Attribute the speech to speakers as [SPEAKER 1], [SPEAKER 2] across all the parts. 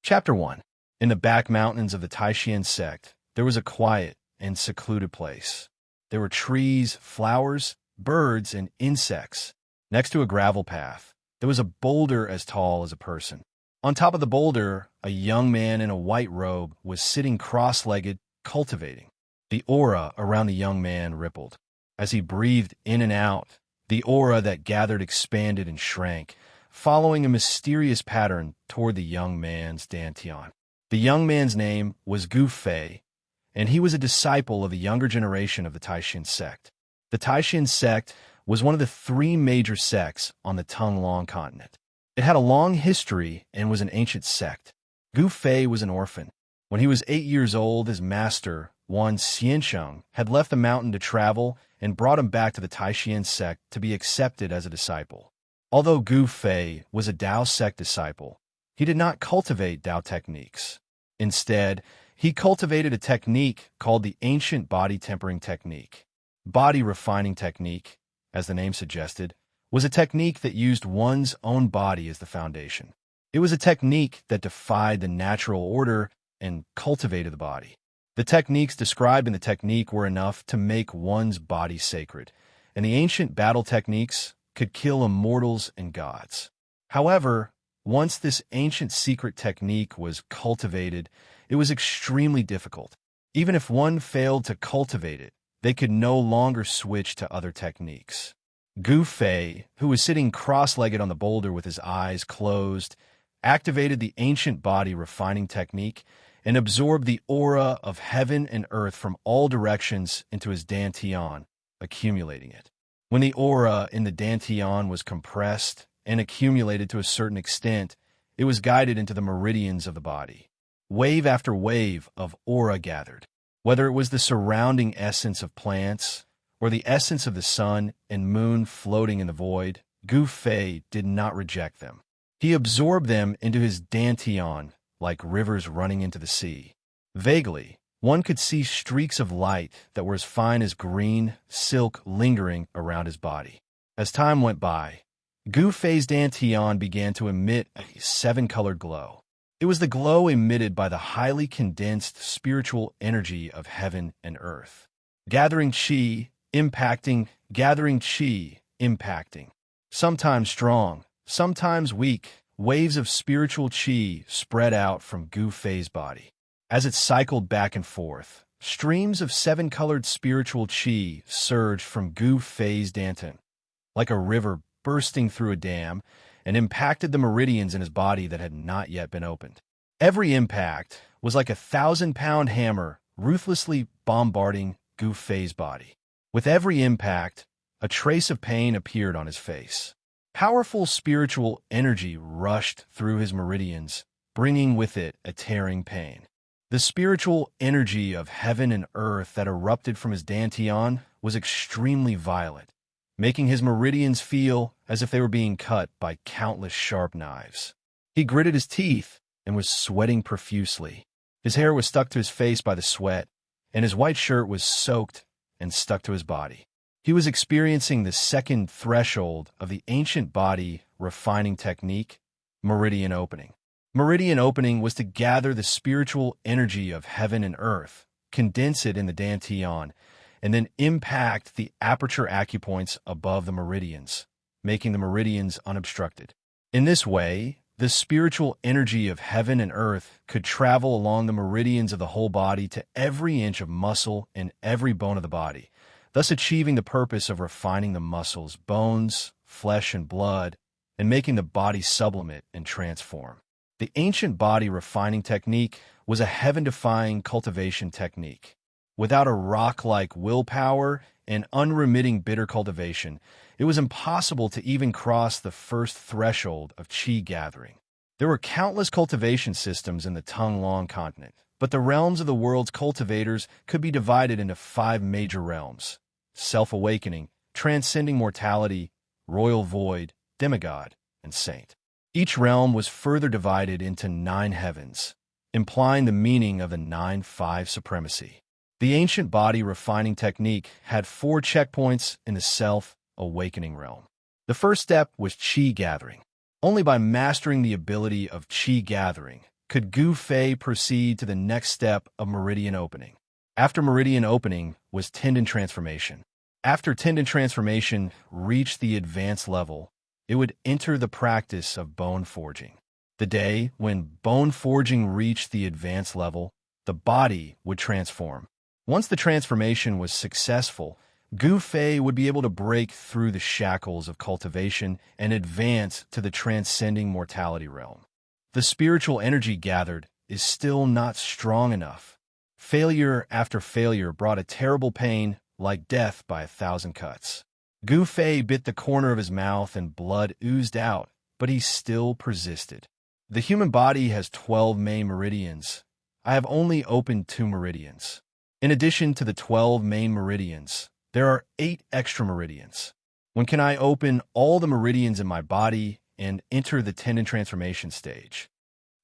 [SPEAKER 1] Chapter 1. In the back mountains of the Taishan sect, there was a quiet and secluded place. There were trees, flowers, birds, and insects. Next to a gravel path, there was a boulder as tall as a person. On top of the boulder, a young man in a white robe was sitting cross-legged, cultivating. The aura around the young man rippled. As he breathed in and out, the aura that gathered expanded and shrank, following a mysterious pattern toward the young man's dantian. The young man's name was Gu Fei, and he was a disciple of the younger generation of the Taishan sect. The Taishan sect was one of the three major sects on the Tonglong continent. It had a long history and was an ancient sect. Gu Fei was an orphan. When he was 8 years old, his master, Wan Xiansheng, had left the mountain to travel and brought him back to the Taishan sect to be accepted as a disciple. Although Gu Fei was a Dao sect disciple, he did not cultivate Dao techniques. Instead, he cultivated a technique called the ancient body tempering technique. Body refining technique, as the name suggested, was a technique that used one's own body as the foundation. It was a technique that defied the natural order and cultivated the body. The techniques described in the technique were enough to make one's body sacred, and the ancient battle techniques could kill immortals and gods. However, once this ancient secret technique was cultivated, it was extremely difficult. Even if one failed to cultivate it, they could no longer switch to other techniques. Gu Fei, who was sitting cross-legged on the boulder with his eyes closed, activated the ancient body refining technique and absorbed the aura of heaven and earth from all directions into his dantian, accumulating it. When the aura in the dantian was compressed and accumulated to a certain extent, it was guided into the meridians of the body. Wave after wave of aura gathered. Whether it was the surrounding essence of plants or the essence of the sun and moon floating in the void, Gu Fei did not reject them. He absorbed them into his dantian like rivers running into the sea. Vaguely, one could see streaks of light that were as fine as green silk lingering around his body. As time went by, Gu Fei's dantian began to emit a 7-colored glow. It was the glow emitted by the highly condensed spiritual energy of heaven and earth. Gathering qi, impacting, gathering qi, impacting. Sometimes strong, sometimes weak, waves of spiritual qi spread out from Gu Fei's body. As it cycled back and forth, streams of 7-colored spiritual qi surged from Gu Fei's dantian, like a river bursting through a dam, and impacted the meridians in his body that had not yet been opened. Every impact was like a 1,000-pound hammer ruthlessly bombarding Gu Fei's body. With every impact, a trace of pain appeared on his face. Powerful spiritual energy rushed through his meridians, bringing with it a tearing pain. The spiritual energy of heaven and earth that erupted from his dantian was extremely violent, making his meridians feel as if they were being cut by countless sharp knives. He gritted his teeth and was sweating profusely. His hair was stuck to his face by the sweat, and his white shirt was soaked and stuck to his body. He was experiencing the second threshold of the ancient body refining technique, meridian opening. Meridian opening was to gather the spiritual energy of heaven and earth, condense it in the dantian, and then impact the aperture acupoints above the meridians, making the meridians unobstructed. In this way, the spiritual energy of heaven and earth could travel along the meridians of the whole body to every inch of muscle and every bone of the body, thus achieving the purpose of refining the muscles, bones, flesh, and blood, and making the body sublimate and transform. The ancient body refining technique was a heaven-defying cultivation technique. Without a rock-like willpower and unremitting bitter cultivation, it was impossible to even cross the first threshold of qi gathering. There were countless cultivation systems in the Tonglong continent, but the realms of the world's cultivators could be divided into 5 major realms: self-awakening, transcending mortality, royal void, demigod, and saint. Each realm was further divided into 9 heavens, implying the meaning of the 9-5 supremacy. The ancient body refining technique had 4 checkpoints in the self-awakening realm. The first step was qi gathering. Only by mastering the ability of qi gathering Could Gu Fei proceed to the next step of meridian opening? After meridian opening was tendon transformation. After tendon transformation reached the advanced level, it would enter the practice of bone forging. The day when bone forging reached the advanced level, the body would transform. Once the transformation was successful, Gu Fei would be able to break through the shackles of cultivation and advance to the transcending mortality realm. The spiritual energy gathered is still not strong enough. Failure after failure brought a terrible pain like death by 1,000 cuts. Gu Fei bit the corner of his mouth and blood oozed out, but he still persisted. The human body has 12 main meridians. I have only opened 2 meridians. In addition to the 12 main meridians, there are 8 extra meridians. When can I open all the meridians in my body and enter the tendon transformation stage?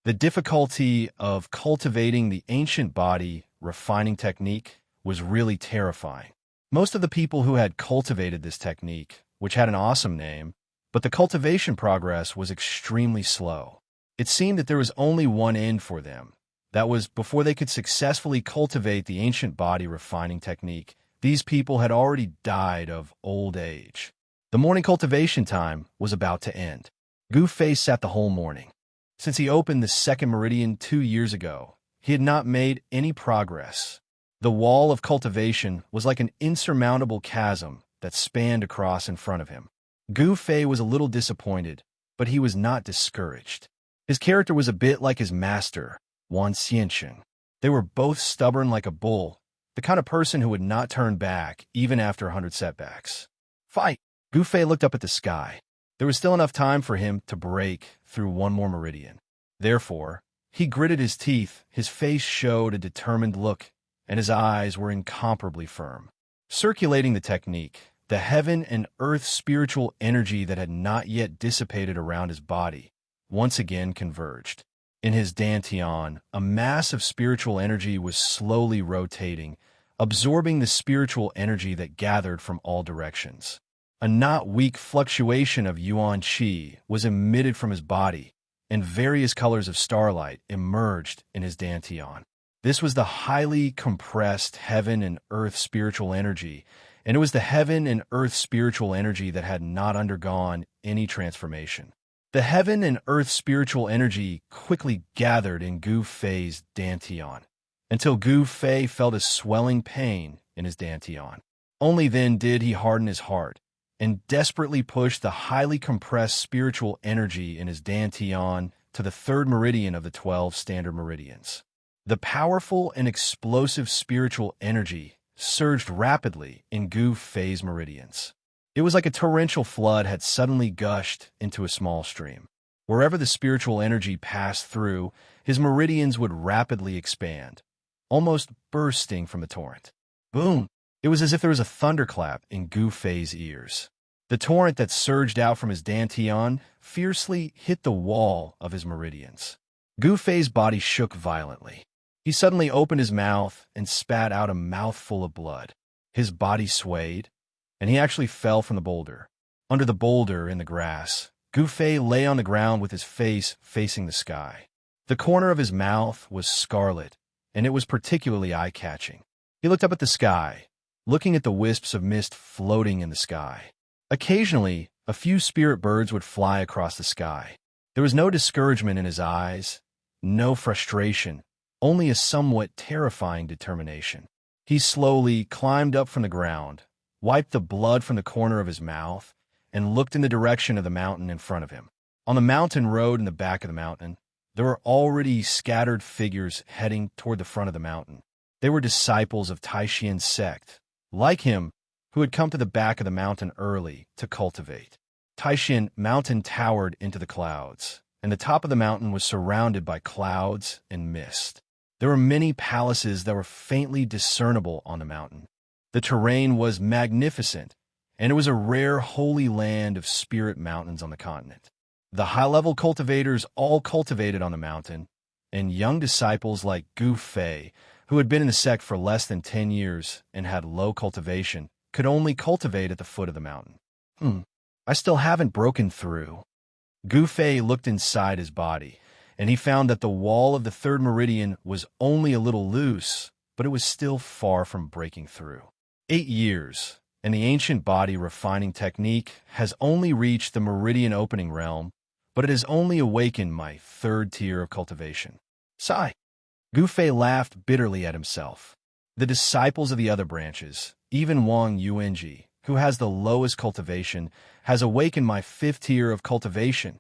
[SPEAKER 1] The difficulty of cultivating the ancient body refining technique was really terrifying. Most of the people who had cultivated this technique, which had an awesome name, but the cultivation progress was extremely slow. It seemed that there was only one end for them. That was, before they could successfully cultivate the ancient body refining technique, these people had already died of old age. The morning cultivation time was about to end. Gu Fei sat the whole morning. Since he opened the second meridian 2 years ago, he had not made any progress. The wall of cultivation was like an insurmountable chasm that spanned across in front of him. Gu Fei was a little disappointed, but he was not discouraged. His character was a bit like his master, Wan Xiansheng. They were both stubborn like a bull, the kind of person who would not turn back even after 100 setbacks. Fight! Gu Fei looked up at the sky. There was still enough time for him to break through one more meridian. Therefore, he gritted his teeth, his face showed a determined look, and his eyes were incomparably firm. Circulating the technique, the heaven and earth spiritual energy that had not yet dissipated around his body once again converged. In his dantian, a mass of spiritual energy was slowly rotating, absorbing the spiritual energy that gathered from all directions. A not weak fluctuation of yuan qi was emitted from his body, and various colors of starlight emerged in his dantian. This was the highly compressed heaven and earth spiritual energy, and it was the heaven and earth spiritual energy that had not undergone any transformation. The heaven and earth spiritual energy quickly gathered in Gu Fei's dantian, until Gu Fei felt a swelling pain in his dantian. Only then did he harden his heart and desperately push the highly compressed spiritual energy in his dantian to the 3rd meridian of the 12 standard meridians. The powerful and explosive spiritual energy surged rapidly in Gu Fei's meridians. It was like a torrential flood had suddenly gushed into a small stream. Wherever the spiritual energy passed through, his meridians would rapidly expand, almost bursting from the torrent. Boom! It was as if there was a thunderclap in Gu Fei's ears. The torrent that surged out from his dantian fiercely hit the wall of his meridians. Gu Fei's body shook violently. He suddenly opened his mouth and spat out a mouthful of blood. His body swayed, and he actually fell from the boulder. Under the boulder in the grass, Gu Fei lay on the ground with his face facing the sky. The corner of his mouth was scarlet, and it was particularly eye-catching. He looked up at the sky, looking at the wisps of mist floating in the sky. Occasionally, a few spirit birds would fly across the sky. There was no discouragement in his eyes, no frustration, only a somewhat terrifying determination. He slowly climbed up from the ground, wiped the blood from the corner of his mouth, and looked in the direction of the mountain in front of him. On the mountain road in the back of the mountain, there were already scattered figures heading toward the front of the mountain. They were disciples of Taishian's sect, like him, who had come to the back of the mountain early to cultivate. Taishian mountain towered into the clouds, and the top of the mountain was surrounded by clouds and mist. There were many palaces that were faintly discernible on the mountain. The terrain was magnificent, and it was a rare holy land of spirit mountains on the continent. The high-level cultivators all cultivated on the mountain, and young disciples like Gu Fei, who had been in the sect for less than 10 years and had low cultivation, could only cultivate at the foot of the mountain. I still haven't broken through. Gu Fei looked inside his body, and he found that the wall of the third meridian was only a little loose, but it was still far from breaking through. 8 years, and the ancient body refining technique has only reached the meridian opening realm, but it has only awakened my third tier of cultivation. Sigh. Gu Fei laughed bitterly at himself. The disciples of the other branches, even Wang Yuanji, who has the lowest cultivation, has awakened my 5th tier of cultivation.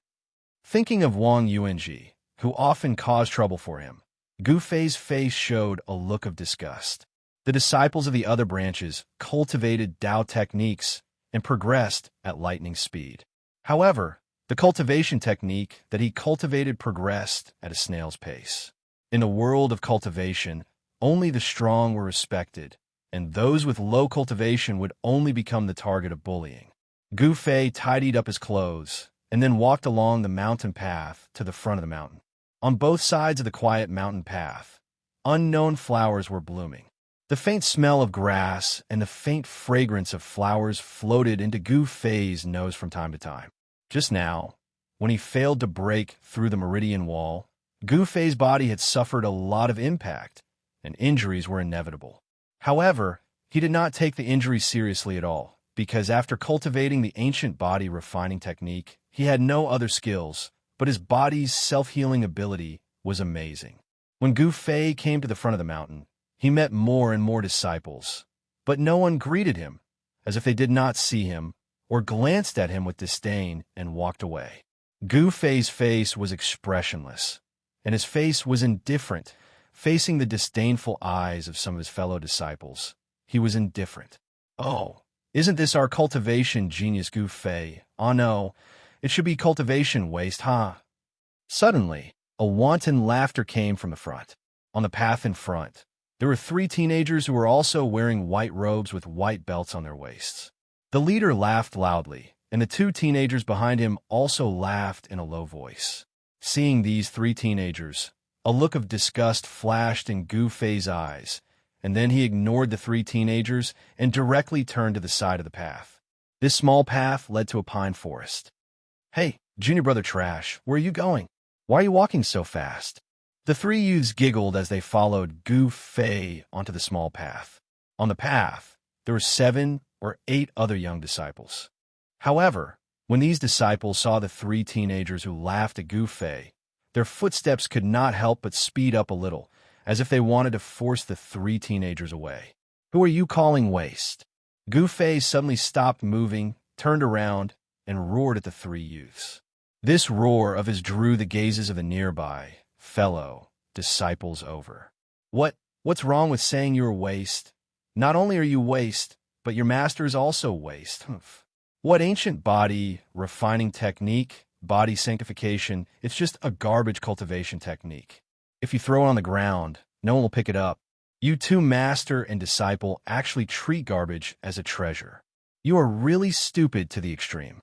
[SPEAKER 1] Thinking of Wang Yuanji, who often caused trouble for him, Gu Fei's face showed a look of disgust. The disciples of the other branches cultivated Dao techniques and progressed at lightning speed. However, the cultivation technique that he cultivated progressed at a snail's pace. In the world of cultivation, only the strong were respected, and those with low cultivation would only become the target of bullying. Gu Fei tidied up his clothes and then walked along the mountain path to the front of the mountain. On both sides of the quiet mountain path, unknown flowers were blooming. The faint smell of grass and the faint fragrance of flowers floated into Gu Fei's nose from time to time. Just now, when he failed to break through the meridian wall, Gu Fei's body had suffered a lot of impact, and injuries were inevitable. However, he did not take the injuries seriously at all, because after cultivating the ancient body refining technique, he had no other skills, but his body's self-healing ability was amazing. When Gu Fei came to the front of the mountain, he met more and more disciples, but no one greeted him, as if they did not see him, or glanced at him with disdain and walked away. Gu Fei's face was expressionless, and his face was indifferent. Facing the disdainful eyes of some of his fellow disciples, he was indifferent. Oh, isn't this our cultivation genius Gu Fei? Oh no, it should be cultivation waste, huh? Suddenly, a wanton laughter came from the front. On the path in front, there were 3 teenagers who were also wearing white robes with white belts on their waists. The leader laughed loudly, and the 2 teenagers behind him also laughed in a low voice. Seeing these 3 teenagers, a look of disgust flashed in Gu Fei's eyes, and then he ignored the 3 teenagers and directly turned to the side of the path. This small path led to a pine forest. Hey, junior brother Trash, where are you going? Why are you walking so fast? The 3 youths giggled as they followed Gu Fei onto the small path. On the path, there were 7 or 8 other young disciples. However, when these disciples saw the 3 teenagers who laughed at Gu Fei, their footsteps could not help but speed up a little, as if they wanted to force the 3 teenagers away. Who are you calling waste? Gu Fei suddenly stopped moving, turned around, and roared at the 3 youths. This roar of his drew the gazes of the nearby fellow disciples over. What's wrong with saying you're waste? Not only are you waste, but your master is also waste. What ancient body refining technique? Body sanctification, it's just a garbage cultivation technique. If you throw it on the ground, no one will pick it up. You 2 master and disciple actually treat garbage as a treasure. You are really stupid to the extreme.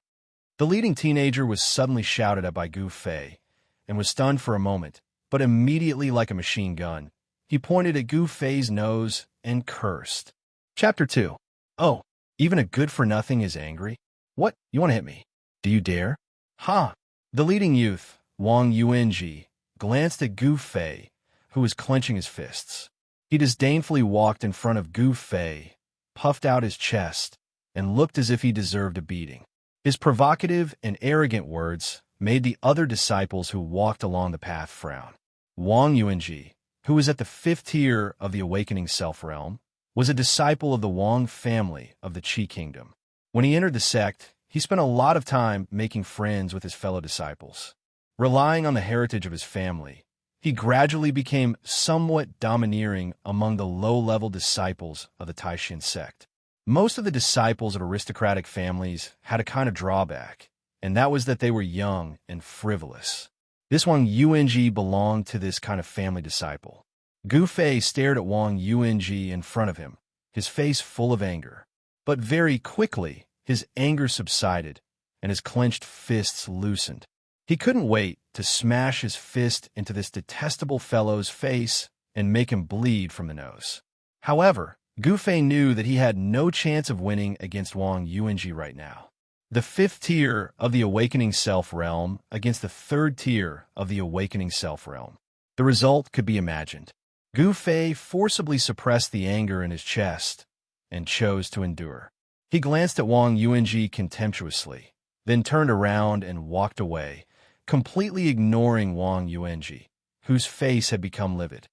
[SPEAKER 1] The leading teenager was suddenly shouted at by Gu Fei and was stunned for a moment, but immediately like a machine gun, he pointed at Gu Fei's nose and cursed. Chapter 2. Oh, even a good-for-nothing is angry? What, you want to hit me? Do you dare? Ha! The leading youth, Wang Yuanji, glanced at Gu Fei, who was clenching his fists. He disdainfully walked in front of Gu Fei, puffed out his chest, and looked as if he deserved a beating. His provocative and arrogant words made the other disciples who walked along the path frown. Wang Yuanji, who was at the 5th tier of the awakening self-realm, was a disciple of the Wang family of the Qi Kingdom. When he entered the sect, he spent a lot of time making friends with his fellow disciples. Relying on the heritage of his family, he gradually became somewhat domineering among the low-level disciples of the Taishan sect. Most of the disciples of aristocratic families had a kind of drawback, and that was that they were young and frivolous. This Wang Yuanji belonged to this kind of family disciple. Gu Fei stared at Wang Yuanji in front of him, his face full of anger. But very quickly, his anger subsided, and his clenched fists loosened. He couldn't wait to smash his fist into this detestable fellow's face and make him bleed from the nose. However, Gu Fei knew that he had no chance of winning against Wang Yuanji right now. The fifth tier of the Awakening Self realm against the third tier of the Awakening Self realm. The result could be imagined. Gu Fei forcibly suppressed the anger in his chest and chose to endure. He glanced at Wang Yuanji contemptuously, then turned around and walked away, completely ignoring Wang Yuanji, whose face had become livid.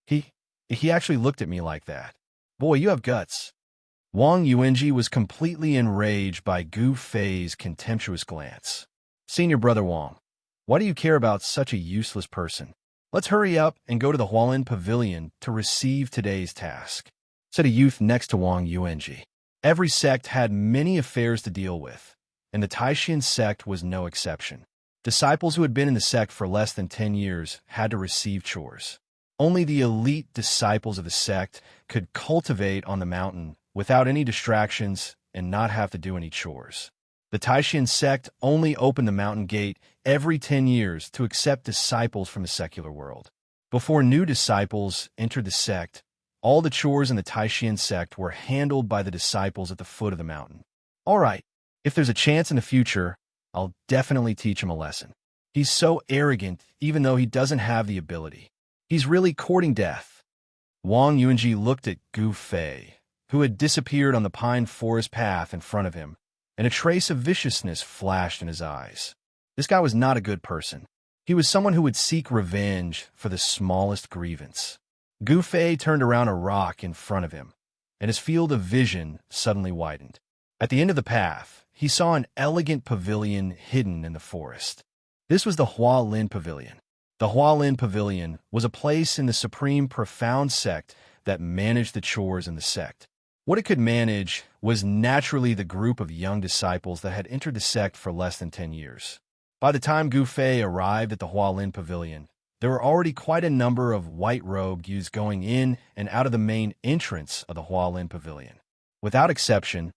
[SPEAKER 1] He actually looked at me like that. Boy, you have guts. Wang Yuanji was completely enraged by Gu Fei's contemptuous glance. Senior Brother Wang, why do you care about such a useless person? Let's hurry up and go to the Hualin Pavilion to receive today's task, said a youth next to Wang Yuanji. Every sect had many affairs to deal with, and the Taishan sect was no exception. Disciples who had been in the sect for less than 10 years had to receive chores. Only the elite disciples of the sect could cultivate on the mountain without any distractions and not have to do any chores. The Taishan sect only opened the mountain gate every 10 years to accept disciples from the secular world. Before new disciples entered the sect, all the chores in the Taishan sect were handled by the disciples at the foot of the mountain. All right, if there's a chance in the future, I'll definitely teach him a lesson. He's so arrogant even though he doesn't have the ability. He's really courting death. Wang Yuanji looked at Gu Fei, who had disappeared on the pine forest path in front of him, and a trace of viciousness flashed in his eyes. This guy was not a good person. He was someone who would seek revenge for the smallest grievance. Gu Fei turned around a rock in front of him, and his field of vision suddenly widened. At the end of the path, he saw an elegant pavilion hidden in the forest. This was the Hualin Pavilion. The Hualin Pavilion was a place in the Supreme Profound sect that managed the chores in the sect. What it could manage was naturally the group of young disciples that had entered the sect for less than 10 years. By the time Gu Fei arrived at the Hualin Pavilion, there were already quite a number of white-robed youths going in and out of the main entrance of the Hualin Pavilion. Without exception,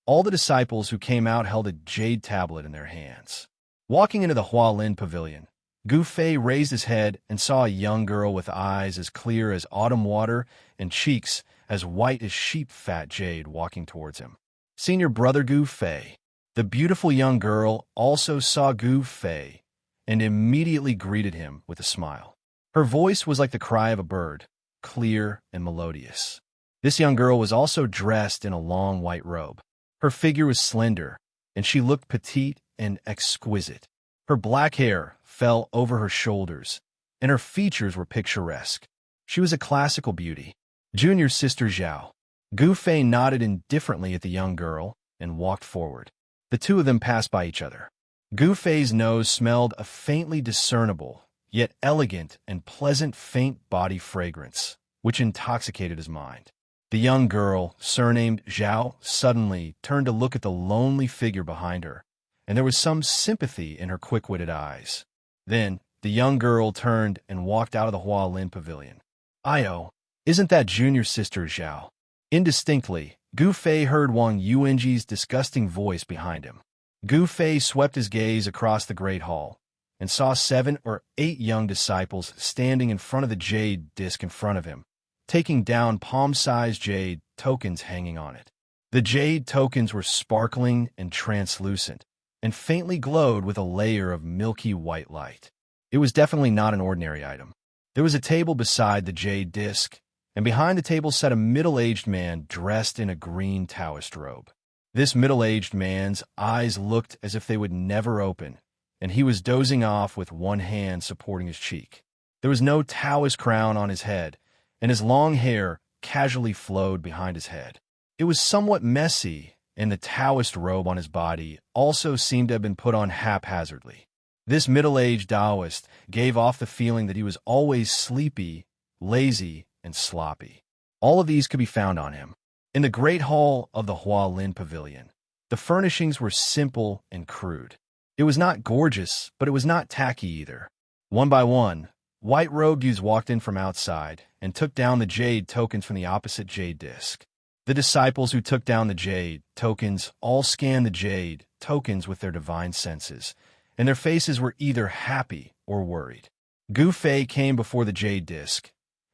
[SPEAKER 1] all the disciples who came out held a jade tablet in their hands. Walking into the Hualin Pavilion, Gu Fei raised his head and saw a young girl with eyes as clear as autumn water and cheeks as white as sheep fat jade walking towards him. Senior Brother Gu Fei. The beautiful young girl also saw Gu Fei and immediately greeted him with a smile. Her voice was like the cry of a bird, clear and melodious. This young girl was also dressed in a long white robe. Her figure was slender, and she looked petite and exquisite. Her black hair fell over her shoulders, and her features were picturesque. She was a classical beauty. Junior Sister Zhao. Gu Fei nodded indifferently at the young girl and walked forward. The two of them passed by each other. Gu Fei's nose smelled a faintly discernible, yet elegant and pleasant faint body fragrance, which intoxicated his mind. The young girl, surnamed Zhao, suddenly turned to look at the lonely figure behind her, and there was some sympathy in her quick-witted eyes. Then, the young girl turned and walked out of the Hualin Pavilion. Io, isn't that Junior Sister Zhao? Indistinctly, Gu Fei heard Wang Yuanji's disgusting voice behind him. Gu Fei swept his gaze across the great hall and saw 7 or 8 young disciples standing in front of the jade disc in front of him, taking down palm-sized jade tokens hanging on it. The jade tokens were sparkling and translucent, and faintly glowed with a layer of milky white light. It was definitely not an ordinary item. There was a table beside the jade disc, and behind the table sat a middle-aged man dressed in a green Taoist robe. This middle-aged man's eyes looked as if they would never open, and he was dozing off with one hand supporting his cheek. There was no Taoist crown on his head, and his long hair casually flowed behind his head. It was somewhat messy, and the Taoist robe on his body also seemed to have been put on haphazardly. This middle-aged Taoist gave off the feeling that he was always sleepy, lazy, and sloppy. All of these could be found on him. In the great hall of the Hualin Pavilion, the furnishings were simple and crude. It was not gorgeous, but it was not tacky either. One by one, white-robed youths walked in from outside and took down the jade tokens from the opposite jade disc. The disciples who took down the jade tokens all scanned the jade tokens with their divine senses, and their faces were either happy or worried. Gu Fei came before the jade disc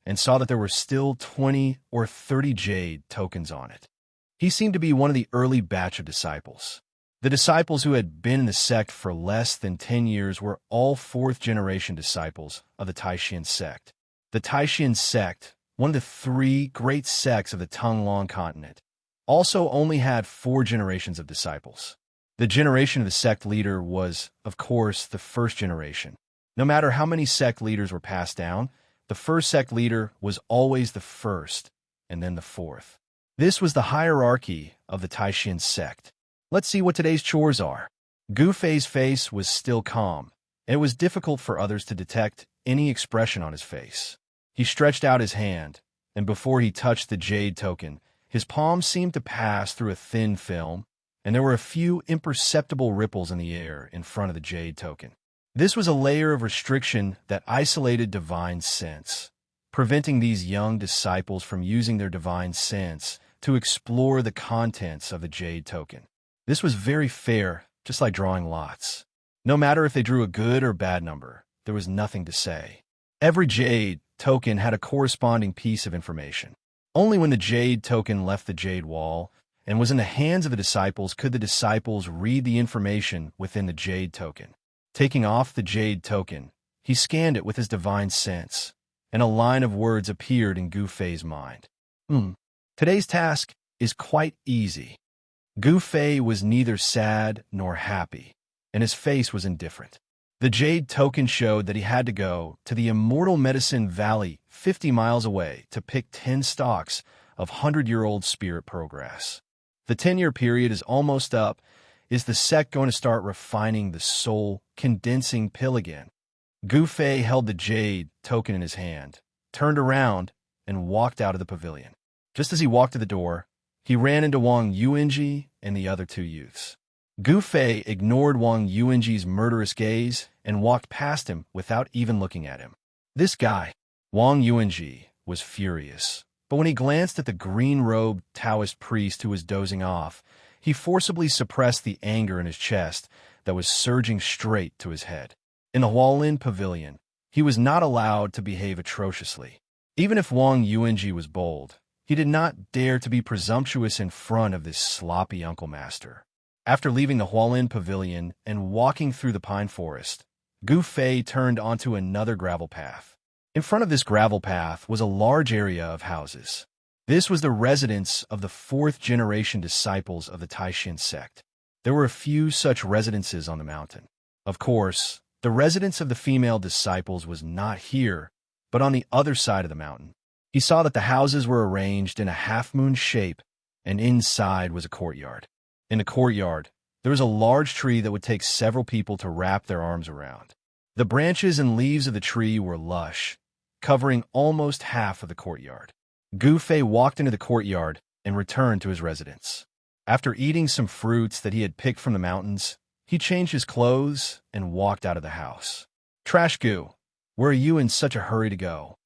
[SPEAKER 1] and saw that there were still 20 or 30 jade tokens on it. He seemed to be one of the early batch of disciples. The disciples who had been in the sect for less than 10 years were all fourth-generation disciples of the Taishan sect. The Taishan sect, one of the 3 great sects of the Tonglong continent, also only had 4 generations of disciples. The generation of the sect leader was, of course, the first generation. No matter how many sect leaders were passed down, the first sect leader was always the first, and then the fourth. This was the hierarchy of the Taishan sect. Let's see what today's chores are. Gu Fei's face was still calm, and it was difficult for others to detect any expression on his face. He stretched out his hand, and before he touched the jade token, his palm seemed to pass through a thin film, and there were a few imperceptible ripples in the air in front of the jade token. This was a layer of restriction that isolated divine sense, preventing these young disciples from using their divine sense to explore the contents of the jade token. This was very fair, just like drawing lots. No matter if they drew a good or bad number, there was nothing to say. Every jade token had a corresponding piece of information. Only when the jade token left the jade wall and was in the hands of the disciples could the disciples read the information within the jade token. Taking off the jade token, he scanned it with his divine sense, and a line of words appeared in Gu Fei's mind. Today's task is quite easy. Gu Fei was neither sad nor happy, and his face was indifferent. The jade token showed that he had to go to the Immortal Medicine Valley 50 miles away to pick 10 stalks of 100-year-old spirit progress. The 10-year period is almost up. Is the sect going to start refining the soul-condensing pill again? Gu Fei held the jade token in his hand, turned around, and walked out of the pavilion. Just as he walked to the door, he ran into Wang Yuanji and the other 2 youths. Gu Fei ignored Wang Yuanji's murderous gaze and walked past him without even looking at him. This guy, Wang Yuanji, was furious, but when he glanced at the green-robed Taoist priest who was dozing off, he forcibly suppressed the anger in his chest that was surging straight to his head. In the Hualin Pavilion, he was not allowed to behave atrociously. Even if Wang Yuanji was bold, he did not dare to be presumptuous in front of this sloppy uncle master. After leaving the Hualin Pavilion and walking through the pine forest, Gu Fei turned onto another gravel path. In front of this gravel path was a large area of houses. This was the residence of the 4th-generation disciples of the Taishan sect. There were a few such residences on the mountain. Of course, the residence of the female disciples was not here, but on the other side of the mountain. He saw that the houses were arranged in a half-moon shape, and inside was a courtyard. In the courtyard, there was a large tree that would take several people to wrap their arms around. The branches and leaves of the tree were lush, covering almost half of the courtyard. Gu Fei walked into the courtyard and returned to his residence. After eating some fruits that he had picked from the mountains, he changed his clothes and walked out of the house. "Trash Gu, where are you in such a hurry to go?"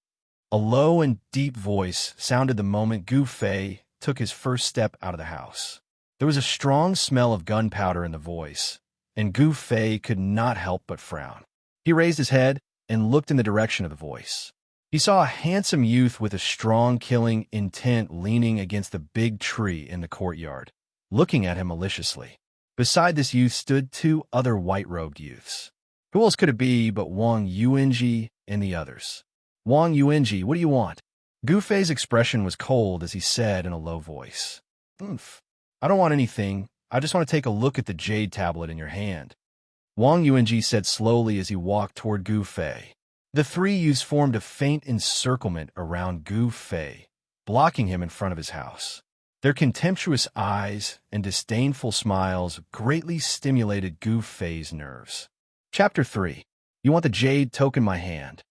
[SPEAKER 1] A low and deep voice sounded the moment Gu Fei took his first step out of the house. There was a strong smell of gunpowder in the voice, and Gu Fei could not help but frown. He raised his head and looked in the direction of the voice. He saw a handsome youth with a strong killing intent leaning against the big tree in the courtyard, looking at him maliciously. Beside this youth stood 2 other white-robed youths. Who else could it be but Wang Yuanji and the others? "Wang Yuanji, what do you want?" Gu Fei's expression was cold as he said in a low voice. "I don't want anything. I just want to take a look at the jade tablet in your hand," Wang Yuanji said slowly as he walked toward Gu Fei. The 3 youths formed a faint encirclement around Gu Fei, blocking him in front of his house. Their contemptuous eyes and disdainful smiles greatly stimulated Gu Fei's nerves. Chapter 3. You want the jade token in my hand?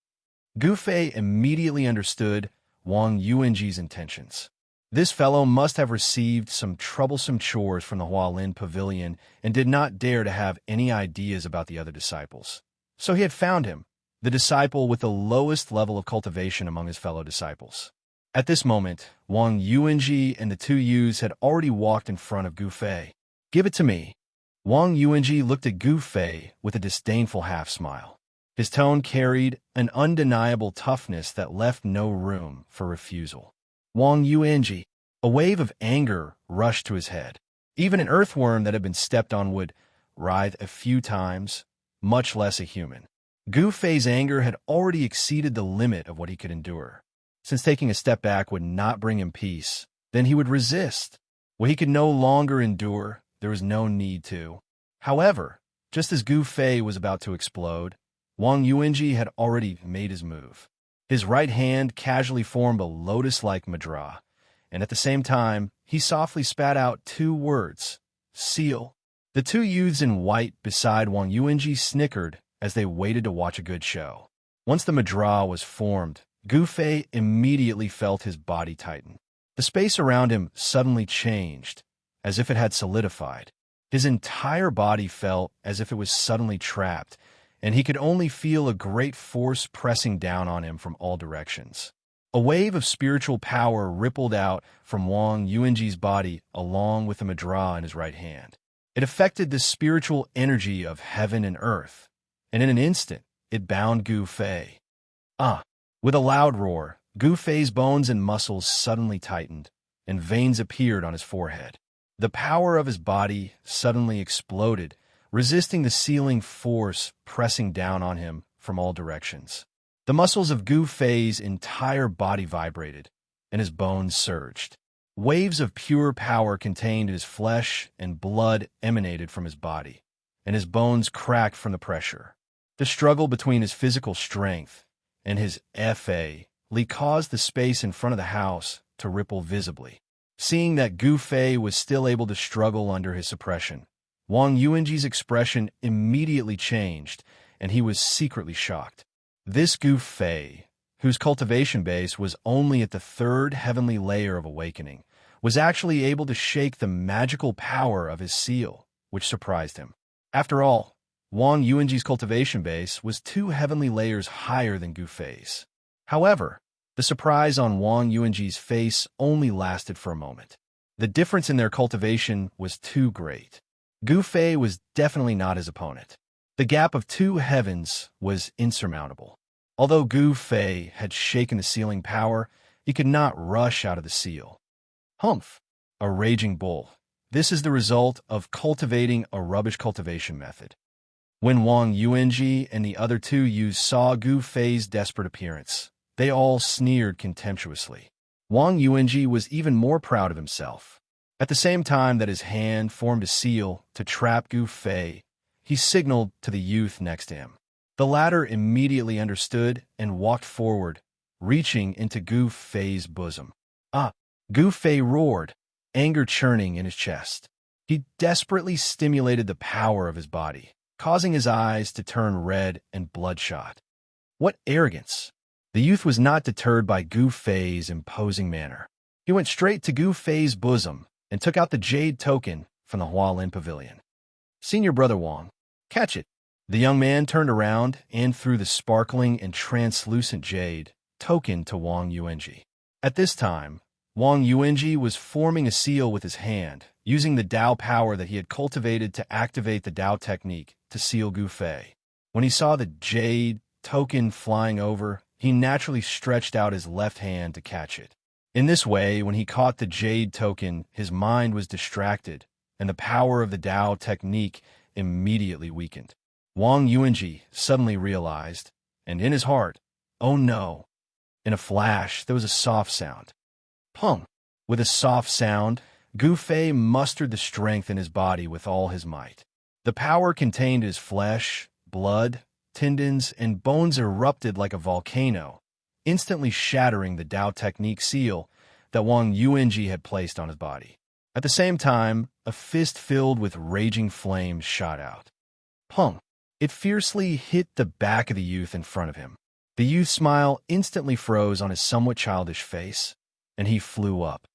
[SPEAKER 1] Gu Fei immediately understood Wang Yuanji's intentions. This fellow must have received some troublesome chores from the Hualin Pavilion and did not dare to have any ideas about the other disciples. So he had found him, the disciple with the lowest level of cultivation among his fellow disciples. At this moment, Wang Yuanji and the 2 youths had already walked in front of Gu Fei. "Give it to me." Wang Yuanji looked at Gu Fei with a disdainful half-smile. His tone carried an undeniable toughness that left no room for refusal. "Wang Yuanji." A wave of anger rushed to his head. Even an earthworm that had been stepped on would writhe a few times, much less a human. Gu Fei's anger had already exceeded the limit of what he could endure. Since taking a step back would not bring him peace, then he would resist. What he could no longer endure, there was no need to. However, just as Gu Fei was about to explode, Wang Yuanji had already made his move. His right hand casually formed a lotus-like mudra, and at the same time, he softly spat out 2 words, seal. The 2 youths in white beside Wang Yuanji snickered as they waited to watch a good show. Once the mudra was formed, Gu Fei immediately felt his body tighten. The space around him suddenly changed, as if it had solidified. His entire body felt as if it was suddenly trapped, and he could only feel a great force pressing down on him from all directions. A wave of spiritual power rippled out from Wang Yuanji's body along with the mudra in his right hand. It affected the spiritual energy of heaven and earth, and in an instant, it bound Gu Fei. With a loud roar, Gu Fei's bones and muscles suddenly tightened, and veins appeared on his forehead. The power of his body suddenly exploded, resisting the sealing force pressing down on him from all directions. The muscles of Gu Fei's entire body vibrated, and his bones surged. Waves of pure power contained in his flesh and blood emanated from his body, and his bones cracked from the pressure. The struggle between his physical strength and his Fa caused the space in front of the house to ripple visibly. Seeing that Gu Fei was still able to struggle under his suppression, Wang Yuanji's expression immediately changed, and he was secretly shocked. This Gu Fei, whose cultivation base was only at the 3rd heavenly layer of awakening, was actually able to shake the magical power of his seal, which surprised him. After all, Wang Yuanji's cultivation base was 2 heavenly layers higher than Gu Fei's. However, the surprise on Wang Yuanji's face only lasted for a moment. The difference in their cultivation was too great. Gu Fei was definitely not his opponent. The gap of 2 heavens was insurmountable. Although Gu Fei had shaken the sealing power, he could not rush out of the seal. Humph! A raging bull. This is the result of cultivating a rubbish cultivation method. When Wang Yuanji and the other 2 youths saw Gu Fei's desperate appearance, they all sneered contemptuously. Wang Yuanji was even more proud of himself. At the same time that his hand formed a seal to trap Gu Fei, he signaled to the youth next to him. The latter immediately understood and walked forward, reaching into Gu Fei's bosom. Gu Fei roared, anger churning in his chest. He desperately stimulated the power of his body, causing his eyes to turn red and bloodshot. What arrogance! The youth was not deterred by Gu Fei's imposing manner. He went straight to Gu Fei's bosom and took out the jade token from the Hualin Pavilion. "Senior brother Wang, catch it." The young man turned around and threw the sparkling and translucent jade token to Wang Yuanji. At this time, Wang Yuanji was forming a seal with his hand, using the Dao power that he had cultivated to activate the Dao technique to seal Gu Fei. When he saw the jade token flying over, he naturally stretched out his left hand to catch it. In this way, when he caught the jade token, his mind was distracted, and the power of the Dao technique immediately weakened. Wang Yuanji suddenly realized, and in his heart, oh no. In a flash, there was a soft sound. Pung! With a soft sound, Gu Fei mustered the strength in his body with all his might. The power contained in his flesh, blood, tendons, and bones erupted like a volcano, instantly shattering the Dao technique seal that Wang Yuanji had placed on his body. At the same time, a fist filled with raging flames shot out. Pung! It fiercely hit the back of the youth in front of him. The youth's smile instantly froze on his somewhat childish face, and he flew up.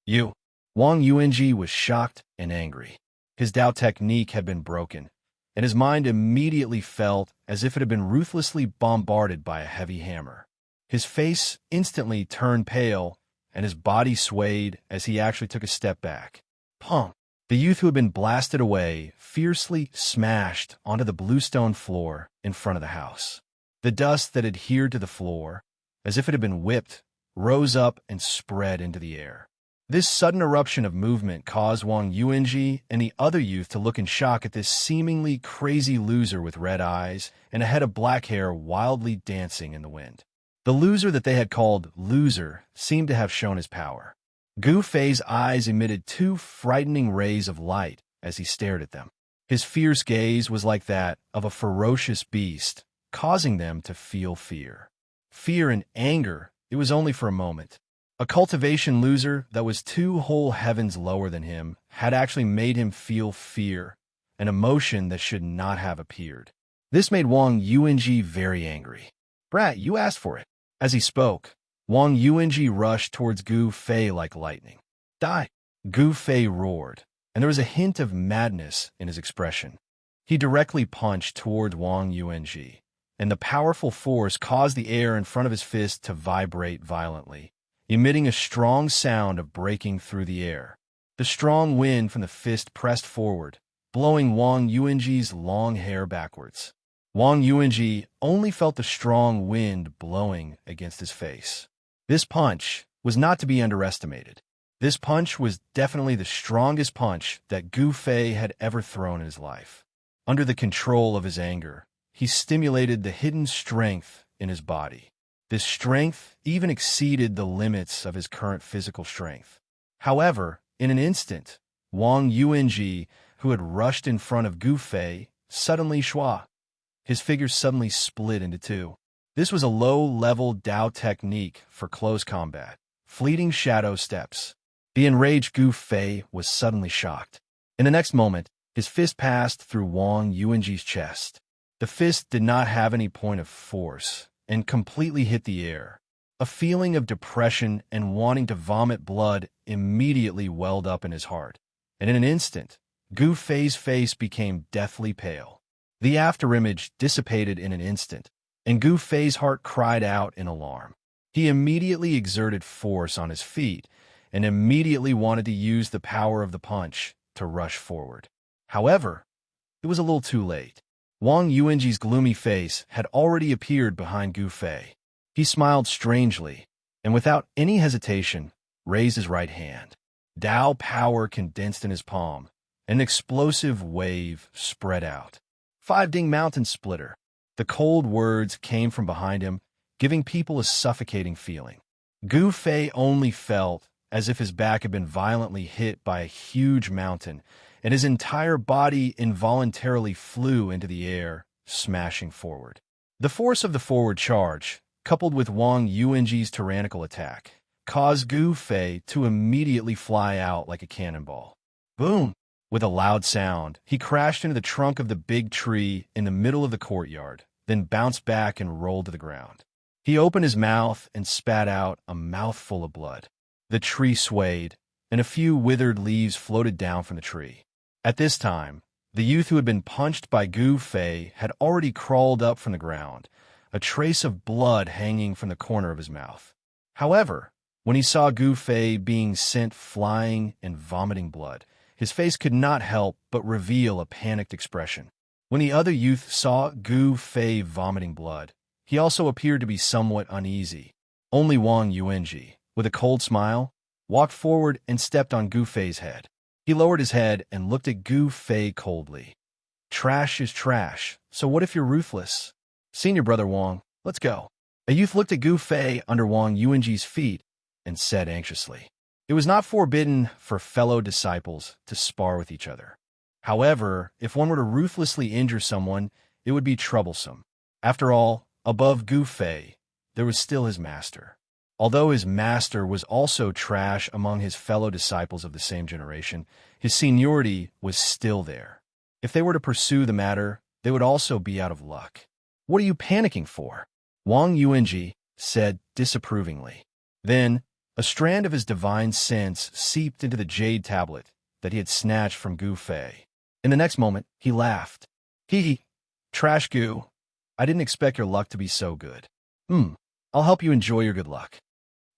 [SPEAKER 1] "You!" Wang Yuanji was shocked and angry. His Dao technique had been broken, and his mind immediately felt as if it had been ruthlessly bombarded by a heavy hammer. His face instantly turned pale, and his body swayed as he actually took a step back. Pong! The youth who had been blasted away fiercely smashed onto the bluestone floor in front of the house. The dust that adhered to the floor, as if it had been whipped, rose up and spread into the air. This sudden eruption of movement caused Wang Yuanji and the other youth to look in shock at this seemingly crazy loser with red eyes and a head of black hair wildly dancing in the wind. The loser that they had called loser seemed to have shown his power. Gu Fei's eyes emitted two frightening rays of light as he stared at them. His fierce gaze was like that of a ferocious beast, causing them to feel fear. Fear and anger, it was only for a moment. A cultivation loser that was 2 whole heavens lower than him had actually made him feel fear, an emotion that should not have appeared. This made Wang Yuanji very angry. "Brat, you asked for it." As he spoke, Wang Yuanji rushed towards Gu Fei like lightning. "Die!" Gu Fei roared, and there was a hint of madness in his expression. He directly punched toward Wang Yuanji, and the powerful force caused the air in front of his fist to vibrate violently, emitting a strong sound of breaking through the air. The strong wind from the fist pressed forward, blowing Wang Yuanji's long hair backwards. Wang Yuanji only felt the strong wind blowing against his face. This punch was not to be underestimated. This punch was definitely the strongest punch that Gu Fei had ever thrown in his life. Under the control of his anger, he stimulated the hidden strength in his body. This strength even exceeded the limits of his current physical strength. However, in an instant, Wang Yuanji, who had rushed in front of Gu Fei, suddenly shua. His figure suddenly split into 2. This was a low-level Dao technique for close combat, fleeting shadow steps. The enraged Gu Fei was suddenly shocked. In the next moment, his fist passed through Wang Yuanji's chest. The fist did not have any point of force and completely hit the air. A feeling of depression and wanting to vomit blood immediately welled up in his heart, and in an instant, Gu Fei's face became deathly pale. The afterimage dissipated in an instant, and Gu Fei's heart cried out in alarm. He immediately exerted force on his feet and immediately wanted to use the power of the punch to rush forward. However, it was a little too late. Wang Yuanji's gloomy face had already appeared behind Gu Fei. He smiled strangely, and without any hesitation, raised his right hand. Dao power condensed in his palm. An explosive wave spread out. 5-ding mountain splitter. The cold words came from behind him, giving people a suffocating feeling. Gu Fei only felt as if his back had been violently hit by a huge mountain, and his entire body involuntarily flew into the air, smashing forward. The force of the forward charge, coupled with Wang Yuanji's tyrannical attack, caused Gu Fei to immediately fly out like a cannonball. Boom! With a loud sound, he crashed into the trunk of the big tree in the middle of the courtyard, then bounced back and rolled to the ground. He opened his mouth and spat out a mouthful of blood. The tree swayed, and a few withered leaves floated down from the tree. At this time, the youth who had been punched by Gu Fei had already crawled up from the ground, a trace of blood hanging from the corner of his mouth. However, when he saw Gu Fei being sent flying and vomiting blood, his face could not help but reveal a panicked expression. When the other youth saw Gu Fei vomiting blood, he also appeared to be somewhat uneasy. Only Wang Yuanji, with a cold smile, walked forward and stepped on Gu Fei's head. He lowered his head and looked at Gu Fei coldly. "Trash is trash, so what if you're ruthless? Senior brother Wang, let's go." A youth looked at Gu Fei under Wang Yuanji's feet and said anxiously. It was not forbidden for fellow disciples to spar with each other. However, if one were to ruthlessly injure someone, it would be troublesome. After all, above Gu Fei, there was still his master. Although his master was also trash among his fellow disciples of the same generation, his seniority was still there. If they were to pursue the matter, they would also be out of luck. "What are you panicking for?" Wang Yuanji said disapprovingly. Then, a strand of his divine sense seeped into the jade tablet that he had snatched from Gu Fei. In the next moment, he laughed. "Hee, trash Gu. I didn't expect your luck to be so good. I'll help you enjoy your good luck."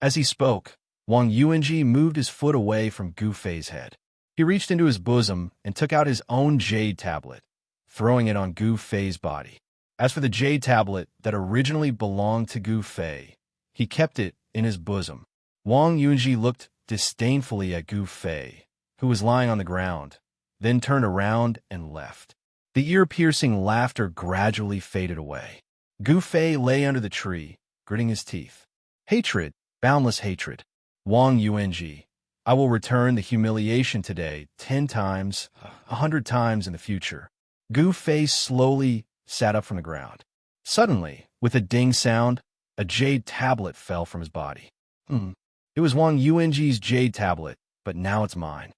[SPEAKER 1] As he spoke, Wang Yuanji moved his foot away from Gu Fei's head. He reached into his bosom and took out his own jade tablet, throwing it on Gu Fei's body. As for the jade tablet that originally belonged to Gu Fei, he kept it in his bosom. Wang Yuanji looked disdainfully at Gu Fei, who was lying on the ground, then turned around and left. The ear-piercing laughter gradually faded away. Gu Fei lay under the tree, gritting his teeth. Hatred, boundless hatred. Wang Yuanji, I will return the humiliation today 10 times, 100 times in the future. Gu Fei slowly sat up from the ground. Suddenly, with a ding sound, a jade tablet fell from his body. It was Wang Yuanji's jade tablet, but now it's mine.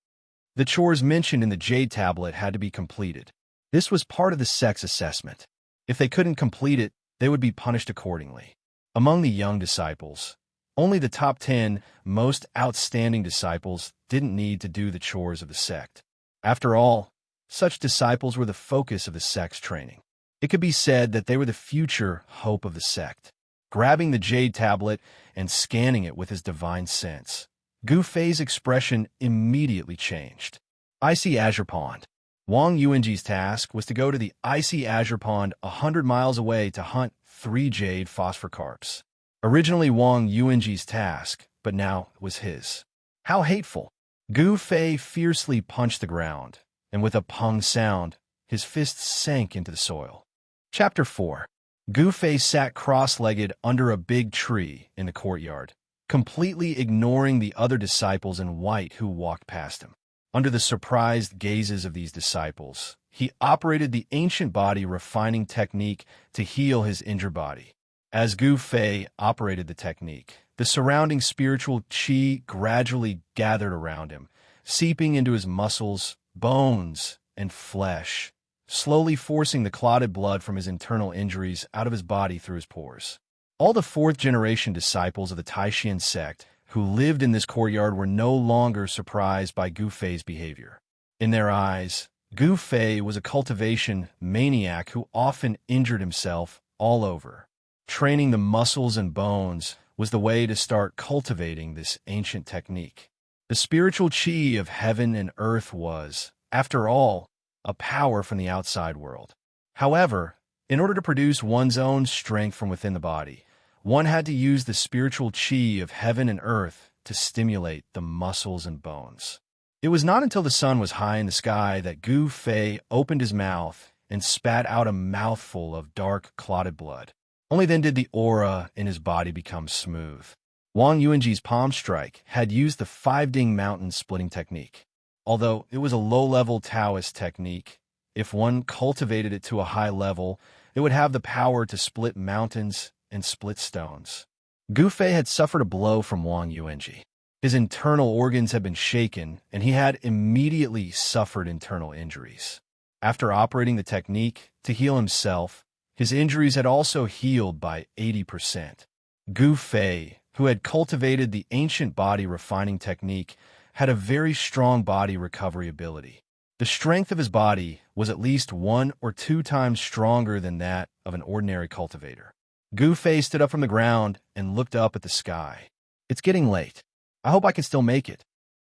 [SPEAKER 1] The chores mentioned in the jade tablet had to be completed. This was part of the sect's assessment. If they couldn't complete it, they would be punished accordingly. Among the young disciples, only the top 10 most outstanding disciples didn't need to do the chores of the sect. After all, such disciples were the focus of the sect's training. It could be said that they were the future hope of the sect. Grabbing the jade tablet and scanning it with his divine sense, Gu Fei's expression immediately changed. Icy Azure Pond. Wang Yuanji's task was to go to the icy azure pond 100 miles away to hunt 3 jade phosphor carps. Originally Wang Yuanji's task, but now it was his. How hateful! Gu Fei fiercely punched the ground, and with a pung sound, his fists sank into the soil. Chapter 4. Gu Fei sat cross-legged under a big tree in the courtyard, completely ignoring the other disciples in white who walked past him. Under the surprised gazes of these disciples, he operated the ancient body refining technique to heal his injured body. As Gu Fei operated the technique, the surrounding spiritual qi gradually gathered around him, seeping into his muscles, bones, and flesh, slowly forcing the clotted blood from his internal injuries out of his body through his pores. All the 4th-generation disciples of the Taishan sect who lived in this courtyard were no longer surprised by Gu Fei's behavior. In their eyes, Gu Fei was a cultivation maniac who often injured himself all over. Training the muscles and bones was the way to start cultivating this ancient technique. The spiritual qi of heaven and earth was, after all, a power from the outside world. However, in order to produce one's own strength from within the body, one had to use the spiritual qi of heaven and earth to stimulate the muscles and bones. It was not until the sun was high in the sky that Gu Fei opened his mouth and spat out a mouthful of dark, clotted blood. Only then did the aura in his body become smooth. Wang Yuanji's palm strike had used the 5-ding mountain splitting technique. Although it was a low-level Taoist technique, if one cultivated it to a high level, it would have the power to split mountains and split stones. Gu Fei had suffered a blow from Wang Yuanji. His internal organs had been shaken, and he had immediately suffered internal injuries. After operating the technique to heal himself, his injuries had also healed by 80%. Gu Fei, who had cultivated the ancient body refining technique, had a very strong body recovery ability. The strength of his body was at least 1 or 2 times stronger than that of an ordinary cultivator. Gu Fei stood up from the ground and looked up at the sky. It's getting late. I hope I can still make it.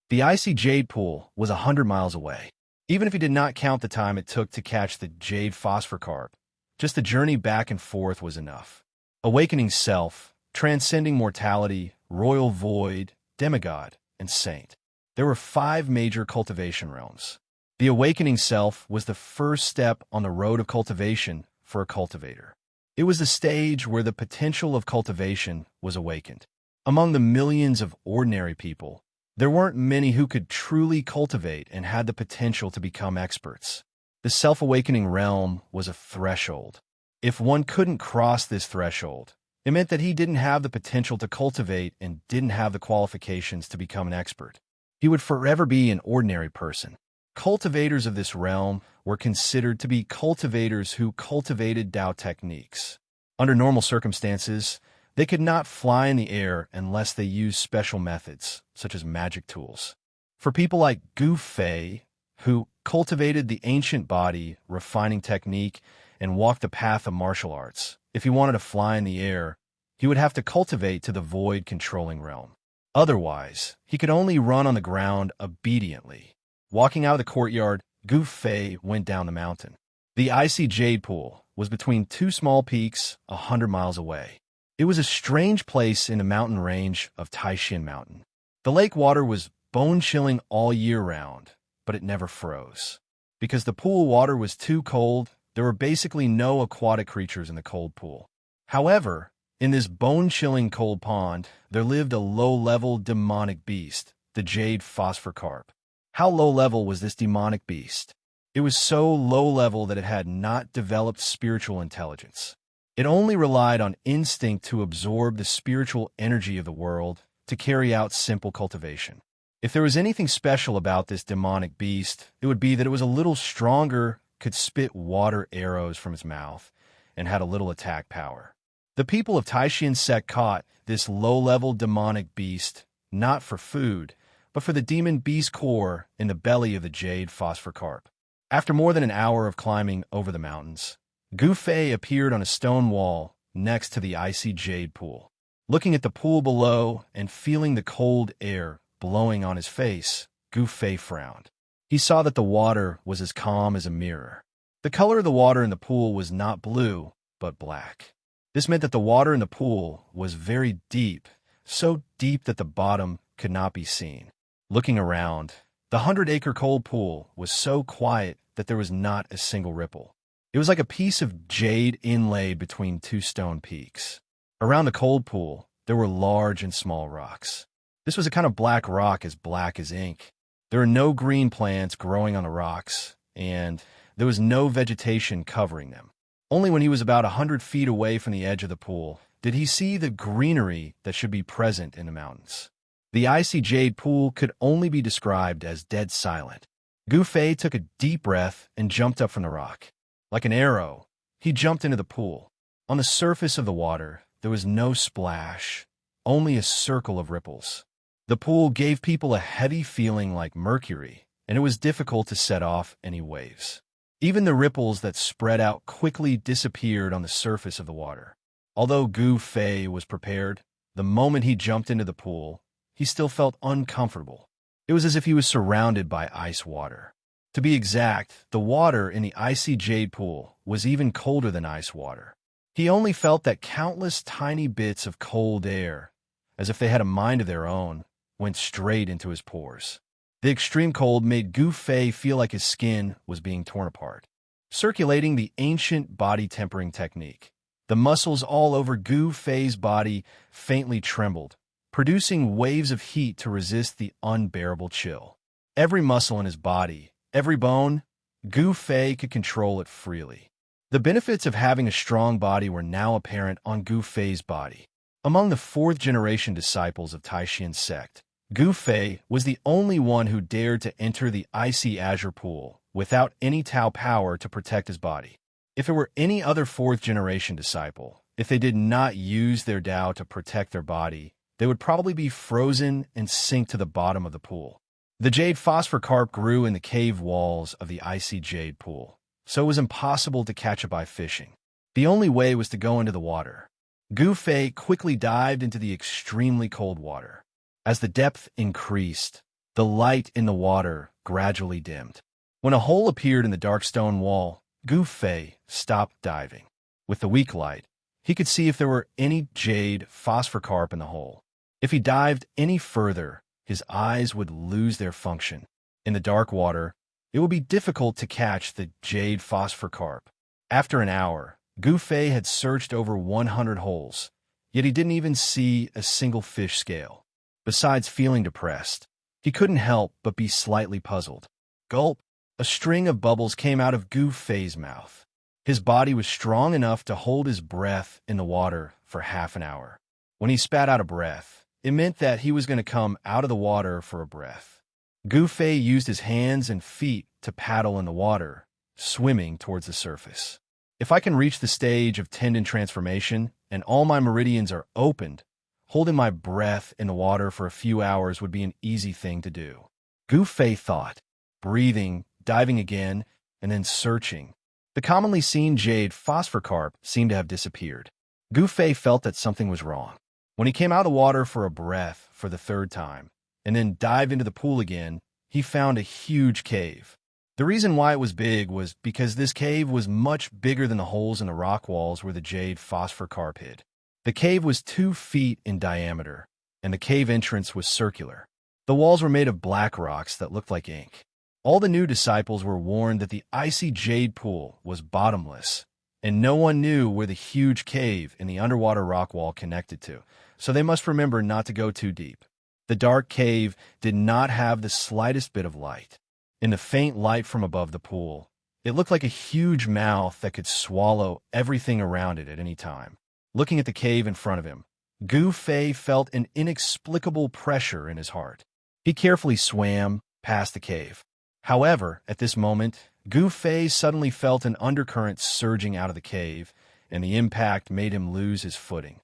[SPEAKER 1] The icy jade pool was 100 miles away. Even if he did not count the time it took to catch the jade phosphor carp, just the journey back and forth was enough. Awakening self, transcending mortality, royal void, demigod, and saint. There were 5 major cultivation realms. The awakening self was the first step on the road of cultivation for a cultivator. It was the stage where the potential of cultivation was awakened. Among the millions of ordinary people, there weren't many who could truly cultivate and had the potential to become experts. The self-awakening realm was a threshold. If one couldn't cross this threshold, it meant that he didn't have the potential to cultivate and didn't have the qualifications to become an expert. He would forever be an ordinary person. Cultivators of this realm were considered to be cultivators who cultivated Tao techniques. Under normal circumstances, they could not fly in the air unless they used special methods, such as magic tools. For people like Gu Fei, who cultivated the ancient body refining technique and walked the path of martial arts, if he wanted to fly in the air, he would have to cultivate to the void controlling realm. Otherwise, he could only run on the ground obediently. Walking out of the courtyard, Gu Fei went down the mountain. The icy jade pool was between 2 small peaks 100 miles away. It was a strange place in the mountain range of Taishan Mountain. The lake water was bone-chilling all year round, but it never froze. Because the pool water was too cold, there were basically no aquatic creatures in the cold pool. However, in this bone-chilling cold pond, there lived a low-level demonic beast, the jade phosphor carp. How low-level was this demonic beast? It was so low-level that it had not developed spiritual intelligence. It only relied on instinct to absorb the spiritual energy of the world to carry out simple cultivation. If there was anything special about this demonic beast, it would be that it was a little stronger, could spit water arrows from its mouth, and had a little attack power. The people of Taishan sect caught this low-level demonic beast not for food, but for the demon beast core in the belly of the jade phosphor carp. After more than an hour of climbing over the mountains, Gu Fei appeared on a stone wall next to the icy jade pool. Looking at the pool below and feeling the cold air blowing on his face, Gu Fei frowned. He saw that the water was as calm as a mirror. The color of the water in the pool was not blue, but black. This meant that the water in the pool was very deep, so deep that the bottom could not be seen. Looking around, the 100-acre cold pool was so quiet that there was not a single ripple. It was like a piece of jade inlaid between two stone peaks. Around the cold pool, there were large and small rocks. This was a kind of black rock as black as ink. There were no green plants growing on the rocks, and there was no vegetation covering them. Only when he was about 100 feet away from the edge of the pool did he see the greenery that should be present in the mountains. The icy jade pool could only be described as dead silent. Gu Fei took a deep breath and jumped up from the rock. Like an arrow, he jumped into the pool. On the surface of the water, there was no splash, only a circle of ripples. The pool gave people a heavy feeling like mercury, and it was difficult to set off any waves. Even the ripples that spread out quickly disappeared on the surface of the water. Although Gu Fei was prepared, the moment he jumped into the pool, he still felt uncomfortable. It was as if he was surrounded by ice water. To be exact, the water in the icy jade pool was even colder than ice water. He only felt that countless tiny bits of cold air, as if they had a mind of their own, went straight into his pores. The extreme cold made Gu Fei feel like his skin was being torn apart. Circulating the ancient body tempering technique, the muscles all over Gu Fei's body faintly trembled, producing waves of heat to resist the unbearable chill. Every muscle in his body, every bone, Gu Fei could control it freely. The benefits of having a strong body were now apparent on Gu Fei's body. Among the fourth-generation disciples of Taishan sect, Gu Fei was the only one who dared to enter the icy azure pool without any Tao power to protect his body. If it were any other fourth-generation disciple, if they did not use their Tao to protect their body, they would probably be frozen and sink to the bottom of the pool. The jade phosphor carp grew in the cave walls of the icy jade pool, so it was impossible to catch it by fishing. The only way was to go into the water. Gu Fei quickly dived into the extremely cold water. As the depth increased, the light in the water gradually dimmed. When a hole appeared in the dark stone wall, Gu Fei stopped diving. With the weak light, he could see if there were any jade phosphor carp in the hole. If he dived any further, his eyes would lose their function. In the dark water, it would be difficult to catch the jade phosphor carp. After an hour, Gu Fei had searched over 100 holes, yet he didn't even see a single fish scale. Besides feeling depressed, he couldn't help but be slightly puzzled. Gulp! A string of bubbles came out of Gu Fei's mouth. His body was strong enough to hold his breath in the water for half an hour. When he spat out a breath, it meant that he was going to come out of the water for a breath. Gu Fei used his hands and feet to paddle in the water, swimming towards the surface. If I can reach the stage of tendon transformation and all my meridians are opened, holding my breath in the water for a few hours would be an easy thing to do. Gu Fei thought, breathing, diving again, and then searching. The commonly seen jade phosphor carp seemed to have disappeared. Gu Fei felt that something was wrong. When he came out of the water for a breath for the third time, and then dived into the pool again, he found a huge cave. The reason why it was big was because this cave was much bigger than the holes in the rock walls where the jade phosphor carp hid. The cave was 2 feet in diameter, and the cave entrance was circular. The walls were made of black rocks that looked like ink. All the new disciples were warned that the icy jade pool was bottomless, and no one knew where the huge cave in the underwater rock wall connected to, so they must remember not to go too deep. The dark cave did not have the slightest bit of light. In the faint light from above the pool, it looked like a huge mouth that could swallow everything around it at any time. Looking at the cave in front of him, Gu Fei felt an inexplicable pressure in his heart. He carefully swam past the cave. However, at this moment, Gu Fei suddenly felt an undercurrent surging out of the cave, and the impact made him lose his footing.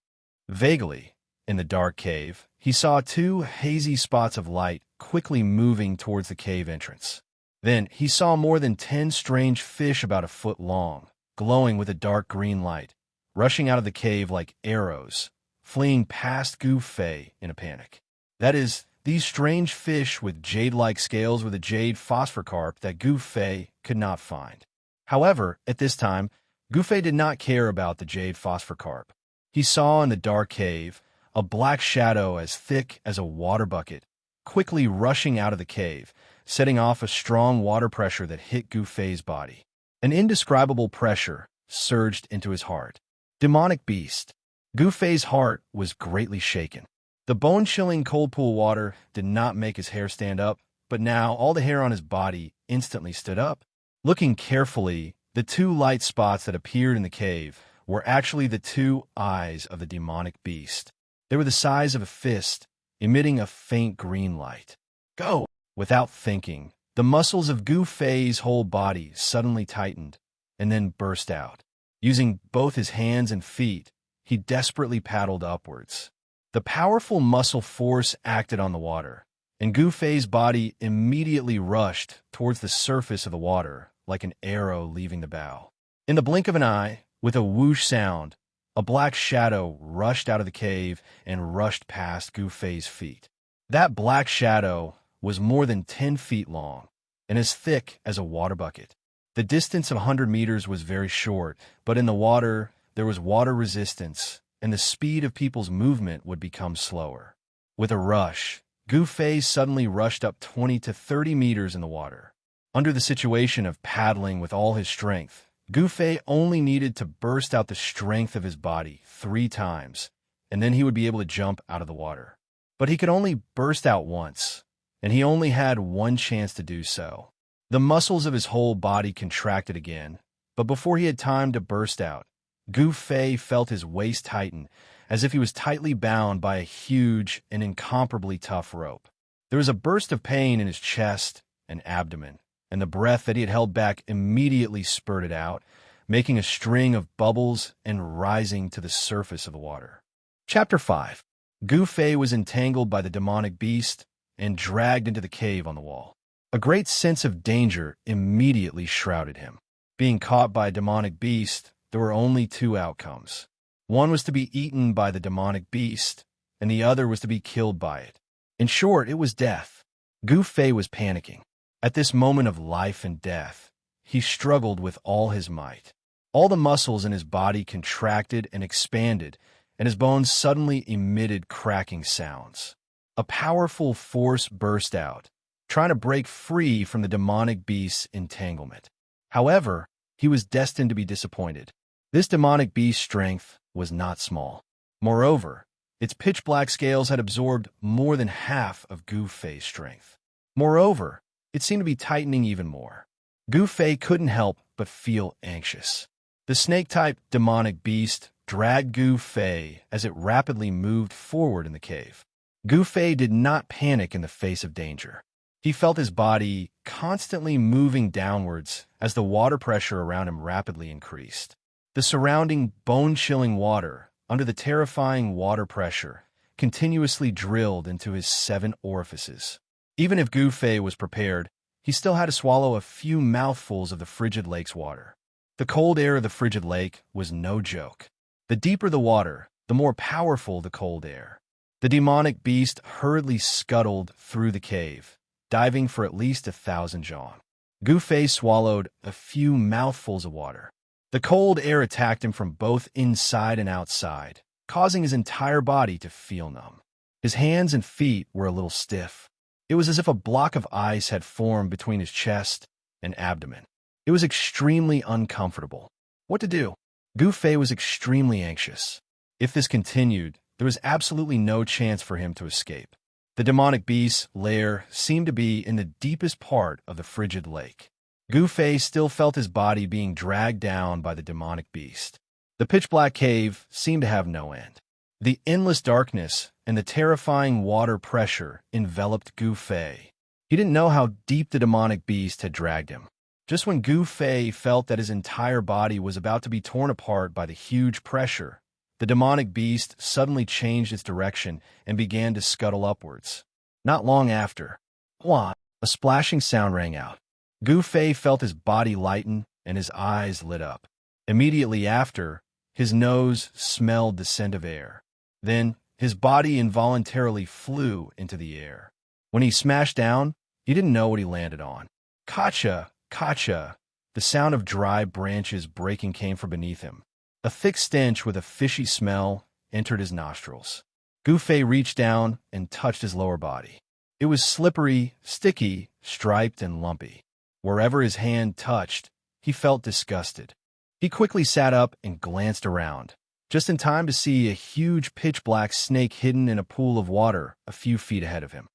[SPEAKER 1] Vaguely, in the dark cave, he saw two hazy spots of light quickly moving towards the cave entrance. Then he saw more than 10 strange fish about a foot long, glowing with a dark green light, rushing out of the cave like arrows, fleeing past Gu Fei in a panic. That is, these strange fish with jade-like scales were the jade phosphor carp that Gu Fei could not find. However, at this time, Gu Fei did not care about the jade phosphor carp. He saw in the dark cave a black shadow as thick as a water bucket, quickly rushing out of the cave, setting off a strong water pressure that hit Gu Fei's body. An indescribable pressure surged into his heart. Demonic beast. Gu Fei's heart was greatly shaken. The bone-chilling cold pool water did not make his hair stand up, but now all the hair on his body instantly stood up. Looking carefully, the two light spots that appeared in the cave were actually the two eyes of the demonic beast. They were the size of a fist, emitting a faint green light. Go! Without thinking, the muscles of Gu Fei's whole body suddenly tightened and then burst out. Using both his hands and feet, he desperately paddled upwards. The powerful muscle force acted on the water, and Gu Fei's body immediately rushed towards the surface of the water like an arrow leaving the bow. In the blink of an eye, with a whoosh sound, a black shadow rushed out of the cave and rushed past Gu Fei's feet. That black shadow was more than 10 feet long and as thick as a water bucket. The distance of 100 meters was very short, but in the water, there was water resistance, and the speed of people's movement would become slower. With a rush, Gu Fei suddenly rushed up 20 to 30 meters in the water. Under the situation of paddling with all his strength, Gu Fei only needed to burst out the strength of his body 3 times, and then he would be able to jump out of the water. But he could only burst out once, and he only had one chance to do so. The muscles of his whole body contracted again, but before he had time to burst out, Gu Fei felt his waist tighten, as if he was tightly bound by a huge and incomparably tough rope. There was a burst of pain in his chest and abdomen, and the breath that he had held back immediately spurted out, making a string of bubbles and rising to the surface of the water. Chapter 5. Gu Fei was entangled by the demonic beast and dragged into the cave on the wall. A great sense of danger immediately shrouded him. Being caught by a demonic beast, there were only 2 outcomes. One was to be eaten by the demonic beast, and the other was to be killed by it. In short, it was death. Gu Fei was panicking. At this moment of life and death, he struggled with all his might. All the muscles in his body contracted and expanded, and his bones suddenly emitted cracking sounds. A powerful force burst out, trying to break free from the demonic beast's entanglement. However, he was destined to be disappointed. This demonic beast's strength was not small. Moreover, its pitch-black scales had absorbed more than half of Gu Fei's strength. Moreover, it seemed to be tightening even more. Gu Fei couldn't help but feel anxious. The snake-type demonic beast dragged Gu Fei as it rapidly moved forward in the cave. Gu Fei did not panic in the face of danger. He felt his body constantly moving downwards as the water pressure around him rapidly increased. The surrounding bone-chilling water, under the terrifying water pressure, continuously drilled into his 7 orifices. Even if Gu Fei was prepared, he still had to swallow a few mouthfuls of the frigid lake's water. The cold air of the frigid lake was no joke. The deeper the water, the more powerful the cold air. The demonic beast hurriedly scuttled through the cave, diving for at least 1,000 jaunt. Gu Fei swallowed a few mouthfuls of water. The cold air attacked him from both inside and outside, causing his entire body to feel numb. His hands and feet were a little stiff. It was as if a block of ice had formed between his chest and abdomen. It was extremely uncomfortable. What to do? Gu Fei was extremely anxious. If this continued, there was absolutely no chance for him to escape. The demonic beast's lair seemed to be in the deepest part of the frigid lake. Gu Fei still felt his body being dragged down by the demonic beast. The pitch-black cave seemed to have no end. The endless darkness and the terrifying water pressure enveloped Gu Fei. He didn't know how deep the demonic beast had dragged him. Just when Gu Fei felt that his entire body was about to be torn apart by the huge pressure, the demonic beast suddenly changed its direction and began to scuttle upwards. Not long after, a splashing sound rang out. Gu Fei felt his body lighten and his eyes lit up. Immediately after, his nose smelled the scent of air. Then, his body involuntarily flew into the air. When he smashed down, he didn't know what he landed on. Kacha! Kacha! The sound of dry branches breaking came from beneath him. A thick stench with a fishy smell entered his nostrils. Gu Fei reached down and touched his lower body. It was slippery, sticky, striped, and lumpy. Wherever his hand touched, he felt disgusted. He quickly sat up and glanced around, just in time to see a huge pitch-black snake hidden in a pool of water a few feet ahead of him.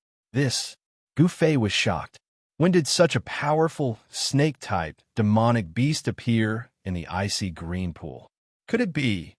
[SPEAKER 1] Gu Fei was shocked. When did such a powerful, snake-type, demonic beast appear in the icy green pool? Could it be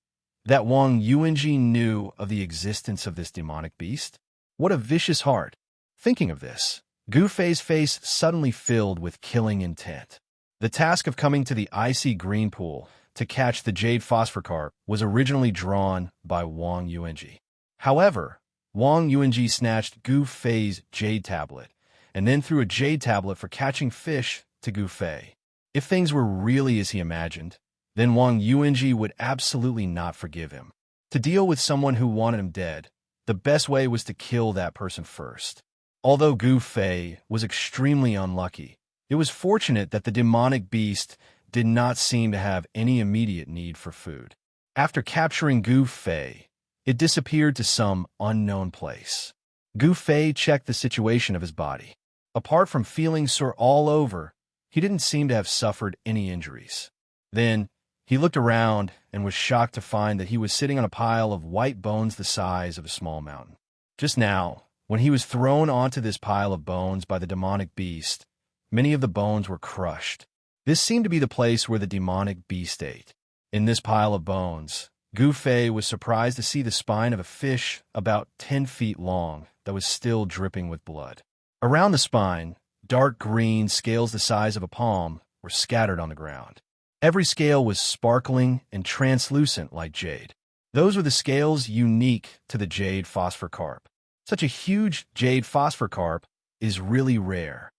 [SPEAKER 1] that Wang Yuanji knew of the existence of this demonic beast? What a vicious heart! Thinking of this, Gu Fei's face suddenly filled with killing intent. The task of coming to the icy green pool to catch the jade phosphor carp was originally drawn by Wang Yuanji. However, Wang Yuanji snatched Gu Fei's jade tablet and then threw a jade tablet for catching fish to Gu Fei. If things were really as he imagined, then Wang Yuanji would absolutely not forgive him. To deal with someone who wanted him dead, the best way was to kill that person first. Although Gu Fei was extremely unlucky, it was fortunate that the demonic beast did not seem to have any immediate need for food. After capturing Gu Fei, it disappeared to some unknown place. Gu Fei checked the situation of his body. Apart from feeling sore all over, he didn't seem to have suffered any injuries. Then, he looked around and was shocked to find that he was sitting on a pile of white bones the size of a small mountain. Just now, when he was thrown onto this pile of bones by the demonic beast, many of the bones were crushed. This seemed to be the place where the demonic beast ate. In this pile of bones, Gu Fei was surprised to see the spine of a fish about 10 feet long that was still dripping with blood. Around the spine, dark green scales the size of a palm were scattered on the ground. Every scale was sparkling and translucent like jade. Those were the scales unique to the jade phosphor carp. Such a huge jade phosphor carp is really rare.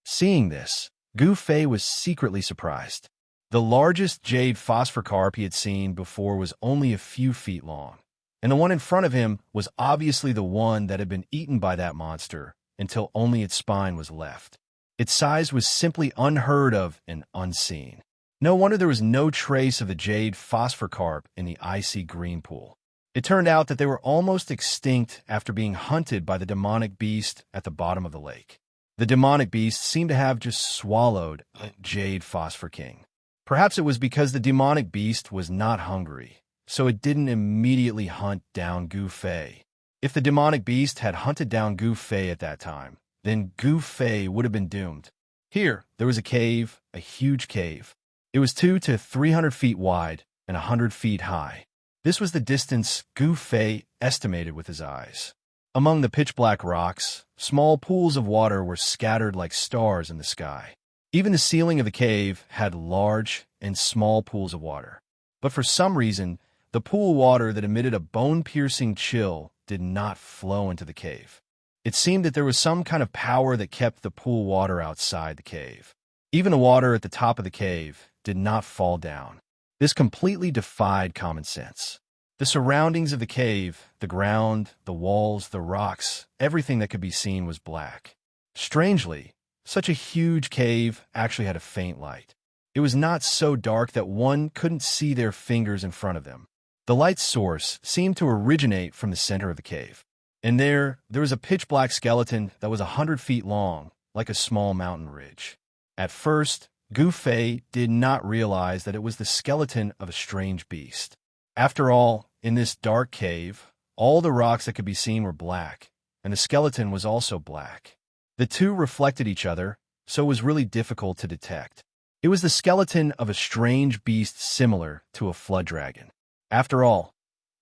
[SPEAKER 1] Seeing this, Gu Fei was secretly surprised. The largest jade phosphor carp he had seen before was only a few feet long, and the one in front of him was obviously the one that had been eaten by that monster until only its spine was left. Its size was simply unheard of and unseen. No wonder there was no trace of the jade phosphor carp in the icy green pool. It turned out that they were almost extinct after being hunted by the demonic beast at the bottom of the lake. The demonic beast seemed to have just swallowed a jade phosphor king. Perhaps it was because the demonic beast was not hungry, so it didn't immediately hunt down Gu Fei. If the demonic beast had hunted down Gu Fei at that time, then Gu Fei would have been doomed. Here, there was a cave, a huge cave. It was 200 to 300 feet wide and 100 feet high. This was the distance Gu Fei estimated with his eyes. Among the pitch-black rocks, small pools of water were scattered like stars in the sky. Even the ceiling of the cave had large and small pools of water. But for some reason, the pool water that emitted a bone-piercing chill did not flow into the cave. It seemed that there was some kind of power that kept the pool water outside the cave. Even the water at the top of the cave did not fall down. This completely defied common sense. The surroundings of the cave, the ground, the walls, the rocks, everything that could be seen was black. Strangely, such a huge cave actually had a faint light. It was not so dark that one couldn't see their fingers in front of them. The light's source seemed to originate from the center of the cave. And there was a pitch-black skeleton that was 100 feet long, like a small mountain ridge. At first, Gu Fei did not realize that it was the skeleton of a strange beast. After all, in this dark cave, all the rocks that could be seen were black, and the skeleton was also black. The two reflected each other, so it was really difficult to detect. It was the skeleton of a strange beast similar to a flood dragon. After all,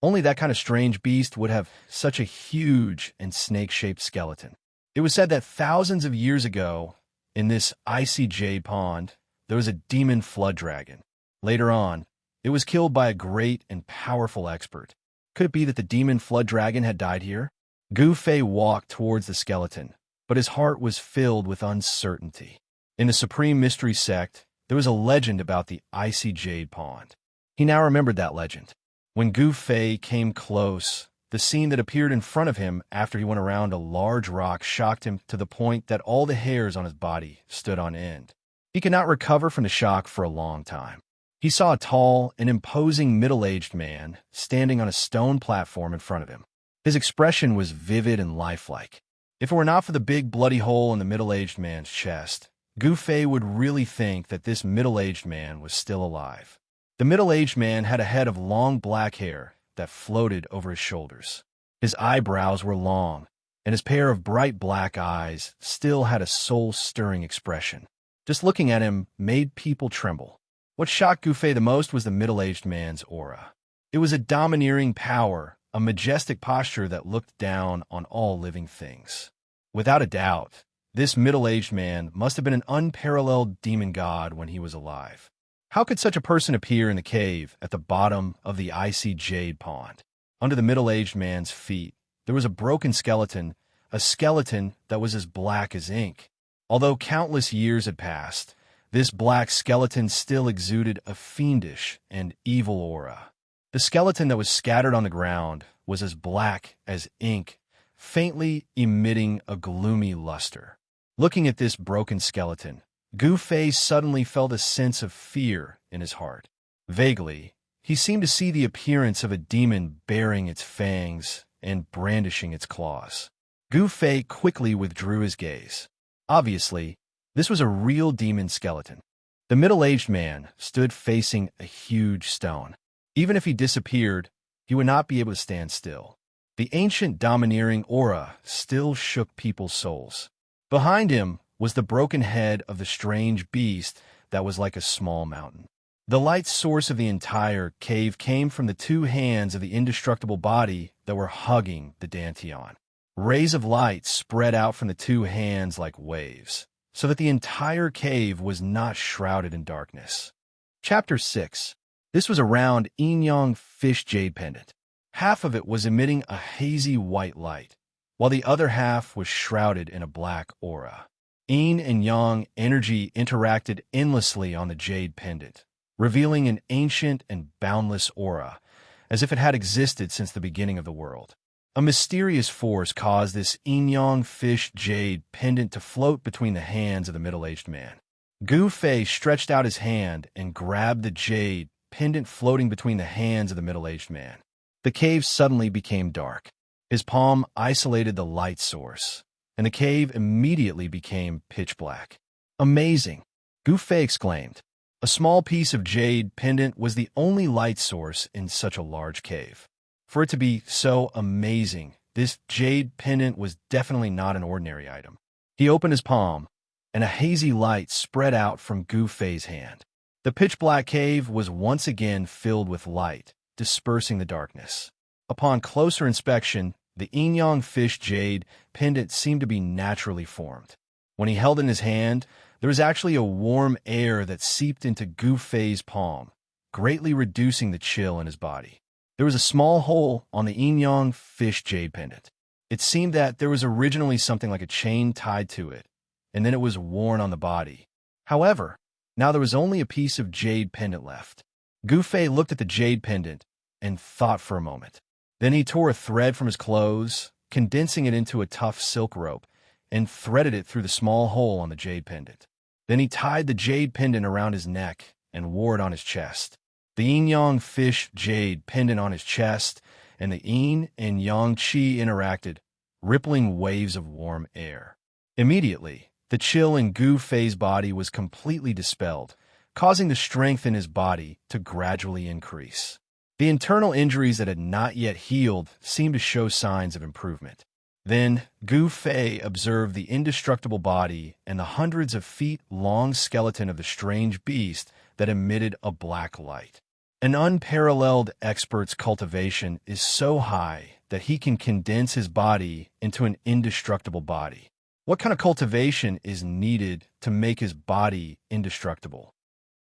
[SPEAKER 1] only that kind of strange beast would have such a huge and snake-shaped skeleton. It was said that thousands of years ago, in this icy jade pond, there was a demon flood dragon. Later on, it was killed by a great and powerful expert. Could it be that the demon flood dragon had died here? Gu Fei walked towards the skeleton, but his heart was filled with uncertainty. In the Supreme Mystery Sect, there was a legend about the icy jade pond. He now remembered that legend. When Gu Fei came close, the scene that appeared in front of him after he went around a large rock shocked him to the point that all the hairs on his body stood on end. He could not recover from the shock for a long time. He saw a tall and imposing middle-aged man standing on a stone platform in front of him. His expression was vivid and lifelike. If it were not for the big bloody hole in the middle-aged man's chest, Gu Fei would really think that this middle-aged man was still alive. The middle-aged man had a head of long black hair that floated over his shoulders. His eyebrows were long, and his pair of bright black eyes still had a soul-stirring expression. Just looking at him made people tremble. What shocked Gu Fei the most was the middle-aged man's aura. It was a domineering power, a majestic posture that looked down on all living things. Without a doubt, this middle-aged man must have been an unparalleled demon god when he was alive. How could such a person appear in the cave at the bottom of the icy jade pond? Under the middle-aged man's feet, there was a broken skeleton, a skeleton that was as black as ink. Although countless years had passed, this black skeleton still exuded a fiendish and evil aura. The skeleton that was scattered on the ground was as black as ink, faintly emitting a gloomy luster. Looking at this broken skeleton, Gu Fei suddenly felt a sense of fear in his heart. Vaguely, he seemed to see the appearance of a demon baring its fangs and brandishing its claws. Gu Fei quickly withdrew his gaze. Obviously, this was a real demon skeleton. The middle-aged man stood facing a huge stone. Even if he disappeared, he would not be able to stand still. The ancient domineering aura still shook people's souls. Behind him was the broken head of the strange beast that was like a small mountain. The light source of the entire cave came from the two hands of the indestructible body that were hugging the Dantian. Rays of light spread out from the two hands like waves, so that the entire cave was not shrouded in darkness. Chapter 6. This was a round yin-yang fish jade pendant. Half of it was emitting a hazy white light, while the other half was shrouded in a black aura. Yin and yang energy interacted endlessly on the jade pendant, revealing an ancient and boundless aura, as if it had existed since the beginning of the world. A mysterious force caused this yin-yang fish jade pendant to float between the hands of the middle-aged man. Gu Fei stretched out his hand and grabbed the jade pendant floating between the hands of the middle-aged man. The cave suddenly became dark. His palm isolated the light source, and the cave immediately became pitch black. Amazing! Gu Fei exclaimed. A small piece of jade pendant was the only light source in such a large cave. For it to be so amazing, this jade pendant was definitely not an ordinary item. He opened his palm, and a hazy light spread out from Gu Fei's hand. The pitch-black cave was once again filled with light, dispersing the darkness. Upon closer inspection, the yin-yang fish jade pendant seemed to be naturally formed. When he held it in his hand, there was actually a warm air that seeped into Gu Fei's palm, greatly reducing the chill in his body. There was a small hole on the yin-yang fish jade pendant. It seemed that there was originally something like a chain tied to it, and then it was worn on the body. However, now there was only a piece of jade pendant left. Gu Fei looked at the jade pendant and thought for a moment. Then he tore a thread from his clothes, condensing it into a tough silk rope, and threaded it through the small hole on the jade pendant. Then he tied the jade pendant around his neck and wore it on his chest. The yin-yang fish jade pendant on his chest and the yin and yang qi interacted, rippling waves of warm air. Immediately, the chill in Gu Fei's body was completely dispelled, causing the strength in his body to gradually increase. The internal injuries that had not yet healed seemed to show signs of improvement. Then, Gu Fei observed the indestructible body and the hundreds of feet-long skeleton of the strange beast that emitted a black light. An unparalleled expert's cultivation is so high that he can condense his body into an indestructible body. What kind of cultivation is needed to make his body indestructible?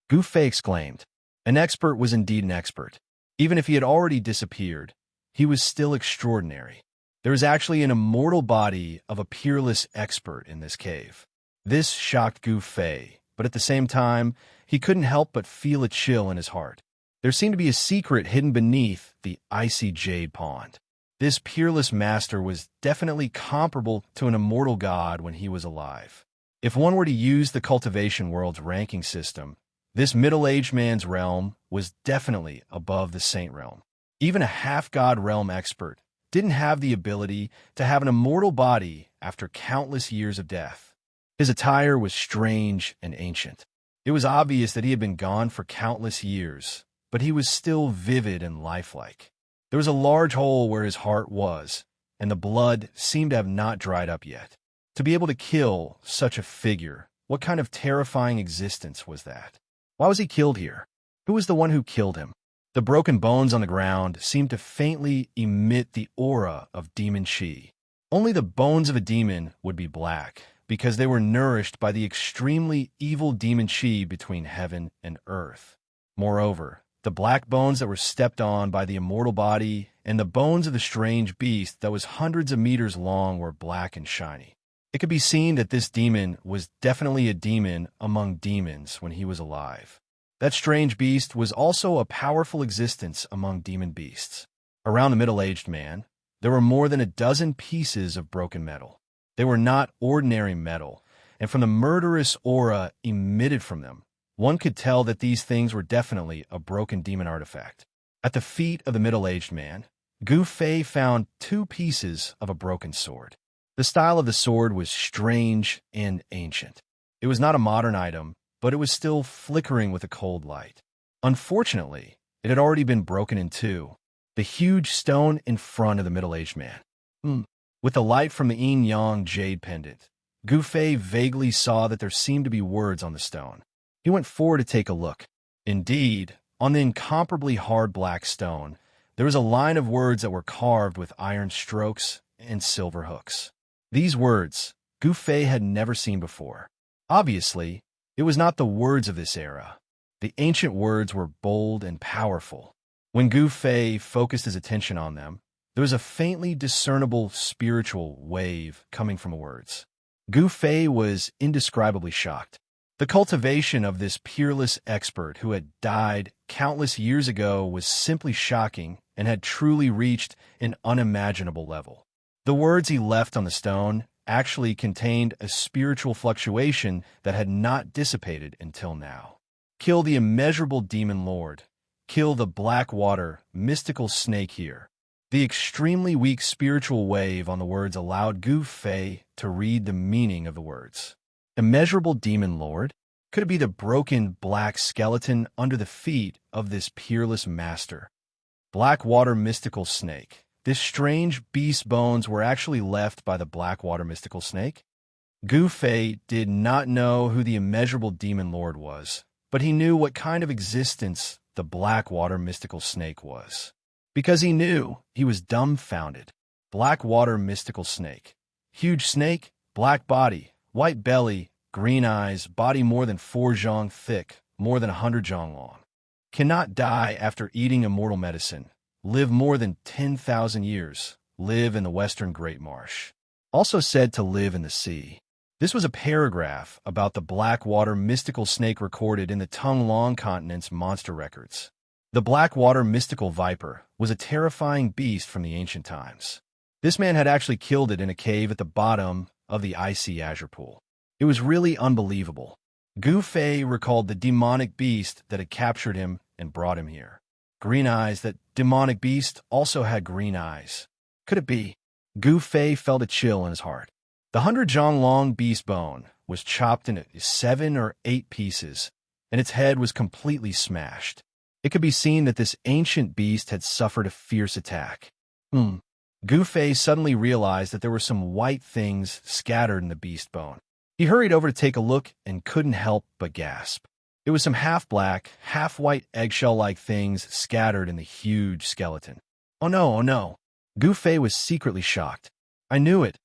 [SPEAKER 1] Gu Fei exclaimed. An expert was indeed an expert. Even if he had already disappeared, he was still extraordinary. There is actually an immortal body of a peerless expert in this cave. This shocked Gu Fei, but at the same time, he couldn't help but feel a chill in his heart. There seemed to be a secret hidden beneath the icy jade pond. This peerless master was definitely comparable to an immortal god when he was alive. If one were to use the cultivation world's ranking system, this middle-aged man's realm was definitely above the saint realm. Even a half-god realm expert didn't have the ability to have an immortal body after countless years of death. His attire was strange and ancient. It was obvious that he had been gone for countless years, but he was still vivid and lifelike. There was a large hole where his heart was, and the blood seemed to have not dried up yet. To be able to kill such a figure, what kind of terrifying existence was that? Why was he killed here? Who was the one who killed him? The broken bones on the ground seemed to faintly emit the aura of demon chi. Only the bones of a demon would be black, because they were nourished by the extremely evil demon chi between heaven and earth. Moreover, the black bones that were stepped on by the immortal body and the bones of the strange beast that was hundreds of meters long were black and shiny. It could be seen that this demon was definitely a demon among demons when he was alive. That strange beast was also a powerful existence among demon beasts. Around the middle-aged man, there were more than a dozen pieces of broken metal. They were not ordinary metal, and from the murderous aura emitted from them, one could tell that these things were definitely a broken demon artifact. At the feet of the middle-aged man, Gu Fei found 2 pieces of a broken sword. The style of the sword was strange and ancient. It was not a modern item, but it was still flickering with a cold light. Unfortunately, it had already been broken in 2. The huge stone in front of the middle-aged man. With the light from the yin-yang jade pendant, Gu Fei vaguely saw that there seemed to be words on the stone. He went forward to take a look. Indeed, on the incomparably hard black stone, there was a line of words that were carved with iron strokes and silver hooks. These words, Gu Fei had never seen before. Obviously, it was not the words of this era. The ancient words were bold and powerful. When Gu Fei focused his attention on them, there was a faintly discernible spiritual wave coming from the words. Gu Fei was indescribably shocked. The cultivation of this peerless expert who had died countless years ago was simply shocking and had truly reached an unimaginable level. The words he left on the stone actually contained a spiritual fluctuation that had not dissipated until now. Kill the immeasurable demon lord. Kill the black water, mystical snake here. The extremely weak spiritual wave on the words allowed Gu Fei to read the meaning of the words. Immeasurable demon lord? Could it be the broken black skeleton under the feet of this peerless master? Blackwater mystical snake. This strange beast's bones were actually left by the Blackwater mystical snake? Gu Fei did not know who the immeasurable demon lord was, but he knew what kind of existence the Blackwater mystical snake was. Because he knew, he was dumbfounded. Blackwater mystical snake. Huge snake, black body, white belly, green eyes, body more than 4 zhang thick, more than 100 zhang long. Cannot die after eating immortal medicine. Live more than 10,000 years. Live in the western Great Marsh. Also said to live in the sea. This was a paragraph about the Blackwater mystical snake recorded in the Tonglong continent's monster records. The Blackwater mystical viper was a terrifying beast from the ancient times. This man had actually killed it in a cave at the bottom of the icy azure pool. It was really unbelievable. Gu Fei recalled the demonic beast that had captured him and brought him here. Green eyes, that demonic beast also had green eyes. Could it be? Gu Fei felt a chill in his heart. The 100-jong-long beast bone was chopped into 7 or 8 pieces, and its head was completely smashed. It could be seen that this ancient beast had suffered a fierce attack. Gu Fei suddenly realized that there were some white things scattered in the beast bone. He hurried over to take a look and couldn't help but gasp. It was some half-black, half-white eggshell-like things scattered in the huge skeleton. Oh no, oh no. Gu Fei was secretly shocked. I knew it.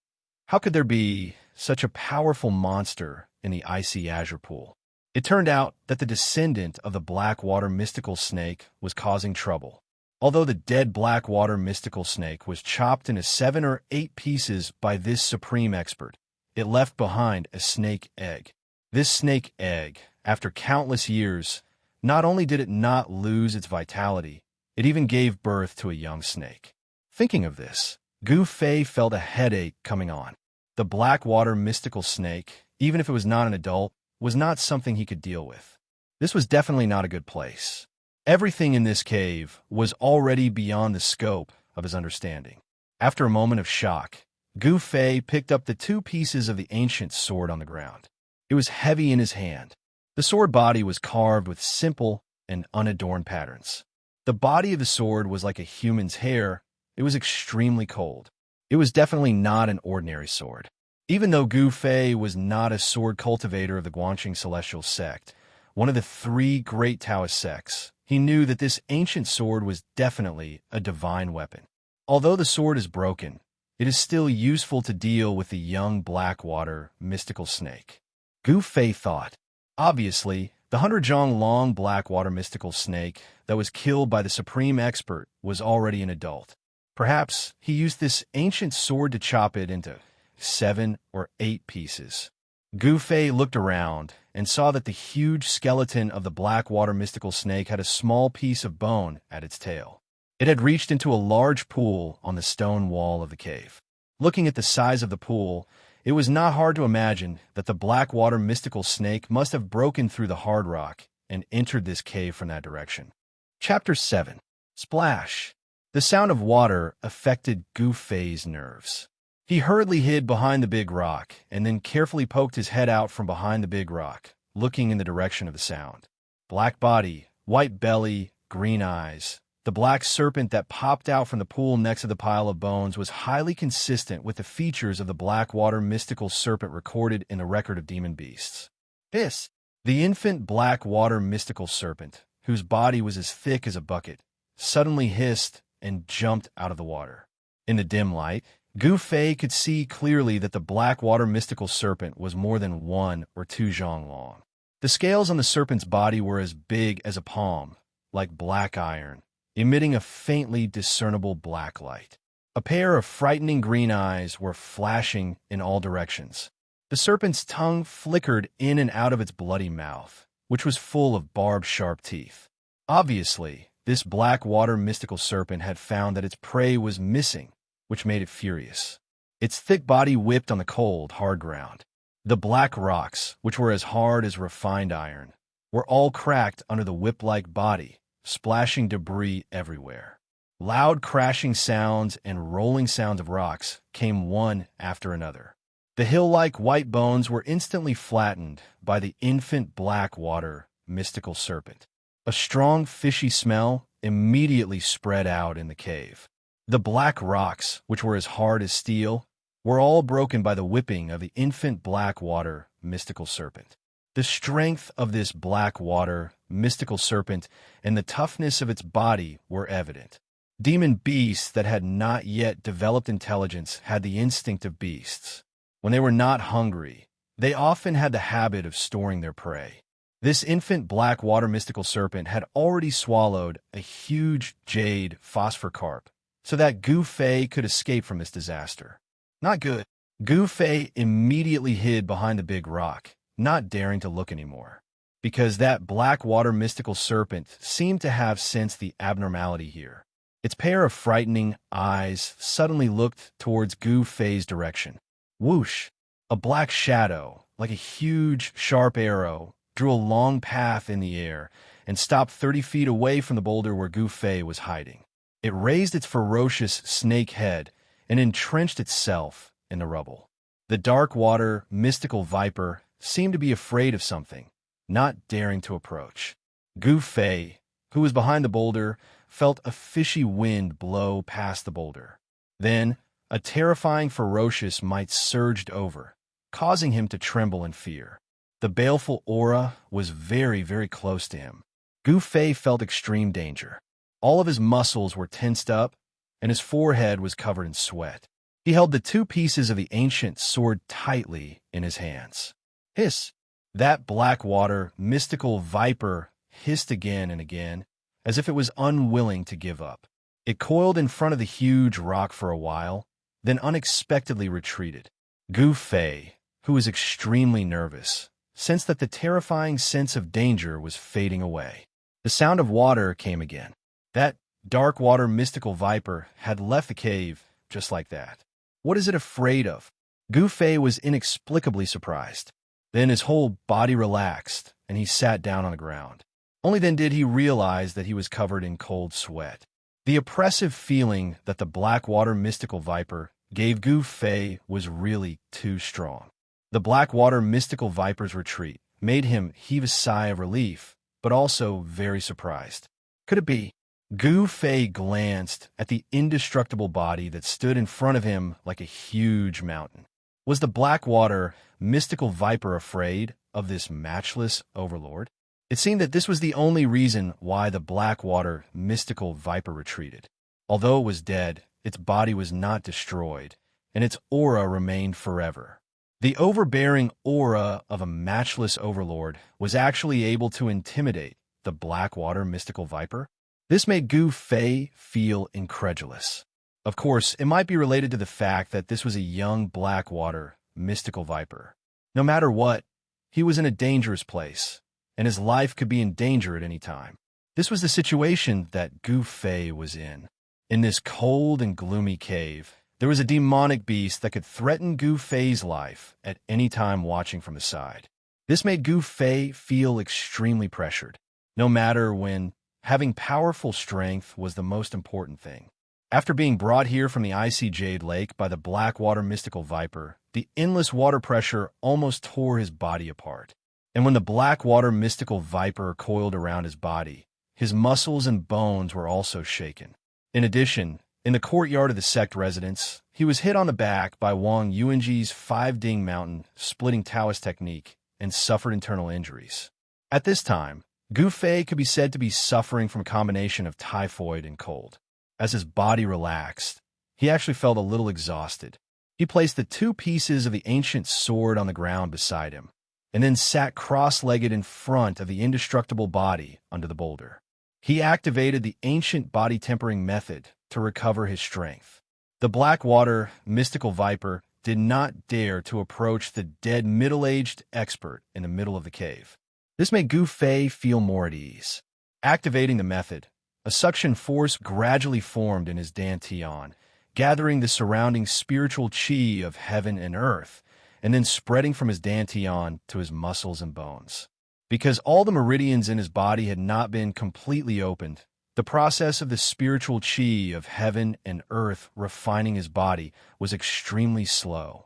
[SPEAKER 1] How could there be such a powerful monster in the icy azure pool? It turned out that the descendant of the Blackwater mystical snake was causing trouble. Although the dead Blackwater mystical snake was chopped into 7 or 8 pieces by this supreme expert, it left behind a snake egg. This snake egg, after countless years, not only did it not lose its vitality, it even gave birth to a young snake. Thinking of this, Gu Fei felt a headache coming on. The Blackwater mystical snake, even if it was not an adult, was not something he could deal with. This was definitely not a good place. Everything in this cave was already beyond the scope of his understanding. After a moment of shock, Gu Fei picked up the 2 pieces of the ancient sword on the ground. It was heavy in his hand. The sword body was carved with simple and unadorned patterns. The body of the sword was like a human's hair. It was extremely cold. It was definitely not an ordinary sword. Even though Gu Fei was not a sword cultivator of the Guanxing Celestial Sect, one of the 3 great Taoist sects, he knew that this ancient sword was definitely a divine weapon. Although the sword is broken, it is still useful to deal with the young Blackwater mystical snake. Gu Fei thought. Obviously, the 100-jong-long Blackwater mystical snake that was killed by the supreme expert was already an adult. Perhaps he used this ancient sword to chop it into 7 or 8 pieces. Gu Fei looked around and saw that the huge skeleton of the Blackwater mystical snake had a small piece of bone at its tail. It had reached into a large pool on the stone wall of the cave. Looking at the size of the pool, it was not hard to imagine that the Blackwater mystical snake must have broken through the hard rock and entered this cave from that direction. Chapter 7. Splash. The sound of water affected Gu Fei's nerves. He hurriedly hid behind the big rock and then carefully poked his head out from behind the big rock, looking in the direction of the sound. Black body, white belly, green eyes. The black serpent that popped out from the pool next to the pile of bones was highly consistent with the features of the Blackwater mystical serpent recorded in the record of demon beasts. Hiss! The infant Blackwater mystical serpent, whose body was as thick as a bucket, suddenly hissed and jumped out of the water. In the dim light, Gu Fei could see clearly that the Blackwater mystical serpent was more than 1 or 2 zhong long. The scales on the serpent's body were as big as a palm, like black iron, emitting a faintly discernible black light. A pair of frightening green eyes were flashing in all directions. The serpent's tongue flickered in and out of its bloody mouth, which was full of barbed sharp teeth. Obviously, this Blackwater mystical serpent had found that its prey was missing, which made it furious. Its thick body whipped on the cold, hard ground. The black rocks, which were as hard as refined iron, were all cracked under the whip-like body, splashing debris everywhere. Loud crashing sounds and rolling sounds of rocks came one after another. The hill-like white bones were instantly flattened by the infant Blackwater mystical serpent. A strong fishy smell immediately spread out in the cave. The black rocks, which were as hard as steel, were all broken by the whipping of the infant Blackwater mystical serpent. The strength of this Blackwater mystical serpent and the toughness of its body were evident. Demon beasts that had not yet developed intelligence had the instinct of beasts. When they were not hungry, they often had the habit of storing their prey. This infant Blackwater mystical serpent had already swallowed a huge jade phosphor carp, so that Gu Fei could escape from this disaster. Not good. Gu Fei immediately hid behind the big rock, not daring to look anymore, because that Blackwater mystical serpent seemed to have sensed the abnormality here. Its pair of frightening eyes suddenly looked towards Gu Fei's direction. Whoosh! A black shadow, like a huge, sharp arrow, drew a long path in the air and stopped 30 feet away from the boulder where Gu Fei was hiding. It raised its ferocious snake head and entrenched itself in the rubble. The dark water, mystical viper seemed to be afraid of something, not daring to approach. Gu Fei, who was behind the boulder, felt a fishy wind blow past the boulder. Then, a terrifying, ferocious might surged over, causing him to tremble in fear. The baleful aura was very, very close to him. Gu Fei felt extreme danger. All of his muscles were tensed up, and his forehead was covered in sweat. He held the two pieces of the ancient sword tightly in his hands. Hiss! That black water, mystical viper hissed again and again, as if it was unwilling to give up. It coiled in front of the huge rock for a while, then unexpectedly retreated. Gu Fei, who was extremely nervous, sensed that the terrifying sense of danger was fading away. The sound of water came again. That dark water mystical viper had left the cave just like that. What is it afraid of? Gu Fei was inexplicably surprised. Then his whole body relaxed, and he sat down on the ground. Only then did he realize that he was covered in cold sweat. The oppressive feeling that the Blackwater mystical viper gave Gu Fei was really too strong. The Blackwater mystical viper's retreat made him heave a sigh of relief, but also very surprised. Could it be? Gu Fei glanced at the indestructible body that stood in front of him like a huge mountain. Was the Blackwater mystical viper afraid of this matchless overlord? It seemed that this was the only reason why the Blackwater mystical viper retreated. Although it was dead, its body was not destroyed, and its aura remained forever. The overbearing aura of a matchless overlord was actually able to intimidate the Blackwater mystical viper. This made Gu Fei feel incredulous. Of course, it might be related to the fact that this was a young Blackwater mystical viper. No matter what, he was in a dangerous place, and his life could be in danger at any time. This was the situation that Gu Fei was in. In this cold and gloomy cave, there was a demonic beast that could threaten Gu Fei's life at any time watching from the side. This made Gu Fei feel extremely pressured, no matter when having powerful strength was the most important thing. After being brought here from the icy jade lake by the Blackwater mystical viper, the endless water pressure almost tore his body apart. And when the Blackwater mystical viper coiled around his body, his muscles and bones were also shaken. In addition, in the courtyard of the sect residence, he was hit on the back by Wang Yuanji's 5-ding mountain splitting Taoist technique and suffered internal injuries. At this time, Gu Fei could be said to be suffering from a combination of typhoid and cold. As his body relaxed, he actually felt a little exhausted. He placed the two pieces of the ancient sword on the ground beside him, and then sat cross-legged in front of the indestructible body under the boulder. He activated the ancient body tempering method to recover his strength. The Blackwater mystical viper did not dare to approach the dead middle-aged expert in the middle of the cave. This made Gu Fei feel more at ease. Activating the method, a suction force gradually formed in his dantian, gathering the surrounding spiritual chi of heaven and earth, and then spreading from his dantian to his muscles and bones. Because all the meridians in his body had not been completely opened, the process of the spiritual chi of heaven and earth refining his body was extremely slow.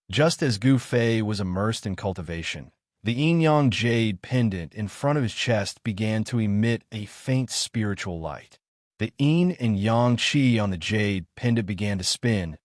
[SPEAKER 1] Just as Gu Fei was immersed in cultivation, the yin-yang jade pendant in front of his chest began to emit a faint spiritual light. The yin and yang qi on the jade pendant began to spin,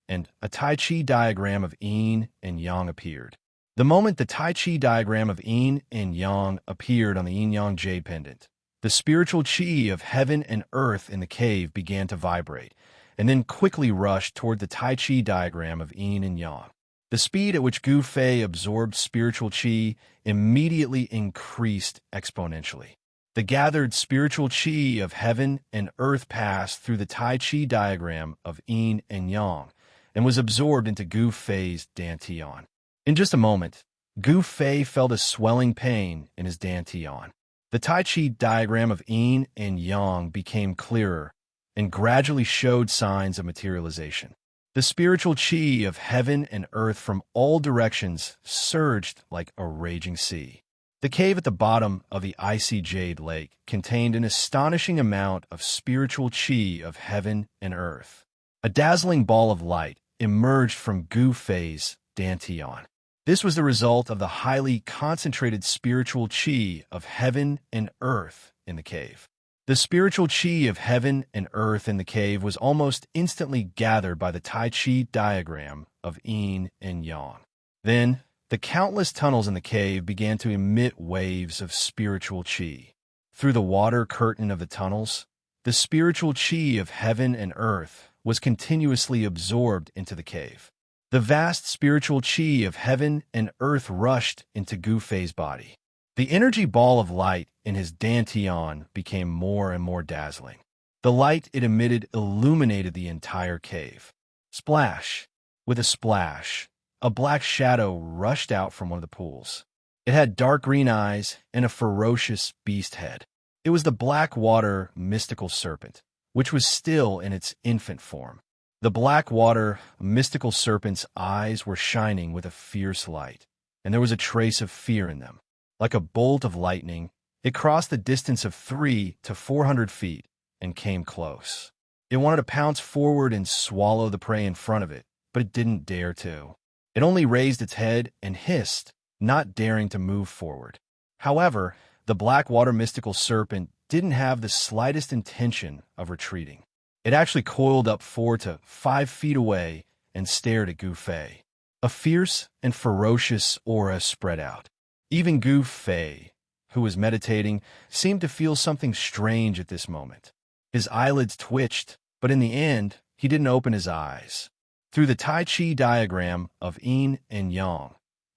[SPEAKER 1] and a Tai Chi diagram of yin and yang appeared. The moment the Tai Chi diagram of yin and yang appeared on the yin-yang jade pendant, the spiritual chi of heaven and earth in the cave began to vibrate, and then quickly rushed toward the Tai Chi diagram of yin and yang. The speed at which Gu Fei absorbed spiritual chi immediately increased exponentially. The gathered spiritual chi of heaven and earth passed through the Tai Chi diagram of yin and yang and was absorbed into Gu Fei's dantian. In just a moment, Gu Fei felt a swelling pain in his dantian. The Tai Chi diagram of yin and yang became clearer and gradually showed signs of materialization. The spiritual chi of heaven and earth from all directions surged like a raging sea. The cave at the bottom of the icy jade lake contained an astonishing amount of spiritual chi of heaven and earth. A dazzling ball of light emerged from Gu Fei's dantian. This was the result of the highly concentrated spiritual qi of heaven and earth in the cave. The spiritual qi of heaven and earth in the cave was almost instantly gathered by the Tai Chi diagram of yin and yang. Then, the countless tunnels in the cave began to emit waves of spiritual qi. Through the water curtain of the tunnels, the spiritual qi of heaven and earth was continuously absorbed into the cave. The vast spiritual qi of heaven and earth rushed into Gu Fei's body. The energy ball of light in his dantian became more and more dazzling. The light it emitted illuminated the entire cave. Splash! With a splash, a black shadow rushed out from one of the pools. It had dark green eyes and a ferocious beast head. It was the black water mystical serpent, which was still in its infant form. The black water mystical serpent's eyes were shining with a fierce light, and there was a trace of fear in them. Like a bolt of lightning, it crossed the distance of 300 to 400 feet and came close. It wanted to pounce forward and swallow the prey in front of it, but it didn't dare to. It only raised its head and hissed, not daring to move forward. However, the black water mystical serpent didn't have the slightest intention of retreating. It actually coiled up 4 to 5 feet away and stared at Gu Fei. A fierce and ferocious aura spread out. Even Gu Fei, who was meditating, seemed to feel something strange at this moment. His eyelids twitched, but in the end, he didn't open his eyes. Through the Tai Chi diagram of yin and yang,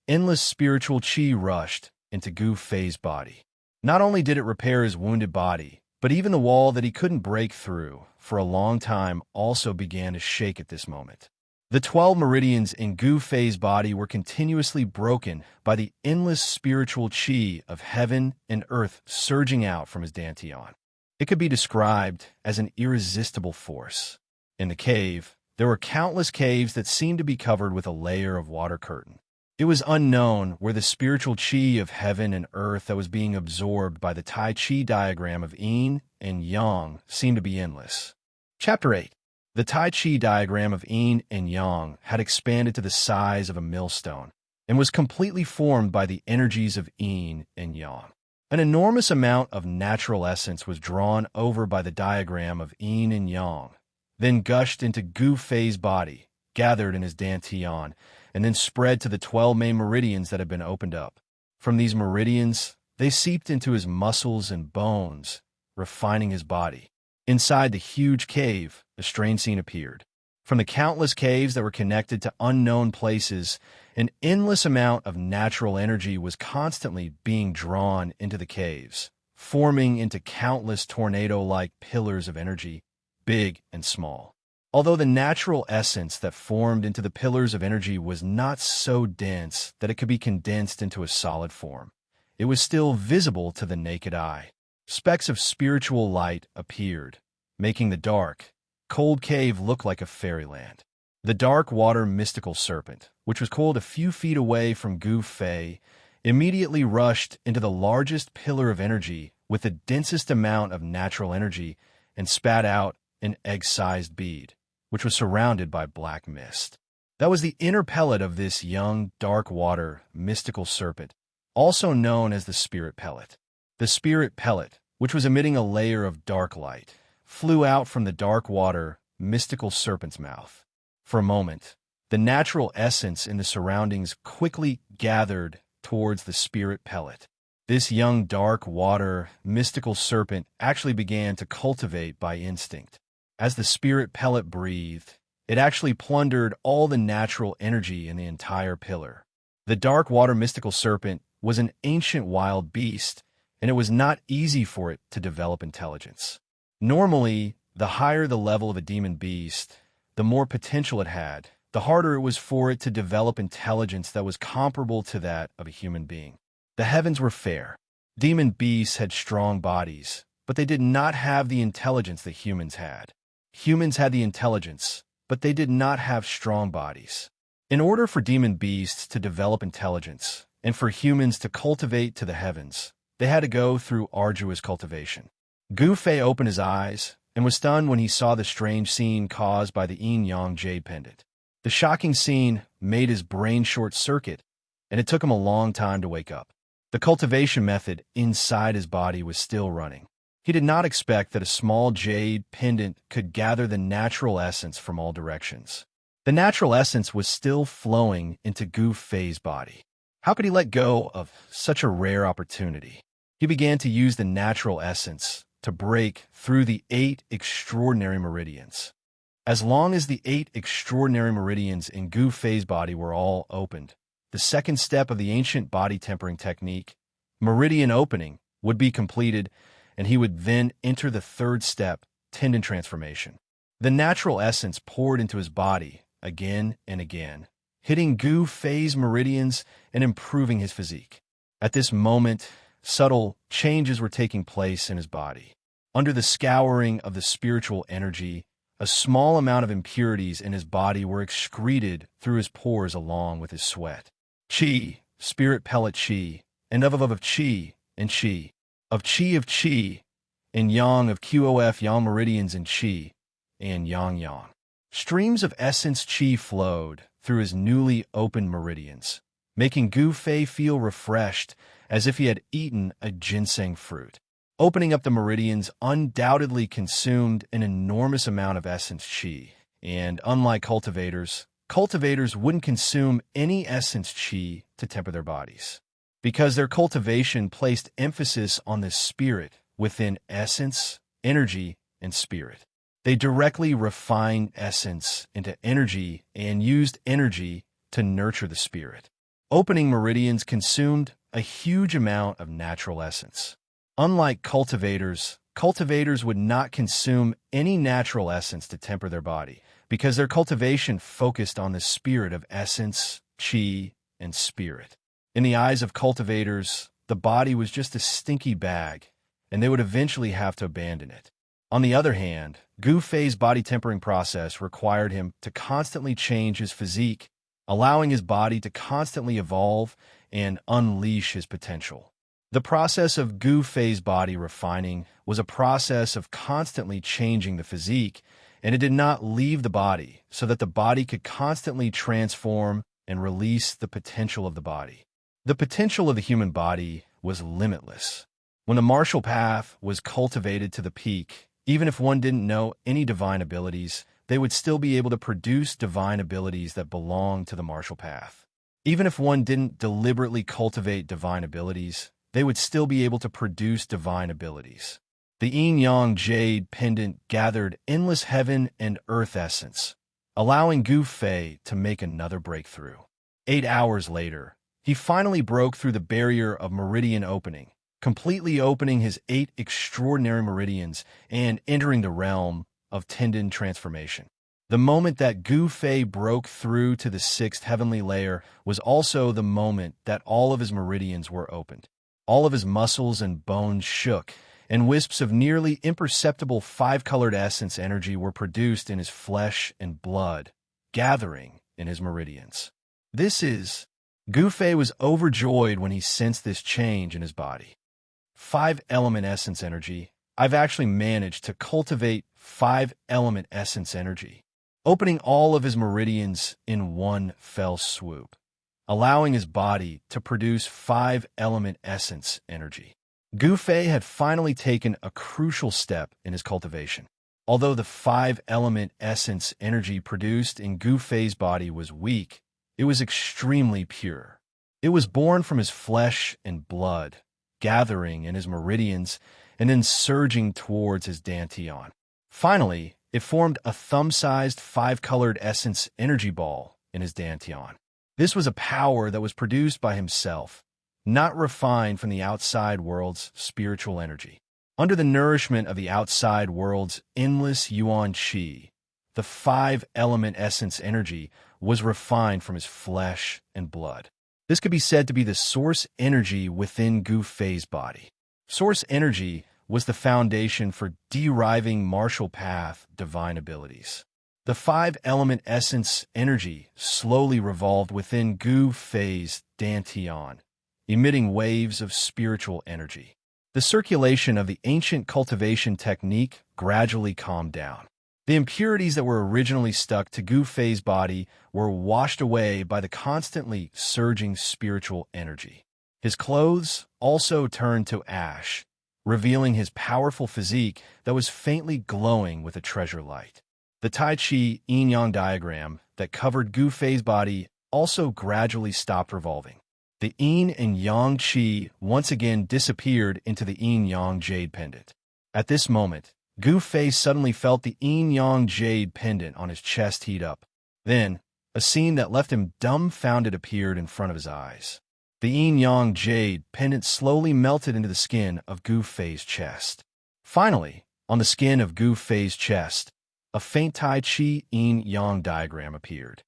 [SPEAKER 1] endless spiritual qi rushed into Gu Fei's body. Not only did it repair his wounded body, but even the wall that he couldn't break through for a long time also began to shake at this moment. The 12 meridians in Gu Fei's body were continuously broken by the endless spiritual qi of heaven and earth surging out from his dantian. It could be described as an irresistible force. In the cave, there were countless caves that seemed to be covered with a layer of water curtain. It was unknown where the spiritual qi of heaven and earth that was being absorbed by the Tai Chi diagram of yin and yang seemed to be endless. Chapter 8. The Tai Chi diagram of yin and yang had expanded to the size of a millstone and was completely formed by the energies of yin and yang. An enormous amount of natural essence was drawn over by the diagram of yin and yang, then gushed into Gu Fei's body, gathered in his dantian, and then spread to the 12 main meridians that had been opened up. From these meridians, they seeped into his muscles and bones, refining his body. Inside the huge cave, a strange scene appeared. From the countless caves that were connected to unknown places, an endless amount of natural energy was constantly being drawn into the caves, forming into countless tornado-like pillars of energy, big and small. Although the natural essence that formed into the pillars of energy was not so dense that it could be condensed into a solid form, it was still visible to the naked eye. Specks of spiritual light appeared, making the dark, cold cave look like a fairyland. The dark water mystical serpent, which was coiled a few feet away from Gu Fei, immediately rushed into the largest pillar of energy with the densest amount of natural energy and spat out an egg-sized bead, which was surrounded by black mist. That was the inner pellet of this young, dark water mystical serpent, also known as the spirit pellet. The spirit pellet, which was emitting a layer of dark light, flew out from the dark water mystical serpent's mouth. For a moment, the natural essence in the surroundings quickly gathered towards the spirit pellet. This young dark water mystical serpent actually began to cultivate by instinct. As the spirit pellet breathed, it actually plundered all the natural energy in the entire pillar. The dark water mystical serpent was an ancient wild beast, and it was not easy for it to develop intelligence. Normally, the higher the level of a demon beast, the more potential it had, the harder it was for it to develop intelligence that was comparable to that of a human being. The heavens were fair. Demon beasts had strong bodies, but they did not have the intelligence that humans had. Humans had the intelligence, but they did not have strong bodies. In order for demon beasts to develop intelligence, and for humans to cultivate to the heavens, they had to go through arduous cultivation. Gu Fei opened his eyes, and was stunned when he saw the strange scene caused by the yin-yang jade pendant. The shocking scene made his brain short-circuit, and it took him a long time to wake up. The cultivation method inside his body was still running. He did not expect that a small jade pendant could gather the natural essence from all directions. The natural essence was still flowing into Gu Fei's body. How could he let go of such a rare opportunity? He began to use the natural essence to break through the 8 extraordinary meridians. As long as the 8 extraordinary meridians in Gu Fei's body were all opened, the second step of the ancient body tempering technique, meridian opening, would be completed, and he would then enter the third step, tendon transformation. The natural essence poured into his body again and again, hitting Gu Fei's meridians and improving his physique. At this moment, subtle changes were taking place in his body. Under the scouring of the spiritual energy, a small amount of impurities in his body were excreted through his pores along with his sweat. Qi, spirit pellet qi, and of qi, and qi, of qi, and yang of qof yang meridians and qi, and yang. Streams of essence qi flowed through his newly opened meridians, making Gu Fei feel refreshed as if he had eaten a ginseng fruit. Opening up the meridians undoubtedly consumed an enormous amount of essence qi, and unlike cultivators wouldn't consume any essence qi to temper their bodies, because their cultivation placed emphasis on the spirit within essence, energy, and spirit. They directly refined essence into energy and used energy to nurture the spirit. Opening meridians consumed a huge amount of natural essence. Unlike cultivators would not consume any natural essence to temper their body, because their cultivation focused on the spirit of essence, qi, and spirit. In the eyes of cultivators, the body was just a stinky bag, and they would eventually have to abandon it. On the other hand, Gu Fei's body tempering process required him to constantly change his physique, allowing his body to constantly evolve and unleash his potential. The process of Gu Fei's body refining was a process of constantly changing the physique, and it did not leave the body so that the body could constantly transform and release the potential of the body. The potential of the human body was limitless. When the martial path was cultivated to the peak, even if one didn't know any divine abilities, they would still be able to produce divine abilities that belong to the martial path. Even if one didn't deliberately cultivate divine abilities, they would still be able to produce divine abilities. The yin-yang jade pendant gathered endless heaven and earth essence, allowing Gu Fei to make another breakthrough. 8 hours later, he finally broke through the barrier of meridian opening, completely opening his 8 extraordinary meridians and entering the realm of tendon transformation. The moment that Gu Fei broke through to the 6th heavenly layer was also the moment that all of his meridians were opened. All of his muscles and bones shook, and wisps of nearly imperceptible 5-colored essence energy were produced in his flesh and blood, gathering in his meridians. Gu Fei was overjoyed when he sensed this change in his body. 5-element essence energy. I've actually managed to cultivate 5-element essence energy, opening all of his meridians in one fell swoop, allowing his body to produce 5-element essence energy. Gu Fei had finally taken a crucial step in his cultivation. Although the 5-element essence energy produced in Gu Fei's body was weak, it was extremely pure. It was born from his flesh and blood, gathering in his meridians and then surging towards his dantian. Finally, it formed a thumb-sized 5-colored essence energy ball in his dantian. This was a power that was produced by himself, not refined from the outside world's spiritual energy. Under the nourishment of the outside world's endless yuan qi, the 5-element essence energy was refined from his flesh and blood. This could be said to be the source energy within Gu Fei's body. Source energy was the foundation for deriving martial path divine abilities. The 5-element essence energy slowly revolved within Gu Fei's dantian, emitting waves of spiritual energy. The circulation of the ancient cultivation technique gradually calmed down. The impurities that were originally stuck to Gu Fei's body were washed away by the constantly surging spiritual energy. His clothes also turned to ash, revealing his powerful physique that was faintly glowing with a treasure light. The Tai Chi yin-yang diagram that covered Gu Fei's body also gradually stopped revolving. The yin and yang qi once again disappeared into the yin-yang jade pendant. At this moment, Gu Fei suddenly felt the yin-yang jade pendant on his chest heat up. Then, a scene that left him dumbfounded appeared in front of his eyes. The yin-yang jade pendant slowly melted into the skin of Gu Fei's chest. Finally, on the skin of Gu Fei's chest, a faint Tai Chi yin-yang diagram appeared.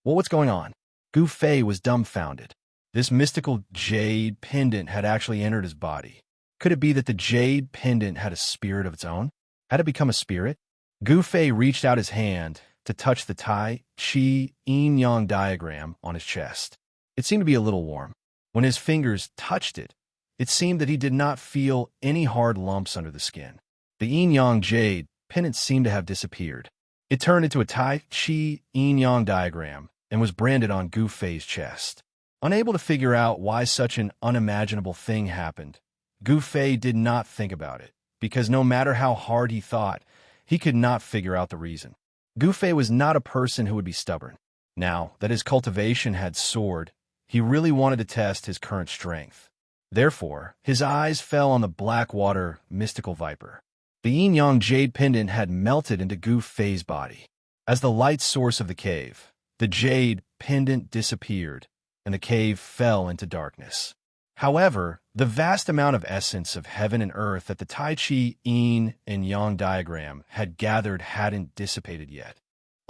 [SPEAKER 1] Well, what's going on? Gu Fei was dumbfounded. This mystical jade pendant had actually entered his body. Could it be that the jade pendant had a spirit of its own? Had it become a spirit? Gu Fei reached out his hand to touch the Tai Chi yin-yang diagram on his chest. It seemed to be a little warm. When his fingers touched it, it seemed that he did not feel any hard lumps under the skin. The yin-yang jade pendant seemed to have disappeared. It turned into a Tai Chi yin-yang diagram and was branded on Gu Fei's chest. Unable to figure out why such an unimaginable thing happened, Gu Fei did not think about it, because no matter how hard he thought, he could not figure out the reason. Gu Fei was not a person who would be stubborn. Now that his cultivation had soared, he really wanted to test his current strength. Therefore, his eyes fell on the Blackwater mystical viper. The yin-yang jade pendant had melted into Gu Fei's body. As the light source of the cave, the jade pendant disappeared, and the cave fell into darkness. However, the vast amount of essence of heaven and earth that the Tai Chi yin and yang diagram had gathered hadn't dissipated yet.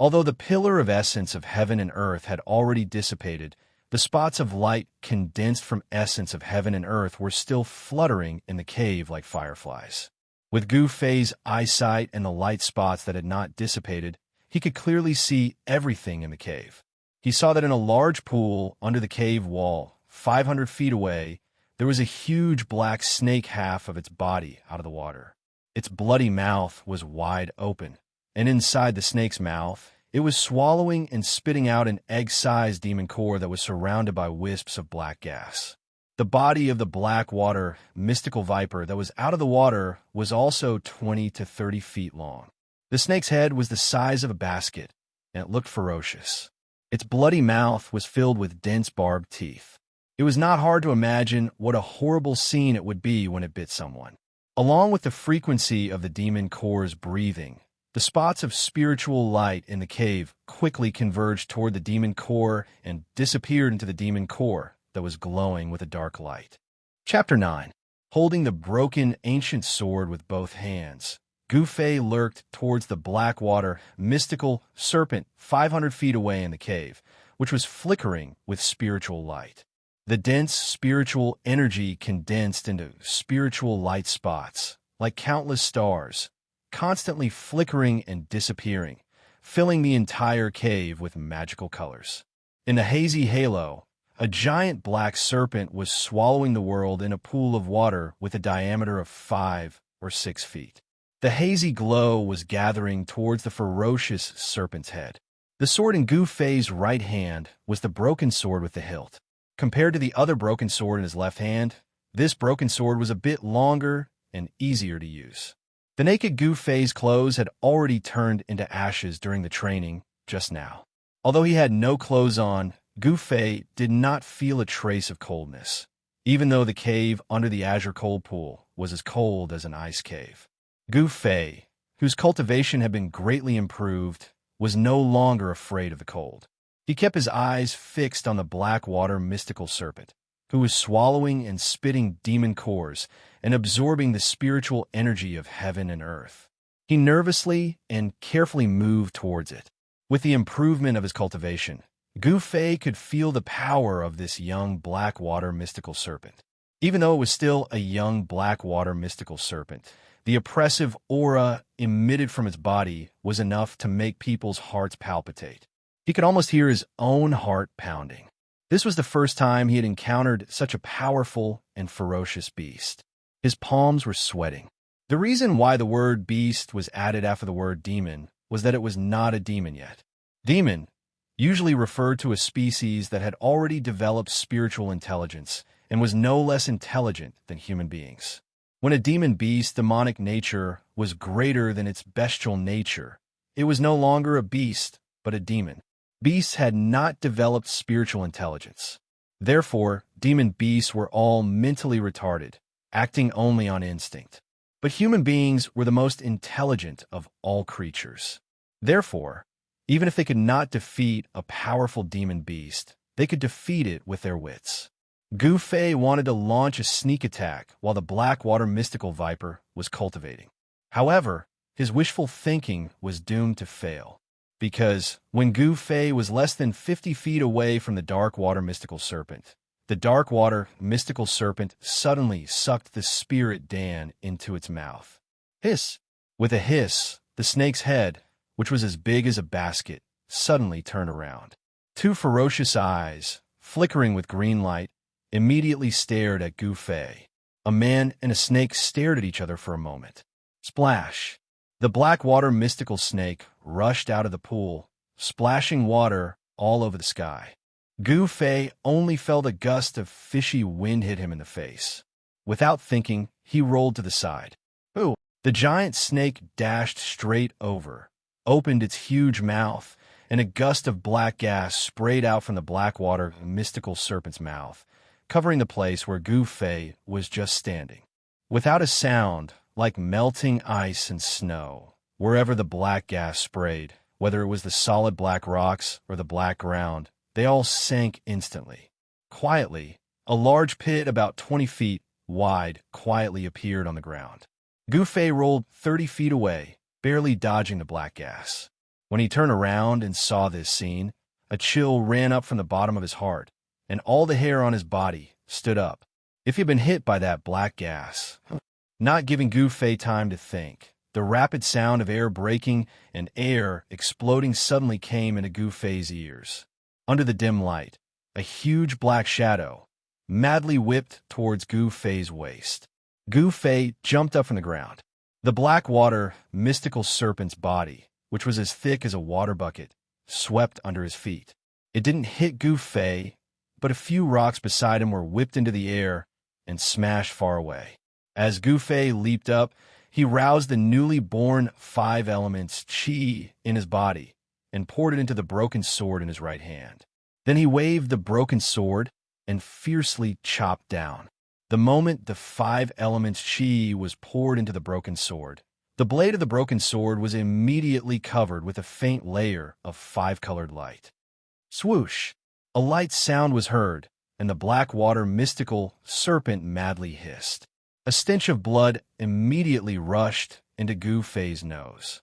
[SPEAKER 1] Although the pillar of essence of heaven and earth had already dissipated, the spots of light condensed from essence of heaven and earth were still fluttering in the cave like fireflies. With Gu Fei's eyesight and the light spots that had not dissipated, he could clearly see everything in the cave. He saw that in a large pool under the cave wall, 500 feet away, there was a huge black snake, half of its body out of the water. Its bloody mouth was wide open, and inside the snake's mouth, it was swallowing and spitting out an egg-sized demon core that was surrounded by wisps of black gas. The body of the Blackwater mystical viper that was out of the water was also 20 to 30 feet long. The snake's head was the size of a basket, and it looked ferocious. Its bloody mouth was filled with dense barbed teeth. It was not hard to imagine what a horrible scene it would be when it bit someone. Along with the frequency of the demon core's breathing, the spots of spiritual light in the cave quickly converged toward the demon core and disappeared into the demon core that was glowing with a dark light. Chapter 9. Holding the broken ancient sword with both hands, Gu Fei lurked towards the Blackwater mystical serpent 500 feet away in the cave, which was flickering with spiritual light. The dense spiritual energy condensed into spiritual light spots, like countless stars, constantly flickering and disappearing, filling the entire cave with magical colors. In the hazy halo, a giant black serpent was swallowing the world in a pool of water with a diameter of 5 or 6 feet. The hazy glow was gathering towards the ferocious serpent's head. The sword in Gu Fei's right hand was the broken sword with the hilt. Compared to the other broken sword in his left hand, this broken sword was a bit longer and easier to use. The naked Gu Fei's clothes had already turned into ashes during the training just now. Although he had no clothes on, Gu Fei did not feel a trace of coldness, even though the cave under the azure cold pool was as cold as an ice cave. Gu Fei, whose cultivation had been greatly improved, was no longer afraid of the cold. He kept his eyes fixed on the Blackwater mystical serpent, who was swallowing and spitting demon cores and absorbing the spiritual energy of heaven and earth. He nervously and carefully moved towards it. With the improvement of his cultivation, Gu Fei could feel the power of this young Blackwater mystical serpent. Even though it was still a young Blackwater mystical serpent, the oppressive aura emitted from its body was enough to make people's hearts palpitate. He could almost hear his own heart pounding. This was the first time he had encountered such a powerful and ferocious beast. His palms were sweating. The reason why the word beast was added after the word demon was that it was not a demon yet. Demon usually referred to a species that had already developed spiritual intelligence and was no less intelligent than human beings. When a demon beast's demonic nature was greater than its bestial nature, it was no longer a beast, but a demon. Beasts had not developed spiritual intelligence. Therefore, demon beasts were all mentally retarded, acting only on instinct. But human beings were the most intelligent of all creatures. Therefore, even if they could not defeat a powerful demon beast, they could defeat it with their wits. Gu Fei wanted to launch a sneak attack while the Blackwater mystical viper was cultivating. However, his wishful thinking was doomed to fail, because when Gu Fei was less than 50 feet away from the Darkwater mystical serpent, the Darkwater mystical serpent suddenly sucked the spirit Dan into its mouth. Hiss! With a hiss, the snake's head, which was as big as a basket, suddenly turned around. Two ferocious eyes, flickering with green light, immediately stared at Gu Fei. A man and a snake stared at each other for a moment. Splash! The Blackwater mystical snake rushed out of the pool, splashing water all over the sky. Gu Fei only felt a gust of fishy wind hit him in the face. Without thinking, he rolled to the side. Ooh! The giant snake dashed straight over, opened its huge mouth, and a gust of black gas sprayed out from the Blackwater mystical serpent's mouth, covering the place where Gu Fei was just standing. Without a sound, like melting ice and snow, wherever the black gas sprayed, whether it was the solid black rocks or the black ground, they all sank instantly. Quietly, a large pit about 20 feet wide quietly appeared on the ground. Gu Fei rolled 30 feet away, barely dodging the black gas. When he turned around and saw this scene, a chill ran up from the bottom of his heart, and all the hair on his body stood up. If he'd been hit by that black gas, not giving Gu Fei time to think, the rapid sound of air breaking and air exploding suddenly came into Gu Fei's ears. Under the dim light, a huge black shadow madly whipped towards Gu Fei's waist. Gu Fei jumped up from the ground. The Blackwater mystical serpent's body, which was as thick as a water bucket, swept under his feet. It didn't hit Gu Fei, but a few rocks beside him were whipped into the air and smashed far away. As Gu Fei leaped up, he roused the newly born 5 elements Qi in his body and poured it into the broken sword in his right hand. Then he waved the broken sword and fiercely chopped down. The moment the 5 elements Qi was poured into the broken sword, the blade of the broken sword was immediately covered with a faint layer of 5-colored light. Swoosh! A light sound was heard, and the Blackwater mystical serpent madly hissed. A stench of blood immediately rushed into Gu Fei's nose.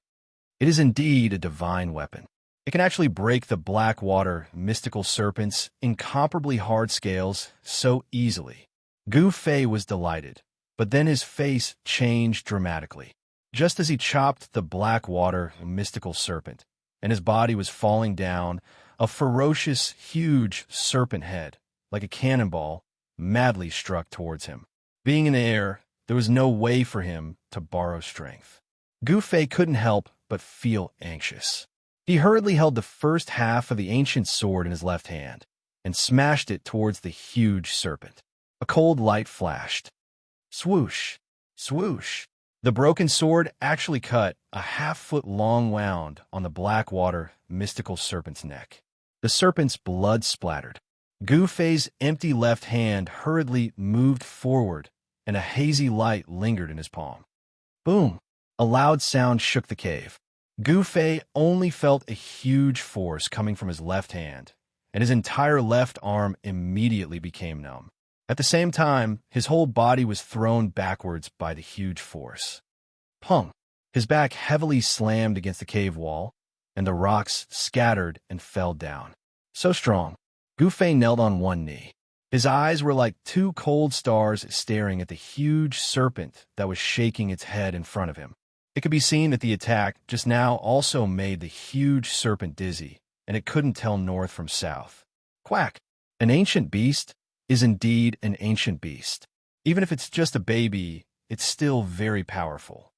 [SPEAKER 1] It is indeed a divine weapon. It can actually break the Blackwater mystical serpent's incomparably hard scales so easily. Gu Fei was delighted, but then his face changed dramatically. Just as he chopped the Blackwater mystical serpent, and his body was falling down, a ferocious, huge serpent head, like a cannonball, madly struck towards him. Being in the air, there was no way for him to borrow strength. Gu Fei couldn't help but feel anxious. He hurriedly held the first half of the ancient sword in his left hand and smashed it towards the huge serpent. A cold light flashed. Swoosh! Swoosh! The broken sword actually cut a half-foot-long wound on the Blackwater mystical serpent's neck. The serpent's blood splattered. Gu Fei's empty left hand hurriedly moved forward, and a hazy light lingered in his palm. Boom! A loud sound shook the cave. Gu Fei only felt a huge force coming from his left hand, and his entire left arm immediately became numb. At the same time, his whole body was thrown backwards by the huge force. Pong! His back heavily slammed against the cave wall, and the rocks scattered and fell down. So strong, Gu Fei knelt on one knee. His eyes were like 2 cold stars staring at the huge serpent that was shaking its head in front of him. It could be seen that the attack just now also made the huge serpent dizzy, and it couldn't tell north from south. Quack! An ancient beast is indeed an ancient beast. Even if it's just a baby, it's still very powerful.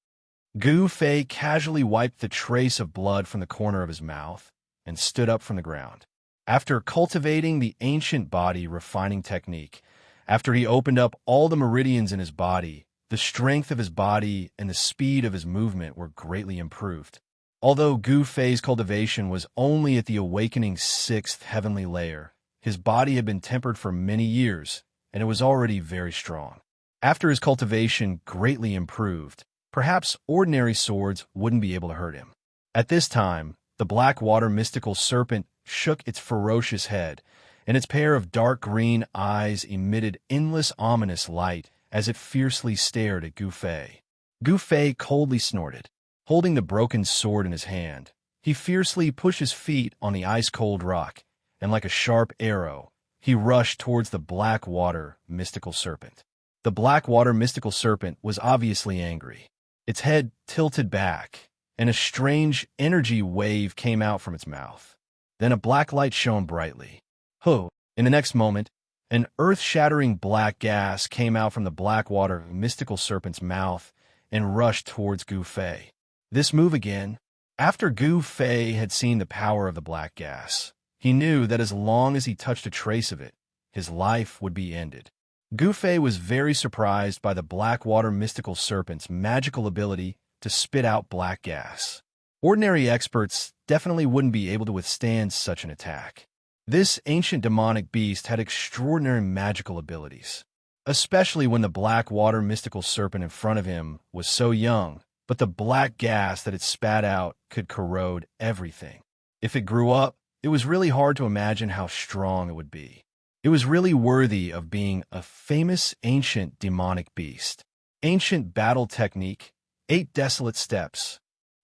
[SPEAKER 1] Gu Fei casually wiped the trace of blood from the corner of his mouth and stood up from the ground. After cultivating the ancient body refining technique, after he opened up all the meridians in his body, the strength of his body and the speed of his movement were greatly improved. Although Gu Fei's cultivation was only at the awakening 6th heavenly layer, his body had been tempered for many years, and it was already very strong. After his cultivation greatly improved, perhaps ordinary swords wouldn't be able to hurt him. At this time, the black water mystical serpent shook its ferocious head, and its pair of dark green eyes emitted endless ominous light as it fiercely stared at Gu Fei. Gu Fei coldly snorted. Holding the broken sword in his hand, he fiercely pushed his feet on the ice-cold rock, and like a sharp arrow, he rushed towards the black water mystical serpent. The black water mystical serpent was obviously angry. Its head tilted back, and a strange energy wave came out from its mouth. Then a black light shone brightly. In the next moment, an earth-shattering black gas came out from the black water mystical serpent's mouth and rushed towards Gu Fei. This move again. After Gu Fei had seen the power of the black gas, he knew that as long as he touched a trace of it, his life would be ended. Gu Fei was very surprised by the black water mystical serpent's magical ability to spit out black gas. Ordinary experts definitely wouldn't be able to withstand such an attack. This ancient demonic beast had extraordinary magical abilities, especially when the black water mystical serpent in front of him was so young, but the black gas that it spat out could corrode everything. If it grew up, it was really hard to imagine how strong it would be. It was really worthy of being a famous ancient demonic beast. Ancient battle technique, 8 desolate steps.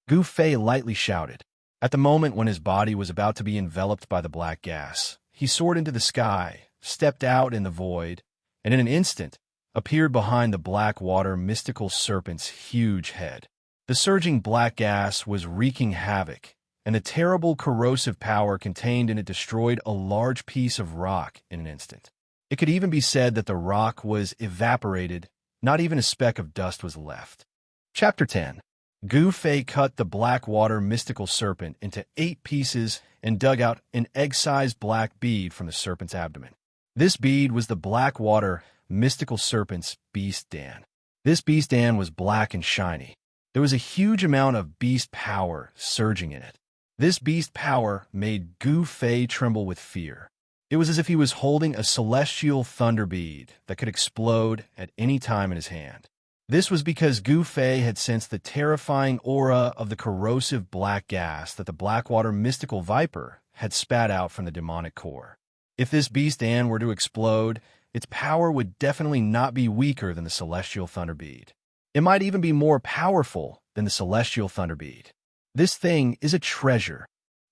[SPEAKER 1] Gu Fei lightly shouted. At the moment when his body was about to be enveloped by the black gas, he soared into the sky, stepped out in the void, and in an instant appeared behind the black water mystical serpent's huge head. The surging black gas was wreaking havoc, and the terrible corrosive power contained in it destroyed a large piece of rock in an instant. It could even be said that the rock was evaporated, not even a speck of dust was left. Chapter 10. Gu Fei cut the black water mystical serpent into 8 pieces and dug out an egg-sized black bead from the serpent's abdomen. This bead was the black water mystical serpent's beast Dan. This beast Dan was black and shiny. There was a huge amount of beast power surging in it. This beast power made Gu Fei tremble with fear. It was as if he was holding a celestial thunder bead that could explode at any time in his hand. This was because Gu Fei had sensed the terrifying aura of the corrosive black gas that the Blackwater mystical viper had spat out from the demonic core. If this beast Dan were to explode, its power would definitely not be weaker than the celestial thunder bead. It might even be more powerful than the celestial thunder bead. This thing is a treasure.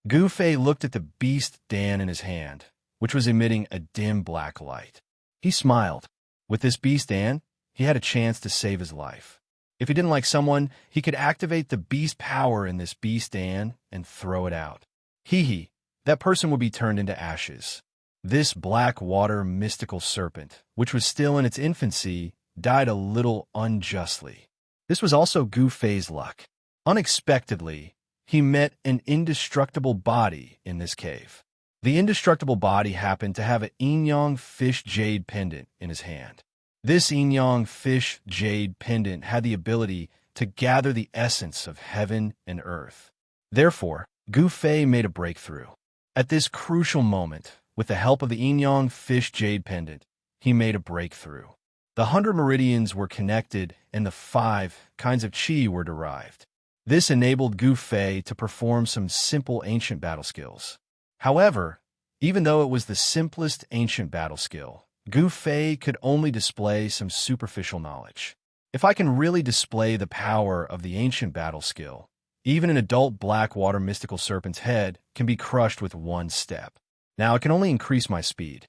[SPEAKER 1] Gu Fei looked at the beast Dan in his hand, which was emitting a dim black light. He smiled. With this beast Dan, he had a chance to save his life. If he didn't like someone, he could activate the beast power in this beast Dan and throw it out. That person would be turned into ashes. This black water mystical serpent, which was still in its infancy, died a little unjustly. This was also Gu Fei's luck. Unexpectedly, he met an indestructible body in this cave. The indestructible body happened to have an Yin-Yang fish jade pendant in his hand. This Yin-Yang fish jade pendant had the ability to gather the essence of heaven and earth. Therefore, Gu Fei made a breakthrough. At this crucial moment, with the help of the Yin-Yang fish jade pendant, he made a breakthrough. The 100 meridians were connected and the 5 kinds of qi were derived. This enabled Gu Fei to perform some simple ancient battle skills. However, even though it was the simplest ancient battle skill, Gu Fei could only display some superficial knowledge. If I can really display the power of the ancient battle skill, even an adult Blackwater mystical serpent's head can be crushed with 1 step. Now it can only increase my speed.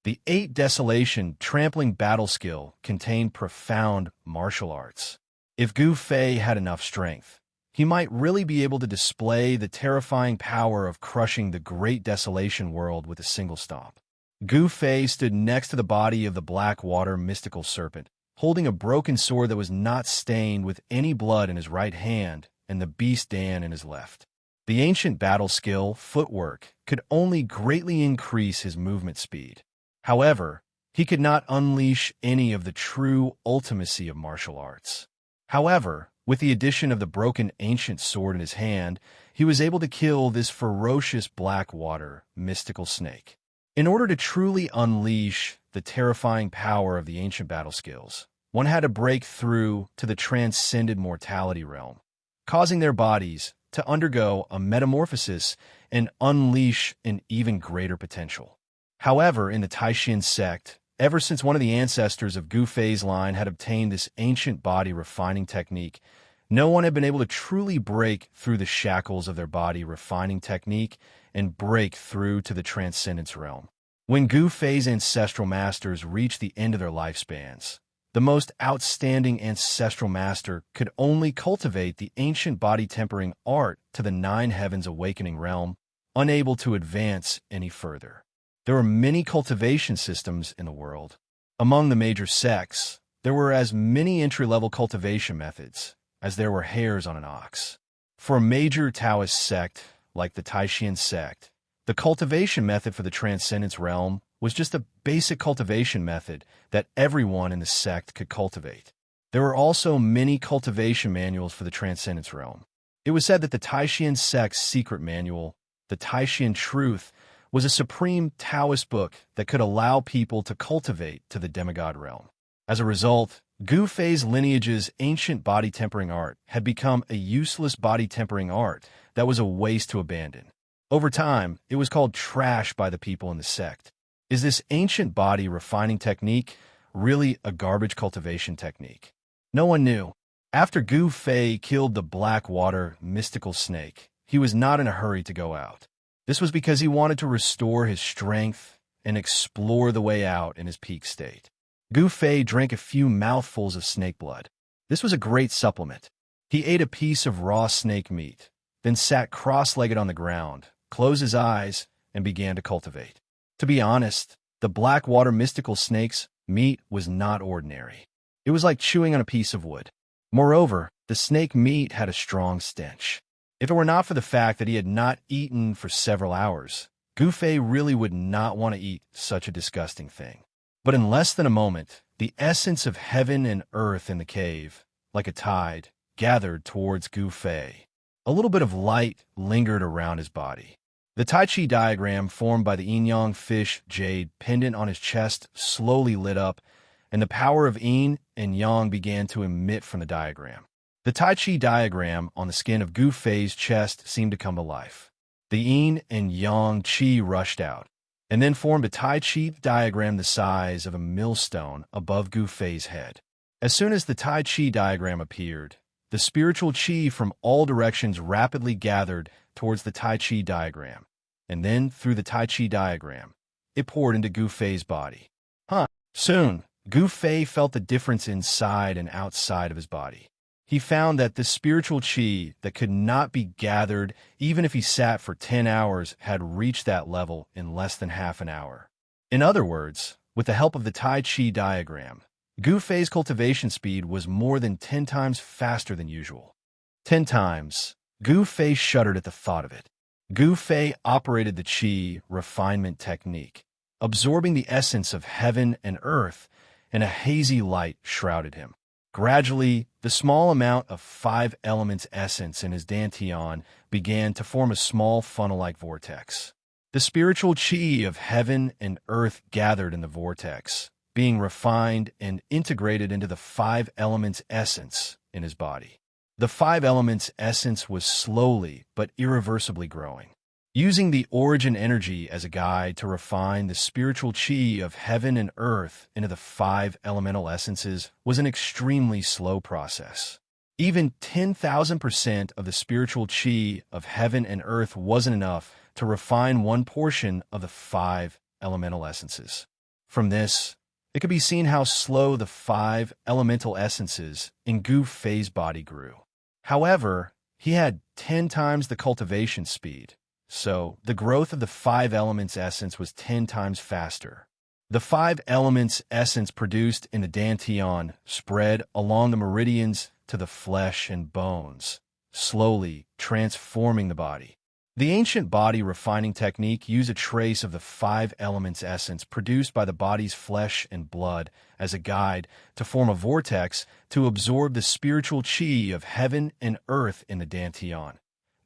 [SPEAKER 1] The 8 Desolation trampling battle skill contained profound martial arts. If Gu Fei had enough strength, he might really be able to display the terrifying power of crushing the great Desolation world with a single stomp. Gu Fei stood next to the body of the Blackwater mystical serpent, holding a broken sword that was not stained with any blood in his right hand and the beast Dan in his left. The ancient battle skill, footwork, could only greatly increase his movement speed. However, he could not unleash any of the true ultimacy of martial arts. However, with the addition of the broken ancient sword in his hand, he was able to kill this ferocious black water mystical snake. In order to truly unleash the terrifying power of the ancient battle skills, one had to break through to the transcended mortality realm, causing their bodies to undergo a metamorphosis and unleash an even greater potential. However, in the Taishan sect, ever since one of the ancestors of Gu Fei's line had obtained this ancient body refining technique, no one had been able to truly break through the shackles of their body refining technique and break through to the transcendence realm. When Gu Fei's ancestral masters reached the end of their lifespans, the most outstanding ancestral master could only cultivate the ancient body tempering art to the nine heavens awakening realm, unable to advance any further. There were many cultivation systems in the world. Among the major sects, there were as many entry-level cultivation methods as there were hairs on an ox. For a major Taoist sect, like the Taishan sect, the cultivation method for the transcendence realm was just a basic cultivation method that everyone in the sect could cultivate. There were also many cultivation manuals for the transcendence realm. It was said that the Taishan sect's secret manual, the Taishan Truth, was a supreme Taoist book that could allow people to cultivate to the demigod realm. As a result, Gu Fei's lineage's ancient body tempering art had become a useless body tempering art that was a waste to abandon. Over time, it was called trash by the people in the sect. Is this ancient body refining technique really a garbage cultivation technique? No one knew. After Gu Fei killed the black water mystical snake, he was not in a hurry to go out. This was because he wanted to restore his strength and explore the way out in his peak state. Gu Fei drank a few mouthfuls of snake blood. This was a great supplement. He ate a piece of raw snake meat, then sat cross-legged on the ground, closed his eyes, and began to cultivate. To be honest, the black water mystical snake's meat was not ordinary. It was like chewing on a piece of wood. Moreover, the snake meat had a strong stench. If it were not for the fact that he had not eaten for several hours, Gu Fei really would not want to eat such a disgusting thing. But in less than a moment, the essence of heaven and earth in the cave, like a tide, gathered towards Gu Fei. A little bit of light lingered around his body. The Tai Chi diagram formed by the yin-yang fish jade pendant on his chest slowly lit up, and the power of yin and yang began to emit from the diagram. The Tai Chi diagram on the skin of Gu Fei's chest seemed to come to life. The yin and yang chi rushed out, and then formed a Tai Chi diagram the size of a millstone above Gu Fei's head. As soon as the Tai Chi diagram appeared, the spiritual chi from all directions rapidly gathered towards the Tai Chi diagram, and then through the Tai Chi diagram, it poured into Gu Fei's body. Soon, Gu Fei felt the difference inside and outside of his body. He found that the spiritual chi that could not be gathered even if he sat for 10 hours had reached that level in less than half an hour. In other words, with the help of the Tai Chi diagram, Gu Fei's cultivation speed was more than 10 times faster than usual. 10 times. Gu Fei shuddered at the thought of it. Gu Fei operated the chi refinement technique, absorbing the essence of heaven and earth, and a hazy light shrouded him. Gradually, the small amount of 5 elements essence in his dantian began to form a small funnel-like vortex. The spiritual chi of heaven and earth gathered in the vortex, being refined and integrated into the 5 elements essence in his body. The 5 elements essence was slowly but irreversibly growing. Using the origin energy as a guide to refine the spiritual chi of heaven and earth into the 5 elemental essences was an extremely slow process. Even 10,000% of the spiritual chi of heaven and earth wasn't enough to refine one portion of the 5 elemental essences. From this, it could be seen how slow the 5 elemental essences in Gu Fei's body grew. However, he had 10 times the cultivation speed, so the growth of the 5 elements essence was 10 times faster. The five elements essence produced in the dantian spread along the meridians to the flesh and bones, slowly transforming the body. The ancient body refining technique used a trace of the five elements essence produced by the body's flesh and blood as a guide to form a vortex to absorb the spiritual chi of heaven and earth in the dantian,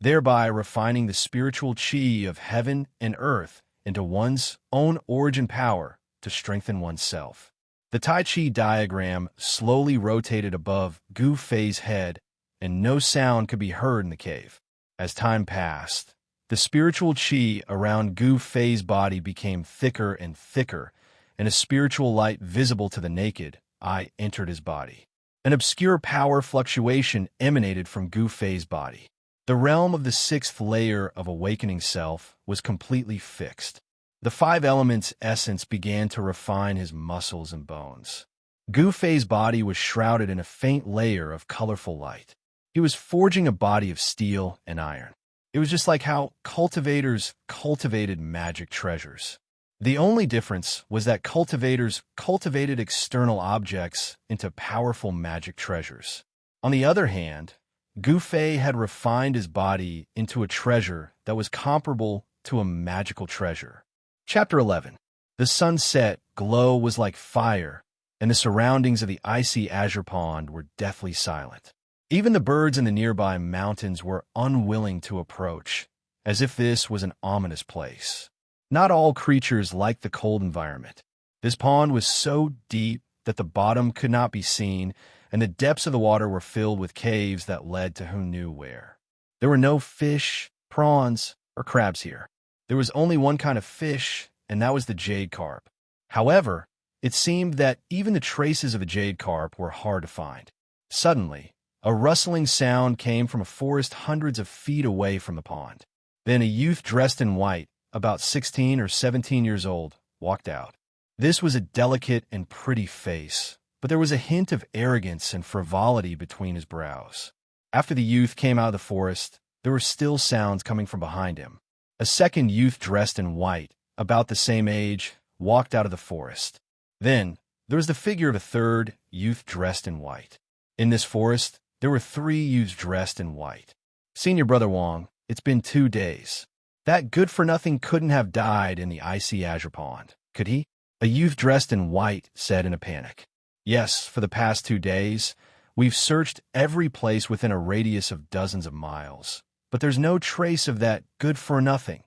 [SPEAKER 1] thereby refining the spiritual chi of heaven and earth into one's own origin power to strengthen oneself. The Tai Chi diagram slowly rotated above Gu Fei's head, and no sound could be heard in the cave. As time passed, the spiritual chi around Gu Fei's body became thicker and thicker, and a spiritual light visible to the naked eye entered his body. An obscure power fluctuation emanated from Gu Fei's body. The realm of the sixth layer of awakening self was completely fixed. The five elements essence began to refine his muscles and bones. Gu Fei's body was shrouded in a faint layer of colorful light. He was forging a body of steel and iron. It was just like how cultivators cultivated magic treasures. The only difference was that cultivators cultivated external objects into powerful magic treasures. On the other hand, Gu Fei had refined his body into a treasure that was comparable to a magical treasure. Chapter 11. The sunset glow was like fire, and the surroundings of the icy azure pond were deathly silent. Even the birds in the nearby mountains were unwilling to approach, as if this was an ominous place. Not all creatures liked the cold environment. This pond was so deep that the bottom could not be seen, and the depths of the water were filled with caves that led to who knew where. There were no fish, prawns, or crabs here. There was only one kind of fish, and that was the jade carp. However, it seemed that even the traces of a jade carp were hard to find. Suddenly, a rustling sound came from a forest hundreds of feet away from the pond. Then a youth dressed in white, about 16 or 17 years old, walked out. This was a delicate and pretty face, but there was a hint of arrogance and frivolity between his brows. After the youth came out of the forest, there were still sounds coming from behind him. A second youth dressed in white, about the same age, walked out of the forest. Then, there was the figure of a third youth dressed in white. In this forest, there were 3 youths dressed in white. Senior Brother Wong, it's been 2 days. That good-for-nothing couldn't have died in the icy azure pond, could he? A youth dressed in white said in a panic. Yes, for the past 2 days, we've searched every place within a radius of dozens of miles, but there's no trace of that good-for-nothing,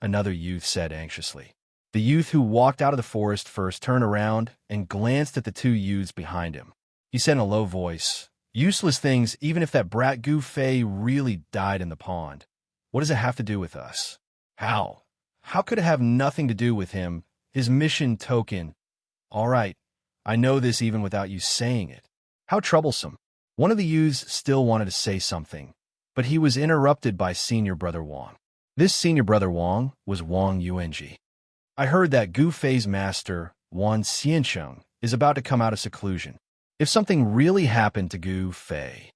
[SPEAKER 1] another youth said anxiously. The youth who walked out of the forest first turned around and glanced at the 2 youths behind him. He said in a low voice, "Useless things, even if that brat Gu Fei really died in the pond. What does it have to do with us? How? How could it have nothing to do with him, his mission token? All right, I know this even without you saying it. How troublesome." One of the youths still wanted to say something, but he was interrupted by Senior Brother Wong. This Senior Brother Wong was Wang Yuanji. "I heard that Gu Fei's master, Wan Xiansheng, is about to come out of seclusion. If something really happened to Gu Fei."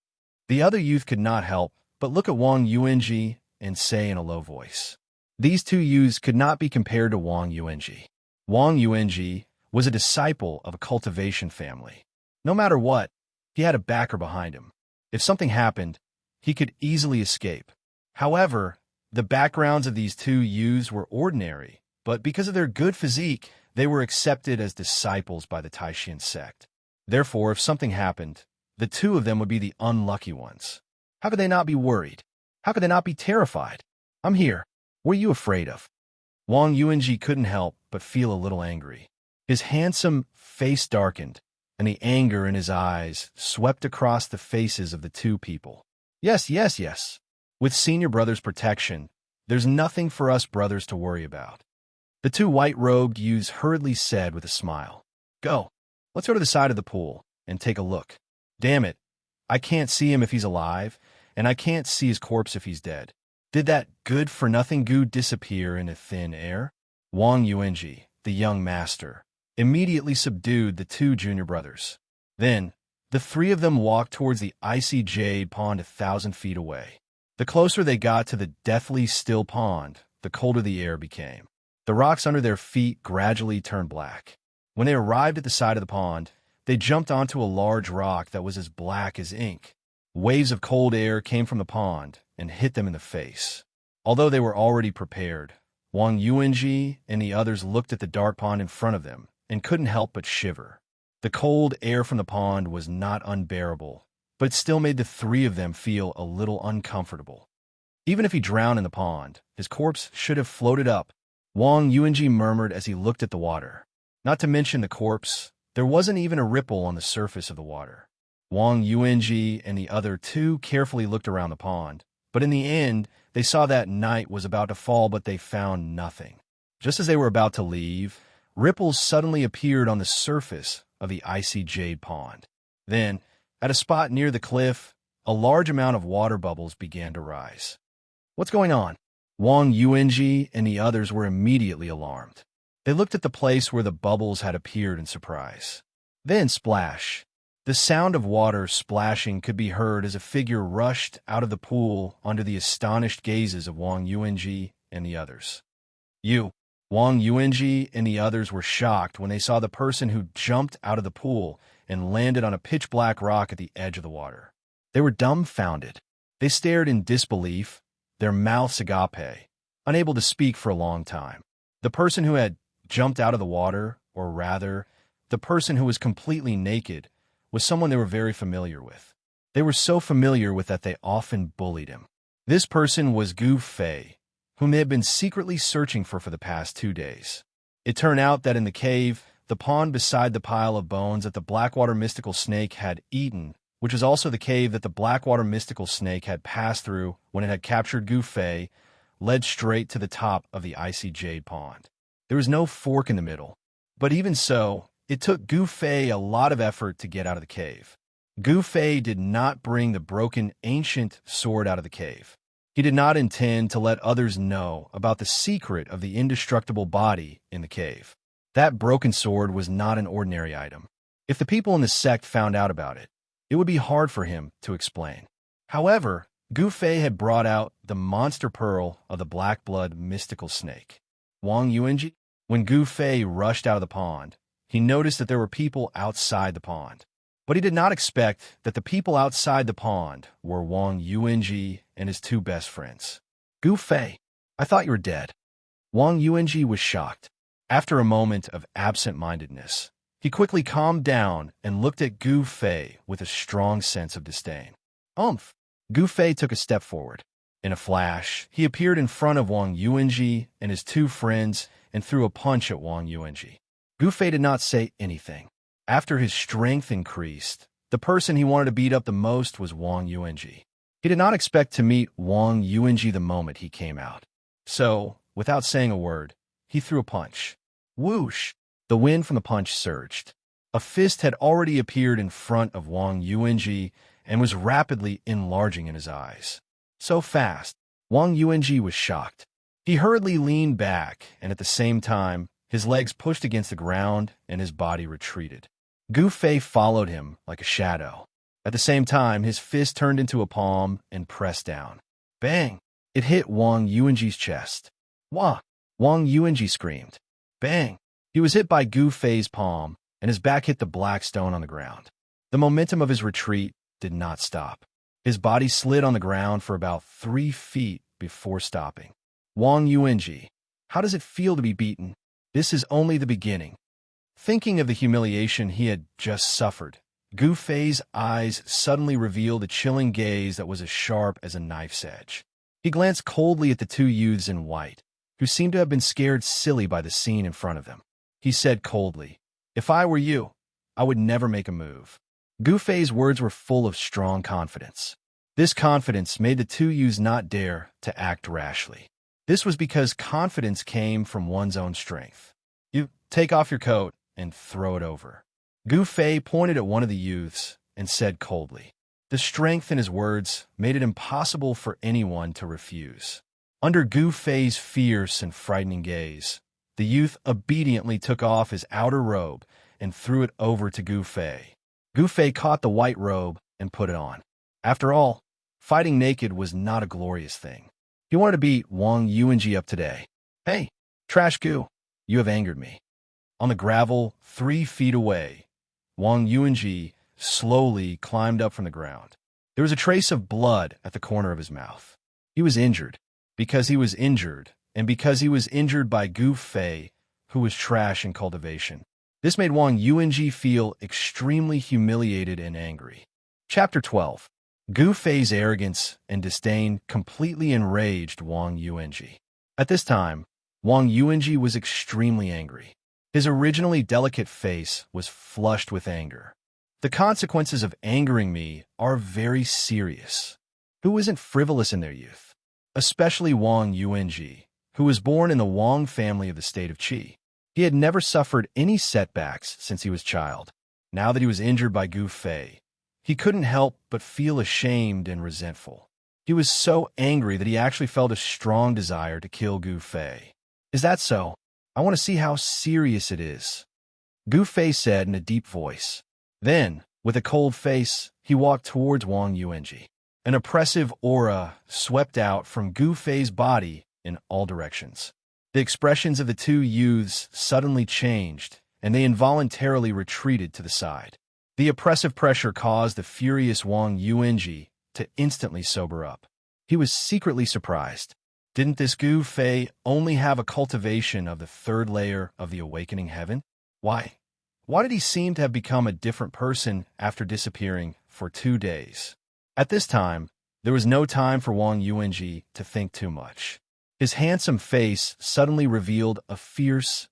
[SPEAKER 1] The other youth could not help but look at Wang Yuanji and say in a low voice. These 2 youths could not be compared to Wang Yuanji. Wang Yuanji was a disciple of a cultivation family. No matter what, he had a backer behind him. If something happened, he could easily escape. However, the backgrounds of these 2 youths were ordinary, but because of their good physique, they were accepted as disciples by the Taishan sect. Therefore, if something happened, the 2 of them would be the unlucky ones. How could they not be worried? How could they not be terrified? "I'm here. What are you afraid of?" Wang Yuanji couldn't help but feel a little angry. His handsome face darkened, and the anger in his eyes swept across the faces of the 2 people. Yes. With Senior Brother's protection, there's nothing for us brothers to worry about." The 2 white-robed youths hurriedly said with a smile. "Go. Let's go to the side of the pool and take a look. Damn it, I can't see him if he's alive, and I can't see his corpse if he's dead. Did that good-for-nothing Gu disappear into thin air?" Wang Yuanji, the young master, immediately subdued the 2 junior brothers. Then, the 3 of them walked towards the icy jade pond 1,000 feet away. The closer they got to the deathly still pond, the colder the air became. The rocks under their feet gradually turned black. When they arrived at the side of the pond, they jumped onto a large rock that was as black as ink. Waves of cold air came from the pond and hit them in the face. Although they were already prepared, Wang Yuanji and the others looked at the dark pond in front of them and couldn't help but shiver. The cold air from the pond was not unbearable, but it still made the three of them feel a little uncomfortable. Even if he drowned in the pond, his corpse should have floated up, Wang Yuanji murmured as he looked at the water. Not to mention the corpse, there wasn't even a ripple on the surface of the water. Wang Yuanji and the other two carefully looked around the pond, but in the end, they saw that night was about to fall, but they found nothing. Just as they were about to leave, ripples suddenly appeared on the surface of the icy jade pond. Then, at a spot near the cliff, a large amount of water bubbles began to rise. What's going on? Wang Yuanji and the others were immediately alarmed. They looked at the place where the bubbles had appeared in surprise. Then splash. The sound of water splashing could be heard as a figure rushed out of the pool under the astonished gazes of Wang Yuanji and the others. Wang Yuanji and the others were shocked when they saw the person who jumped out of the pool and landed on a pitch-black rock at the edge of the water. They were dumbfounded. They stared in disbelief, their mouths agape, unable to speak for a long time. The person who had jumped out of the water, or rather, the person who was completely naked, was someone they were very familiar with. They were so familiar with that they often bullied him. This person was Gu Fei, whom they had been secretly searching for the past 2 days. It turned out that in the cave, the pond beside the pile of bones that the Blackwater mystical snake had eaten, which was also the cave that the Blackwater mystical snake had passed through when it had captured Gu Fei, led straight to the top of the icy jade pond. There was no fork in the middle, but even so, it took Gu Fei a lot of effort to get out of the cave. Gu Fei did not bring the broken ancient sword out of the cave. He did not intend to let others know about the secret of the indestructible body in the cave. That broken sword was not an ordinary item. If the people in the sect found out about it, it would be hard for him to explain. However, Gu Fei had brought out the monster pearl of the black blood mystical snake. Wang Yuanji, when Gu Fei rushed out of the pond, he noticed that there were people outside the pond. But he did not expect that the people outside the pond were Wang Yuanji and his two best friends. Gu Fei, I thought you were dead. Wang Yuanji was shocked. After a moment of absent-mindedness, he quickly calmed down and looked at Gu Fei with a strong sense of disdain. Gu Fei took a step forward. In a flash, he appeared in front of Wang Yuanji and his two friends and threw a punch at Wang Yuanji. Gu Fei did not say anything. After his strength increased, the person he wanted to beat up the most was Wang Yuanji. He did not expect to meet Wang Yuanji the moment he came out. So, without saying a word, he threw a punch. Whoosh! The wind from the punch surged. A fist had already appeared in front of Wang Yuanji and was rapidly enlarging in his eyes. So fast, Wang Yuanji was shocked. He hurriedly leaned back, and at the same time, his legs pushed against the ground and his body retreated. Gu Fei followed him like a shadow. At the same time, his fist turned into a palm and pressed down. Bang! It hit Wang Yuanji's chest. Wah! Wang Yuanji screamed. Bang! He was hit by Gu Fei's palm, and his back hit the black stone on the ground. The momentum of his retreat did not stop. His body slid on the ground for about 3 feet before stopping. Wang Yuanji, how does it feel to be beaten? This is only the beginning. Thinking of the humiliation he had just suffered, Gu Fei's eyes suddenly revealed a chilling gaze that was as sharp as a knife's edge. He glanced coldly at the two youths in white, who seemed to have been scared silly by the scene in front of them. He said coldly, "If I were you, I would never make a move." Gu Fei's words were full of strong confidence. This confidence made the two youths not dare to act rashly. This was because confidence came from one's own strength. You take off your coat and throw it over. Gu Fei pointed at one of the youths and said coldly. The strength in his words made it impossible for anyone to refuse. Under Gu Fei's fierce and frightening gaze, the youth obediently took off his outer robe and threw it over to Gu Fei. Gu Fei caught the white robe and put it on. After all, fighting naked was not a glorious thing. He wanted to beat Wang Yuanji up today. Hey, Trash Gu, you have angered me. On the gravel 3 feet away, Wang Yuanji slowly climbed up from the ground. There was a trace of blood at the corner of his mouth. He was injured. Because he was injured, and because he was injured by Gu Fei, who was trash in cultivation. This made Wang Yuanji feel extremely humiliated and angry. Chapter 12. Gu Fei's arrogance and disdain completely enraged Wang Yuanji. At this time, Wang Yuanji was extremely angry. His originally delicate face was flushed with anger. The consequences of angering me are very serious. Who isn't frivolous in their youth? Especially Wang Yuanji, who was born in the Wang family of the state of Qi. He had never suffered any setbacks since he was a child. Now that he was injured by Gu Fei, he couldn't help but feel ashamed and resentful. He was so angry that he actually felt a strong desire to kill Gu Fei. Is that so? I want to see how serious it is, Gu Fei said in a deep voice. Then, with a cold face, he walked towards Wang Yuanji. An oppressive aura swept out from Gu Fei's body in all directions. The expressions of the two youths suddenly changed, and they involuntarily retreated to the side. The oppressive pressure caused the furious Wang Yuanji to instantly sober up. He was secretly surprised. Didn't this Gu Fei only have a cultivation of the third layer of the awakening heaven? Why did he seem to have become a different person after disappearing for 2 days? At this time, there was no time for Wang Yuanji to think too much. His handsome face suddenly revealed a fierce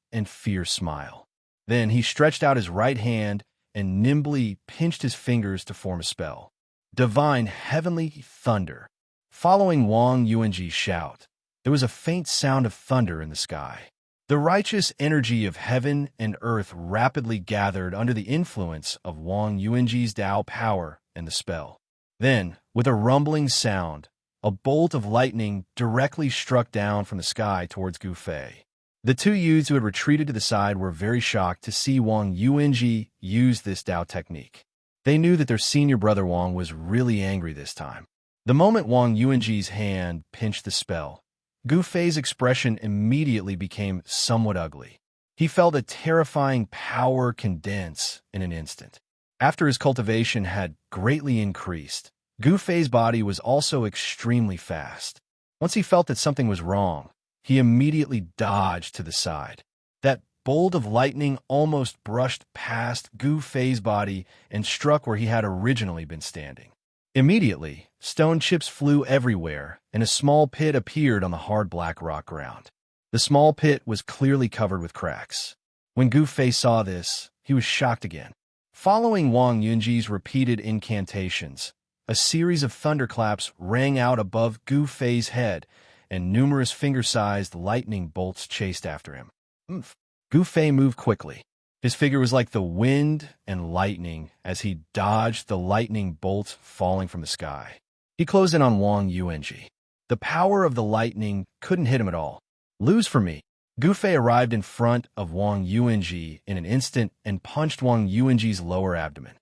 [SPEAKER 1] smile. Then he stretched out his right hand and nimbly pinched his fingers to form a spell. Divine heavenly thunder. Following Wang Yuanji's shout, there was a faint sound of thunder in the sky. The righteous energy of heaven and earth rapidly gathered under the influence of Wang Yuanji's Tao power and the spell. Then, with a rumbling sound, a bolt of lightning directly struck down from the sky towards Gu Fei. The two youths who had retreated to the side were very shocked to see Wang Yuanji use this Tao technique. They knew that their senior brother Wang was really angry this time. The moment Wang Yuanji's hand pinched the spell, Gu Fei's expression immediately became somewhat ugly. He felt a terrifying power condense in an instant. After his cultivation had greatly increased, Gu Fei's body was also extremely fast. Once he felt that something was wrong, he immediately dodged to the side. That bolt of lightning almost brushed past Gu Fei's body and struck where he had originally been standing. Immediately, stone chips flew everywhere, and a small pit appeared on the hard black rock ground. The small pit was clearly covered with cracks. When Gu Fei saw this, he was shocked again. Following Wang Yuanji's repeated incantations, a series of thunderclaps rang out above Gu Fei's head, and numerous finger-sized lightning bolts chased after him. Gu Fei moved quickly. His figure was like the wind and lightning as he dodged the lightning bolts falling from the sky. He closed in on Wang Yuanji. The power of the lightning couldn't hit him at all. Lose for me. Gu Fei arrived in front of Wang Yuanji in an instant and punched Wang Yuanji's lower abdomen.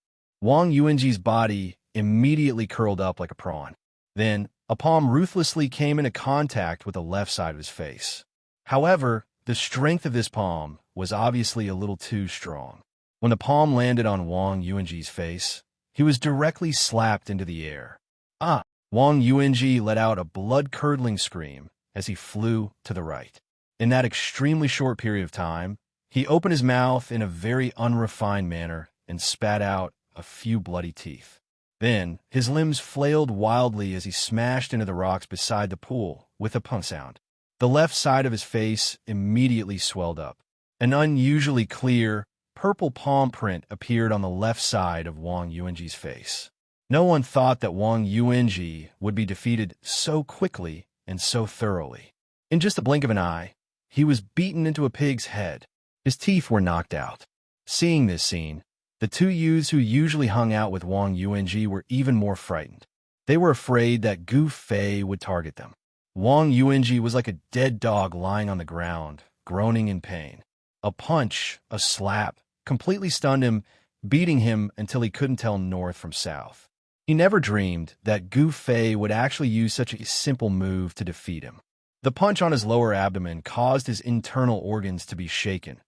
[SPEAKER 1] Wang Yuanji's body immediately curled up like a prawn. Then, a palm ruthlessly came into contact with the left side of his face. However, the strength of this palm was obviously a little too strong. When the palm landed on Wang Yuanji's face, he was directly slapped into the air. Wang Yuanji let out a blood-curdling scream as he flew to the right. In that extremely short period of time, he opened his mouth in a very unrefined manner and spat out a few bloody teeth. Then, his limbs flailed wildly as he smashed into the rocks beside the pool with a punk sound. The left side of his face immediately swelled up. An unusually clear, purple palm print appeared on the left side of Wang Yuanji's face. No one thought that Wang Yuanji would be defeated so quickly and so thoroughly. In just the blink of an eye, he was beaten into a pig's head. His teeth were knocked out. Seeing this scene, the two youths who usually hung out with Wang Yuanji were even more frightened. They were afraid that Gu Fei would target them. Wang Yuanji was like a dead dog lying on the ground, groaning in pain. A punch, a slap, completely stunned him, beating him until he couldn't tell north from south. He never dreamed that Gu Fei would actually use such a simple move to defeat him. The punch on his lower abdomen caused his internal organs to be shaken,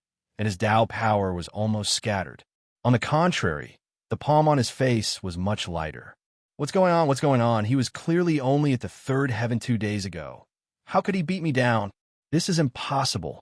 [SPEAKER 1] and his Tao power was almost scattered. On the contrary, the palm on his face was much lighter. What's going on? What's going on? He was clearly only at the third heaven 2 days ago. How could he beat me down? This is impossible.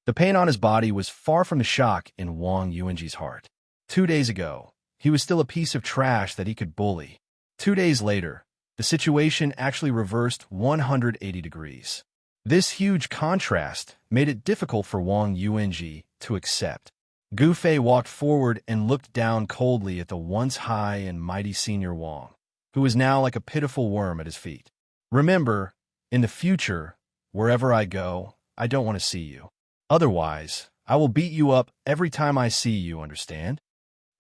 [SPEAKER 1] The pain on his body was far from the shock in Wang Yuanji's heart. 2 days ago, he was still a piece of trash that he could bully. 2 days later, the situation actually reversed 180 degrees. This huge contrast made it difficult for Wang Yuanji to accept. Gu Fei walked forward and looked down coldly at the once high and mighty senior Wang, who was now like a pitiful worm at his feet. Remember, in the future, wherever I go, I don't want to see you. Otherwise, I will beat you up every time I see you, understand?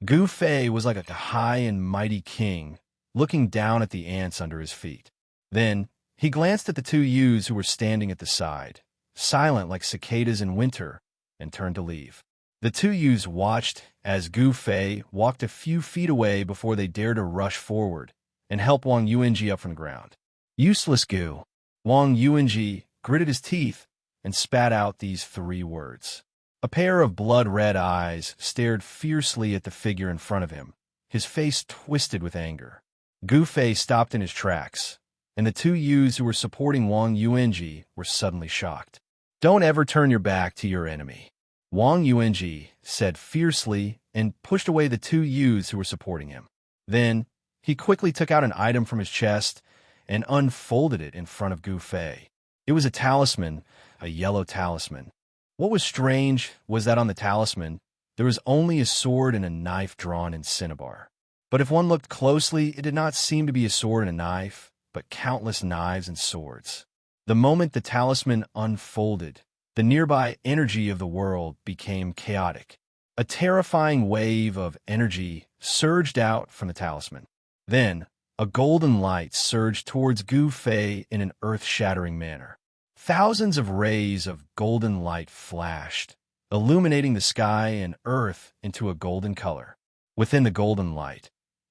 [SPEAKER 1] Gu Fei was like a high and mighty king, looking down at the ants under his feet. Then, he glanced at the 2 youths who were standing at the side, silent like cicadas in winter, and turned to leave. The 2 youths watched as Gu Fei walked a few feet away before they dared to rush forward and help Wang Yuanji up from the ground. Useless Gu. Wang Yuanji gritted his teeth and spat out these 3 words. A pair of blood-red eyes stared fiercely at the figure in front of him, his face twisted with anger. Gu Fei stopped in his tracks, and the 2 youths who were supporting Wang Yuanji were suddenly shocked. Don't ever turn your back to your enemy, Wang Yuanji said fiercely and pushed away the 2 youths who were supporting him. Then, he quickly took out an item from his chest and unfolded it in front of Gu Fei. It was a talisman, a yellow talisman. What was strange was that on the talisman, there was only a sword and a knife drawn in cinnabar. But if one looked closely, it did not seem to be a sword and a knife, but countless knives and swords. The moment the talisman unfolded, the nearby energy of the world became chaotic. A terrifying wave of energy surged out from the talisman. Then, a golden light surged towards Gu Fei in an earth-shattering manner. Thousands of rays of golden light flashed, illuminating the sky and earth into a golden color. Within the golden light,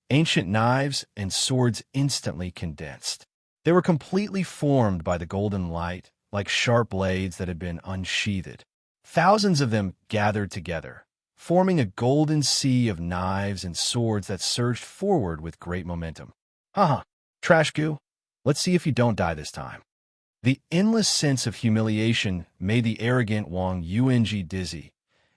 [SPEAKER 1] ancient knives and swords instantly condensed. They were completely formed by the golden light, like sharp blades that had been unsheathed. Thousands of them gathered together, forming a golden sea of knives and swords that surged forward with great momentum. Haha, trash Gu. Let's see if you don't die this time. The endless sense of humiliation made the arrogant Wang Yuanji dizzy,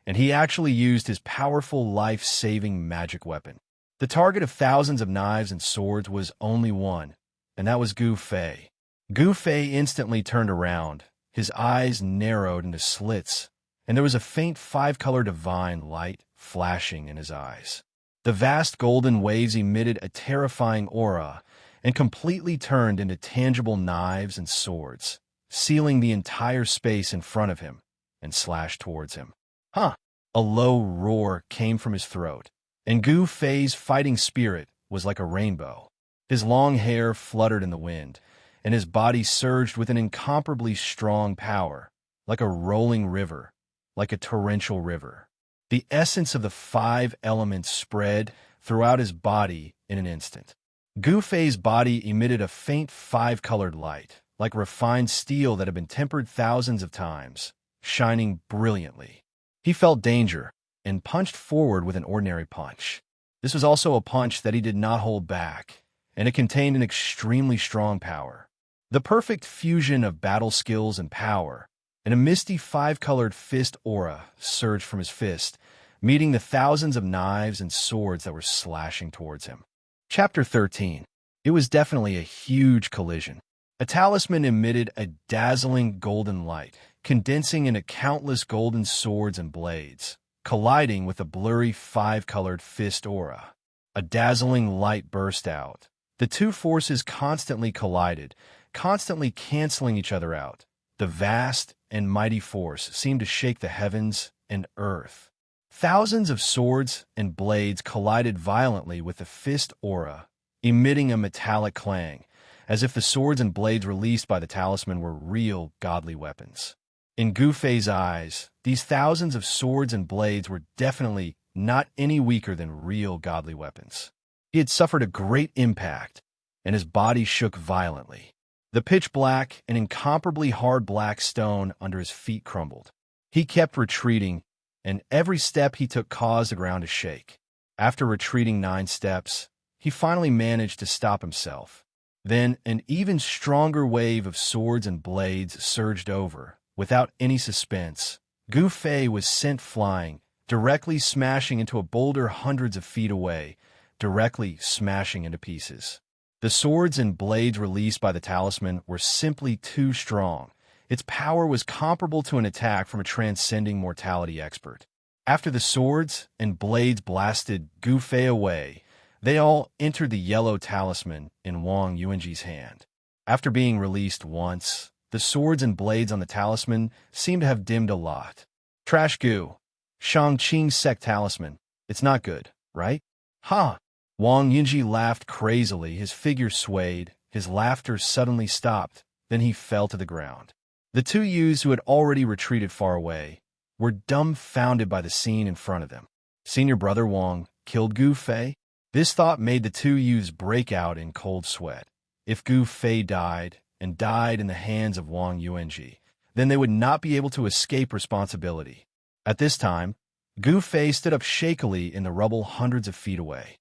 [SPEAKER 1] and he actually used his powerful life-saving magic weapon. The target of thousands of knives and swords was only one, and that was Gu Fei. Gu Fei instantly turned around, his eyes narrowed into slits, and there was a faint 5-color divine light flashing in his eyes. The vast golden waves emitted a terrifying aura and completely turned into tangible knives and swords, sealing the entire space in front of him, and slashed towards him. Huh! A low roar came from his throat, and Gu Fei's fighting spirit was like a rainbow. His long hair fluttered in the wind, and his body surged with an incomparably strong power, like a rolling river, like a torrential river. The essence of the 5 elements spread throughout his body in an instant. Gu Fei's body emitted a faint 5-colored light, like refined steel that had been tempered thousands of times, shining brilliantly. He felt danger and punched forward with an ordinary punch. This was also a punch that he did not hold back, and it contained an extremely strong power. The perfect fusion of battle skills and power, and a misty 5-colored fist aura surged from his fist, meeting the thousands of knives and swords that were slashing towards him. Chapter 13. It was definitely a huge collision. A talisman emitted a dazzling golden light, condensing into countless golden swords and blades, colliding with a blurry 5-colored fist aura. A dazzling light burst out. The 2 forces constantly collided, constantly canceling each other out. The vast and mighty force seemed to shake the heavens and earth. Thousands of swords and blades collided violently with the fist aura, emitting a metallic clang, as if the swords and blades released by the talisman were real godly weapons. In Gu Fei's eyes, these thousands of swords and blades were definitely not any weaker than real godly weapons. He had suffered a great impact, and his body shook violently. The pitch-black and incomparably hard black stone under his feet crumbled. He kept retreating, and every step he took caused the ground to shake. After retreating 9 steps, he finally managed to stop himself. Then an even stronger wave of swords and blades surged over. Without any suspense, Gu Fei was sent flying, directly smashing into a boulder hundreds of feet away, directly smashing into pieces. The swords and blades released by the talisman were simply too strong. Its power was comparable to an attack from a transcending mortality expert. After the swords and blades blasted Gu Fei away, they all entered the yellow talisman in Wang Yuanji's hand. After being released once, the swords and blades on the talisman seemed to have dimmed a lot. Trash Gu. Shangqing's sect talisman. It's not good, right? Ha! Wang Yunji laughed crazily. His figure swayed. His laughter suddenly stopped. Then he fell to the ground. The 2 youths who had already retreated far away were dumbfounded by the scene in front of them. Senior brother Wang killed Gu Fei? This thought made the 2 youths break out in cold sweat. If Gu Fei died, and died in the hands of Wang Yuanji, then they would not be able to escape responsibility. At this time, Gu Fei stood up shakily in the rubble hundreds of feet away.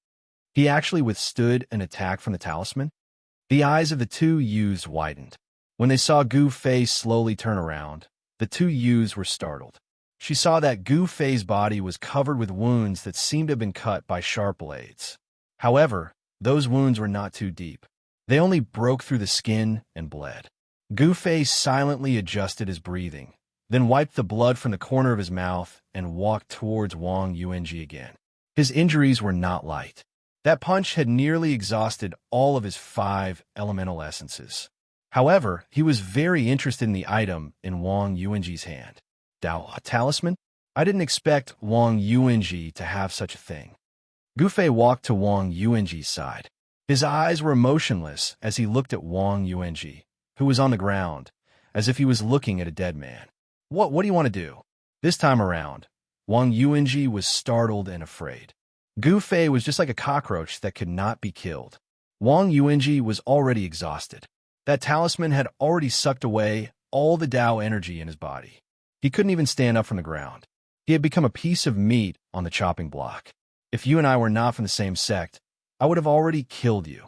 [SPEAKER 1] He actually withstood an attack from the talisman? The eyes of the 2 youths widened. When they saw Gu Fei slowly turn around, the 2 youths were startled. She saw that Gu Fei's body was covered with wounds that seemed to have been cut by sharp blades. However, those wounds were not too deep. They only broke through the skin and bled. Gu Fei silently adjusted his breathing, then wiped the blood from the corner of his mouth and walked towards Wang Yuanji again. His injuries were not light. That punch had nearly exhausted all of his 5 elemental essences. However, he was very interested in the item in Wang Yuanji's hand. Dao, a talisman? I didn't expect Wang Yuanji to have such a thing. Gu Fei walked to Wang Yuanji's side. His eyes were motionless as he looked at Wang Yuanji, who was on the ground, as if he was looking at a dead man. What do you want to do? This time around, Wang Yuanji was startled and afraid. Gu Fei was just like a cockroach that could not be killed. Wang Yuanji was already exhausted. That talisman had already sucked away all the Dao energy in his body. He couldn't even stand up from the ground. He had become a piece of meat on the chopping block. If you and I were not from the same sect, I would have already killed you,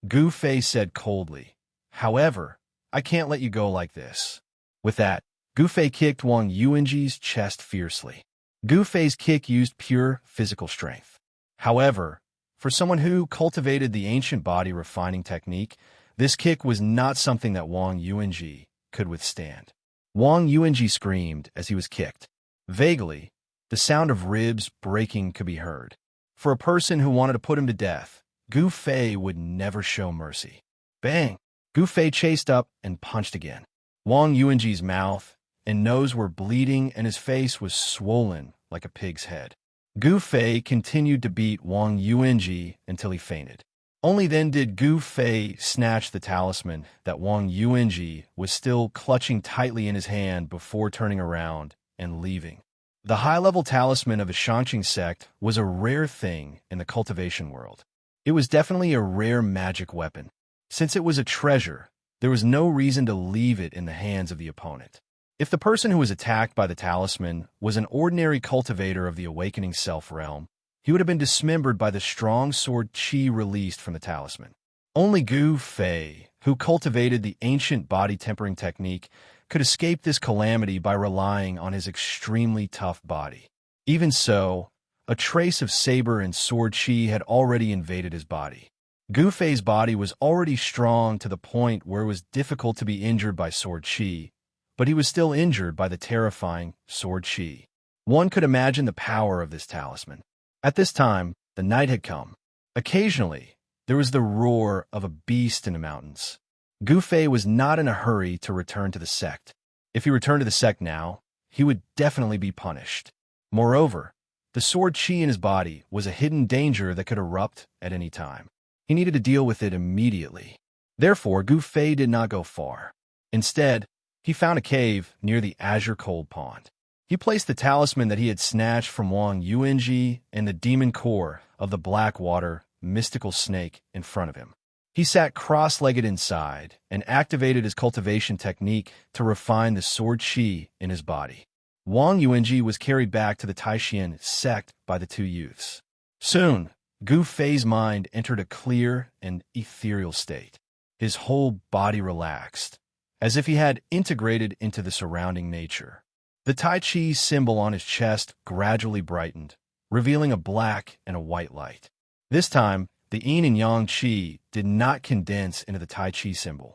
[SPEAKER 1] Gu Fei said coldly. However, I can't let you go like this. With that, Gu Fei kicked Wang Yuanji's chest fiercely. Gu Fei's kick used pure physical strength. However, for someone who cultivated the ancient body refining technique, this kick was not something that Wang Yuanji could withstand. Wang Yuanji screamed as he was kicked. Vaguely, the sound of ribs breaking could be heard. For a person who wanted to put him to death, Gu Fei would never show mercy. Bang! Gu Fei chased up and punched again. Wang Yuanji's mouth and nose were bleeding and his face was swollen like a pig's head. Gu Fei continued to beat Wang Yuanji until he fainted. Only then did Gu Fei snatch the talisman that Wang Yuanji was still clutching tightly in his hand before turning around and leaving. The high-level talisman of the Shangqing sect was a rare thing in the cultivation world. It was definitely a rare magic weapon. Since it was a treasure, there was no reason to leave it in the hands of the opponent. If the person who was attacked by the talisman was an ordinary cultivator of the awakening self realm, he would have been dismembered by the strong sword qi released from the talisman. Only Gu Fei, who cultivated the ancient body tempering technique, could escape this calamity by relying on his extremely tough body. Even so, a trace of saber and sword qi had already invaded his body. Gu Fei's body was already strong to the point where it was difficult to be injured by sword qi, but he was still injured by the terrifying sword qi. One could imagine the power of this talisman. At this time, the night had come. Occasionally, there was the roar of a beast in the mountains. Gu Fei was not in a hurry to return to the sect. If he returned to the sect now, he would definitely be punished. Moreover, the sword qi in his body was a hidden danger that could erupt at any time. He needed to deal with it immediately. Therefore, Gu Fei did not go far. Instead, he found a cave near the Azure Cold Pond. He placed the talisman that he had snatched from Wang Yuanji and the demon core of the Blackwater mystical snake in front of him. He sat cross-legged inside and activated his cultivation technique to refine the sword qi in his body. Wang Yuanji was carried back to the Taishan sect by the two youths. Soon, Gu Fei's mind entered a clear and ethereal state. His whole body relaxed, as if he had integrated into the surrounding nature. The Tai Chi symbol on his chest gradually brightened, revealing a black and a white light. This time, the yin and yang qi did not condense into the Tai Chi symbol.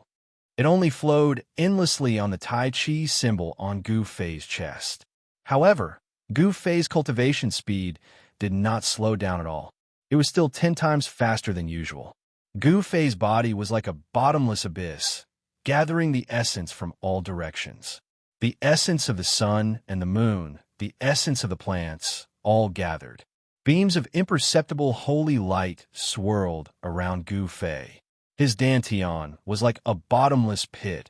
[SPEAKER 1] It only flowed endlessly on the Tai Chi symbol on Gu Fei's chest. However, Gu Fei's cultivation speed did not slow down at all. It was still 10 times faster than usual. Gu Fei's body was like a bottomless abyss, gathering the essence from all directions. The essence of the sun and the moon, the essence of the plants, all gathered. Beams of imperceptible holy light swirled around Gu Fei. His dantian was like a bottomless pit,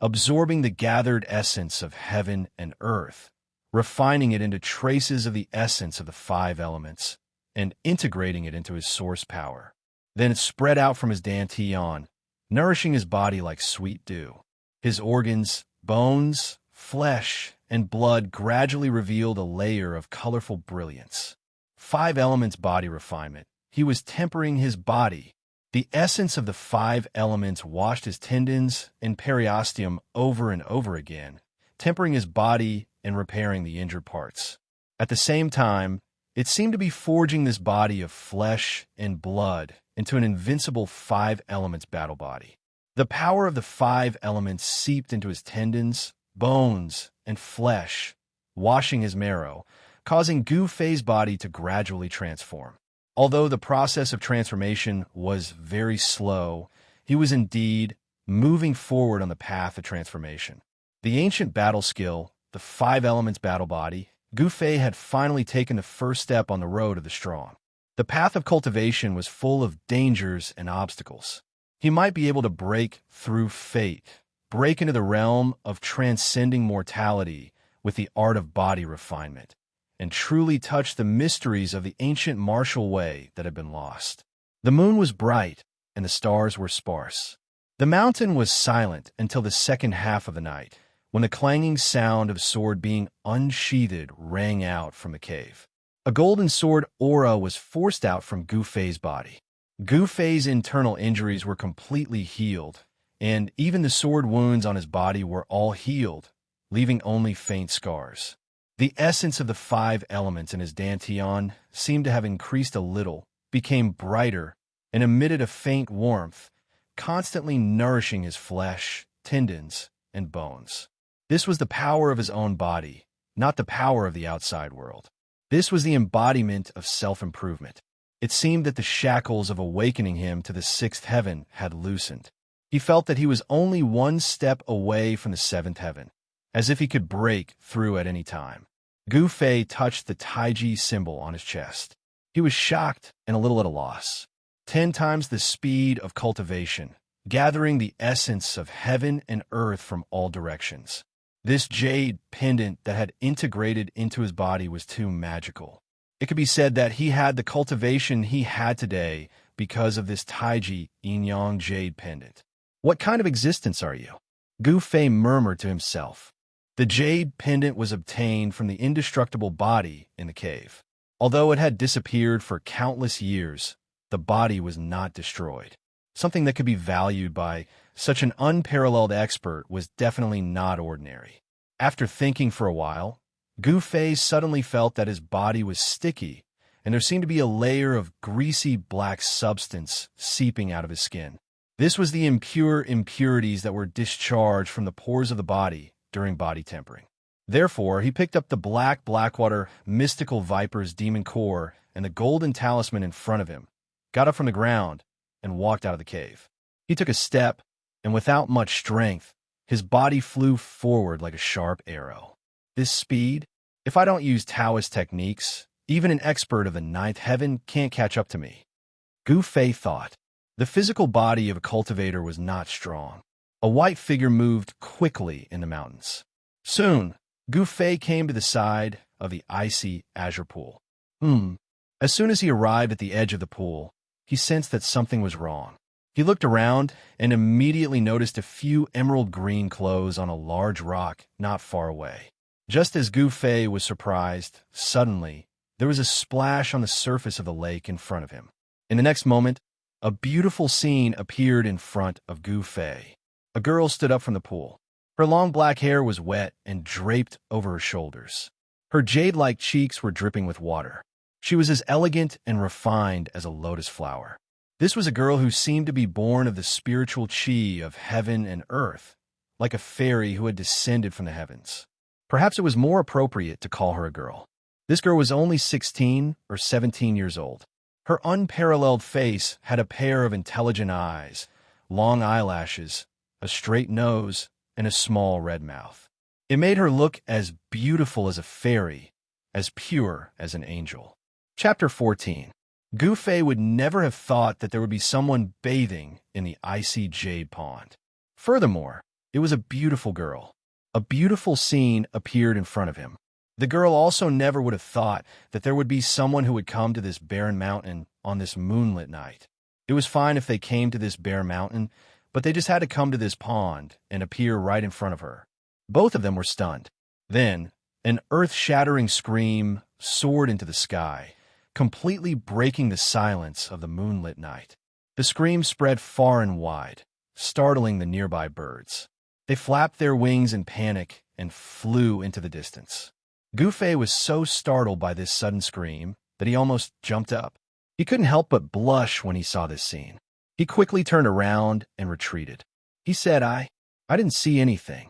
[SPEAKER 1] absorbing the gathered essence of heaven and earth, refining it into traces of the essence of the 5 elements, and integrating it into his source power. Then it spread out from his dantian, nourishing his body like sweet dew. His organs, bones, flesh, and blood gradually revealed a layer of colorful brilliance. 5 elements body refinement. He was tempering his body. The essence of the 5 elements washed his tendons and periosteum over and over again, tempering his body and repairing the injured parts. At the same time, it seemed to be forging this body of flesh and blood into an invincible 5 elements battle body. The power of the 5 elements seeped into his tendons, bones, and flesh, washing his marrow, causing Gu Fei's body to gradually transform. Although the process of transformation was very slow, he was indeed moving forward on the path of transformation. The ancient battle skill, the 5 elements battle body, Gu Fei had finally taken the first step on the road of the strong. The path of cultivation was full of dangers and obstacles. He might be able to break through fate, break into the realm of transcending mortality with the art of body refinement, and truly touch the mysteries of the ancient martial way that had been lost. The moon was bright, and the stars were sparse. The mountain was silent until the second half of the night, when the clanging sound of sword being unsheathed rang out from the cave. A golden sword aura was forced out from Gu Fei's body. Gu Fei's internal injuries were completely healed, and even the sword wounds on his body were all healed, leaving only faint scars. The essence of the 5 elements in his dantian seemed to have increased a little, became brighter, and emitted a faint warmth, constantly nourishing his flesh, tendons, and bones. This was the power of his own body, not the power of the outside world. This was the embodiment of self-improvement. It seemed that the shackles of awakening him to the 6th heaven had loosened. He felt that he was only one step away from the 7th heaven, as if he could break through at any time. Gu Fei touched the Taiji symbol on his chest. He was shocked and a little at a loss. 10 times the speed of cultivation, gathering the essence of heaven and earth from all directions. This jade pendant that had integrated into his body was too magical. It could be said that he had the cultivation he had today because of this Taiji yin-yang jade pendant. What kind of existence are you? Gu Fei murmured to himself. The jade pendant was obtained from the indestructible body in the cave. Although it had disappeared for countless years, the body was not destroyed. Something that could be valued by such an unparalleled expert was definitely not ordinary. After thinking for a while, Gu Fei suddenly felt that his body was sticky, and there seemed to be a layer of greasy black substance seeping out of his skin. This was the impure impurities that were discharged from the pores of the body during body tempering. Therefore, he picked up the Blackwater mystical viper's demon core and the golden talisman in front of him, got up from the ground, and walked out of the cave. He took a step, and without much strength, his body flew forward like a sharp arrow. This speed, if I don't use Taoist techniques, even an expert of the 9th heaven can't catch up to me. Gu Fei thought. The physical body of a cultivator was not strong. A white figure moved quickly in the mountains. Soon, Gu Fei came to the side of the icy azure pool. As soon as he arrived at the edge of the pool, he sensed that something was wrong. He looked around and immediately noticed a few emerald green clothes on a large rock not far away. Just as Gu Fei was surprised, suddenly, there was a splash on the surface of the lake in front of him. In the next moment, a beautiful scene appeared in front of Gu Fei. A girl stood up from the pool. Her long black hair was wet and draped over her shoulders. Her jade-like cheeks were dripping with water. She was as elegant and refined as a lotus flower. This was a girl who seemed to be born of the spiritual chi of heaven and earth, like a fairy who had descended from the heavens. Perhaps it was more appropriate to call her a girl. This girl was only 16 or 17 years old. Her unparalleled face had a pair of intelligent eyes, long eyelashes, a straight nose, and a small red mouth. It made her look as beautiful as a fairy, as pure as an angel. Chapter 14. Gu Fei would never have thought that there would be someone bathing in the icy jade pond. Furthermore, it was a beautiful girl. A beautiful scene appeared in front of him. The girl also never would have thought that there would be someone who would come to this barren mountain on this moonlit night. It was fine if they came to this bare mountain, but they just had to come to this pond and appear right in front of her. Both of them were stunned. Then, an earth-shattering scream soared into the sky, completely breaking the silence of the moonlit night. The scream spread far and wide, startling the nearby birds. They flapped their wings in panic and flew into the distance. Gu Fei was so startled by this sudden scream that he almost jumped up. He couldn't help but blush when he saw this scene. He quickly turned around and retreated. He said, I didn't see anything.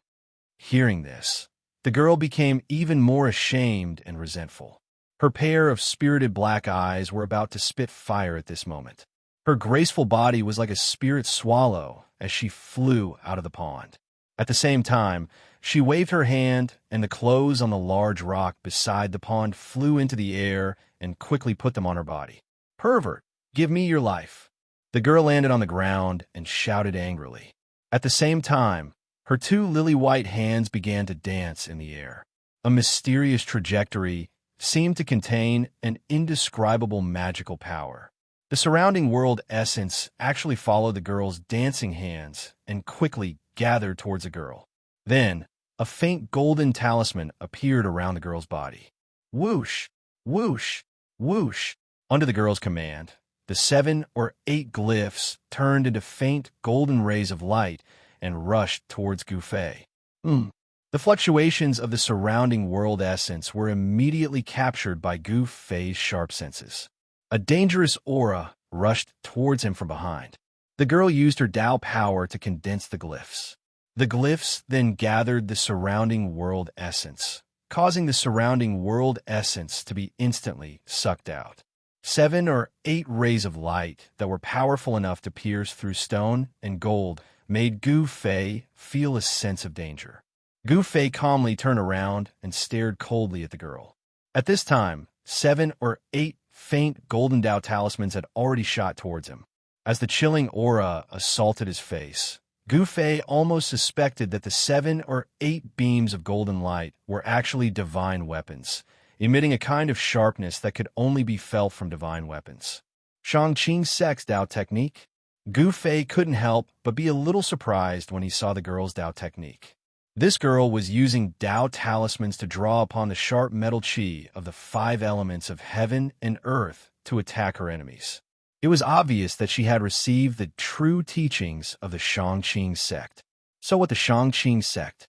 [SPEAKER 1] Hearing this, the girl became even more ashamed and resentful. Her pair of spirited black eyes were about to spit fire at this moment. Her graceful body was like a spirit swallow as she flew out of the pond. At the same time, she waved her hand, and the clothes on the large rock beside the pond flew into the air and quickly put them on her body. Pervert, give me your life. The girl landed on the ground and shouted angrily. At the same time, her two lily-white hands began to dance in the air. A mysterious trajectory seemed to contain an indescribable magical power. The surrounding world essence actually followed the girl's dancing hands and quickly gathered towards the girl. Then, a faint golden talisman appeared around the girl's body. Whoosh, whoosh, whoosh. Under the girl's command, the 7 or 8 glyphs turned into faint golden rays of light and rushed towards Gu Fei. The fluctuations of the surrounding world essence were immediately captured by Gu Fei's sharp senses. A dangerous aura rushed towards him from behind. The girl used her Tao power to condense the glyphs. The glyphs then gathered the surrounding world essence, causing the surrounding world essence to be instantly sucked out. 7 or 8 rays of light that were powerful enough to pierce through stone and gold made Gu Fei feel a sense of danger. Gu Fei calmly turned around and stared coldly at the girl. At this time, 7 or 8 faint golden Tao talismans had already shot towards him. As the chilling aura assaulted his face, Gu Fei almost suspected that the 7 or 8 beams of golden light were actually divine weapons, emitting a kind of sharpness that could only be felt from divine weapons. Shangqing's sex Tao technique? Gu Fei couldn't help but be a little surprised when he saw the girl's Tao technique. This girl was using Tao talismans to draw upon the sharp metal chi of the 5 elements of heaven and earth to attack her enemies. It was obvious that she had received the true teachings of the Shangqing sect. So what the Shangqing sect?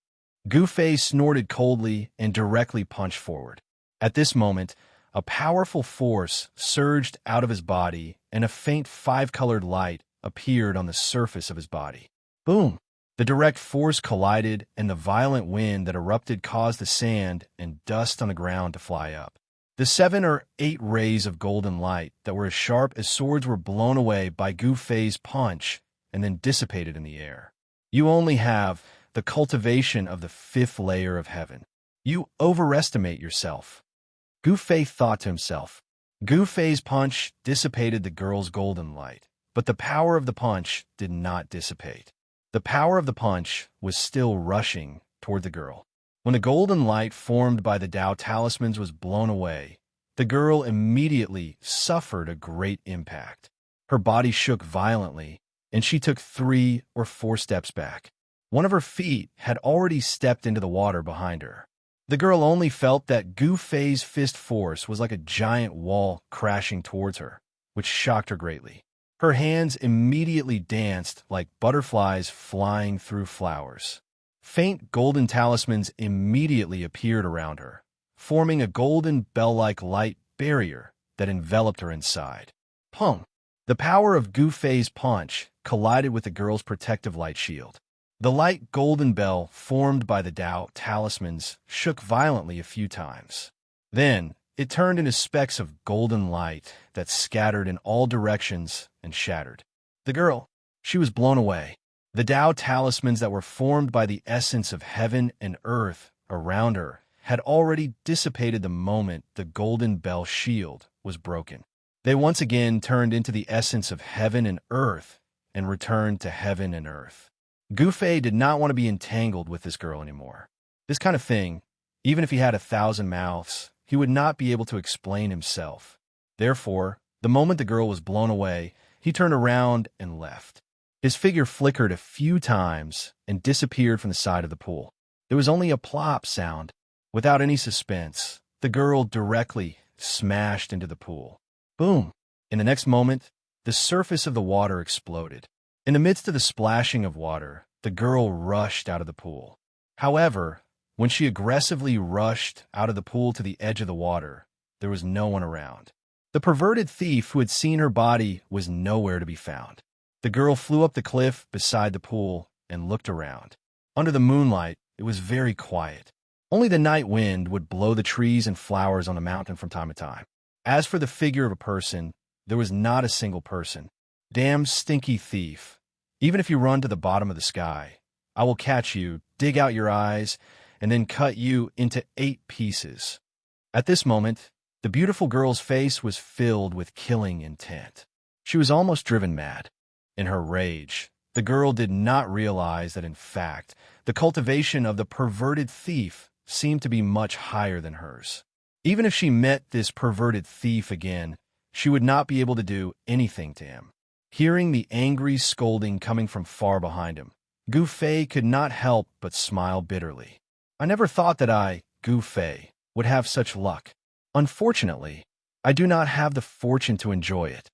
[SPEAKER 1] Gu Fei snorted coldly and directly punched forward. At this moment, a powerful force surged out of his body and a faint 5-colored light appeared on the surface of his body. Boom! The direct force collided, and the violent wind that erupted caused the sand and dust on the ground to fly up. The 7 or 8 rays of golden light that were as sharp as swords were blown away by Gu Fei's punch and then dissipated in the air. You only have the cultivation of the 5th layer of heaven. You overestimate yourself. Gu Fei thought to himself. Gu Fei's punch dissipated the girl's golden light, but the power of the punch did not dissipate. The power of the punch was still rushing toward the girl. When the golden light formed by the Tao talismans was blown away, the girl immediately suffered a great impact. Her body shook violently, and she took 3 or 4 steps back. One of her feet had already stepped into the water behind her. The girl only felt that Gu Fei's fist force was like a giant wall crashing towards her, which shocked her greatly. Her hands immediately danced like butterflies flying through flowers. Faint golden talismans immediately appeared around her, forming a golden bell-like light barrier that enveloped her inside. Pum! The power of Gu Fei's punch collided with the girl's protective light shield. The light golden bell formed by the Tao talismans shook violently a few times. Then, it turned into specks of golden light that scattered in all directions and shattered. The girl, she was blown away. The Tao talismans that were formed by the essence of heaven and earth around her had already dissipated the moment the golden bell shield was broken. They once again turned into the essence of heaven and earth and returned to heaven and earth. Gu Fei did not want to be entangled with this girl anymore. This kind of thing, even if he had 1,000 mouths, he would not be able to explain himself. Therefore, the moment the girl was blown away, he turned around and left. His figure flickered a few times and disappeared from the side of the pool. There was only a plop sound. Without any suspense, the girl directly smashed into the pool. Boom! In the next moment, the surface of the water exploded. In the midst of the splashing of water, the girl rushed out of the pool. However, when she aggressively rushed out of the pool to the edge of the water, there was no one around. The perverted thief who had seen her body was nowhere to be found. The girl flew up the cliff beside the pool and looked around. Under the moonlight, it was very quiet. Only the night wind would blow the trees and flowers on the mountain from time to time. As for the figure of a person, there was not a single person. Damn stinky thief. Even if you run to the bottom of the sky, I will catch you, dig out your eyes, and then cut you into 8 pieces. At this moment, the beautiful girl's face was filled with killing intent. She was almost driven mad. In her rage, the girl did not realize that in fact, the cultivation of the perverted thief seemed to be much higher than hers. Even if she met this perverted thief again, she would not be able to do anything to him. Hearing the angry scolding coming from far behind him, Gu Fei could not help but smile bitterly. I never thought that I, Gu Fei, would have such luck. Unfortunately, I do not have the fortune to enjoy it.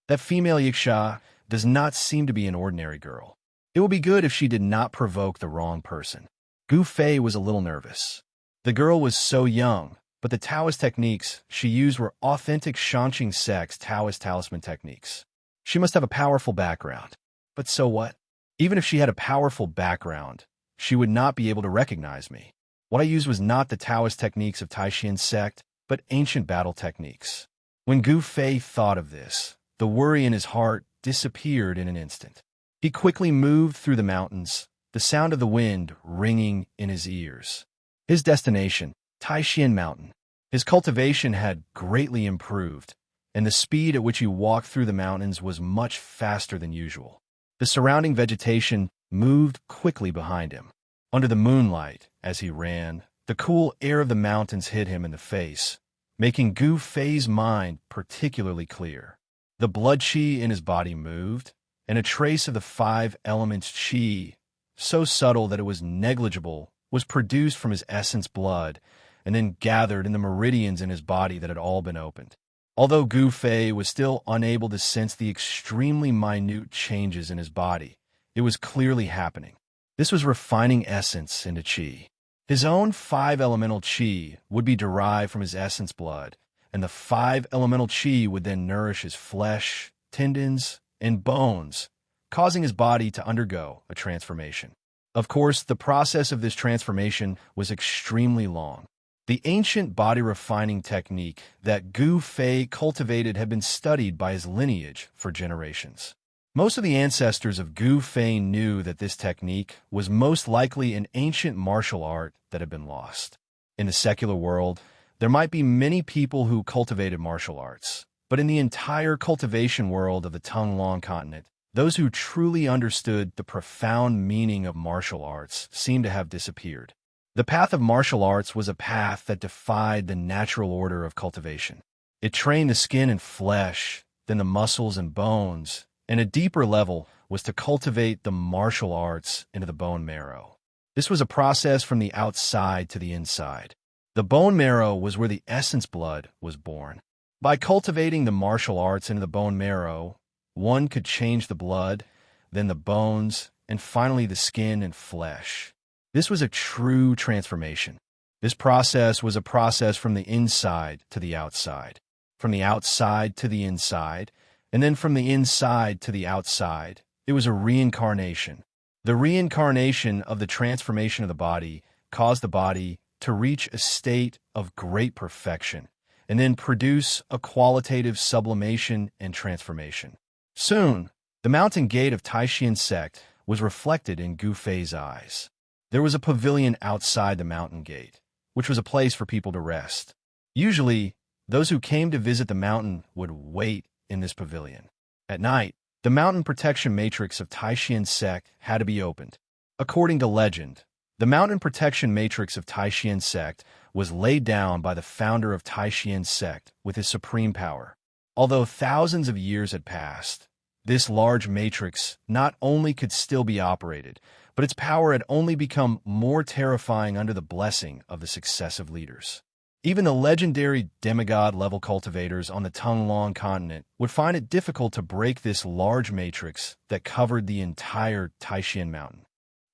[SPEAKER 1] That female Yiksha does not seem to be an ordinary girl. It would be good if she did not provoke the wrong person. Gu Fei was a little nervous. The girl was so young, but the Taoist techniques she used were authentic enchanting sex Taoist talisman techniques. She must have a powerful background. But so what? Even if she had a powerful background, she would not be able to recognize me. What I used was not the Taoist techniques of Taishan sect, but ancient battle techniques. When Gu Fei thought of this, the worry in his heart disappeared in an instant. He quickly moved through the mountains, the sound of the wind ringing in his ears. His destination, Taishan Mountain. His cultivation had greatly improved, and the speed at which he walked through the mountains was much faster than usual. The surrounding vegetation moved quickly behind him. Under the moonlight, as he ran, the cool air of the mountains hit him in the face, making Gu Fei's mind particularly clear. The blood qi in his body moved, and a trace of the 5 elements qi, so subtle that it was negligible, was produced from his essence blood and then gathered in the meridians in his body that had all been opened. Although Gu Fei was still unable to sense the extremely minute changes in his body, it was clearly happening. This was refining essence into qi. His own 5 elemental qi would be derived from his essence blood, and the 5 elemental qi would then nourish his flesh, tendons, and bones, causing his body to undergo a transformation. Of course, the process of this transformation was extremely long. The ancient body refining technique that Gu Fei cultivated had been studied by his lineage for generations. Most of the ancestors of Gu Fei knew that this technique was most likely an ancient martial art that had been lost. In the secular world, there might be many people who cultivated martial arts, but in the entire cultivation world of the Tonglong continent, those who truly understood the profound meaning of martial arts seemed to have disappeared. The path of martial arts was a path that defied the natural order of cultivation. It trained the skin and flesh, then the muscles and bones, and a deeper level was to cultivate the martial arts into the bone marrow. This was a process from the outside to the inside. The bone marrow was where the essence blood was born. By cultivating the martial arts into the bone marrow, one could change the blood, then the bones, and finally the skin and flesh. This was a true transformation. This process was a process from the inside to the outside, from the outside to the inside, and then from the inside to the outside. It was a reincarnation. The reincarnation of the transformation of the body caused the body to reach a state of great perfection, and then produce a qualitative sublimation and transformation. Soon, the mountain gate of Taishan sect was reflected in Gu Fei's eyes. There was a pavilion outside the mountain gate, which was a place for people to rest. Usually, those who came to visit the mountain would wait in this pavilion. At night, the mountain protection matrix of Taishan sect had to be opened. According to legend, the mountain protection matrix of Taishan sect was laid down by the founder of Taishan sect with his supreme power. Although thousands of years had passed, this large matrix not only could still be operated, but its power had only become more terrifying under the blessing of the successive leaders. Even the legendary demigod-level cultivators on the Tonglong continent would find it difficult to break this large matrix that covered the entire Taishan mountain.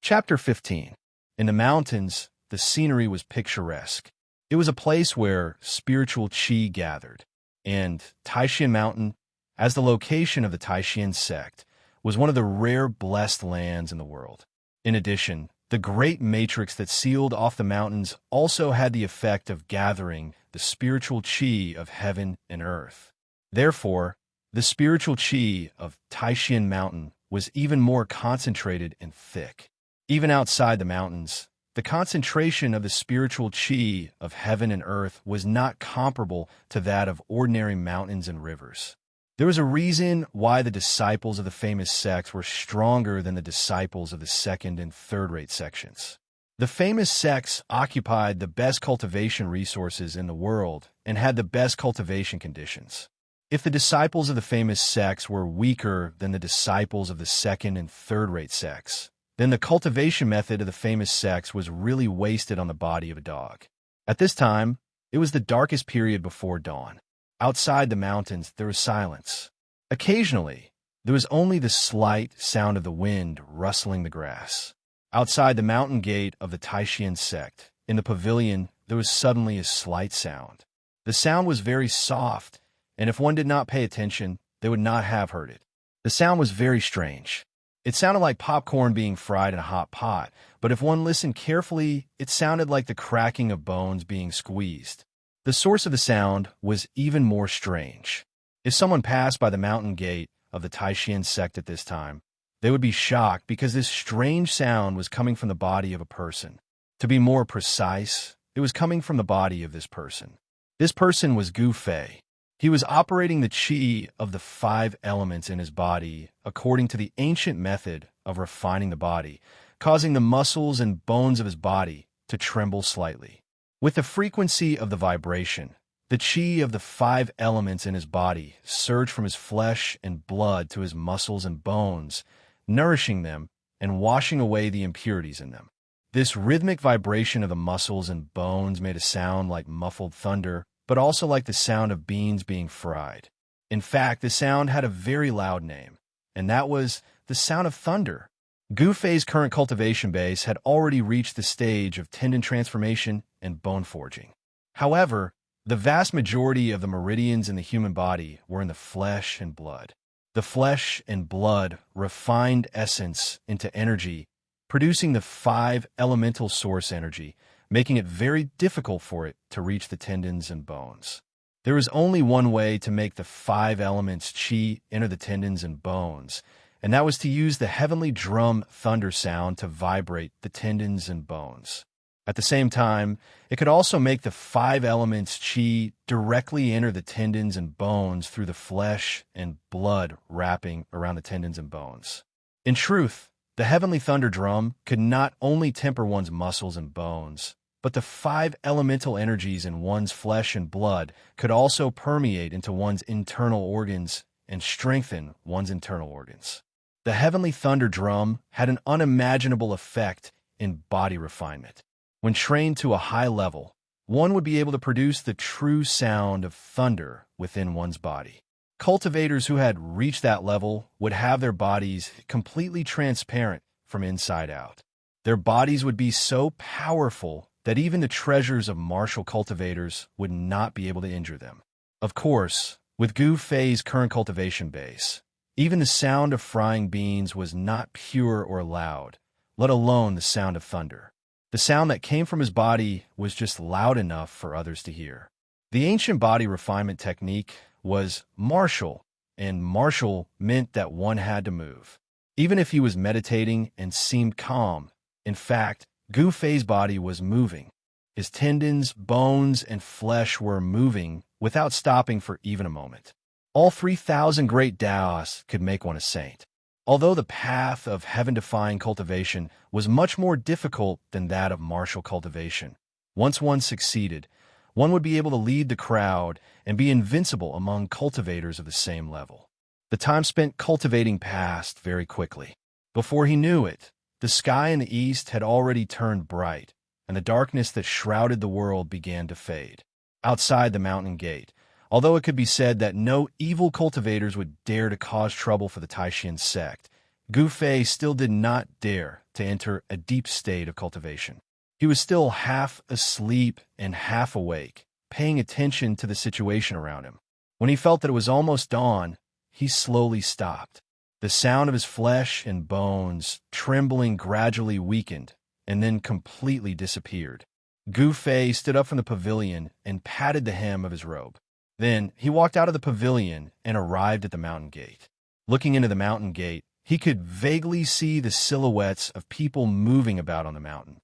[SPEAKER 1] Chapter 15. In the mountains, the scenery was picturesque. It was a place where spiritual qi gathered, and Taishan Mountain, as the location of the Taishan sect, was one of the rare blessed lands in the world. In addition, the great matrix that sealed off the mountains also had the effect of gathering the spiritual qi of heaven and earth. Therefore, the spiritual qi of Taishan Mountain was even more concentrated and thick. Even outside the mountains, the concentration of the spiritual qi of heaven and earth was not comparable to that of ordinary mountains and rivers. There was a reason why the disciples of the famous sects were stronger than the disciples of the second and third-rate sections. The famous sects occupied the best cultivation resources in the world and had the best cultivation conditions. If the disciples of the famous sects were weaker than the disciples of the second and third-rate sects, then the cultivation method of the famous sects was really wasted on the body of a dog. At this time, it was the darkest period before dawn. Outside the mountains, there was silence. Occasionally, there was only the slight sound of the wind rustling the grass. Outside the mountain gate of the Taishan sect, in the pavilion, there was suddenly a slight sound. The sound was very soft, and if one did not pay attention, they would not have heard it. The sound was very strange. It sounded like popcorn being fried in a hot pot, but if one listened carefully, it sounded like the cracking of bones being squeezed. The source of the sound was even more strange. If someone passed by the mountain gate of the Taishan sect at this time, they would be shocked because this strange sound was coming from the body of a person. To be more precise, it was coming from the body of this person. This person was Gu Fei. He was operating the qi of the 5 elements in his body according to the ancient method of refining the body, causing the muscles and bones of his body to tremble slightly. With the frequency of the vibration, the qi of the 5 elements in his body surged from his flesh and blood to his muscles and bones, nourishing them and washing away the impurities in them. This rhythmic vibration of the muscles and bones made a sound like muffled thunder, but also like the sound of beans being fried. In fact, the sound had a very loud name, and that was the sound of thunder. Gu Fei's current cultivation base had already reached the stage of tendon transformation and bone forging. However, the vast majority of the meridians in the human body were in the flesh and blood. The flesh and blood refined essence into energy, producing the 5 elemental source energy, making it very difficult for it to reach the tendons and bones. There is only one way to make the 5 elements qi enter the tendons and bones, and that was to use the heavenly drum thunder sound to vibrate the tendons and bones. At the same time, it could also make the 5 elements qi directly enter the tendons and bones through the flesh and blood wrapping around the tendons and bones. In truth, the heavenly thunder drum could not only temper one's muscles and bones, but the 5 elemental energies in one's flesh and blood could also permeate into one's internal organs and strengthen one's internal organs. The heavenly thunder drum had an unimaginable effect in body refinement. When trained to a high level, one would be able to produce the true sound of thunder within one's body. Cultivators who had reached that level would have their bodies completely transparent from inside out. Their bodies would be so powerful that even the treasures of martial cultivators would not be able to injure them. Of course, with Gu Fei's current cultivation base, even the sound of frying beans was not pure or loud, let alone the sound of thunder. The sound that came from his body was just loud enough for others to hear. The ancient body refinement technique was martial, and martial meant that one had to move. Even if he was meditating and seemed calm, in fact, Gu Fei's body was moving. His tendons, bones, and flesh were moving without stopping for even a moment. All 3,000 great Taoists could make one a saint. Although the path of heaven-defying cultivation was much more difficult than that of martial cultivation, once one succeeded, one would be able to lead the crowd and be invincible among cultivators of the same level. The time spent cultivating passed very quickly. Before he knew it, the sky in the east had already turned bright, and the darkness that shrouded the world began to fade. Outside the mountain gate, although it could be said that no evil cultivators would dare to cause trouble for the Taishan sect, Gu Fei still did not dare to enter a deep state of cultivation. He was still half asleep and half awake, paying attention to the situation around him. When he felt that it was almost dawn, he slowly stopped. The sound of his flesh and bones trembling gradually weakened and then completely disappeared. Gu Fei stood up from the pavilion and patted the hem of his robe. Then he walked out of the pavilion and arrived at the mountain gate. Looking into the mountain gate, he could vaguely see the silhouettes of people moving about on the mountain.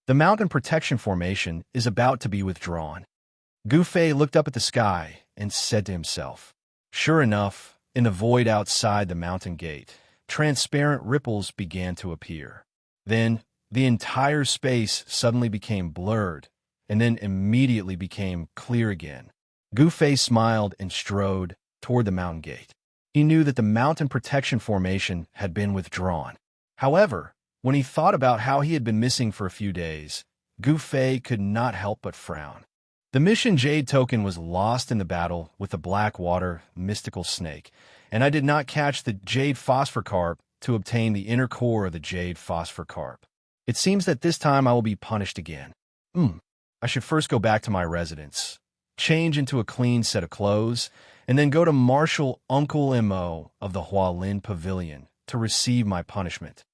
[SPEAKER 1] The mountain protection formation is about to be withdrawn. Gu Fei looked up at the sky and said to himself. Sure enough, in the void outside the mountain gate, transparent ripples began to appear. Then the entire space suddenly became blurred and then immediately became clear again. Gu Fei smiled and strode toward the mountain gate. He knew that the mountain protection formation had been withdrawn. However, when he thought about how he had been missing for a few days, Gu Fei could not help but frown. The mission Jade token was lost in the battle with the Blackwater mystical snake, and I did not catch the Jade Phosphor Carp to obtain the inner core of the Jade Phosphor Carp. It seems that this time I will be punished again. I should first go back to my residence, change into a clean set of clothes, and then go to Marshal Uncle Mo of the Hualin Pavilion to receive my punishment.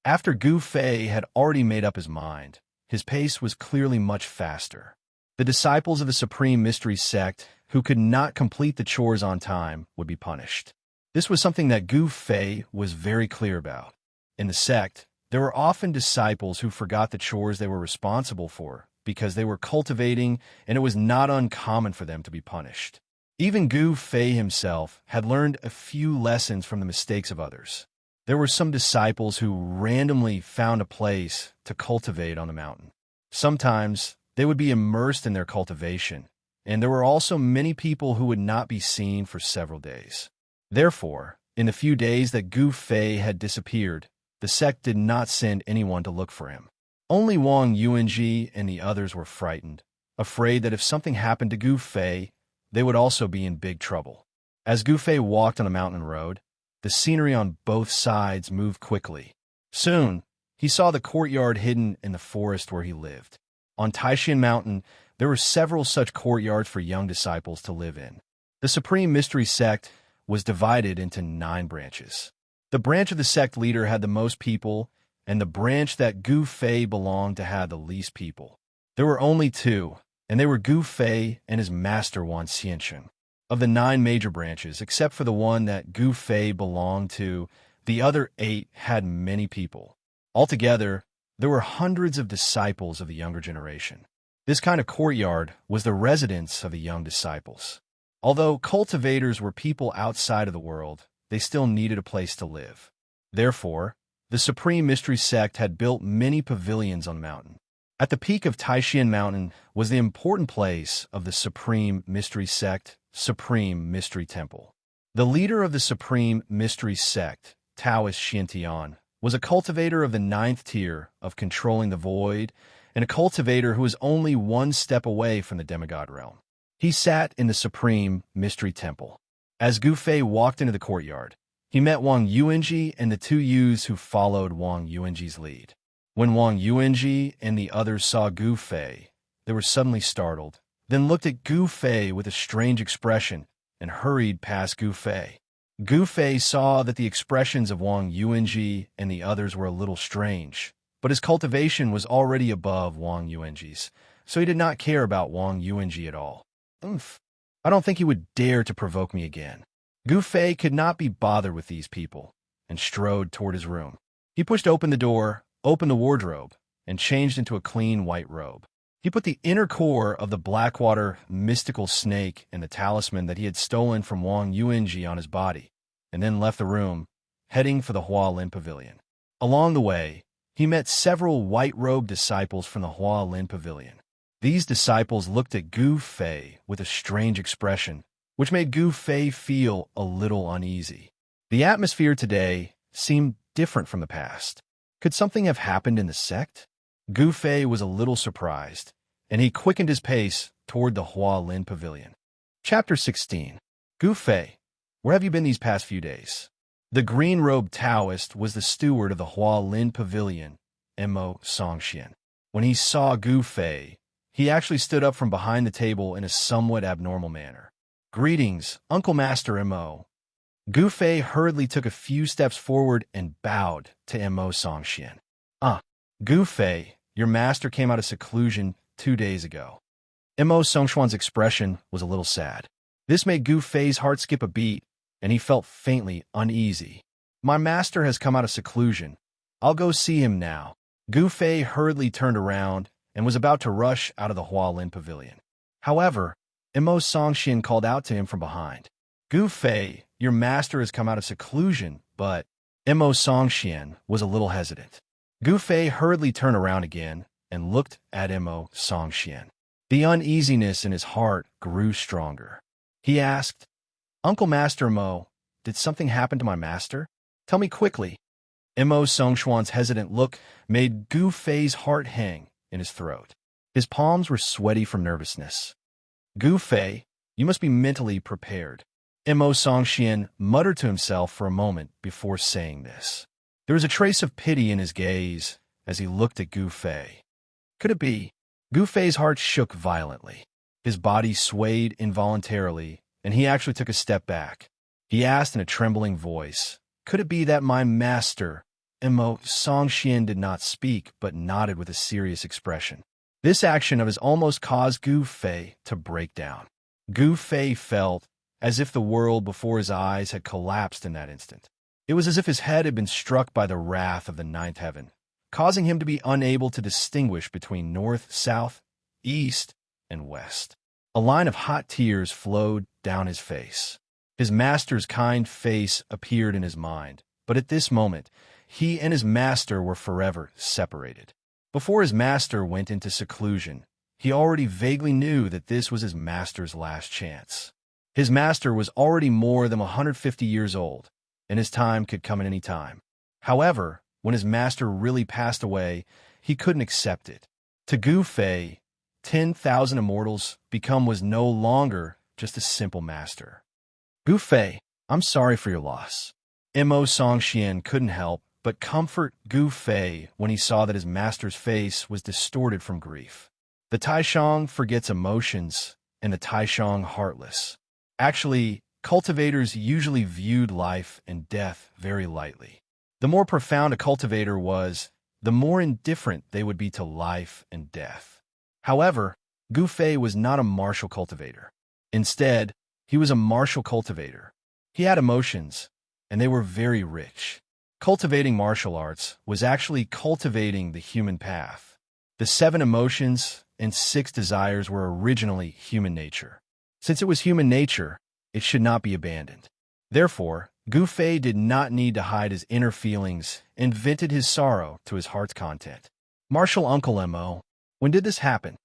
[SPEAKER 1] After Gu Fei had already made up his mind, his pace was clearly much faster. The disciples of the Supreme Mystery Sect who could not complete the chores on time would be punished. This was something that Gu Fei was very clear about. In the sect, there were often disciples who forgot the chores they were responsible for because they were cultivating, and it was not uncommon for them to be punished. Even Gu Fei himself had learned a few lessons from the mistakes of others. There were some disciples who randomly found a place to cultivate on the mountain. Sometimes they would be immersed in their cultivation, and there were also many people who would not be seen for several days. Therefore, in the few days that Gu Fei had disappeared, the sect did not send anyone to look for him. Only Wang Yuanji and the others were frightened, afraid that if something happened to Gu Fei, they would also be in big trouble. As Gu Fei walked on the mountain road, the scenery on both sides moved quickly. Soon, he saw the courtyard hidden in the forest where he lived. On Taishan Mountain, there were several such courtyards for young disciples to live in. The Supreme Mystery Sect was divided into 9 branches. The branch of the sect leader had the most people, and the branch that Gu Fei belonged to had the least people. There were only 2, and they were Gu Fei and his master Wan Xiansheng. Of the 9 major branches, except for the one that Gu Fei belonged to, the other 8 had many people. Altogether, there were hundreds of disciples of the younger generation. This kind of courtyard was the residence of the young disciples. Although cultivators were people outside of the world, they still needed a place to live. Therefore, the Supreme Mystery Sect had built many pavilions on the mountain. At the peak of Taishan Mountain was the important place of the Supreme Mystery Sect, Supreme Mystery Temple. The leader of the Supreme Mystery Sect, Taoist Xiantian, was a cultivator of the 9th tier of controlling the void, and a cultivator who was only one step away from the demigod realm. He sat in the supreme mystery temple. As Gu Fei walked into the courtyard, he met Wang Yuanji and the 2 youths who followed Wang Yuanji's lead. When Wang Yuanji and the others saw Gu Fei, they were suddenly startled, then looked at Gu Fei with a strange expression and hurried past Gu Fei. Gu Fei saw that the expressions of Wang Yuanji and the others were a little strange, but his cultivation was already above Wang Yuanji's, so he did not care about Wang Yuanji at all. I don't think he would dare to provoke me again. Gu Fei could not be bothered with these people, and strode toward his room. He pushed open the door, opened the wardrobe, and changed into a clean white robe. He put the inner core of the Blackwater mystical snake and the talisman that he had stolen from Wang Yuanji on his body, and then left the room, heading for the Hualin Pavilion. Along the way, he met several white-robed disciples from the Hualin Pavilion. These disciples looked at Gu Fei with a strange expression, which made Gu Fei feel a little uneasy. The atmosphere today seemed different from the past. Could something have happened in the sect? Gu Fei was a little surprised, and he quickened his pace toward the Hualin Pavilion. Chapter 16. Gu Fei, where have you been these past few days? The green-robed Taoist was the steward of the Hualin Pavilion, Mo Songxian. When he saw Gu Fei, he actually stood up from behind the table in a somewhat abnormal manner. Greetings, Uncle Master Mo. Gu Fei hurriedly took a few steps forward and bowed to Mo Songxian. Gu Fei, your master came out of seclusion 2 days ago. Mo Songxian's expression was a little sad. This made Gu Fei's heart skip a beat, and he felt faintly uneasy. My master has come out of seclusion. I'll go see him now. Gu Fei hurriedly turned around and was about to rush out of the Hualin Pavilion. However, Mo Songxian called out to him from behind. Gu Fei, your master has come out of seclusion, but Mo Songxian was a little hesitant. Gu Fei hurriedly turned around again and looked at Mo Songxian. The uneasiness in his heart grew stronger. He asked, Uncle Master Mo, did something happen to my master? Tell me quickly. Mo Songxian's hesitant look made Gu Fei's heart hang in his throat. His palms were sweaty from nervousness. Gu Fei, you must be mentally prepared. Mo Songxian muttered to himself for a moment before saying this. There was a trace of pity in his gaze as he looked at Gu Fei. Could it be? Gu Fei's heart shook violently. His body swayed involuntarily, and he actually took a step back. He asked in a trembling voice, could it be that my master? Mo Songxian did not speak, but nodded with a serious expression. This action of his almost caused Gu Fei to break down. Gu Fei felt as if the world before his eyes had collapsed in that instant. It was as if his head had been struck by the wrath of the 9th heaven, causing him to be unable to distinguish between north, south, east, and west. A line of hot tears flowed down his face. His master's kind face appeared in his mind, but at this moment, he and his master were forever separated. Before his master went into seclusion, he already vaguely knew that this was his master's last chance. His master was already more than 150 years old, and his time could come at any time. However, when his master really passed away, he couldn't accept it. To Gu Fei, 10,000 immortals become was no longer just a simple master. Gu Fei, I'm sorry for your loss. Mo Songxian couldn't help but comfort Gu Fei when he saw that his master's face was distorted from grief. The Taishang forgets emotions, and the Taishang heartless. Actually, cultivators usually viewed life and death very lightly. The more profound a cultivator was, the more indifferent they would be to life and death. However, Gu Fei was not a martial cultivator. Instead, he was a martial cultivator. He had emotions, and they were very rich. Cultivating martial arts was actually cultivating the human path. The 7 emotions and 6 desires were originally human nature. Since it was human nature, it should not be abandoned. Therefore, Gu Fei did not need to hide his inner feelings and vented his sorrow to his heart's content. Martial Uncle Mo, when did this happen?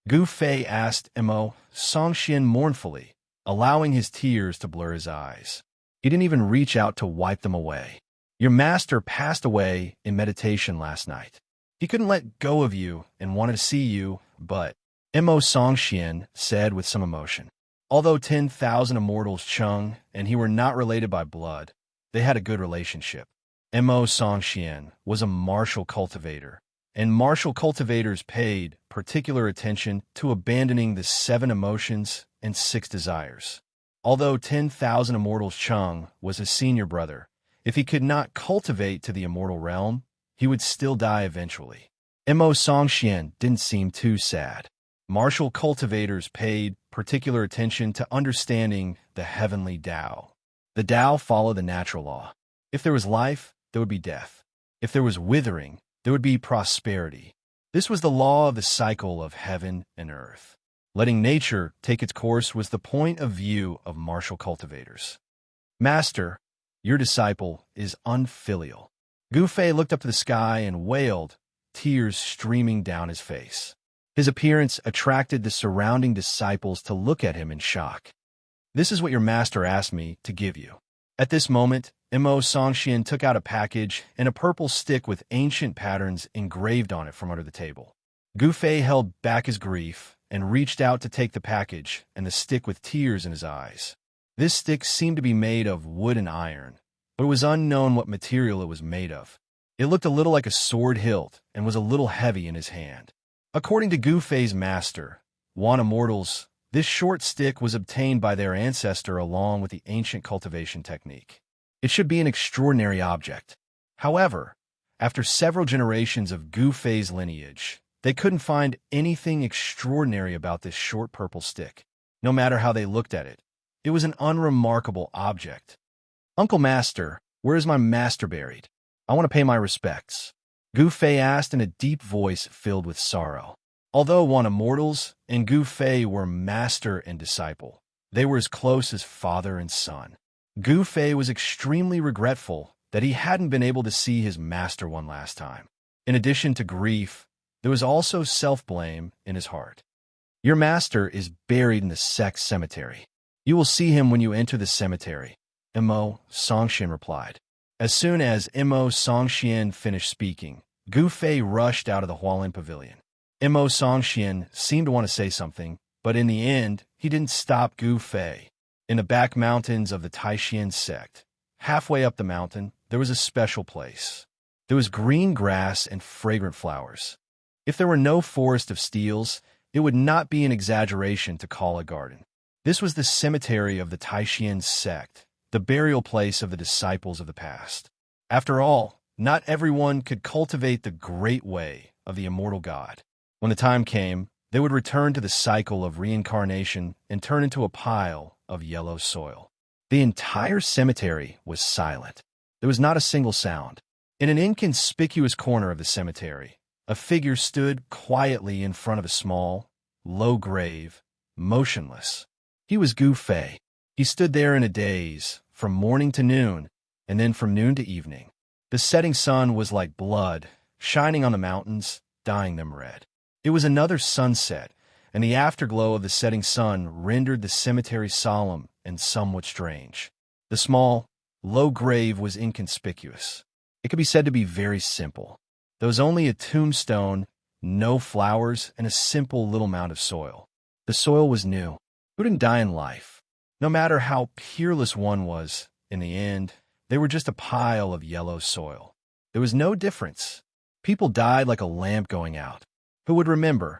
[SPEAKER 1] Gu Fei asked Mo Songxian mournfully, allowing his tears to blur his eyes. He didn't even reach out to wipe them away. Your master passed away in meditation last night. He couldn't let go of you and wanted to see you, but Mo Songxian said with some emotion. Although 10,000 immortals Chung and he were not related by blood, they had a good relationship. Mo Songxian was a martial cultivator, and martial cultivators paid particular attention to abandoning the 7 emotions and 6 desires. Although 10,000 immortals Chung was his senior brother, if he could not cultivate to the immortal realm, he would still die eventually. Mo Songxian didn't seem too sad. Martial cultivators paid particular attention to understanding the heavenly Tao. The Tao followed the natural law. If there was life, there would be death. If there was withering, there would be prosperity. This was the law of the cycle of heaven and earth. Letting nature take its course was the point of view of martial cultivators. Master, your disciple is unfilial. Gu Fei looked up to the sky and wailed, tears streaming down his face. His appearance attracted the surrounding disciples to look at him in shock. This is what your master asked me to give you. At this moment, Mo Songxian took out a package and a purple stick with ancient patterns engraved on it from under the table. Gu Fei held back his grief and reached out to take the package and the stick with tears in his eyes. This stick seemed to be made of wood and iron, but it was unknown what material it was made of. It looked a little like a sword hilt and was a little heavy in his hand. According to Gu Fei's master, Wan Immortals, this short stick was obtained by their ancestor along with the ancient cultivation technique. It should be an extraordinary object. However, after several generations of Gu Fei's lineage, they couldn't find anything extraordinary about this short purple stick. No matter how they looked at it, it was an unremarkable object. Uncle Master, where is my master buried? I want to pay my respects. Gu Fei asked in a deep voice filled with sorrow. Although Wan Immortals and Gu Fei were master and disciple, they were as close as father and son. Gu Fei was extremely regretful that he hadn't been able to see his master one last time. In addition to grief, there was also self-blame in his heart. Your master is buried in the sect cemetery. You will see him when you enter the cemetery, Mo Songxian replied. As soon as Mo Songxian finished speaking, Gu Fei rushed out of the Hualin Pavilion. Mo Songxian seemed to want to say something, but in the end, he didn't stop Gu Fei. In the back mountains of the Taishan sect, halfway up the mountain, there was a special place. There was green grass and fragrant flowers. If there were no forest of steels, it would not be an exaggeration to call a garden. This was the cemetery of the Taishan sect, the burial place of the disciples of the past. After all, not everyone could cultivate the great way of the immortal God. When the time came, they would return to the cycle of reincarnation and turn into a pile of yellow soil. The entire cemetery was silent. There was not a single sound. In an inconspicuous corner of the cemetery, a figure stood quietly in front of a small, low grave, motionless. He was Gu Fei. He stood there in a daze, from morning to noon, and then from noon to evening. The setting sun was like blood, shining on the mountains, dyeing them red. It was another sunset, and the afterglow of the setting sun rendered the cemetery solemn and somewhat strange. The small, low grave was inconspicuous. It could be said to be very simple. There was only a tombstone, no flowers, and a simple little mound of soil. The soil was new. Who didn't die in life? No matter how peerless one was, in the end, they were just a pile of yellow soil. There was no difference. People died like a lamp going out. Who would remember?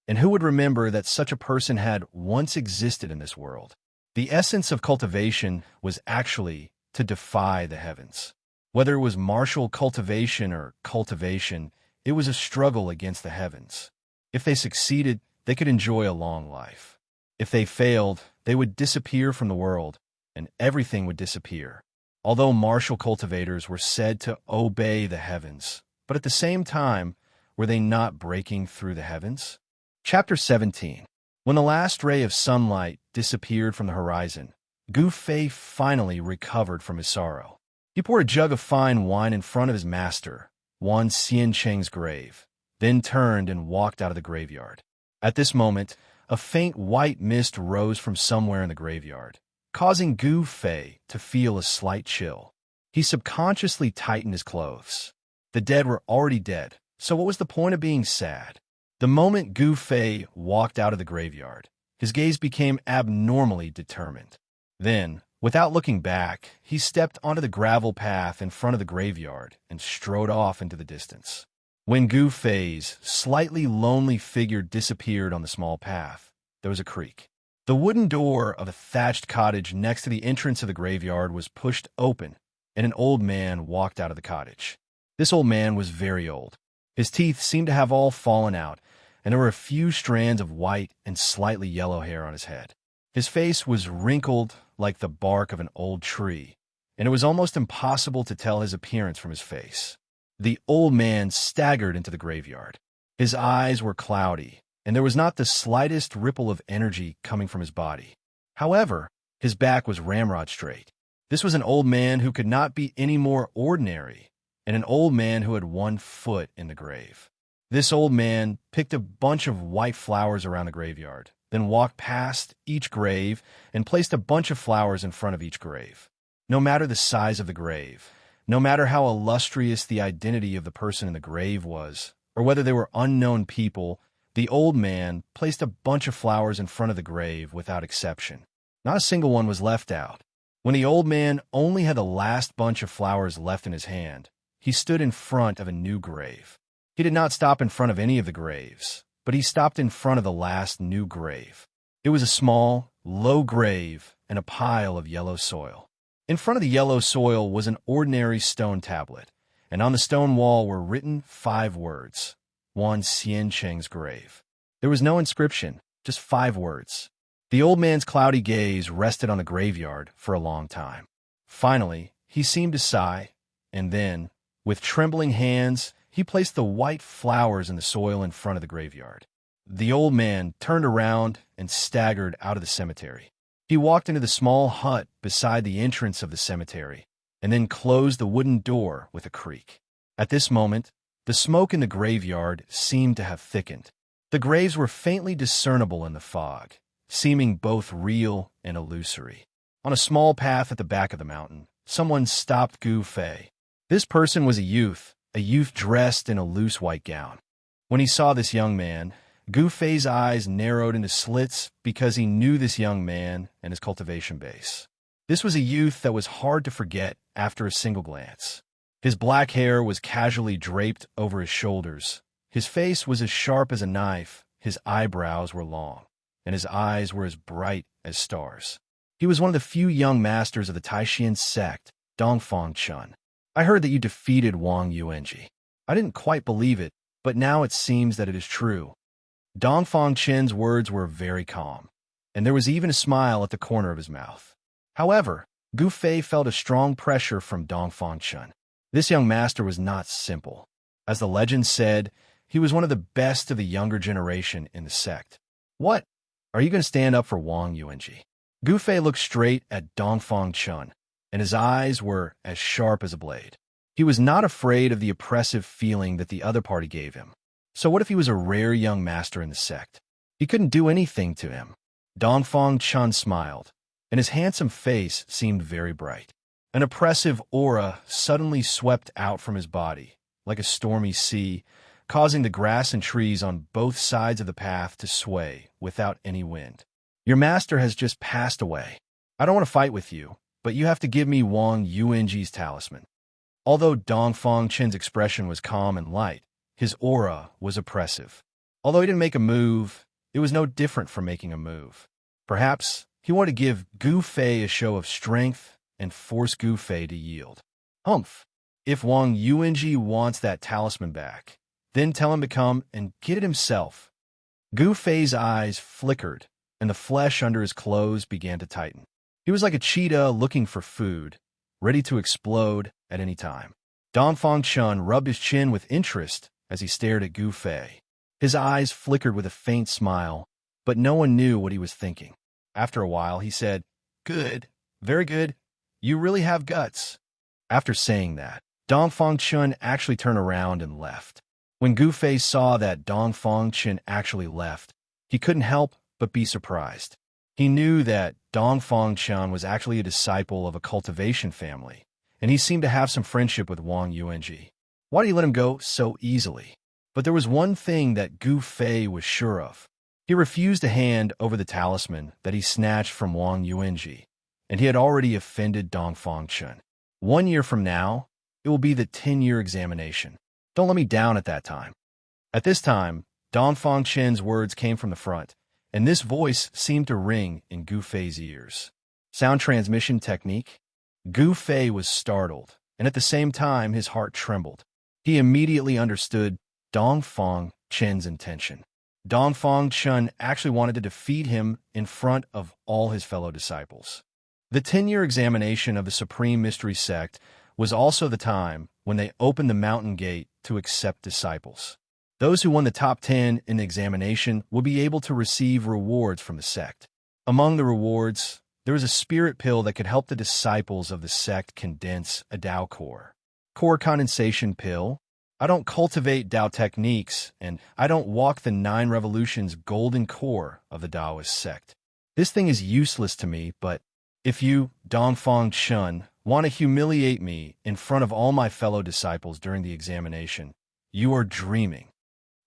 [SPEAKER 1] And who would remember that such a person had once existed in this world? The essence of cultivation was actually to defy the heavens. Whether it was martial cultivation or cultivation, it was a struggle against the heavens. If they succeeded, they could enjoy a long life. If they failed, they would disappear from the world, and everything would disappear. Although martial cultivators were said to obey the heavens, but at the same time, were they not breaking through the heavens? Chapter 17. When the last ray of sunlight disappeared from the horizon, Gu Fei finally recovered from his sorrow. He poured a jug of fine wine in front of his master, Wan Xiancheng's grave, then turned and walked out of the graveyard. At this moment, a faint white mist rose from somewhere in the graveyard, causing Gu Fei to feel a slight chill. He subconsciously tightened his clothes. The dead were already dead, so what was the point of being sad? The moment Gu Fei walked out of the graveyard, his gaze became abnormally determined. Then, without looking back, he stepped onto the gravel path in front of the graveyard and strode off into the distance. When Gu Fei's slightly lonely figure disappeared on the small path, there was a creak. The wooden door of a thatched cottage next to the entrance of the graveyard was pushed open, and an old man walked out of the cottage. This old man was very old. His teeth seemed to have all fallen out, and there were a few strands of white and slightly yellow hair on his head. His face was wrinkled like the bark of an old tree, and it was almost impossible to tell his appearance from his face. The old man staggered into the graveyard. His eyes were cloudy, and there was not the slightest ripple of energy coming from his body. However, his back was ramrod straight. This was an old man who could not be any more ordinary, and an old man who had one foot in the grave. This old man picked a bunch of white flowers around the graveyard, then walked past each grave and placed a bunch of flowers in front of each grave. No matter the size of the grave, no matter how illustrious the identity of the person in the grave was, or whether they were unknown people, the old man placed a bunch of flowers in front of the grave without exception. Not a single one was left out. When the old man only had the last bunch of flowers left in his hand, he stood in front of a new grave. He did not stop in front of any of the graves, but he stopped in front of the last new grave. It was a small, low grave and a pile of yellow soil. In front of the yellow soil was an ordinary stone tablet, and on the stone wall were written 5 words. 1 Xian Cheng's grave. There was no inscription, just 5 words. The old man's cloudy gaze rested on the graveyard for a long time. Finally, he seemed to sigh, and then, with trembling hands, he placed the white flowers in the soil in front of the graveyard. The old man turned around and staggered out of the cemetery. He walked into the small hut beside the entrance of the cemetery, and then closed the wooden door with a creak. At this moment, the smoke in the graveyard seemed to have thickened. The graves were faintly discernible in the fog, seeming both real and illusory. On a small path at the back of the mountain, someone stopped Gu Fei. This person was a youth dressed in a loose white gown. When he saw this young man, Gu Fei's eyes narrowed into slits because he knew this young man and his cultivation base. This was a youth that was hard to forget after a single glance. His black hair was casually draped over his shoulders. His face was as sharp as a knife, his eyebrows were long, and his eyes were as bright as stars. He was one of the few young masters of the Taishan sect, Dongfang Chun. I heard that you defeated Wang Yuanji. I didn't quite believe it, but now it seems that it is true. Dongfang Chen's words were very calm, and there was even a smile at the corner of his mouth. However, Gu Fei felt a strong pressure from Dongfang Chen. This young master was not simple. As the legend said, he was one of the best of the younger generation in the sect. What? Are you going to stand up for Wang Yuanji? Gu Fei looked straight at Dongfang Chen, and his eyes were as sharp as a blade. He was not afraid of the oppressive feeling that the other party gave him. So what if he was a rare young master in the sect? He couldn't do anything to him. Dongfang Chen smiled, and his handsome face seemed very bright. An oppressive aura suddenly swept out from his body, like a stormy sea, causing the grass and trees on both sides of the path to sway without any wind. Your master has just passed away. I don't want to fight with you, but you have to give me Wang Yuanji's talisman. Although Dongfang Chen's expression was calm and light, his aura was oppressive. Although he didn't make a move, it was no different from making a move. Perhaps he wanted to give Gu Fei a show of strength and force Gu Fei to yield. Humph! If Wang Yuanji wants that talisman back, then tell him to come and get it himself. Gu Fei's eyes flickered, and the flesh under his clothes began to tighten. He was like a cheetah looking for food, ready to explode at any time. Dongfang Chen rubbed his chin with interest as he stared at Gu Fei. His eyes flickered with a faint smile, but no one knew what he was thinking. After a while, he said, "Good, very good. You really have guts." After saying that, Dongfang Chen actually turned around and left. When Gu Fei saw that Dongfang Chen actually left, he couldn't help but be surprised. He knew that Dongfang Chen was actually a disciple of a cultivation family, and he seemed to have some friendship with Wang Yuanji. Why did he let him go so easily? But there was one thing that Gu Fei was sure of. He refused to hand over the talisman that he snatched from Wang Yuanji, and he had already offended Dongfang Chen. 1 year from now, it will be the 10-year examination. Don't let me down at that time. At this time, Dongfang Chen's words came from the front, and this voice seemed to ring in Gu Fei's ears. Sound transmission technique? Gu Fei was startled, and at the same time his heart trembled. He immediately understood Dongfang Chen's intention. Dongfang Chen actually wanted to defeat him in front of all his fellow disciples. The 10-year examination of the Supreme Mystery Sect was also the time when they opened the mountain gate to accept disciples. Those who won the top 10 in the examination would be able to receive rewards from the sect. Among the rewards, there was a spirit pill that could help the disciples of the sect condense a Dao core. Core condensation pill. I don't cultivate Dao techniques, and I don't walk the 9 revolutions golden core of the Taoist sect. This thing is useless to me, but if you, Dongfang Chen, want to humiliate me in front of all my fellow disciples during the examination, you are dreaming.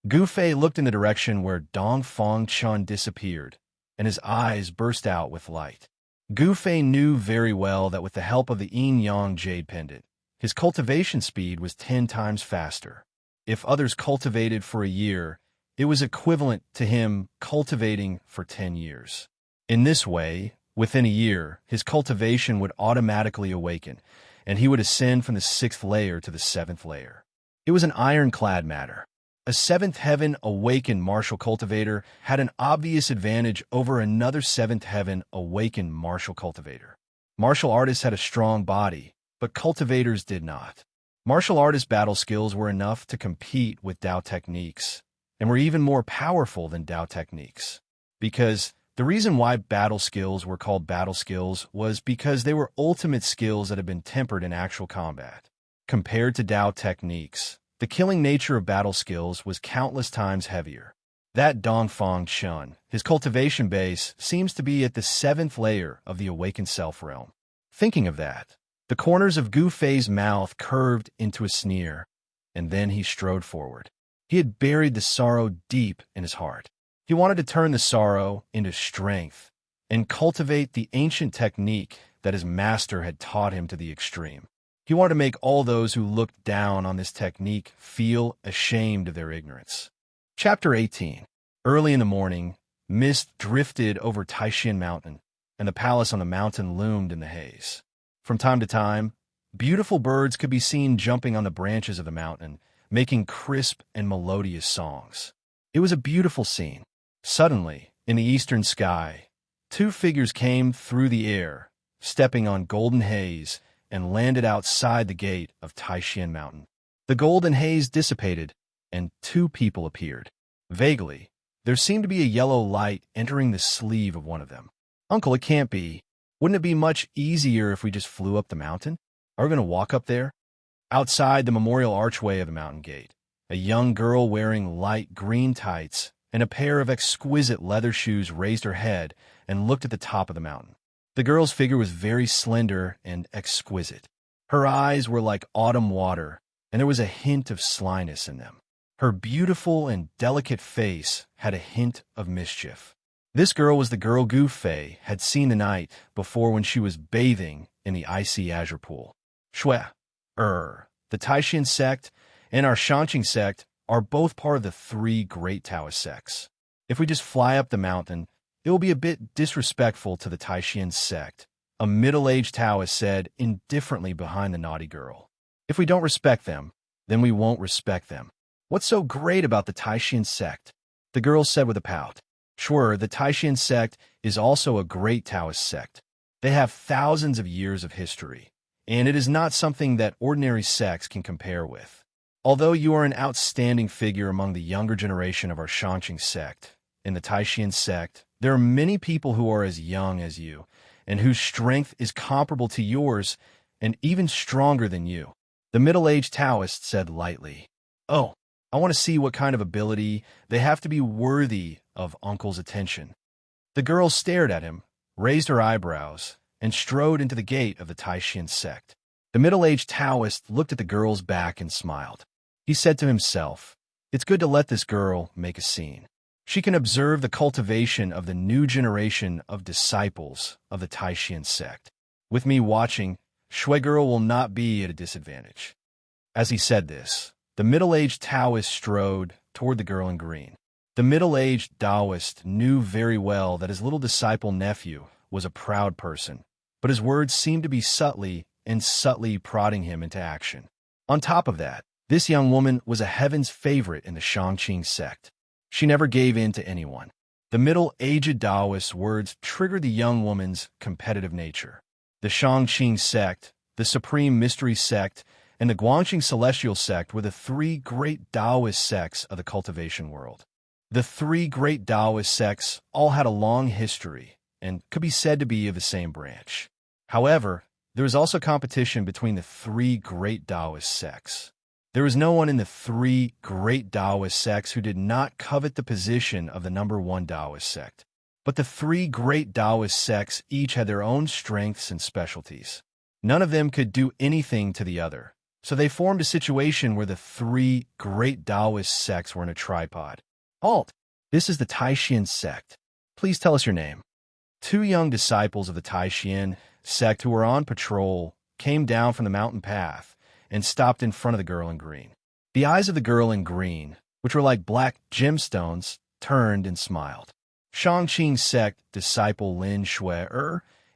[SPEAKER 1] Gu Fei looked in the direction where Dongfang Chen disappeared, and his eyes burst out with light. Gu Fei knew very well that with the help of the yin-yang jade pendant, his cultivation speed was 10 times faster. If others cultivated for a year, it was equivalent to him cultivating for 10 years. In this way, within a year, his cultivation would automatically awaken, and he would ascend from the 6th layer to the 7th layer. It was an ironclad matter. A 7th heaven awakened martial cultivator had an obvious advantage over another 7th heaven awakened martial cultivator. Martial artists had a strong body, but cultivators did not. Martial artist battle skills were enough to compete with Dao techniques, and were even more powerful than Dao techniques. Because the reason why battle skills were called battle skills was because they were ultimate skills that had been tempered in actual combat. Compared to Dao techniques, the killing nature of battle skills was countless times heavier. That Dongfang Chen, his cultivation base, seems to be at the 7th layer of the awakened self realm. Thinking of that, the corners of Gu Fei's mouth curved into a sneer, and then he strode forward. He had buried the sorrow deep in his heart. He wanted to turn the sorrow into strength and cultivate the ancient technique that his master had taught him to the extreme. He wanted to make all those who looked down on this technique feel ashamed of their ignorance. Chapter 18. Early in the morning, mist drifted over Taishan Mountain, and the palace on the mountain loomed in the haze. From time to time, beautiful birds could be seen jumping on the branches of the mountain, making crisp and melodious songs. It was a beautiful scene. Suddenly, in the eastern sky, 2 figures came through the air, stepping on golden haze, and landed outside the gate of Taishan Mountain. The golden haze dissipated, and 2 people appeared. Vaguely, there seemed to be a yellow light entering the sleeve of one of them. "Uncle, it can't be. Wouldn't it be much easier if we just flew up the mountain? Are we going to walk up there?" Outside the memorial archway of the mountain gate, a young girl wearing light green tights and a pair of exquisite leather shoes raised her head and looked at the top of the mountain. The girl's figure was very slender and exquisite. Her eyes were like autumn water, and there was a hint of slyness in them. Her beautiful and delicate face had a hint of mischief. This girl was the girl Gu Fei had seen the night before when she was bathing in the icy azure pool. The Taishan sect and our Shanqing sect are both part of the 3 great Taoist sects. If we just fly up the mountain, it will be a bit disrespectful to the Taishan sect, a middle-aged Taoist said indifferently behind the naughty girl. If we don't respect them, then we won't respect them. What's so great about the Taishan sect? The girl said with a pout. Sure, the Taishan sect is also a great Taoist sect. They have thousands of years of history, and it is not something that ordinary sects can compare with. Although you are an outstanding figure among the younger generation of our Shanqing sect, in the Taishan sect, there are many people who are as young as you, and whose strength is comparable to yours, and even stronger than you. The middle-aged Taoist said lightly, "Oh, I want to see what kind of ability they have to be worthy of Uncle's attention." The girl stared at him, raised her eyebrows, and strode into the gate of the Taishan sect. The middle-aged Taoist looked at the girl's back and smiled. He said to himself, "It's good to let this girl make a scene. She can observe the cultivation of the new generation of disciples of the Taishan sect. With me watching, Shui girl will not be at a disadvantage." As he said this, the middle-aged Taoist strode toward the girl in green. The middle-aged Taoist knew very well that his little disciple nephew was a proud person, but his words seemed to be subtly prodding him into action. On top of that, this young woman was a heaven's favorite in the Shangqing sect. She never gave in to anyone. The middle-aged Taoist's words triggered the young woman's competitive nature. The Shangqing sect, the Supreme Mystery sect, and the Guangxing Celestial sect were the three great Taoist sects of the cultivation world. The three great Taoist sects all had a long history and could be said to be of the same branch. However, there was also competition between the three great Taoist sects. There was no one in the three great Taoist sects who did not covet the position of the number one Taoist sect. But the three great Taoist sects each had their own strengths and specialties. None of them could do anything to the other, so they formed a situation where the three great Taoist sects were in a tripod. "Halt! This is the Taishan sect. Please tell us your name." Two young disciples of the Taishan sect who were on patrol came down from the mountain path and stopped in front of the girl in green. The eyes of the girl in green, which were like black gemstones, turned and smiled. "Shangqing sect disciple Lin Shui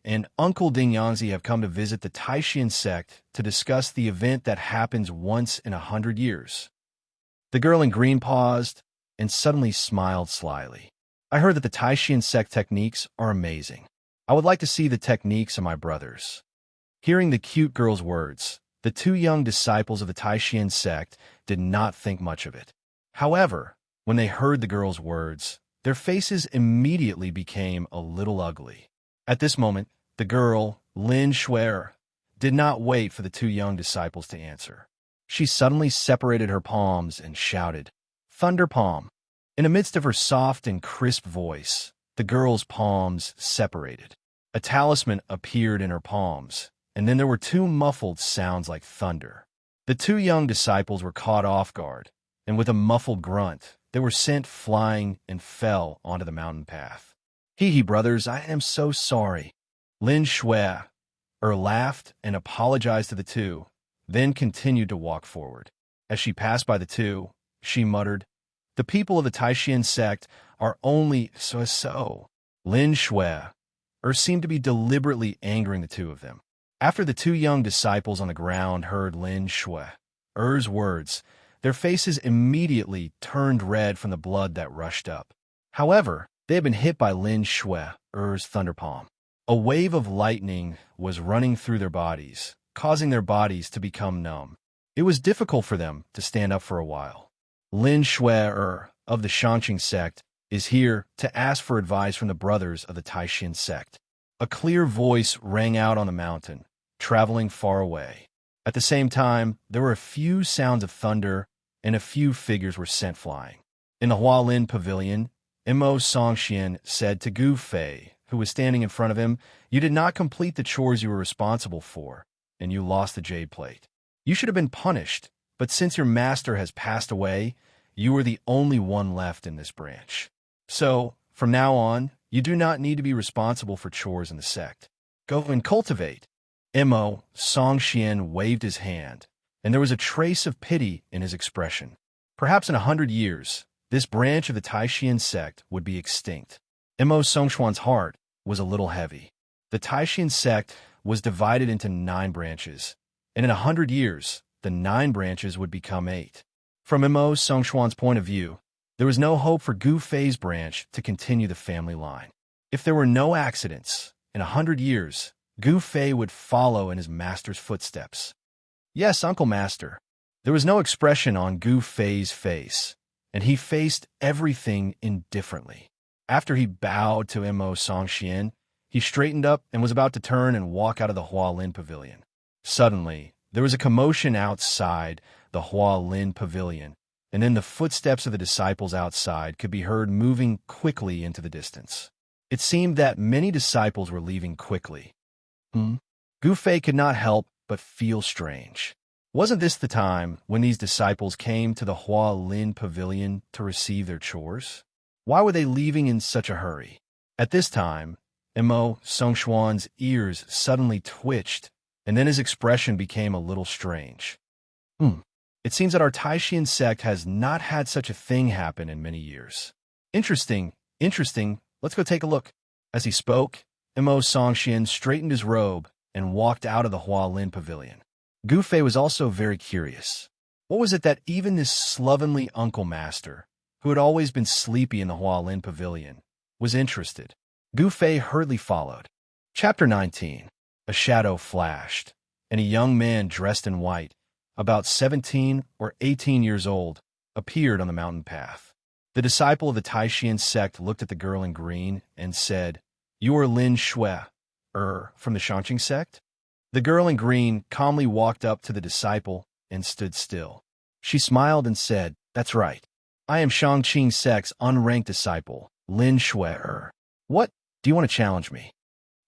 [SPEAKER 1] and Uncle Ding Yangzi have come to visit the Taishan sect to discuss the event that happens once in 100 years. The girl in green paused and suddenly smiled slyly. "I heard that the Taishan sect techniques are amazing. I would like to see the techniques of my brothers." Hearing the cute girl's words, the two young disciples of the Taishan sect did not think much of it. However, when they heard the girl's words, their faces immediately became a little ugly. At this moment, the girl, Lin Shui, did not wait for the two young disciples to answer. She suddenly separated her palms and shouted, "Thunder Palm." In the midst of her soft and crisp voice, the girl's palms separated. A talisman appeared in her palms, and then there were two muffled sounds like thunder. The two young disciples were caught off guard, and with a muffled grunt, they were sent flying and fell onto the mountain path. "Hee brothers, I am so sorry." Lin Shui laughed and apologized to the two, then continued to walk forward. As she passed by the two, she muttered, "The people of the Taishan sect are only so." Lin Shui seemed to be deliberately angering the two of them. After the two young disciples on the ground heard Lin Shui's words, their faces immediately turned red from the blood that rushed up. However, they had been hit by Lin Shui's thunder palm. A wave of lightning was running through their bodies, causing their bodies to become numb. It was difficult for them to stand up for a while. Lin Shui of the Shangqing sect is here to ask for advice from the brothers of the Taishan sect. A clear voice rang out on the mountain, traveling far away. At the same time, there were a few sounds of thunder, and a few figures were sent flying. In the Hualin Pavilion, Imo Songxian said to Gu Fei, who was standing in front of him, "You did not complete the chores you were responsible for, and you lost the jade plate. You should have been punished, but since your master has passed away, you are the only one left in this branch. So, from now on, you do not need to be responsible for chores in the sect. Go and cultivate." Imo Songxian waved his hand, and there was a trace of pity in his expression. Perhaps in 100 years, this branch of the Taishan sect would be extinct. Imo Songxian's heart was a little heavy. The Taishan sect was divided into 9 branches, and in 100 years, the 9 branches would become 8. From Imo Songxian's point of view, there was no hope for Gu Fei's branch to continue the family line. If there were no accidents, in 100 years, Gu Fei would follow in his master's footsteps. "Yes, Uncle Master." There was no expression on Gu Fei's face, and he faced everything indifferently. After he bowed to Imo Songxian, he straightened up and was about to turn and walk out of the Hualin Pavilion. Suddenly, there was a commotion outside the Hualin Pavilion, and then the footsteps of the disciples outside could be heard moving quickly into the distance. It seemed that many disciples were leaving quickly. Gu Fei could not help but feel strange. Wasn't this the time when these disciples came to the Hua Lin Pavilion to receive their chores? Why were they leaving in such a hurry? At this time, Imo Songshuan's ears suddenly twitched, and then his expression became a little strange. It seems that our Taishian sect has not had such a thing happen in many years. Interesting, let's go take a look. As he spoke, Imo Songxian straightened his robe and walked out of the Hua Lin Pavilion. Gu Fei was also very curious. What was it that even this slovenly uncle master, who had always been sleepy in the Hua Lin Pavilion, was interested? Gu Fei hurriedly followed. Chapter 19. A shadow flashed, and a young man dressed in white, about 17 or 18 years old, appeared on the mountain path. The disciple of the Taishian sect looked at the girl in green and said, "You are Lin Shui, from the Shangqing sect?" The girl in green calmly walked up to the disciple and stood still. She smiled and said, "That's right. I am Shangqing sect's unranked disciple, Lin Shui. What? Do you want to challenge me?"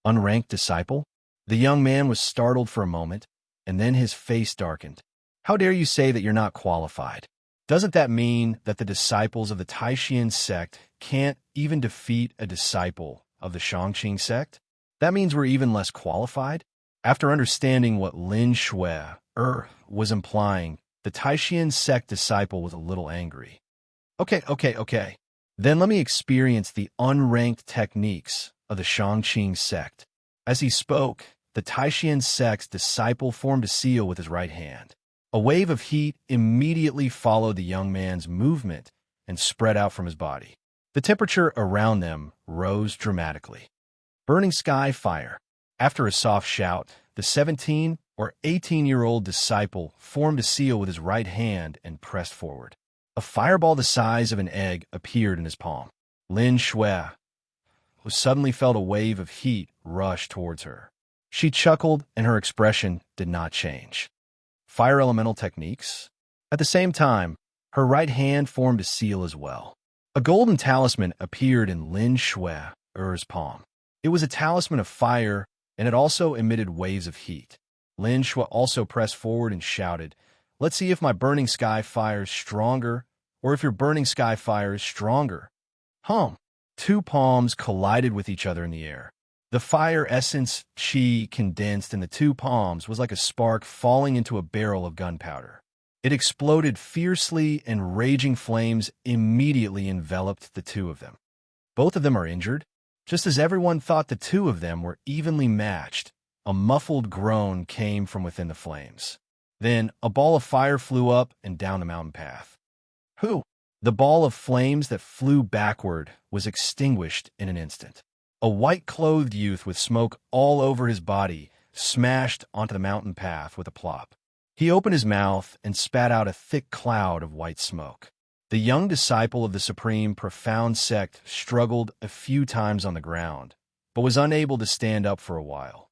[SPEAKER 1] Unranked disciple? The young man was startled for a moment, and then his face darkened. "How dare you say that you're not qualified? Doesn't that mean that the disciples of the Taishian sect can't even defeat a disciple of the Shangqing sect? That means we're even less qualified?" After understanding what Lin Shui was implying, the Taishian sect disciple was a little angry. Okay. Then let me experience the unranked techniques of the Shangqing sect." As he spoke, the Taishian sect's disciple formed a seal with his right hand. A wave of heat immediately followed the young man's movement and spread out from his body. The temperature around them rose dramatically. Burning sky fire. After a soft shout, the 17 or 18-year-old disciple formed a seal with his right hand and pressed forward. A fireball the size of an egg appeared in his palm. Lin Shui suddenly felt a wave of heat rush towards her. She chuckled, and her expression did not change. Fire elemental techniques? At the same time, her right hand formed a seal as well. A golden talisman appeared in Lin Shui's palm. It was a talisman of fire, and it also emitted waves of heat. Lin Shui also pressed forward and shouted, "Let's see if my burning sky fire is stronger, or if your burning sky fire is stronger." Two palms collided with each other in the air. The fire essence chi condensed in the two palms was like a spark falling into a barrel of gunpowder. It exploded fiercely, and raging flames immediately enveloped the two of them. Both of them are injured. Just as everyone thought the two of them were evenly matched, a muffled groan came from within the flames. Then a ball of fire flew up and down the mountain path. The ball of flames that flew backward was extinguished in an instant. A white-clothed youth with smoke all over his body smashed onto the mountain path with a plop. He opened his mouth and spat out a thick cloud of white smoke. The young disciple of the Supreme Profound Sect struggled a few times on the ground, but was unable to stand up for a while.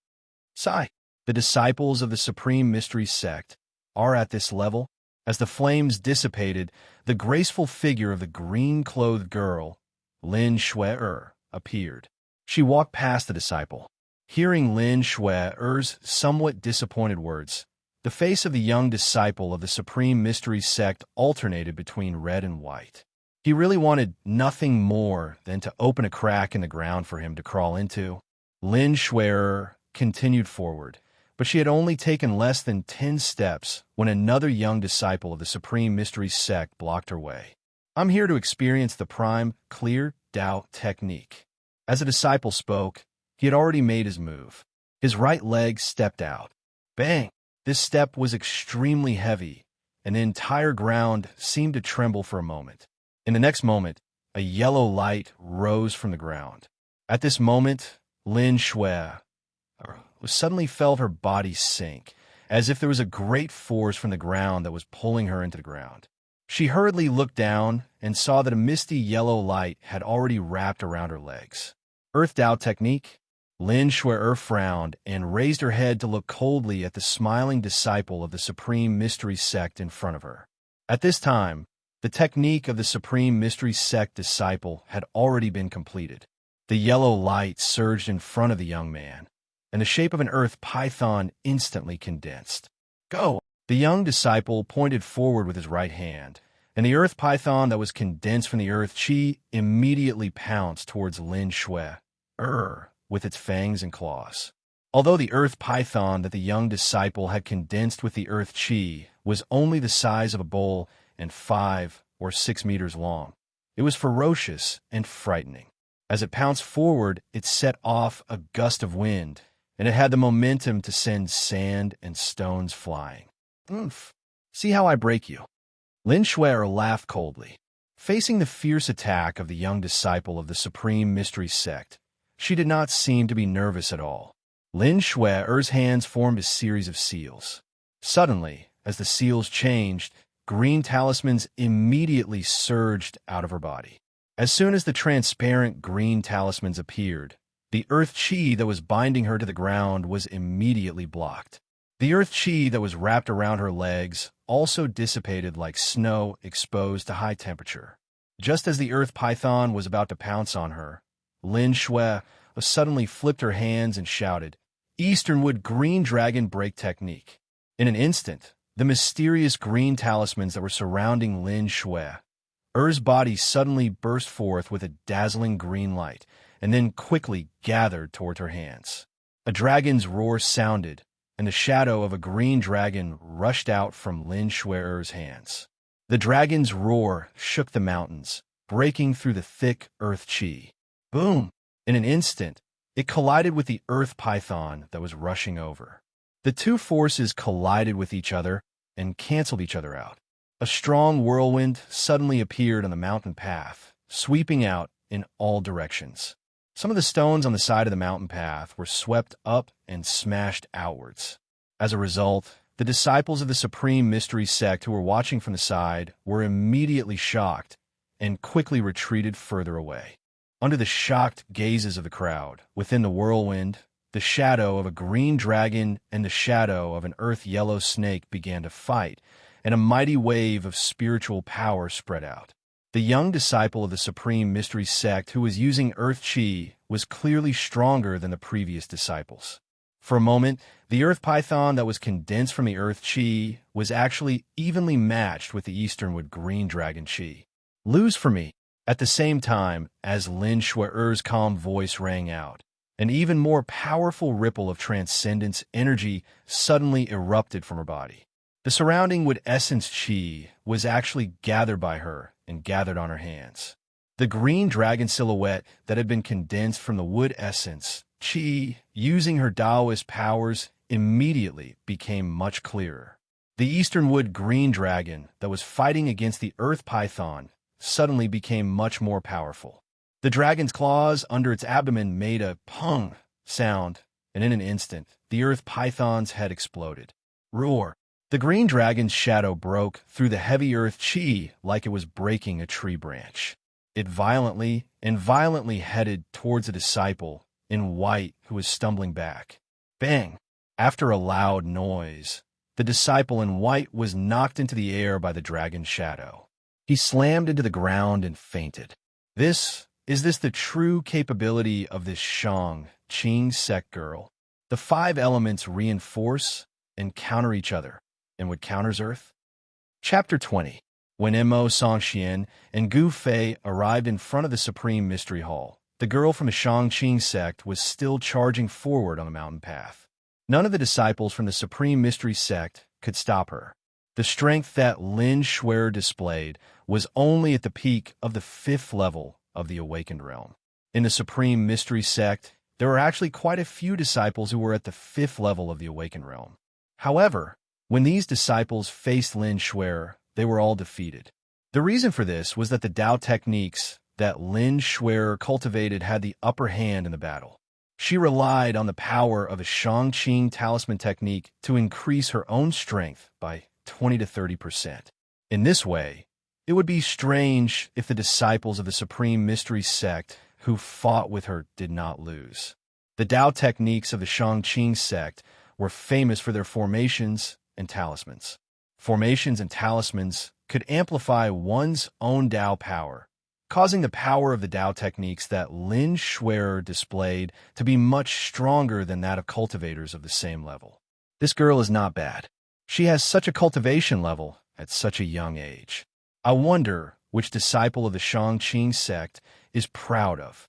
[SPEAKER 1] Sigh. The disciples of the Supreme Mystery Sect are at this level. As the flames dissipated, the graceful figure of the green-clothed girl, Lin Shui, appeared. She walked past the disciple. Hearing Lin Shui's somewhat disappointed words, the face of the young disciple of the Supreme Mystery Sect alternated between red and white. He really wanted nothing more than to open a crack in the ground for him to crawl into. Lin Shui continued forward, but she had only taken less than 10 steps when another young disciple of the Supreme Mystery Sect blocked her way. "I'm here to experience the prime, clear Dao technique." As the disciple spoke, he had already made his move. His right leg stepped out. Bang! This step was extremely heavy, and the entire ground seemed to tremble for a moment. In the next moment, a yellow light rose from the ground. At this moment, Lin Shui suddenly felt her body sink, as if there was a great force from the ground that was pulling her into the ground. She hurriedly looked down and saw that a misty yellow light had already wrapped around her legs. Earth Dao technique? Lin Shui frowned and raised her head to look coldly at the smiling disciple of the Supreme Mystery Sect in front of her. At this time, the technique of the Supreme Mystery Sect disciple had already been completed. The yellow light surged in front of the young man, and the shape of an earth python instantly condensed. Go! The young disciple pointed forward with his right hand, and the earth python that was condensed from the earth chi immediately pounced towards Lin Shui, with its fangs and claws. Although the earth python that the young disciple had condensed with the earth chi was only the size of a bowl and 5 or 6 meters long, it was ferocious and frightening. As it pounced forward, it set off a gust of wind, and it had the momentum to send sand and stones flying. Oomph! See how I break you? Lin Shui laughed coldly. Facing the fierce attack of the young disciple of the Supreme Mystery Sect, she did not seem to be nervous at all. Lin Shui's hands formed a series of seals. Suddenly, as the seals changed, green talismans immediately surged out of her body. As soon as the transparent green talismans appeared, the earth chi that was binding her to the ground was immediately blocked. The earth chi that was wrapped around her legs also dissipated like snow exposed to high temperature. Just as the earth python was about to pounce on her, Lin Shui suddenly flipped her hands and shouted, "Easternwood Green Dragon Break Technique." In an instant, the mysterious green talismans that were surrounding Lin Shui's body suddenly burst forth with a dazzling green light, and then quickly gathered toward her hands. A dragon's roar sounded, and the shadow of a green dragon rushed out from Lin Shui's hands. The dragon's roar shook the mountains, breaking through the thick earth chi. Boom! In an instant, it collided with the earth python that was rushing over. The two forces collided with each other and canceled each other out. A strong whirlwind suddenly appeared on the mountain path, sweeping out in all directions. Some of the stones on the side of the mountain path were swept up and smashed outwards. As a result, the disciples of the Supreme Mystery Sect who were watching from the side were immediately shocked and quickly retreated further away. Under the shocked gazes of the crowd, within the whirlwind, the shadow of a green dragon and the shadow of an earth-yellow snake began to fight, and a mighty wave of spiritual power spread out. The young disciple of the Supreme Mystery Sect who was using earth chi was clearly stronger than the previous disciples. For a moment, the earth python that was condensed from the earth chi was actually evenly matched with the Easternwood green dragon chi. Lose for me. At the same time, as Lin Shui's calm voice rang out, an even more powerful ripple of transcendence energy suddenly erupted from her body. The surrounding wood essence chi was actually gathered by her and gathered on her hands. The green dragon silhouette that had been condensed from the wood essence chi, using her Taoist powers, immediately became much clearer. The Easternwood green dragon that was fighting against the earth python suddenly became much more powerful. The dragon's claws under its abdomen made a pung sound, and in an instant, the earth python's head exploded. Roar! The green dragon's shadow broke through the heavy earth chi like it was breaking a tree branch. It violently headed towards a disciple in white who was stumbling back. Bang! After a loud noise, the disciple in white was knocked into the air by the dragon's shadow. He slammed into the ground and fainted. Is this the true capability of this Shang-Qing sect girl? The 5 elements reinforce and counter each other, and what counters Earth? Chapter 20. When Mo Songxian and Gu Fei arrived in front of the Supreme Mystery Hall, the girl from the Shang-Qing sect was still charging forward on the mountain path. None of the disciples from the Supreme Mystery Sect could stop her. The strength that Lin Shui displayed was only at the peak of the 5th level of the awakened realm. In the Supreme Mystery Sect, there were actually quite a few disciples who were at the 5th level of the awakened realm. However, when these disciples faced Lin Shui, they were all defeated. The reason for this was that the Tao techniques that Lin Shui cultivated had the upper hand in the battle. She relied on the power of a Shang-Qing talisman technique to increase her own strength by 20 to 30%. In this way, it would be strange if the disciples of the Supreme Mystery Sect who fought with her did not lose. The Tao techniques of the Shang-Qing sect were famous for their formations and talismans. Formations and talismans could amplify one's own Tao power causing the power of the Tao techniques that Lin Shuer displayed to be much stronger than that of cultivators of the same level. This girl is not bad. She has such a cultivation level at such a young age. I wonder which disciple of the Shangqing sect is proud of.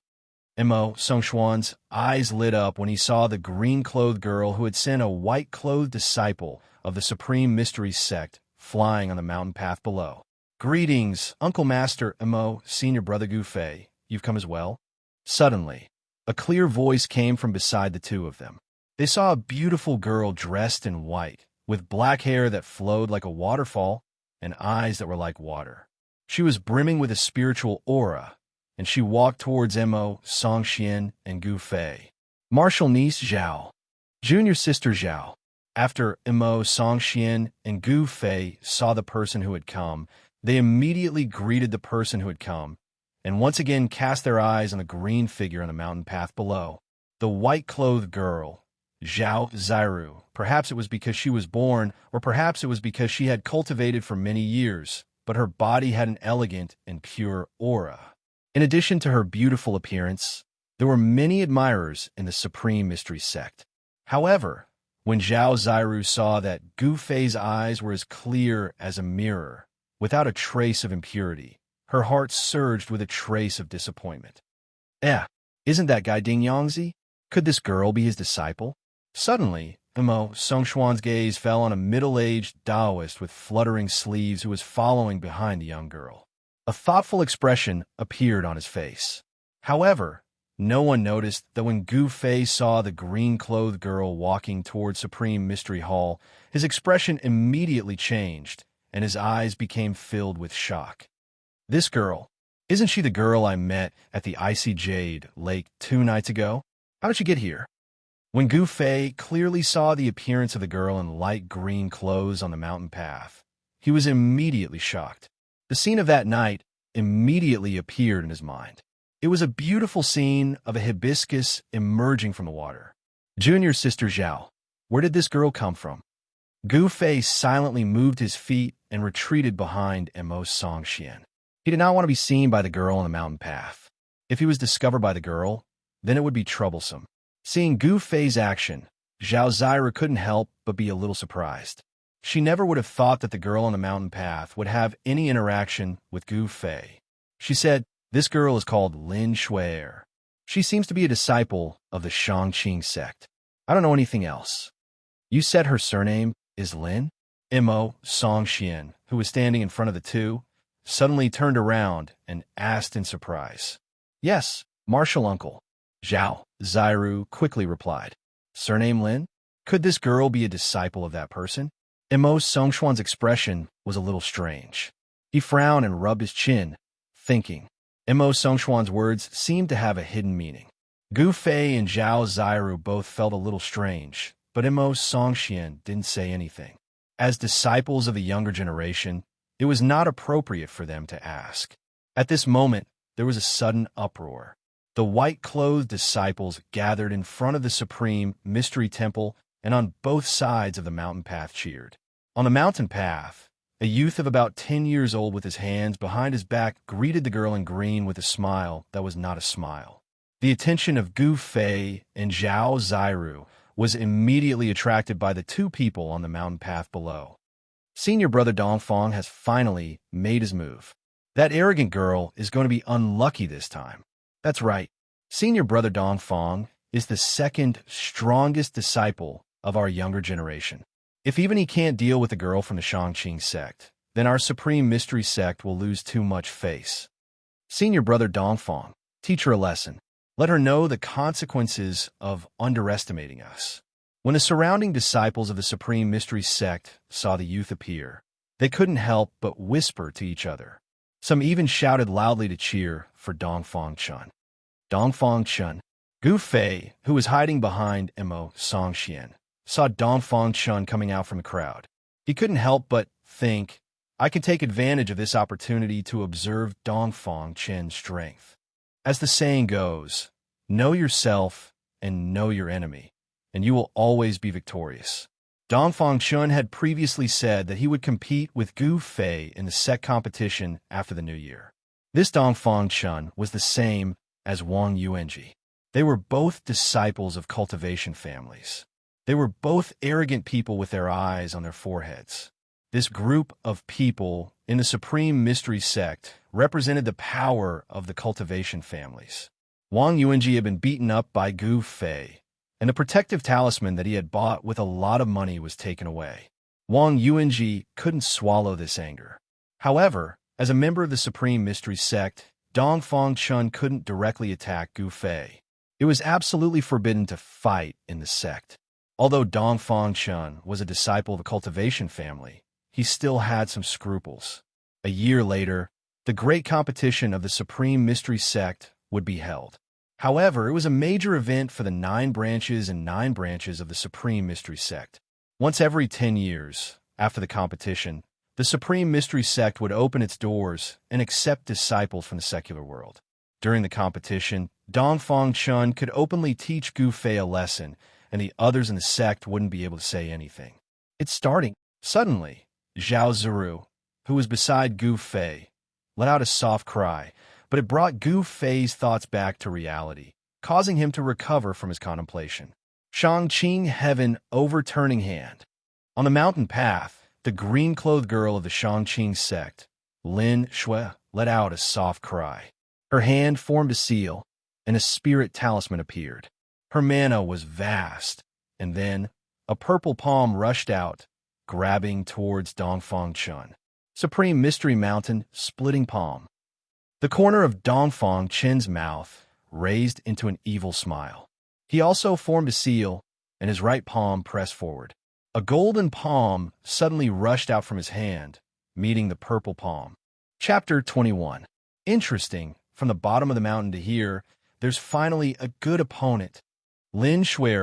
[SPEAKER 1] Mo Songxuan's eyes lit up when he saw the green-clothed girl who had sent a white-clothed disciple of the Supreme Mystery sect flying on the mountain path below. "Greetings, Uncle Master Mo, Senior Brother Gu Fei. You've come as well?" Suddenly, a clear voice came from beside the two of them. They saw a beautiful girl dressed in white, with black hair that flowed like a waterfall and eyes that were like water. She was brimming with a spiritual aura, and she walked towards Mo Songxian and Gu Fei. Martial niece Zhao, junior sister Zhao. After Mo Songxian and Gu Fei saw the person who had come, they immediately greeted the person who had come, and once again cast their eyes on the green figure on the mountain path below. The white-clothed girl, Zhao Ziru. Perhaps it was because she was born, or perhaps it was because she had cultivated for many years, but her body had an elegant and pure aura. In addition to her beautiful appearance, there were many admirers in the Supreme Mystery sect. However, when Zhao Ziru saw that Gu Fei's eyes were as clear as a mirror, without a trace of impurity, her heart surged with a trace of disappointment. Isn't that guy Ding Yangzi? Could this girl be his disciple? Suddenly, Mo Songxuan's gaze fell on a middle-aged Taoist with fluttering sleeves who was following behind the young girl. A thoughtful expression appeared on his face. However, no one noticed that when Gu Fei saw the green-clothed girl walking toward Supreme Mystery Hall, his expression immediately changed, and his eyes became filled with shock. "This girl, isn't she the girl I met at the Icy Jade Lake 2 nights ago? How did she get here?" When Gu Fei clearly saw the appearance of the girl in light green clothes on the mountain path, he was immediately shocked. The scene of that night immediately appeared in his mind. It was a beautiful scene of a hibiscus emerging from the water. "Junior sister Zhao, where did this girl come from?" Gu Fei silently moved his feet and retreated behind Mo Songxian. He did not want to be seen by the girl on the mountain path. If he was discovered by the girl, then it would be troublesome. Seeing Gu Fei's action, Zhao Ziru couldn't help but be a little surprised. She never would have thought that the girl on the mountain path would have any interaction with Gu Fei. She said, "This girl is called Lin Shuer. She seems to be a disciple of the Shangqing sect. I don't know anything else." "You said her surname is Lin?" Mo Songxian, who was standing in front of the two, suddenly turned around and asked in surprise. "Yes, martial uncle," Zhao Ziru quickly replied. "Surname Lin? Could this girl be a disciple of that person?" Mo Songxuan's expression was a little strange. He frowned and rubbed his chin, thinking. Mo Songxuan's words seemed to have a hidden meaning. Gu Fei and Zhao Ziru both felt a little strange, but Mo Songxian didn't say anything. As disciples of the younger generation, it was not appropriate for them to ask. At this moment, there was a sudden uproar. The white-clothed disciples gathered in front of the Supreme Mystery Temple and on both sides of the mountain path cheered. On the mountain path, a youth of about 10 years old with his hands behind his back greeted the girl in green with a smile that was not a smile. The attention of Gu Fei and Zhao Ziru was immediately attracted by the two people on the mountain path below. Senior brother Dongfang has finally made his move. That arrogant girl is going to be unlucky this time. That's right. Senior brother Dongfang is the second strongest disciple of our younger generation. If even he can't deal with the girl from the Shangqing sect, then our Supreme Mystery sect will lose too much face. Senior brother Dongfang, teach her a lesson. Let her know the consequences of underestimating us. When the surrounding disciples of the Supreme Mystery sect saw the youth appear, they couldn't help but whisper to each other. Some even shouted loudly to cheer for Dongfang Chun. Dongfang Chun. Gu Fei, who was hiding behind Mo Songxian, saw Dongfang Chun coming out from the crowd. He couldn't help but think, I can take advantage of this opportunity to observe Dongfang Chen's strength. As the saying goes, know yourself and know your enemy, and you will always be victorious. Dongfang Chun had previously said that he would compete with Gu Fei in the sect competition after the new year. This Dongfang Chun was the same as Wang Yuanji. They were both disciples of cultivation families. They were both arrogant people with their eyes on their foreheads. This group of people in the Supreme Mystery Sect represented the power of the cultivation families. Wang Yuanji had been beaten up by Gu Fei, and the protective talisman that he had bought with a lot of money was taken away. Wang Yuanji couldn't swallow this anger. However, as a member of the Supreme Mystery Sect, Dongfang Chun couldn't directly attack Gu Fei. It was absolutely forbidden to fight in the sect. Although Dongfang Chun was a disciple of the cultivation family, he still had some scruples. A year later, the great competition of the Supreme Mystery Sect would be held. However, it was a major event for the 9 branches and 9 branches of the Supreme Mystery Sect. Once every 10 years, after the competition, the Supreme Mystery Sect would open its doors and accept disciples from the secular world. During the competition, Dongfang Chun could openly teach Gu Fei a lesson, and the others in the sect wouldn't be able to say anything. It's starting. Suddenly, Zhao Ziru, who was beside Gu Fei, let out a soft cry, but it brought Gu Fei's thoughts back to reality, causing him to recover from his contemplation. Shangqing Heaven Overturning Hand. On the mountain path, the green-clothed girl of the Shangqing sect, Lin Shui, let out a soft cry. Her hand formed a seal, and a spirit talisman appeared. Her mana was vast, and then a purple palm rushed out, grabbing towards Dongfang Chun. Supreme Mystery Mountain Splitting Palm. The corner of Dongfang Chun's mouth raised into an evil smile. He also formed a seal, and his right palm pressed forward. A golden palm suddenly rushed out from his hand, meeting the purple palm. Chapter 21. Interesting, from the bottom of the mountain to here, there's finally a good opponent. Lin Shui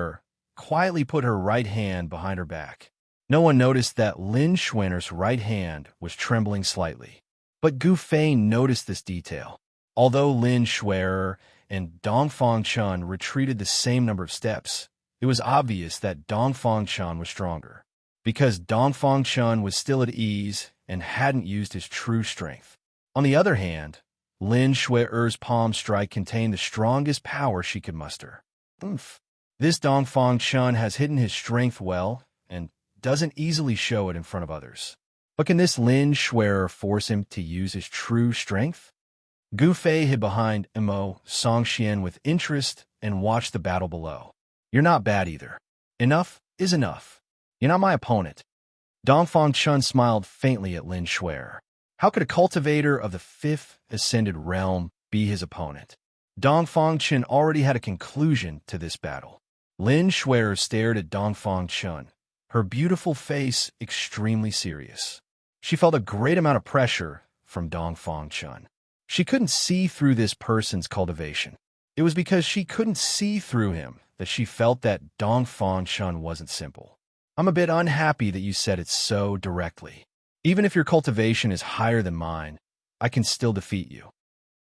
[SPEAKER 1] quietly put her right hand behind her back. No one noticed that Lin Shui's right hand was trembling slightly. But Gu Fei noticed this detail. Although Lin Shui and Dongfang Chun retreated the same number of steps, it was obvious that Dongfang Chun was stronger, because Dongfang Chun was still at ease and hadn't used his true strength. On the other hand, Lin Shui's palm strike contained the strongest power she could muster. Oomph. This Dongfang Chun has hidden his strength well and doesn't easily show it in front of others. But can this Lin Shui force him to use his true strength? Gu Fei hid behind Mo Songxian with interest and watched the battle below. You're not bad either. Enough is enough. You're not my opponent. Dongfang Chun smiled faintly at Lin Shui. How could a cultivator of the 5th Ascended Realm be his opponent? Dongfang Chun already had a conclusion to this battle. Lin Shui stared at Dongfang Chun, her beautiful face extremely serious. She felt a great amount of pressure from Dongfang Chun. She couldn't see through this person's cultivation. It was because she couldn't see through him that she felt that Dongfang Chun wasn't simple. I'm a bit unhappy that you said it so directly. Even if your cultivation is higher than mine, I can still defeat you.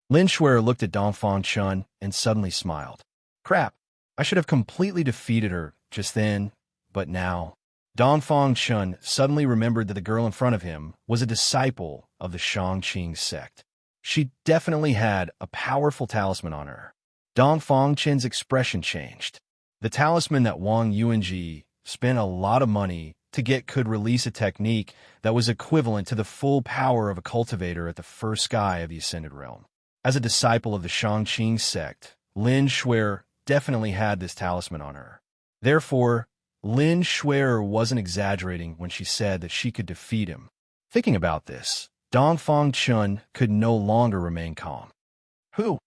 [SPEAKER 1] Lin Shui looked at Dongfang Chun and suddenly smiled. Crap, I should have completely defeated her just then, but now. Dongfang Chun suddenly remembered that the girl in front of him was a disciple of the Shangqing sect. She definitely had a powerful talisman on her. Dongfang Chun's expression changed. The talisman that Wang Yuanji spent a lot of money to get could release a technique that was equivalent to the full power of a cultivator at the first sky of the Ascended Realm. As a disciple of the Shangqing sect, Lin Shui definitely had this talisman on her. Therefore, Lin Shui wasn't exaggerating when she said that she could defeat him. Thinking about this, Dongfang Chun could no longer remain calm. Who?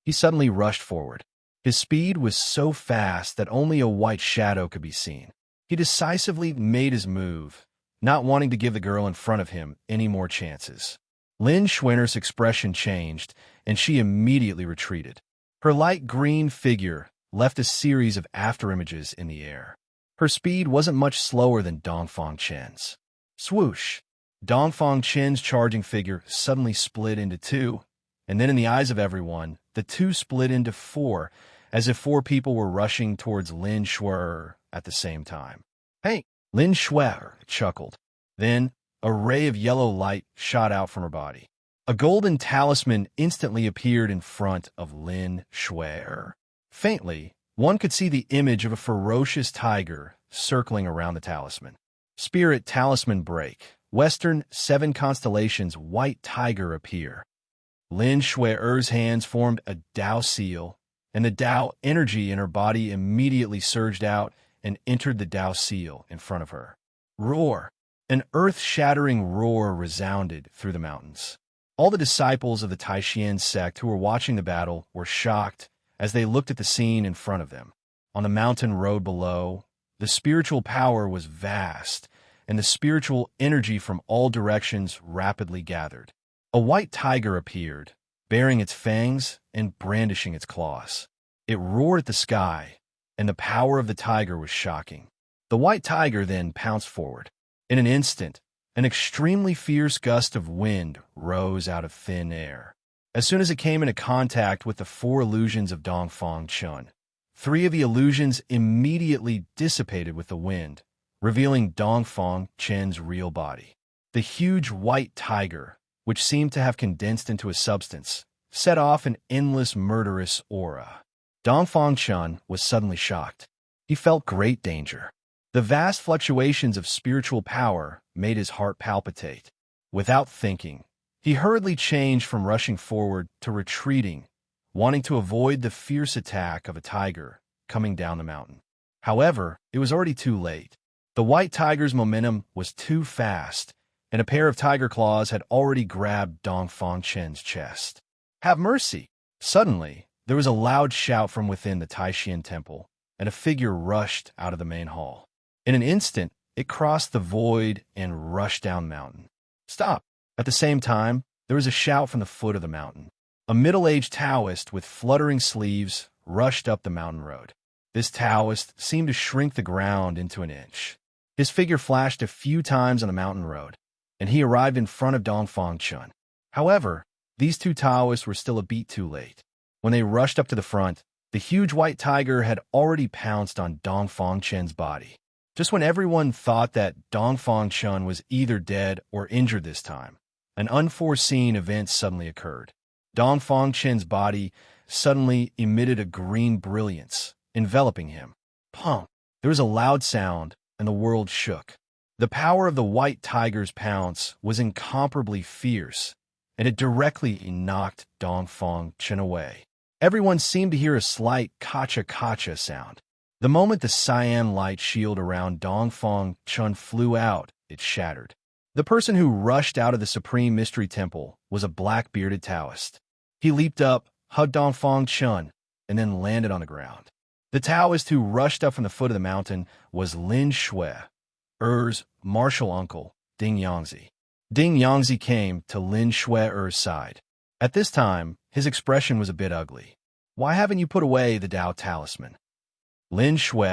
[SPEAKER 1] He suddenly rushed forward. His speed was so fast that only a white shadow could be seen. He decisively made his move, not wanting to give the girl in front of him any more chances. Lin Shui's expression changed, and she immediately retreated. Her light green figure left a series of afterimages in the air. Her speed wasn't much slower than Dongfang Chun's. Swoosh! Dongfang Chun's charging figure suddenly split into 2, and then in the eyes of everyone, the 2 split into 4, as if 4 people were rushing towards Lin Shui at the same time. Hey! Lin Shui chuckled. Then, a ray of yellow light shot out from her body. A golden talisman instantly appeared in front of Lin Shui. Faintly, one could see the image of a ferocious tiger circling around the talisman. Spirit talisman break. Western 7 constellations white tiger appear. Lin Shui's hands formed a Dao seal, and the Dao energy in her body immediately surged out and entered the Dao seal in front of her. Roar! An earth-shattering roar resounded through the mountains. All the disciples of the Taishan sect who were watching the battle were shocked as they looked at the scene in front of them. On the mountain road below, the spiritual power was vast, and the spiritual energy from all directions rapidly gathered. A white tiger appeared, baring its fangs and brandishing its claws. It roared at the sky, and the power of the tiger was shocking. The white tiger then pounced forward. In an instant, an extremely fierce gust of wind rose out of thin air. As soon as it came into contact with the 4 illusions of Dongfang Chun, 3 of the illusions immediately dissipated with the wind, revealing Dongfang Chen's real body. The huge white tiger, which seemed to have condensed into a substance, set off an endless murderous aura. Dongfang Chen was suddenly shocked. He felt great danger. The vast fluctuations of spiritual power made his heart palpitate. Without thinking, he hurriedly changed from rushing forward to retreating, wanting to avoid the fierce attack of a tiger coming down the mountain. However, it was already too late. The white tiger's momentum was too fast, and a pair of tiger claws had already grabbed Dongfang Chen's chest. "Have mercy!" Suddenly, there was a loud shout from within the Taishan temple, and a figure rushed out of the main hall. In an instant, it crossed the void and rushed down the mountain. "Stop!" At the same time, there was a shout from the foot of the mountain. A middle-aged Taoist with fluttering sleeves rushed up the mountain road. This Taoist seemed to shrink the ground into an inch. His figure flashed a few times on the mountain road, and he arrived in front of Dongfang Chun. However, these 2 Taoists were still a beat too late. When they rushed up to the front, the huge white tiger had already pounced on Dongfang Chen's body. Just when everyone thought that Dongfang Chun was either dead or injured this time, an unforeseen event suddenly occurred. Dongfang Chen's body suddenly emitted a green brilliance, enveloping him. Pump! There was a loud sound, and the world shook. The power of the white tiger's pounce was incomparably fierce, and it directly knocked Dongfang Chen away. Everyone seemed to hear a slight kacha-kacha sound. The moment the cyan light shield around Dongfang Chen flew out, it shattered. The person who rushed out of the Supreme Mystery Temple was a black-bearded Taoist. He leaped up, hugged Dongfang Chen, and then landed on the ground. The Taoist who rushed up from the foot of the mountain was Lin Shui's martial uncle, Ding Yangzi. Ding Yangzi came to Lin Shui's side. At this time, his expression was a bit ugly. "Why haven't you put away the Dao talisman?" Lin Shui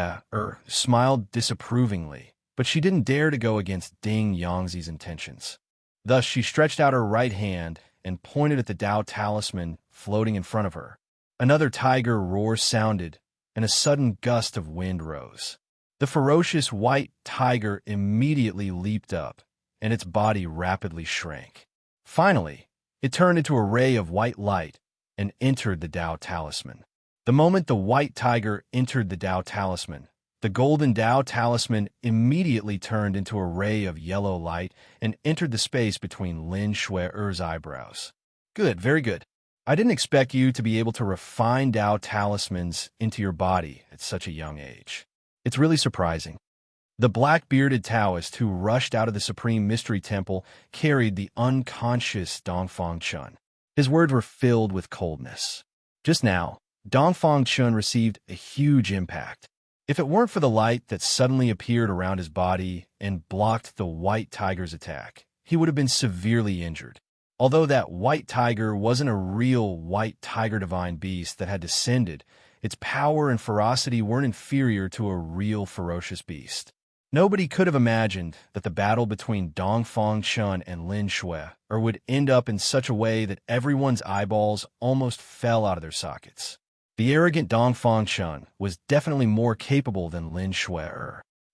[SPEAKER 1] smiled disapprovingly, but she didn't dare to go against Ding Yangzi's intentions. Thus, she stretched out her right hand and pointed at the Dao talisman floating in front of her. Another tiger roar sounded, and a sudden gust of wind rose. The ferocious white tiger immediately leaped up, and its body rapidly shrank. Finally, it turned into a ray of white light and entered the Dao talisman. The moment the white tiger entered the Dao talisman, the golden Dao talisman immediately turned into a ray of yellow light and entered the space between Lin Shui's eyebrows. "Good, very good. I didn't expect you to be able to refine Dao talismans into your body at such a young age. It's really surprising." The black-bearded Taoist who rushed out of the Supreme Mystery Temple carried the unconscious Dongfang Chun. His words were filled with coldness. Just now, Dongfang Chun received a huge impact. If it weren't for the light that suddenly appeared around his body and blocked the white tiger's attack, he would have been severely injured. Although that white tiger wasn't a real white tiger divine beast that had descended, its power and ferocity weren't inferior to a real ferocious beast. Nobody could have imagined that the battle between Dongfang Chun and Lin Shui would end up in such a way that everyone's eyeballs almost fell out of their sockets. The arrogant Dongfang Chun was definitely more capable than Lin Shui.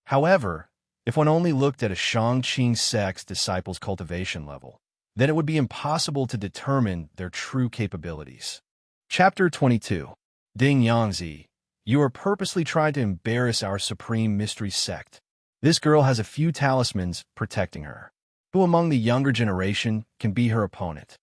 [SPEAKER 1] However, if one only looked at a Shangqing sect's disciples' cultivation level, then it would be impossible to determine their true capabilities. Chapter 22. Ding Yangzi, you are purposely trying to embarrass our supreme mystery sect. This girl has a few talismans protecting her. Who among the younger generation can be her opponent?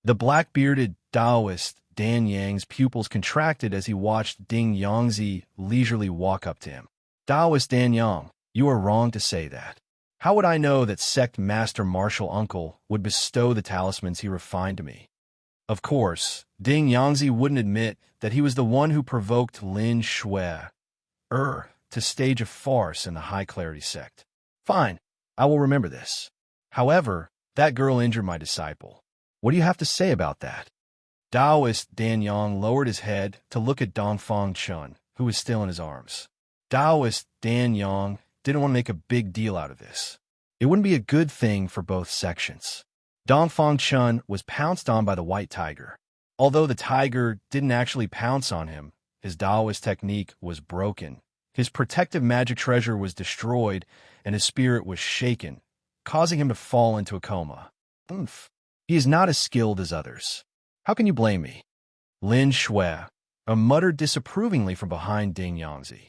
[SPEAKER 1] The black-bearded Taoist Dan Yang's pupils contracted as he watched Ding Yangzi leisurely walk up to him. Taoist Dan Yang, you are wrong to say that. How would I know that sect master martial uncle would bestow the talismans he refined to me? Of course, Ding Yangzi wouldn't admit that he was the one who provoked Lin Shui to stage a farce in the high-clarity sect. Fine, I will remember this. However, that girl injured my disciple. What do you have to say about that? Taoist Dan Yang lowered his head to look at Dongfang Chun, who was still in his arms. Taoist Dan Yang didn't want to make a big deal out of this. It wouldn't be a good thing for both sections. Dongfang Chun was pounced on by the white tiger. Although the tiger didn't actually pounce on him, his Taoist technique was broken. His protective magic treasure was destroyed, and his spirit was shaken, causing him to fall into a coma. He is not as skilled as others. How can you blame me? Lin Shui muttered disapprovingly from behind Ding Yangzi.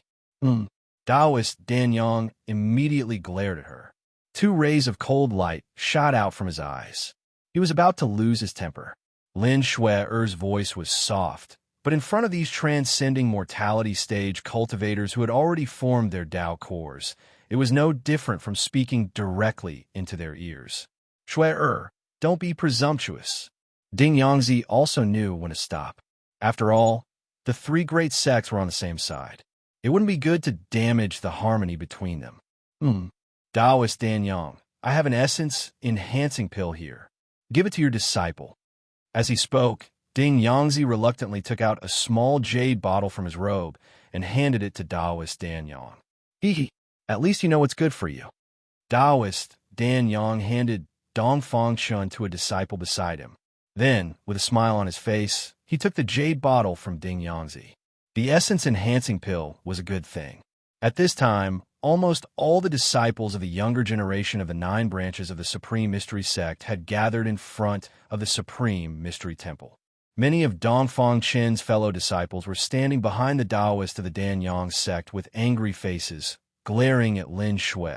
[SPEAKER 1] Taoist Dan Yang immediately glared at her. 2 rays of cold light shot out from his eyes. He was about to lose his temper. Lin Shui's voice was soft, but in front of these transcending mortality stage cultivators who had already formed their Tao cores, it was no different from speaking directly into their ears. Shui, don't be presumptuous. Ding Yangzi also knew when to stop. After all, the 3 great sects were on the same side. It wouldn't be good to damage the harmony between them. Taoist Dan Yang, I have an essence enhancing pill here. Give it to your disciple. As he spoke, Ding Yangzi reluctantly took out a small jade bottle from his robe and handed it to Taoist Dan Yang. At least you know what's good for you. Taoist Dan Yang handed Dongfang Chun to a disciple beside him. Then, with a smile on his face, he took the jade bottle from Ding Yangzi. The essence-enhancing pill was a good thing. At this time, almost all the disciples of the younger generation of the 9 branches of the Supreme Mystery Sect had gathered in front of the Supreme Mystery Temple. Many of Dongfang Chen's fellow disciples were standing behind the Taoist of the Dan Yang sect with angry faces, glaring at Lin Shui,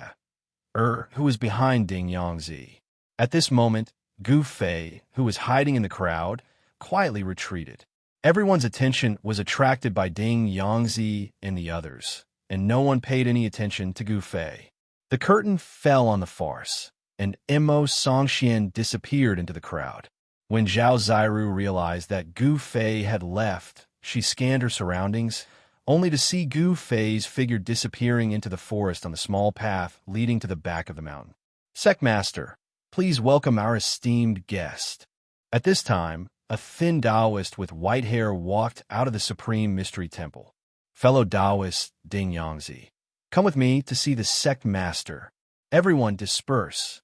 [SPEAKER 1] who was behind Ding Yangzi. At this moment, Gu Fei, who was hiding in the crowd, quietly retreated. Everyone's attention was attracted by Ding Yangzi and the others, and no one paid any attention to Gu Fei. The curtain fell on the farce, and Immo Songxian disappeared into the crowd. When Zhao Ziru realized that Gu Fei had left, she scanned her surroundings, only to see Gu Fei's figure disappearing into the forest on the small path leading to the back of the mountain. Sectmaster, please welcome our esteemed guest. At this time, a thin Taoist with white hair walked out of the Supreme Mystery Temple. Fellow Taoist Ding Yangzi, come with me to see the sect master. Everyone disperse.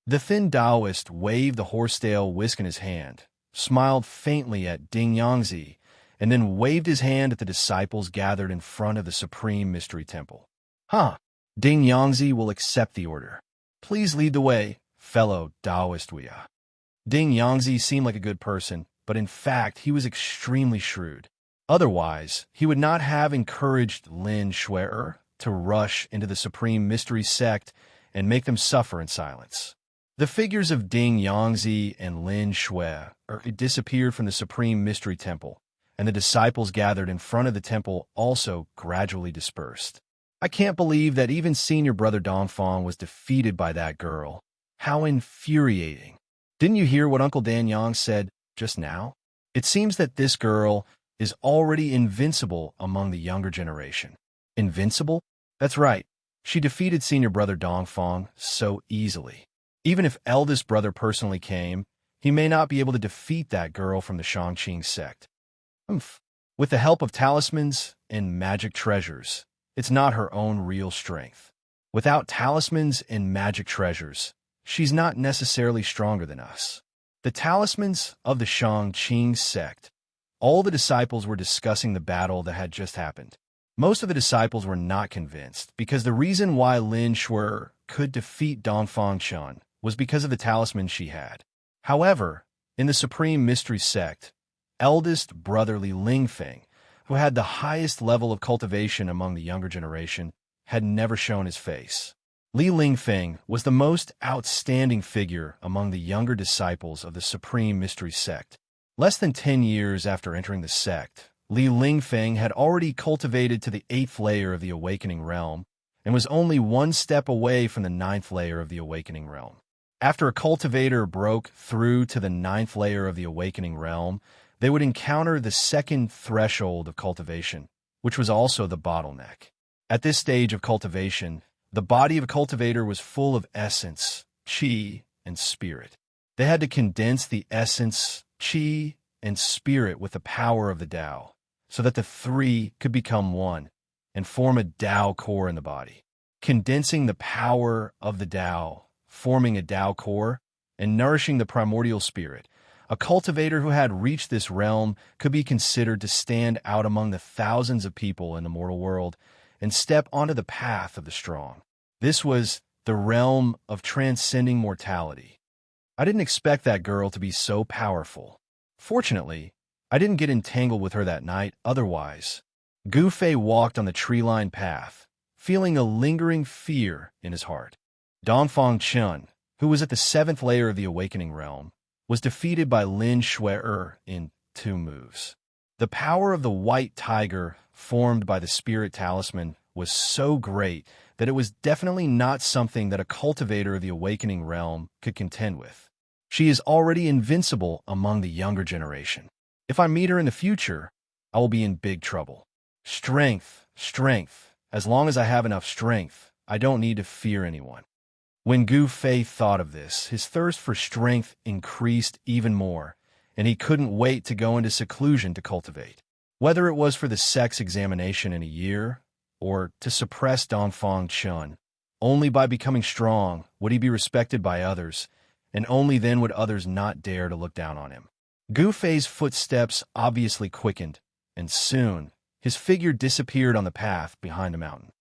[SPEAKER 1] The thin Taoist waved the horsetail whisk in his hand, smiled faintly at Ding Yangzi, and then waved his hand at the disciples gathered in front of the Supreme Mystery Temple. Ding Yangzi will accept the order. Please lead the way, fellow Taoist Wia. Ding Yangzi seemed like a good person, but in fact he was extremely shrewd. Otherwise, he would not have encouraged Lin Shui to rush into the Supreme Mystery Sect and make them suffer in silence. The figures of Ding Yangzi and Lin Shui disappeared from the Supreme Mystery Temple, and the disciples gathered in front of the temple also gradually dispersed. I can't believe that even senior brother Dongfang was defeated by that girl. How infuriating. Didn't you hear what Uncle Dan Yang said just now? It seems that this girl is already invincible among the younger generation. Invincible? That's right. She defeated senior brother Dongfang so easily. Even if eldest brother personally came, he may not be able to defeat that girl from the Shangqing sect. With the help of talismans and magic treasures, it's not her own real strength. Without talismans and magic treasures, she's not necessarily stronger than us. The talismans of the Shangqing sect. All the disciples were discussing the battle that had just happened. Most of the disciples were not convinced because the reason why Lin Shui could defeat Dongfang Chun was because of the talisman she had. However, in the Supreme Mystery Sect, eldest brother Li Lingfeng, who had the highest level of cultivation among the younger generation, had never shown his face. Li Lingfeng was the most outstanding figure among the younger disciples of the Supreme Mystery Sect. Less than 10 years after entering the sect, Li Lingfeng had already cultivated to the 8th layer of the Awakening Realm and was only one step away from the 9th layer of the Awakening Realm. After a cultivator broke through to the 9th layer of the Awakening Realm, they would encounter the second threshold of cultivation, which was also the bottleneck. At this stage of cultivation, the body of a cultivator was full of essence, qi, and spirit. They had to condense the essence, qi, and spirit with the power of the Tao, so that the three could become one and form a Tao core in the body. Condensing the power of the Tao, forming a Tao core, and nourishing the primordial spirit, a cultivator who had reached this realm could be considered to stand out among the thousands of people in the mortal world and step onto the path of the strong. This was the realm of transcending mortality. I didn't expect that girl to be so powerful. Fortunately, I didn't get entangled with her that night otherwise. Gu Fei walked on the tree-lined path, feeling a lingering fear in his heart. Dongfang Chun, who was at the 7th layer of the Awakening Realm, was defeated by Lin Shuai in 2 moves. The power of the white tiger formed by the spirit talisman was so great that it was definitely not something that a cultivator of the Awakening Realm could contend with. She is already invincible among the younger generation. If I meet her in the future, I will be in big trouble. Strength, strength. As long as I have enough strength, I don't need to fear anyone. When Gu Fei thought of this, his thirst for strength increased even more, and he couldn't wait to go into seclusion to cultivate. Whether it was for the sex examination in a year, or to suppress Dongfang Chun, only by becoming strong would he be respected by others, and only then would others not dare to look down on him. Gu Fei's footsteps obviously quickened, and soon his figure disappeared on the path behind a mountain.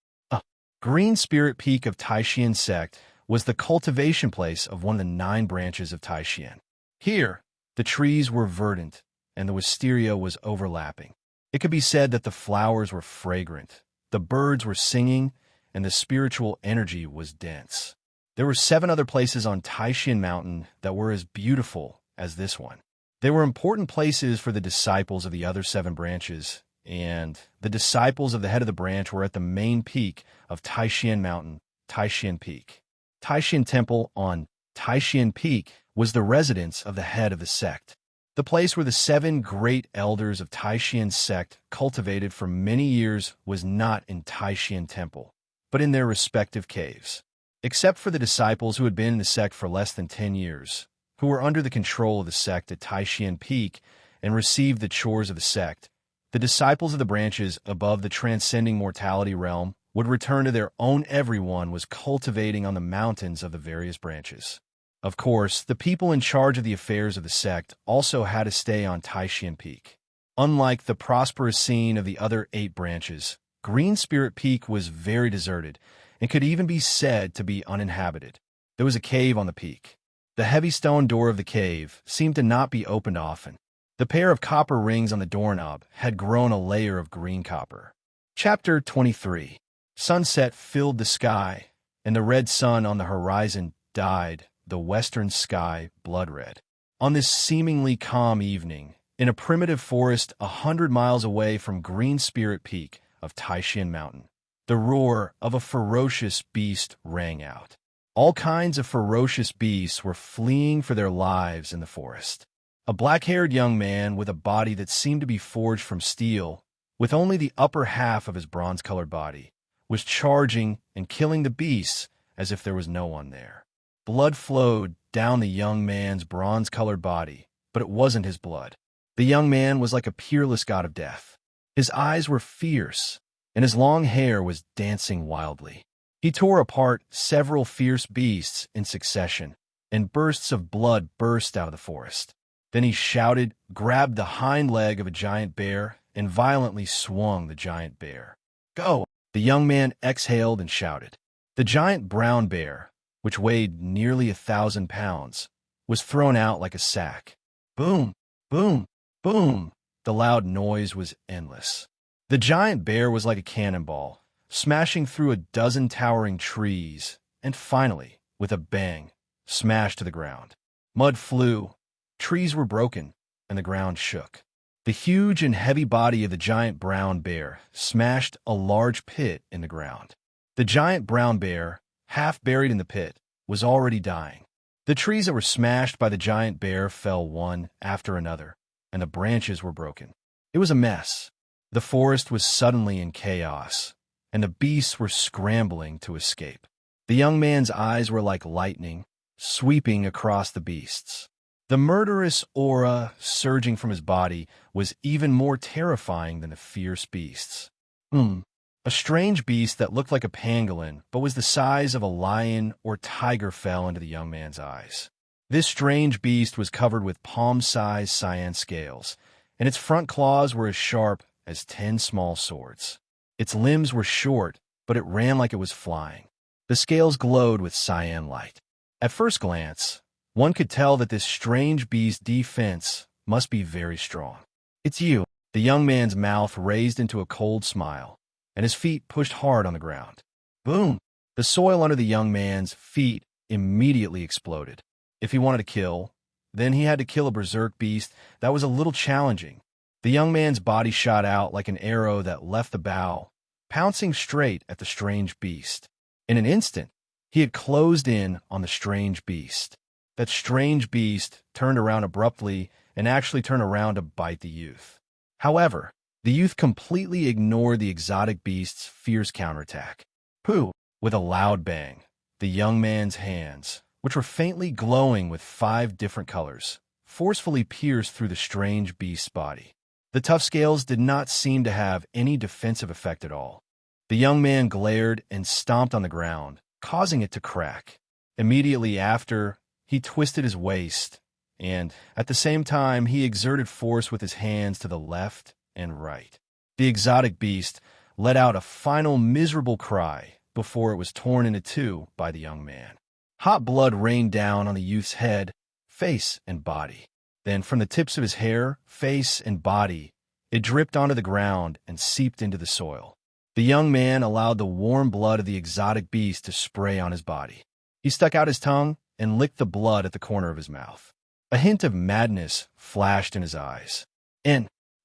[SPEAKER 1] Green Spirit Peak of Taishan Sect was the cultivation place of one of the 9 branches of Taishan. Here, the trees were verdant, and the wisteria was overlapping. It could be said that the flowers were fragrant, the birds were singing, and the spiritual energy was dense. There were 7 other places on Taishan Mountain that were as beautiful as this one. They were important places for the disciples of the other 7 branches, and the disciples of the head of the branch were at the main peak of Taishan Mountain, Taishan Peak. Taishan Temple on Taishan Peak was the residence of the head of the sect, the place where the 7 great elders of Taishan sect cultivated for many years was not in Taishan Temple, but in their respective caves. Except for the disciples who had been in the sect for less than 10 years, who were under the control of the sect at Taishan Peak and received the chores of the sect, the disciples of the branches above the transcending mortality realm would return to their own everyone was cultivating on the mountains of the various branches. Of course, the people in charge of the affairs of the sect also had to stay on Taishan Peak. Unlike the prosperous scene of the other 8 branches, Green Spirit Peak was very deserted and could even be said to be uninhabited. There was a cave on the peak. The heavy stone door of the cave seemed to not be opened often. The pair of copper rings on the doorknob had grown a layer of green copper. Chapter 23. Sunset filled the sky, and the red sun on the horizon dyed the western sky blood red. On this seemingly calm evening, in a primitive forest 100 miles away from Green Spirit Peak of Taishan Mountain, the roar of a ferocious beast rang out. All kinds of ferocious beasts were fleeing for their lives in the forest. A black-haired young man with a body that seemed to be forged from steel, with only the upper half of his bronze-colored body, was charging and killing the beasts as if there was no one there. Blood flowed down the young man's bronze-colored body, but it wasn't his blood. The young man was like a peerless god of death. His eyes were fierce, and his long hair was dancing wildly. He tore apart several fierce beasts in succession, and bursts of blood burst out of the forest. Then he shouted, grabbed the hind leg of a giant bear, and violently swung the giant bear. "Go!" The young man exhaled and shouted. The giant brown bear, which weighed nearly 1,000 pounds, was thrown out like a sack. Boom, boom, boom. The loud noise was endless. The giant bear was like a cannonball, smashing through a dozen towering trees, and finally, with a bang, smashed to the ground. Mud flew, trees were broken, and the ground shook. The huge and heavy body of the giant brown bear smashed a large pit in the ground. The giant brown bear, half buried in the pit, was already dying. The trees that were smashed by the giant bear fell one after another, and the branches were broken. It was a mess. The forest was suddenly in chaos, and the beasts were scrambling to escape. The young man's eyes were like lightning, sweeping across the beasts. The murderous aura surging from his body was even more terrifying than the fierce beasts. A strange beast that looked like a pangolin but was the size of a lion or tiger fell into the young man's eyes. This strange beast was covered with palm-sized cyan scales, and its front claws were as sharp as 10 small swords. Its limbs were short, but it ran like it was flying. The scales glowed with cyan light. At first glance, one could tell that this strange beast's defense must be very strong. "It's you." The young man's mouth raised into a cold smile, and his feet pushed hard on the ground. Boom! The soil under the young man's feet immediately exploded. If he wanted to kill, then he had to kill a berserk beast that was a little challenging. The young man's body shot out like an arrow that left the bow, pouncing straight at the strange beast. In an instant, he had closed in on the strange beast. That strange beast turned around abruptly and actually turned around to bite the youth. However, the youth completely ignored the exotic beast's fierce counterattack. Pooh! With a loud bang, the young man's hands, which were faintly glowing with 5 different colors, forcefully pierced through the strange beast's body. The tough scales did not seem to have any defensive effect at all. The young man glared and stomped on the ground, causing it to crack. Immediately after, he twisted his waist, and, at the same time, he exerted force with his hands to the left and right. The exotic beast let out a final miserable cry before it was torn into 2 by the young man. Hot blood rained down on the youth's head, face, and body. Then, from the tips of his hair, face, and body, it dripped onto the ground and seeped into the soil. The young man allowed the warm blood of the exotic beast to spray on his body. He stuck out his tongue and licked the blood at the corner of his mouth. A hint of madness flashed in his eyes.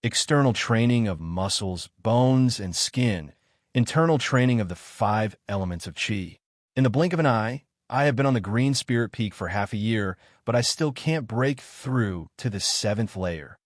[SPEAKER 1] External training of muscles, bones, and skin. Internal training of the 5 elements of Qi. In the blink of an eye, I have been on the Green Spirit Peak for half a year, but I still can't break through to the 7th layer.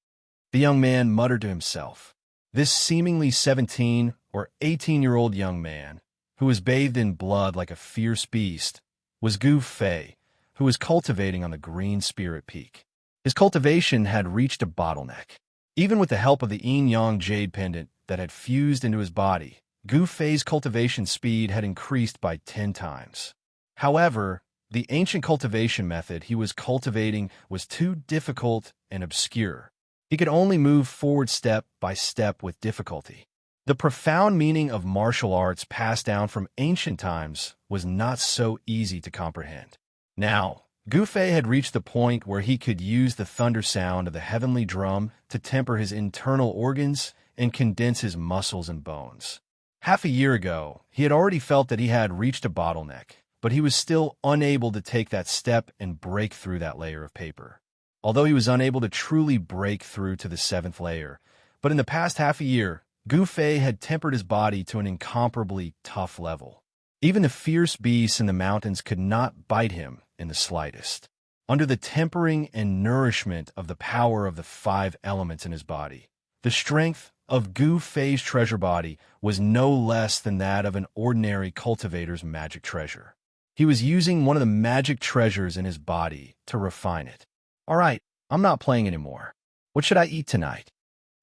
[SPEAKER 1] The young man muttered to himself. This seemingly 17 or 18-year-old young man, who was bathed in blood like a fierce beast, was Gu Fei, who was cultivating on the Green Spirit Peak. His cultivation had reached a bottleneck. Even with the help of the yin-yang jade pendant that had fused into his body, Gu Fei's cultivation speed had increased by 10 times. However, the ancient cultivation method he was cultivating was too difficult and obscure. He could only move forward step by step with difficulty. The profound meaning of martial arts passed down from ancient times was not so easy to comprehend. Now, Gu Fei had reached the point where he could use the thunder sound of the heavenly drum to temper his internal organs and condense his muscles and bones. Half a year ago, he had already felt that he had reached a bottleneck, but he was still unable to take that step and break through that layer of paper. Although he was unable to truly break through to the 7th layer, but in the past half a year, Gu Fei had tempered his body to an incomparably tough level. Even the fierce beasts in the mountains could not bite him in the slightest. Under the tempering and nourishment of the power of the 5 elements in his body, the strength of Gu Fei's treasure body was no less than that of an ordinary cultivator's magic treasure. He was using one of the magic treasures in his body to refine it. All right, I'm not playing anymore. What should I eat tonight?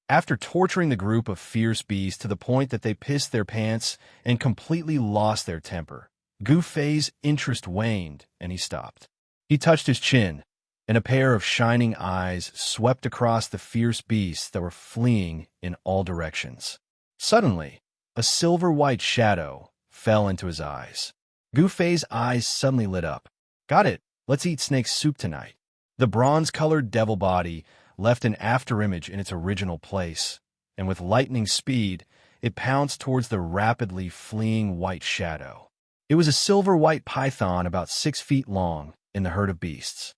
[SPEAKER 1] After torturing the group of fierce beasts to the point that they pissed their pants and completely lost their temper, Gu Fei's interest waned and he stopped. He touched his chin, and a pair of shining eyes swept across the fierce beasts that were fleeing in all directions. Suddenly, a silver-white shadow fell into his eyes. Gu Fei's eyes suddenly lit up. Got it. Let's eat snake soup tonight. The bronze-colored devil body left an afterimage in its original place, and with lightning speed, it pounced towards the rapidly fleeing white shadow. It was a silver-white python about 6 feet long in the herd of beasts.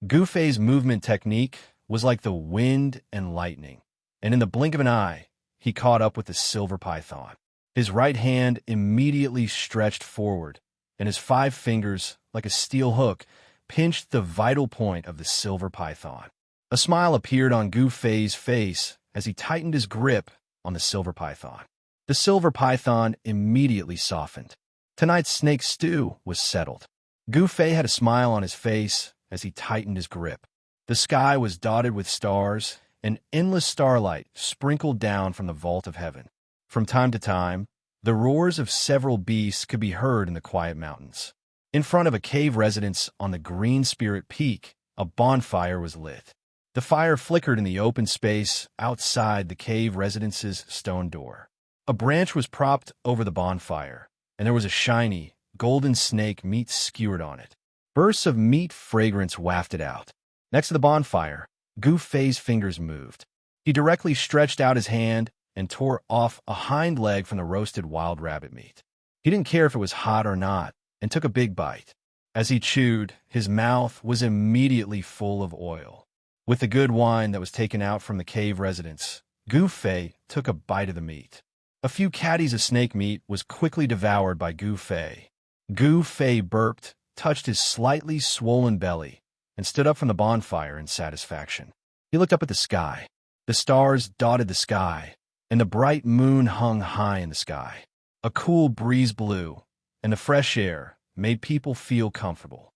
[SPEAKER 1] Gufei's movement technique was like the wind and lightning, and in the blink of an eye, he caught up with the silver python. His right hand immediately stretched forward, and his 5 fingers, like a steel hook, pinched the vital point of the silver python. A smile appeared on Gufei's face as he tightened his grip on the silver python. The silver python immediately softened. Tonight's snake stew was settled. Gufei had a smile on his face as he tightened his grip. The sky was dotted with stars, and endless starlight sprinkled down from the vault of heaven. From time to time, the roars of several beasts could be heard in the quiet mountains. In front of a cave residence on the Green Spirit Peak, a bonfire was lit. The fire flickered in the open space outside the cave residence's stone door. A branch was propped over the bonfire, and there was a shiny, golden snake meat skewered on it. Bursts of meat fragrance wafted out. Next to the bonfire, Gufei's fingers moved. He directly stretched out his hand and tore off a hind leg from the roasted wild rabbit meat. He didn't care if it was hot or not, and took a big bite. As he chewed, his mouth was immediately full of oil. With the good wine that was taken out from the cave residence, Gufei took a bite of the meat. A few caddies of snake meat was quickly devoured by Gufei. Gufei burped, touched his slightly swollen belly, and stood up from the bonfire in satisfaction. He looked up at the sky. The stars dotted the sky, and the bright moon hung high in the sky. A cool breeze blew, and the fresh air made people feel comfortable.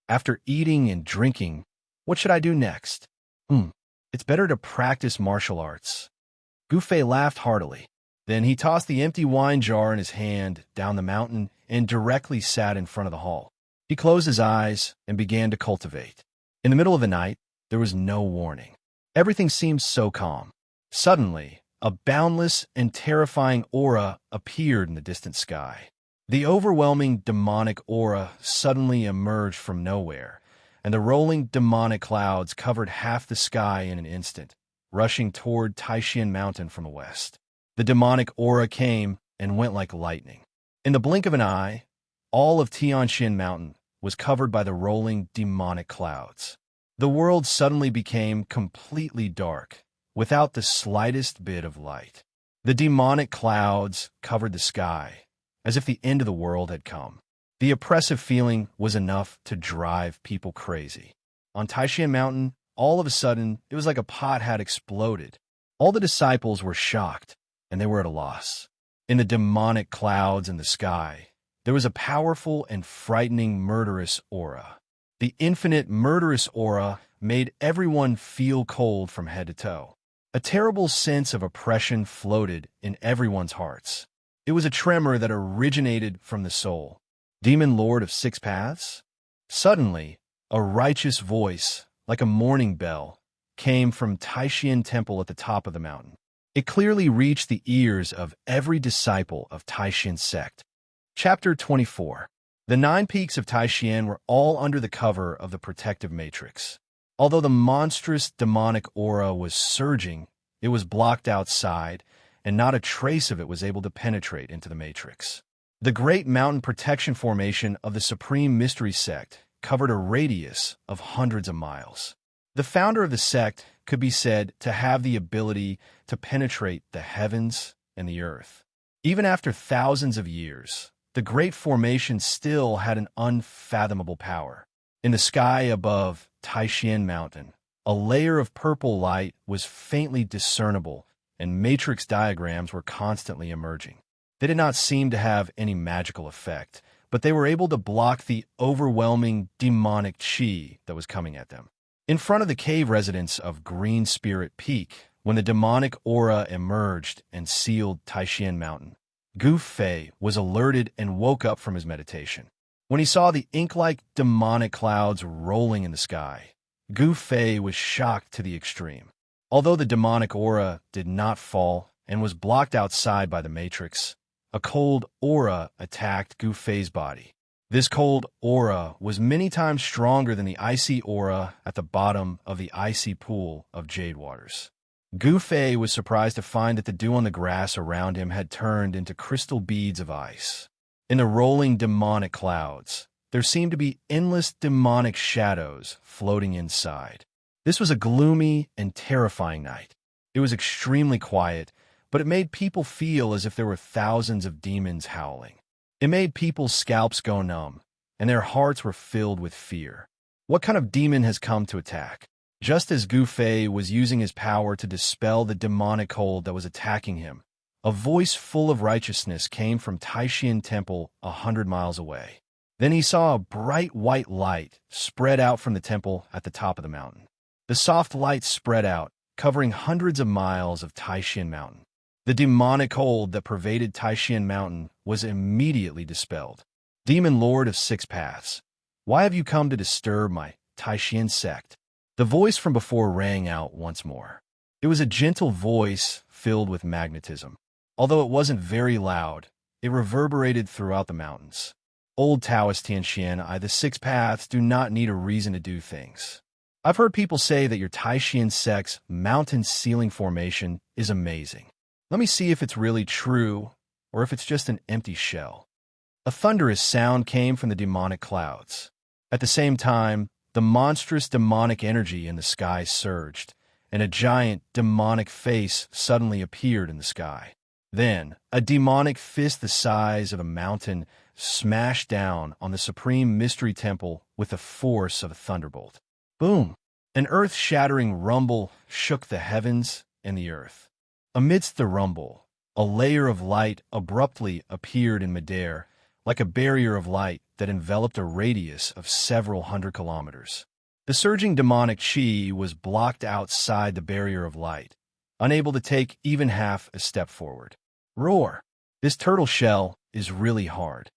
[SPEAKER 1] After eating and drinking, what should I do next? It's better to practice martial arts. Gufei laughed heartily. Then he tossed the empty wine jar in his hand down the mountain and directly sat in front of the hall. He closed his eyes and began to cultivate. In the middle of the night, there was no warning. Everything seemed so calm. Suddenly, a boundless and terrifying aura appeared in the distant sky. The overwhelming demonic aura suddenly emerged from nowhere, and the rolling demonic clouds covered half the sky in an instant, rushing toward Taishan Mountain from the west. The demonic aura came and went like lightning. In the blink of an eye, all of Tianshan Mountain was covered by the rolling demonic clouds. The world suddenly became completely dark, without the slightest bit of light. The demonic clouds covered the sky, as if the end of the world had come. The oppressive feeling was enough to drive people crazy. On Taishan Mountain, all of a sudden, it was like a pot had exploded. All the disciples were shocked, and they were at a loss. In the demonic clouds in the sky, there was a powerful and frightening murderous aura. The infinite murderous aura made everyone feel cold from head to toe. A terrible sense of oppression floated in everyone's hearts. It was a tremor that originated from the soul. Demon Lord of 6 Paths? Suddenly, a righteous voice, like a morning bell, came from Taishan Temple at the top of the mountain. It clearly reached the ears of every disciple of Taishan sect. Chapter 24. The 9 peaks of Taishan were all under the cover of the protective matrix. Although the monstrous demonic aura was surging, it was blocked outside, and not a trace of it was able to penetrate into the matrix. The Great Mountain Protection Formation of the Supreme Mystery Sect covered a radius of hundreds of miles. The founder of the sect could be said to have the ability to penetrate the heavens and the earth. Even after thousands of years, the Great Formation still had an unfathomable power. In the sky above Taishan Mountain, a layer of purple light was faintly discernible, and matrix diagrams were constantly emerging. They did not seem to have any magical effect, but they were able to block the overwhelming demonic chi that was coming at them. In front of the cave residence of Green Spirit Peak, when the demonic aura emerged and sealed Taishan Mountain, Gufei was alerted and woke up from his meditation. When he saw the ink-like demonic clouds rolling in the sky, Gufei was shocked to the extreme. Although the demonic aura did not fall and was blocked outside by the matrix, a cold aura attacked Gufei's body. This cold aura was many times stronger than the icy aura at the bottom of the icy pool of jade waters. Gu Fei was surprised to find that the dew on the grass around him had turned into crystal beads of ice. In the rolling demonic clouds, there seemed to be endless demonic shadows floating inside. This was a gloomy and terrifying night. It was extremely quiet, but it made people feel as if there were thousands of demons howling. It made people's scalps go numb, and their hearts were filled with fear. What kind of demon has come to attack? Just as Gu Fei was using his power to dispel the demonic cold that was attacking him, a voice full of righteousness came from Taishan Temple 100 miles away. Then he saw a bright white light spread out from the temple at the top of the mountain. The soft light spread out, covering hundreds of miles of Taishan Mountain. The demonic cold that pervaded Taishan Mountain was immediately dispelled. Demon Lord of Six Paths, why have you come to disturb my Taishan sect? The voice from before rang out once more. It was a gentle voice filled with magnetism. Although it wasn't very loud, it reverberated throughout the mountains. Old Taoist Tianxian, the Six Paths do not need a reason to do things. I've heard people say that your Taishan sect's mountain ceiling formation is amazing. Let me see if it's really true, or if it's just an empty shell. A thunderous sound came from the demonic clouds. At the same time, the monstrous demonic energy in the sky surged, and a giant demonic face suddenly appeared in the sky. Then, a demonic fist the size of a mountain smashed down on the Supreme Mystery Temple with the force of a thunderbolt. Boom! An earth-shattering rumble shook the heavens and the earth. Amidst the rumble, a layer of light abruptly appeared in midair, like a barrier of light that enveloped a radius of several hundred kilometers. The surging demonic chi was blocked outside the barrier of light, unable to take even half a step forward. Roar! This turtle shell is really hard.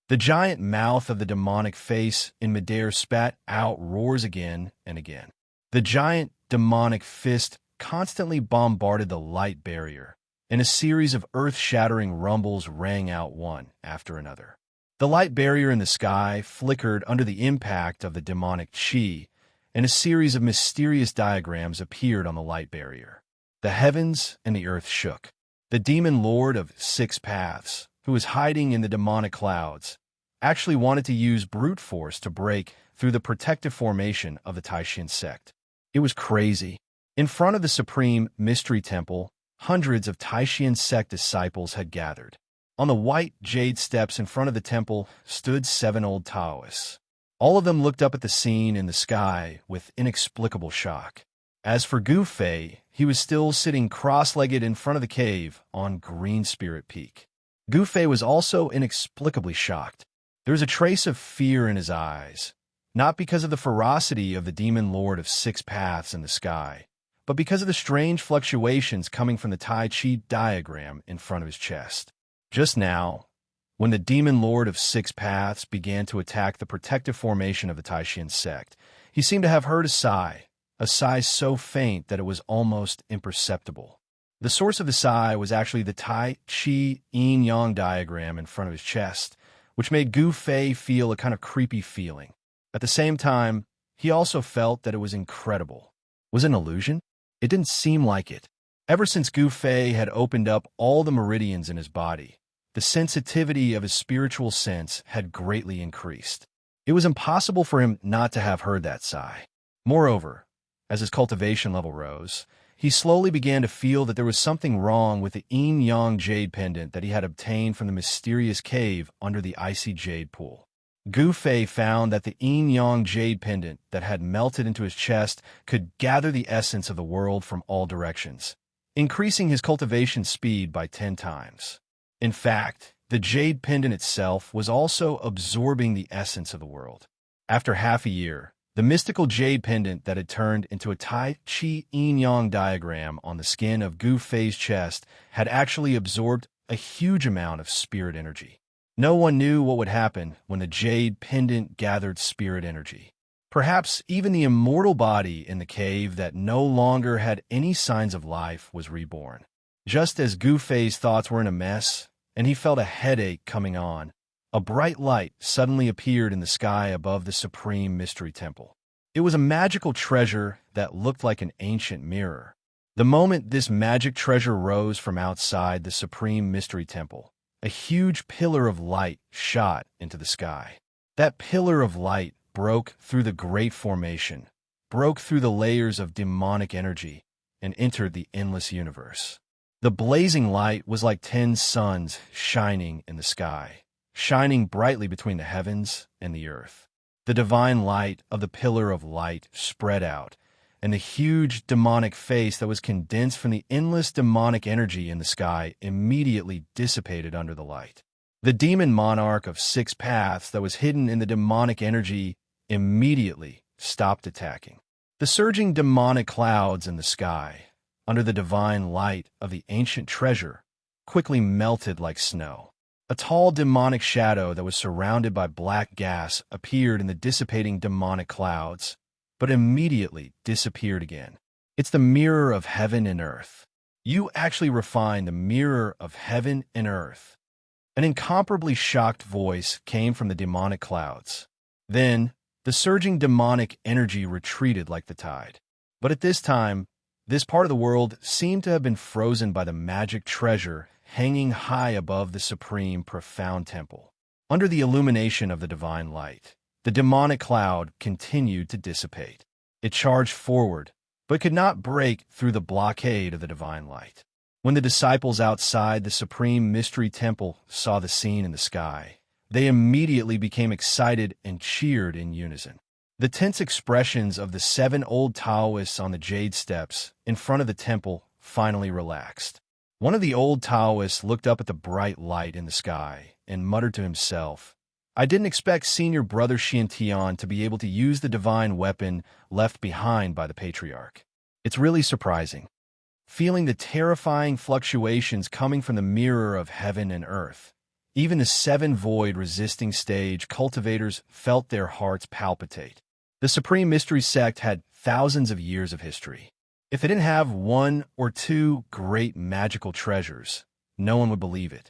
[SPEAKER 1] The giant mouth of the demonic face in midair spat out roars again and again. The giant demonic fist constantly bombarded the light barrier, and a series of earth-shattering rumbles rang out one after another. The light barrier in the sky flickered under the impact of the demonic chi, and a series of mysterious diagrams appeared on the light barrier. The heavens and the earth shook. The demon lord of Six Paths, who was hiding in the demonic clouds, actually wanted to use brute force to break through the protective formation of the Taishan sect. It was crazy. In front of the Supreme Mystery Temple, hundreds of Taishan sect disciples had gathered. On the white jade steps in front of the temple stood 7 old Taoists. All of them looked up at the scene in the sky with inexplicable shock. As for Gu Fei, he was still sitting cross-legged in front of the cave on Green Spirit Peak. Gu Fei was also inexplicably shocked. There was a trace of fear in his eyes, not because of the ferocity of the demon lord of Six Paths in the sky, but because of the strange fluctuations coming from the Tai Chi diagram in front of his chest. Just now, when the demon lord of Six Paths began to attack the protective formation of the Taishan sect, he seemed to have heard a sigh so faint that it was almost imperceptible. The source of the sigh was actually the Tai Chi yin-yang diagram in front of his chest, which made Gu Fei feel a kind of creepy feeling. At the same time, he also felt that it was incredible. Was it an illusion? It didn't seem like it. Ever since Gu Fei had opened up all the meridians in his body, the sensitivity of his spiritual sense had greatly increased. It was impossible for him not to have heard that sigh. Moreover, as his cultivation level rose, he slowly began to feel that there was something wrong with the yin-yang jade pendant that he had obtained from the mysterious cave under the icy jade pool. Gu Fei found that the yin-yang jade pendant that had melted into his chest could gather the essence of the world from all directions, increasing his cultivation speed by 10 times. In fact, the jade pendant itself was also absorbing the essence of the world. After half a year, the mystical jade pendant that had turned into a Tai Chi yin-yang diagram on the skin of Gu Fei's chest had actually absorbed a huge amount of spirit energy. No one knew what would happen when the jade pendant gathered spirit energy. Perhaps even the immortal body in the cave that no longer had any signs of life was reborn. Just as Gu Fei's thoughts were in a mess, and he felt a headache coming on, a bright light suddenly appeared in the sky above the Supreme Mystery Temple. It was a magical treasure that looked like an ancient mirror. The moment this magic treasure rose from outside the Supreme Mystery Temple, a huge pillar of light shot into the sky. That pillar of light broke through the Great Formation, broke through the layers of demonic energy, and entered the endless universe. The blazing light was like 10 suns shining in the sky, shining brightly between the heavens and the earth. The divine light of the pillar of light spread out, and the huge demonic face that was condensed from the endless demonic energy in the sky immediately dissipated under the light. The demon monarch of 6 paths that was hidden in the demonic energy immediately stopped attacking. The surging demonic clouds in the sky, under the divine light of the ancient treasure, quickly melted like snow. A tall demonic shadow that was surrounded by black gas appeared in the dissipating demonic clouds, but immediately disappeared again. It's the mirror of heaven and earth. You actually refine the mirror of heaven and earth. An incomparably shocked voice came from the demonic clouds. Then, the surging demonic energy retreated like the tide. But at this time, this part of the world seemed to have been frozen by the magic treasure hanging high above the supreme profound temple. Under the illumination of the divine light, the demonic cloud continued to dissipate. It charged forward, but could not break through the blockade of the divine light. When the disciples outside the supreme mystery temple saw the scene in the sky, they immediately became excited and cheered in unison. The tense expressions of the 7 old Taoists on the jade steps in front of the temple finally relaxed. One of the old Taoists looked up at the bright light in the sky and muttered to himself, "I didn't expect Senior Brother Xiantian to be able to use the divine weapon left behind by the Patriarch. It's really surprising." Feeling the terrifying fluctuations coming from the mirror of heaven and earth, even the 7 void-resisting stage cultivators felt their hearts palpitate. The Supreme Mystery Sect had thousands of years of history. If they didn't have 1 or 2 great magical treasures, no one would believe it.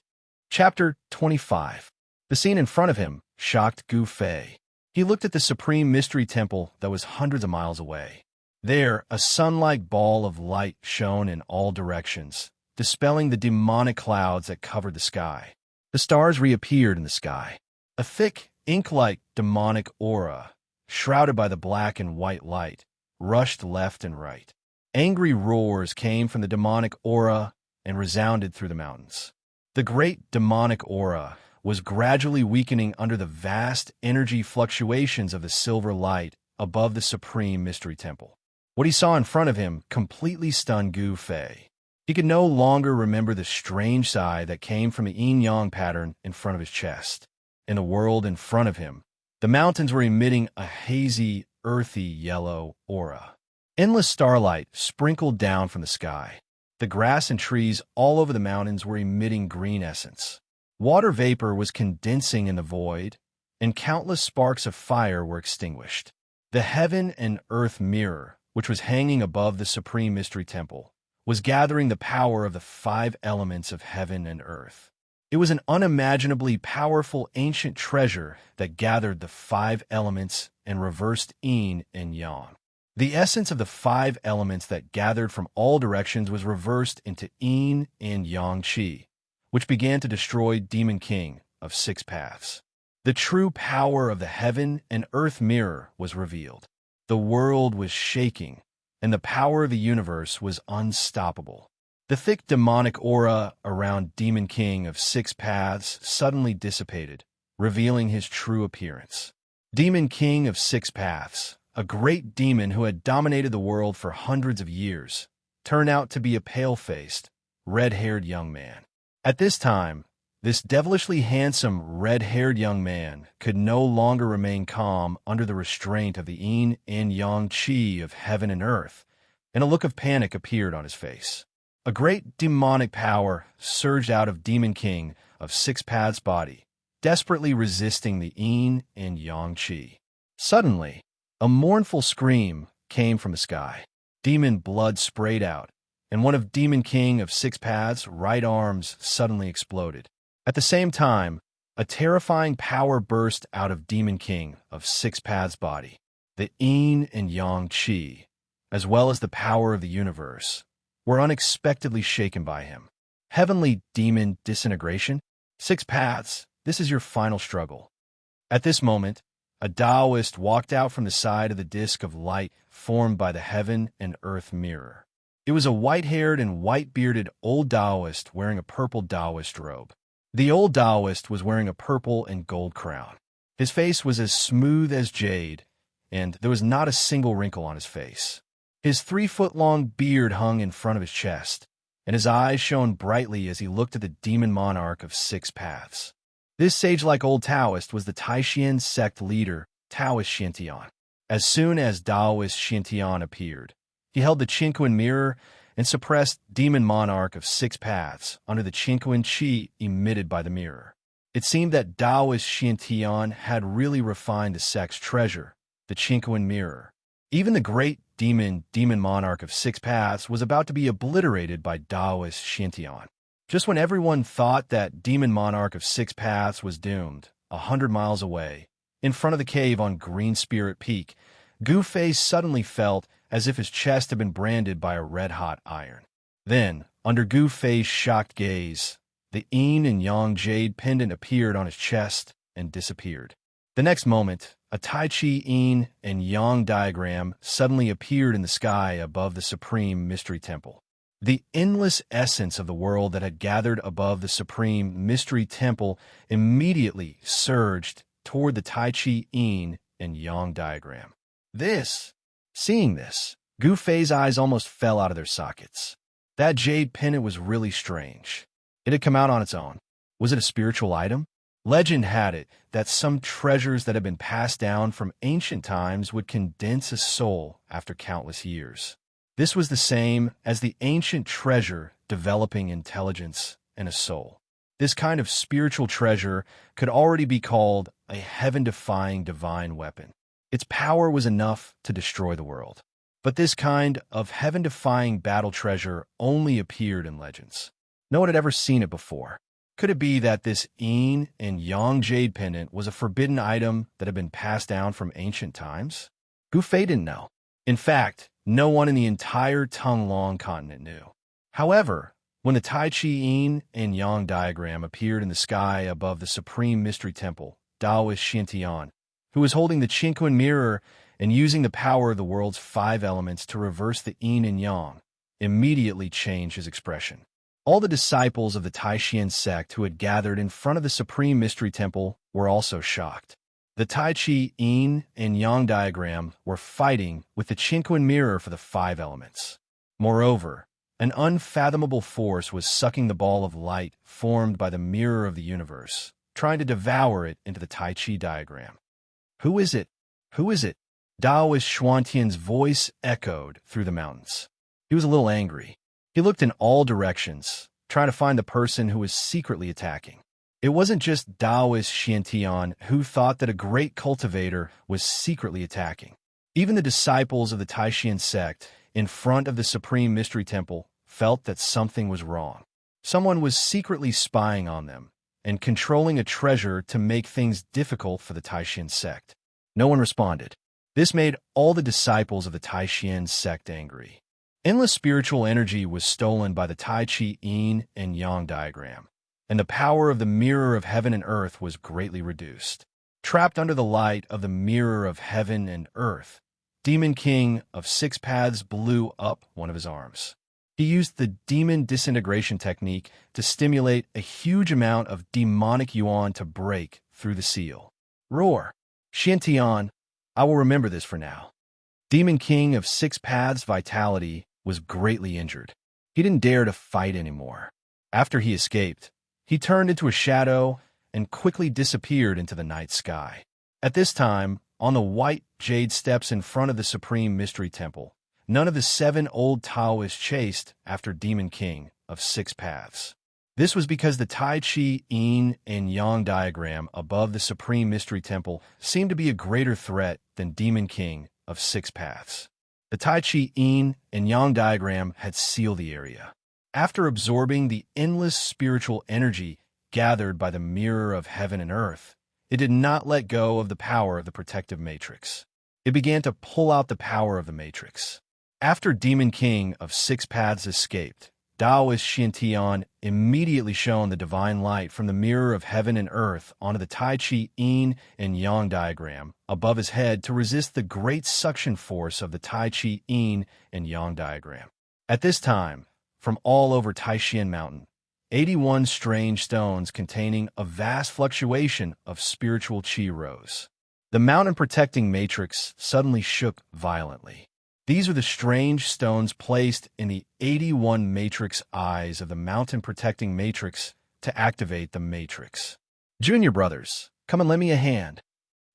[SPEAKER 1] Chapter 25. The scene in front of him shocked Gu Fei. He looked at the Supreme Mystery Temple that was hundreds of miles away. There, a sun-like ball of light shone in all directions, dispelling the demonic clouds that covered the sky. The stars reappeared in the sky. A thick, ink-like demonic aura, shrouded by the black and white light, rushed left and right. Angry roars came from the demonic aura and resounded through the mountains. The great demonic aura was gradually weakening under the vast energy fluctuations of the silver light above the Supreme Mystery Temple. What he saw in front of him completely stunned Gu Fei. He could no longer remember the strange sigh that came from the yin-yang pattern in front of his chest. In the world in front of him, the mountains were emitting a hazy, earthy yellow aura. Endless starlight sprinkled down from the sky. The grass and trees all over the mountains were emitting green essence. Water vapor was condensing in the void, and countless sparks of fire were extinguished. The heaven and earth mirror, which was hanging above the Supreme Mystery Temple, was gathering the power of the 5 elements of heaven and earth. It was an unimaginably powerful ancient treasure that gathered the 5 elements and reversed yin and yang. The essence of the 5 elements that gathered from all directions was reversed into yin and yang qi, which began to destroy Demon King of 6 paths. The true power of the heaven and earth mirror was revealed. The world was shaking, and the power of the universe was unstoppable. The thick demonic aura around Demon King of 6 paths suddenly dissipated, revealing his true appearance. Demon King of 6 paths, a great demon who had dominated the world for hundreds of years, turned out to be a pale-faced, red-haired young man. At this time, this devilishly handsome, red-haired young man could no longer remain calm under the restraint of the yin and yang qi of heaven and earth, and a look of panic appeared on his face. A great demonic power surged out of Demon King of 6 paths' body, desperately resisting the yin and yang qi. Suddenly, a mournful scream came from the sky. Demon blood sprayed out, and one of Demon King of 6 paths' right arms suddenly exploded. At the same time, A terrifying power burst out of Demon King of Six Paths' body. The yin and yang qi, as well as the power of the universe, were unexpectedly shaken by him. Heavenly demon disintegration? Six Paths, this is your final struggle. At this moment, a Taoist walked out from the side of the disk of light formed by the heaven and earth mirror. It was a white-haired and white-bearded old Taoist wearing a purple Taoist robe. The old Taoist was wearing a purple and gold crown. His face was as smooth as jade, and there was not a single wrinkle on his face. His 3-foot-long beard hung in front of his chest, and his eyes shone brightly as he looked at the demon monarch of Six Paths. This sage-like old Taoist was the Taishan sect leader, Taoist Shintian. As soon as Taoist Shintian appeared, he held the Qinquan mirror and suppressed demon monarch of Six Paths under the Qinquan qi emitted by the mirror. It seemed that Taoist Shintian had really refined the sect's treasure, the Qinquan mirror. Even the great demon monarch of Six Paths was about to be obliterated by Taoist Shintian. Just when everyone thought that demon monarch of Six Paths was doomed, 100 miles away, in front of the cave on Green Spirit Peak, Gu Fei suddenly felt as if his chest had been branded by a red-hot iron. Then, under Gu Fei's shocked gaze, the yin and yang jade pendant appeared on his chest and disappeared. The next moment, a Tai Chi yin and yang diagram suddenly appeared in the sky above the Supreme Mystery Temple. The endless essence of the world that had gathered above the Supreme Mystery Temple immediately surged toward the Tai Chi yin and yang diagram. Seeing this, Gu Fei's eyes almost fell out of their sockets. That jade pendant was really strange. It had come out on its own. Was it a spiritual item? Legend had it that some treasures that had been passed down from ancient times would condense a soul after countless years. This was the same as the ancient treasure developing intelligence and a soul. This kind of spiritual treasure could already be called a heaven-defying divine weapon. Its power was enough to destroy the world. But this kind of heaven-defying battle treasure only appeared in legends. No one had ever seen it before. Could it be that this yin and yang jade pendant was a forbidden item that had been passed down from ancient times? Gu Fei didn't know. In fact, no one in the entire Tonglong continent knew. However, when the Tai Chi yin and yang diagram appeared in the sky above the Supreme Mystery Temple, Taoist Shintian, who was holding the Qinquan mirror and using the power of the world's 5 elements to reverse the yin and yang, immediately changed his expression. All the disciples of the Taishan sect who had gathered in front of the Supreme Mystery Temple were also shocked. The Tai Chi yin and yang diagram were fighting with the Qinquan mirror for the 5 elements. Moreover, an unfathomable force was sucking the ball of light formed by the mirror of the universe, trying to devour it into the Tai Chi diagram. Who is it? Who is it? Taoist Xuantian's voice echoed through the mountains. He was a little angry. He looked in all directions, trying to find the person who was secretly attacking. It wasn't just Taoist Xuantian who thought that a great cultivator was secretly attacking. Even the disciples of the Taishan sect, in front of the Supreme Mystery Temple, felt that something was wrong. Someone was secretly spying on them and controlling a treasure to make things difficult for the Taishan sect. No one responded. This made all the disciples of the Taishan sect angry. Endless spiritual energy was stolen by the Tai Chi yin and yang diagram, and the power of the mirror of heaven and earth was greatly reduced. Trapped under the light of the mirror of heaven and earth, Demon King of Six Paths blew up one of his arms. He used the demon disintegration technique to stimulate a huge amount of demonic yuan to break through the seal. Roar! Shintian, I will remember this for now. Demon King of Six Paths' vitality was greatly injured. He didn't dare to fight anymore. After he escaped, he turned into a shadow and quickly disappeared into the night sky. At this time, on the white jade steps in front of the Supreme Mystery Temple, none of the 7 old Taoists chased after Demon King of Six Paths. This was because the Tai Chi yin and yang diagram above the Supreme Mystery Temple seemed to be a greater threat than Demon King of Six Paths. The Tai Chi yin and yang diagram had sealed the area. After absorbing the endless spiritual energy gathered by the mirror of heaven and earth, it did not let go of the power of the protective matrix. It began to pull out the power of the matrix. After Demon King of Six Paths escaped, Taoist Xiantian immediately shone the divine light from the mirror of heaven and earth onto the Tai Chi Yin and Yang diagram above his head to resist the great suction force of the Tai Chi Yin and Yang diagram. At this time, from all over Taishan Mountain, 81 strange stones containing a vast fluctuation of spiritual qi rose. The mountain-protecting matrix suddenly shook violently. These are the strange stones placed in the 81 matrix eyes of the mountain-protecting matrix to activate the matrix. Junior brothers, come and lend me a hand.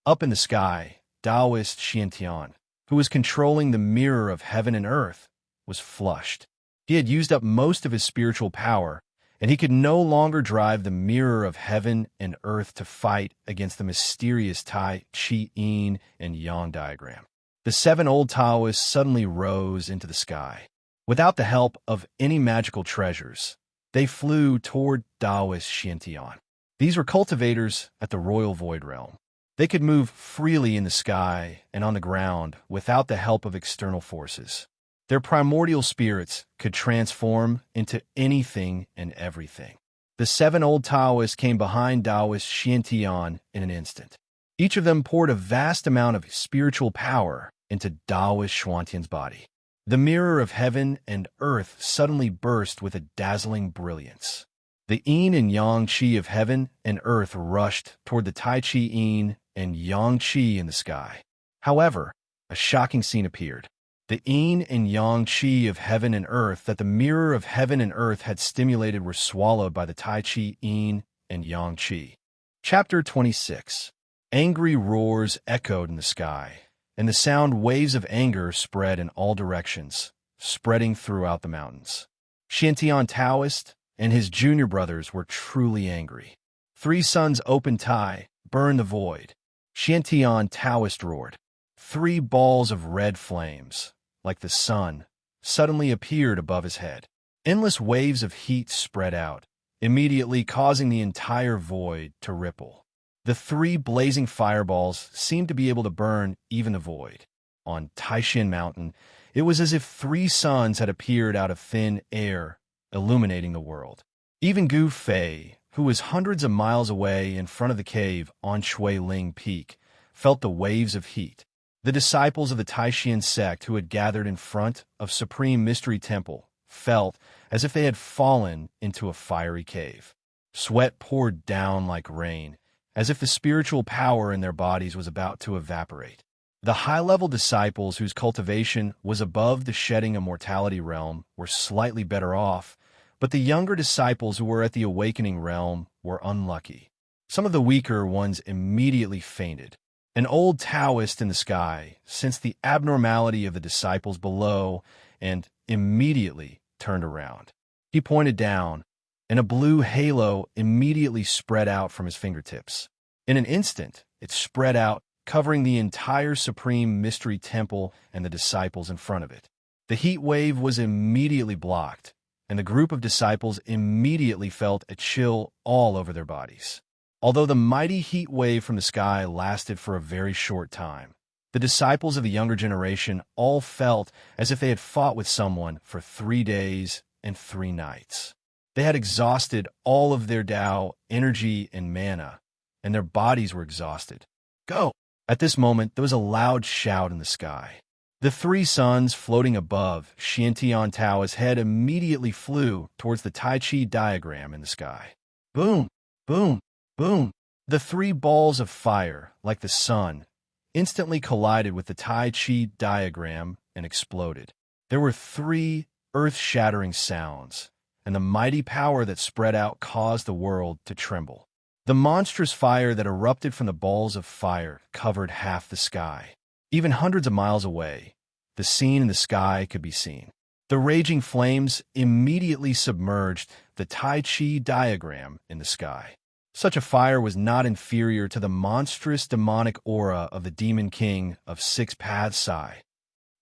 [SPEAKER 1] Up in the sky, Taoist Xiantian, who was controlling the mirror of heaven and earth, was flushed. He had used up most of his spiritual power, and he could no longer drive the mirror of heaven and earth to fight against the mysterious Tai Chi Yin and Yang diagram. The 7 old Taoists suddenly rose into the sky. Without the help of any magical treasures, they flew toward Taoist Xiantian. These were cultivators at the Royal Void Realm. They could move freely in the sky and on the ground without the help of external forces. Their primordial spirits could transform into anything and everything. The 7 old Taoists came behind Taoist Xiantian in an instant. Each of them poured a vast amount of spiritual power into Taoist Xuantian's body. The mirror of heaven and earth suddenly burst with a dazzling brilliance. The yin and yang qi of heaven and earth rushed toward the Tai Chi yin and yang qi in the sky. However, a shocking scene appeared. The yin and yang qi of heaven and earth that the mirror of heaven and earth had stimulated were swallowed by the Tai Chi yin and yang qi. Chapter 26. Angry roars echoed in the sky, and the sound waves of anger spread in all directions, spreading throughout the mountains. Xiantian Taoist and his junior brothers were truly angry. 3 sons open Tai, burn the void. Xiantian Taoist roared. 3 balls of red flames, like the sun, suddenly appeared above his head. Endless waves of heat spread out, immediately causing the entire void to ripple. The 3 blazing fireballs seemed to be able to burn even the void. On Taishan Mountain, it was as if 3 suns had appeared out of thin air, illuminating the world. Even Gu Fei, who was hundreds of miles away in front of the cave on Shui Ling Peak, felt the waves of heat. The disciples of the Taishan sect who had gathered in front of Supreme Mystery Temple felt as if they had fallen into a fiery cave. Sweat poured down like rain, as if the spiritual power in their bodies was about to evaporate. The high-level disciples whose cultivation was above the shedding immortality realm were slightly better off, but the younger disciples who were at the awakening realm were unlucky. Some of the weaker ones immediately fainted. An old Taoist in the sky sensed the abnormality of the disciples below and immediately turned around. He pointed down, and a blue halo immediately spread out from his fingertips. In an instant, it spread out, covering the entire Supreme Mystery Temple and the disciples in front of it. The heat wave was immediately blocked, and the group of disciples immediately felt a chill all over their bodies. Although the mighty heat wave from the sky lasted for a very short time, the disciples of the younger generation all felt as if they had fought with someone for 3 days and 3 nights. They had exhausted all of their Tao, energy, and mana, and their bodies were exhausted. Go! At this moment, there was a loud shout in the sky. The 3 suns floating above Xiantian Tao's head immediately flew towards the Tai Chi diagram in the sky. Boom! Boom! Boom! The 3 balls of fire, like the sun, instantly collided with the Tai Chi diagram and exploded. There were 3 earth-shattering sounds, and the mighty power that spread out caused the world to tremble. The monstrous fire that erupted from the balls of fire covered half the sky. Even hundreds of miles away, the scene in the sky could be seen. The raging flames immediately submerged the Tai Chi diagram in the sky. Such a fire was not inferior to the monstrous demonic aura of the Demon King of Six Paths sigh.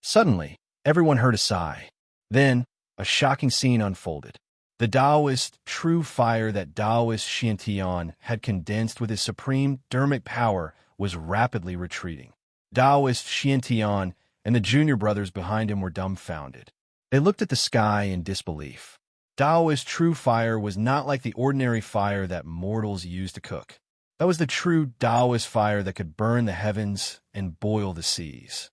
[SPEAKER 1] Suddenly, everyone heard a sigh. Then, a shocking scene unfolded. The Taoist true fire that Taoist Xiantian had condensed with his supreme dermic power was rapidly retreating. Taoist Xiantian and the junior brothers behind him were dumbfounded. They looked at the sky in disbelief. Taoist true fire was not like the ordinary fire that mortals use to cook. That was the true Taoist fire that could burn the heavens and boil the seas.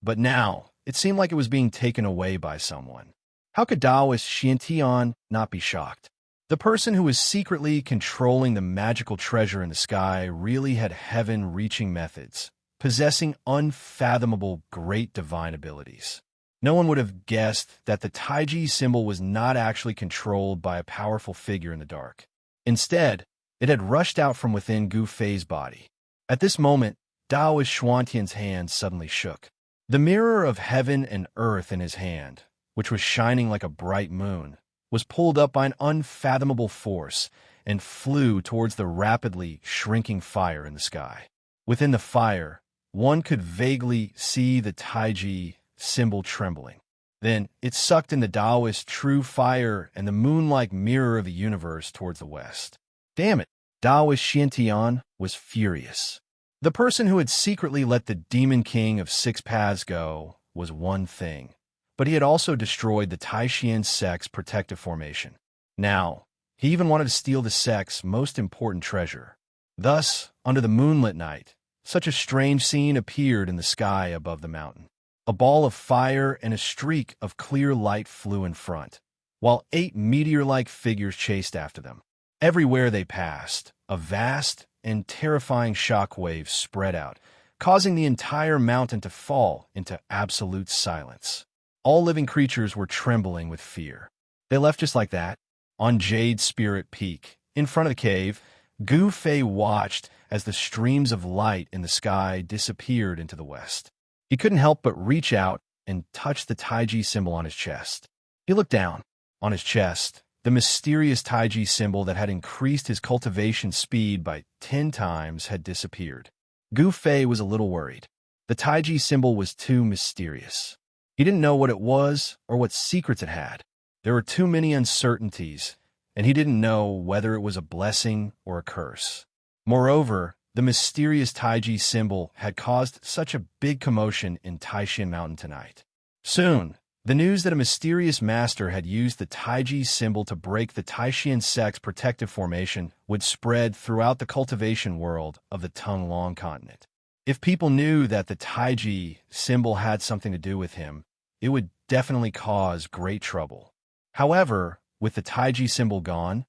[SPEAKER 1] But now, it seemed like it was being taken away by someone. How could Taoist Xiantian not be shocked? The person who was secretly controlling the magical treasure in the sky really had heaven-reaching methods, possessing unfathomable great divine abilities. No one would have guessed that the Taiji symbol was not actually controlled by a powerful figure in the dark. Instead, it had rushed out from within Gu Fei's body. At this moment, Taoist Xuantian's hand suddenly shook. The mirror of heaven and earth in his hand, which was shining like a bright moon, was pulled up by an unfathomable force and flew towards the rapidly shrinking fire in the sky. Within the fire, one could vaguely see the Taiji symbol trembling. Then it sucked in the Taoist true fire and the moon-like mirror of the universe towards the west. Damn it! Taoist Xiantian was furious. The person who had secretly let the Demon King of Six Paths go was one thing, but he had also destroyed the Taishian sect's protective formation. Now, he even wanted to steal the sect's most important treasure. Thus, under the moonlit night, such a strange scene appeared in the sky above the mountain. A ball of fire and a streak of clear light flew in front, while 8 meteor-like figures chased after them. Everywhere they passed, a vast and terrifying shockwave spread out, causing the entire mountain to fall into absolute silence. All living creatures were trembling with fear. They left just like that. On Jade Spirit Peak, in front of the cave, Gu Fei watched as the streams of light in the sky disappeared into the west. He couldn't help but reach out and touch the Taiji symbol on his chest. He looked down. On his chest, the mysterious Taiji symbol that had increased his cultivation speed by 10 times had disappeared. Gu Fei was a little worried. The Taiji symbol was too mysterious. He didn't know what it was or what secrets it had. There were too many uncertainties, and he didn't know whether it was a blessing or a curse. Moreover, the mysterious Taiji symbol had caused such a big commotion in Taishan Mountain tonight. Soon, the news that a mysterious master had used the Taiji symbol to break the Taishan sect's protective formation would spread throughout the cultivation world of the Tonglong continent. If people knew that the Taiji symbol had something to do with him, it would definitely cause great trouble. However, with the Taiji symbol gone,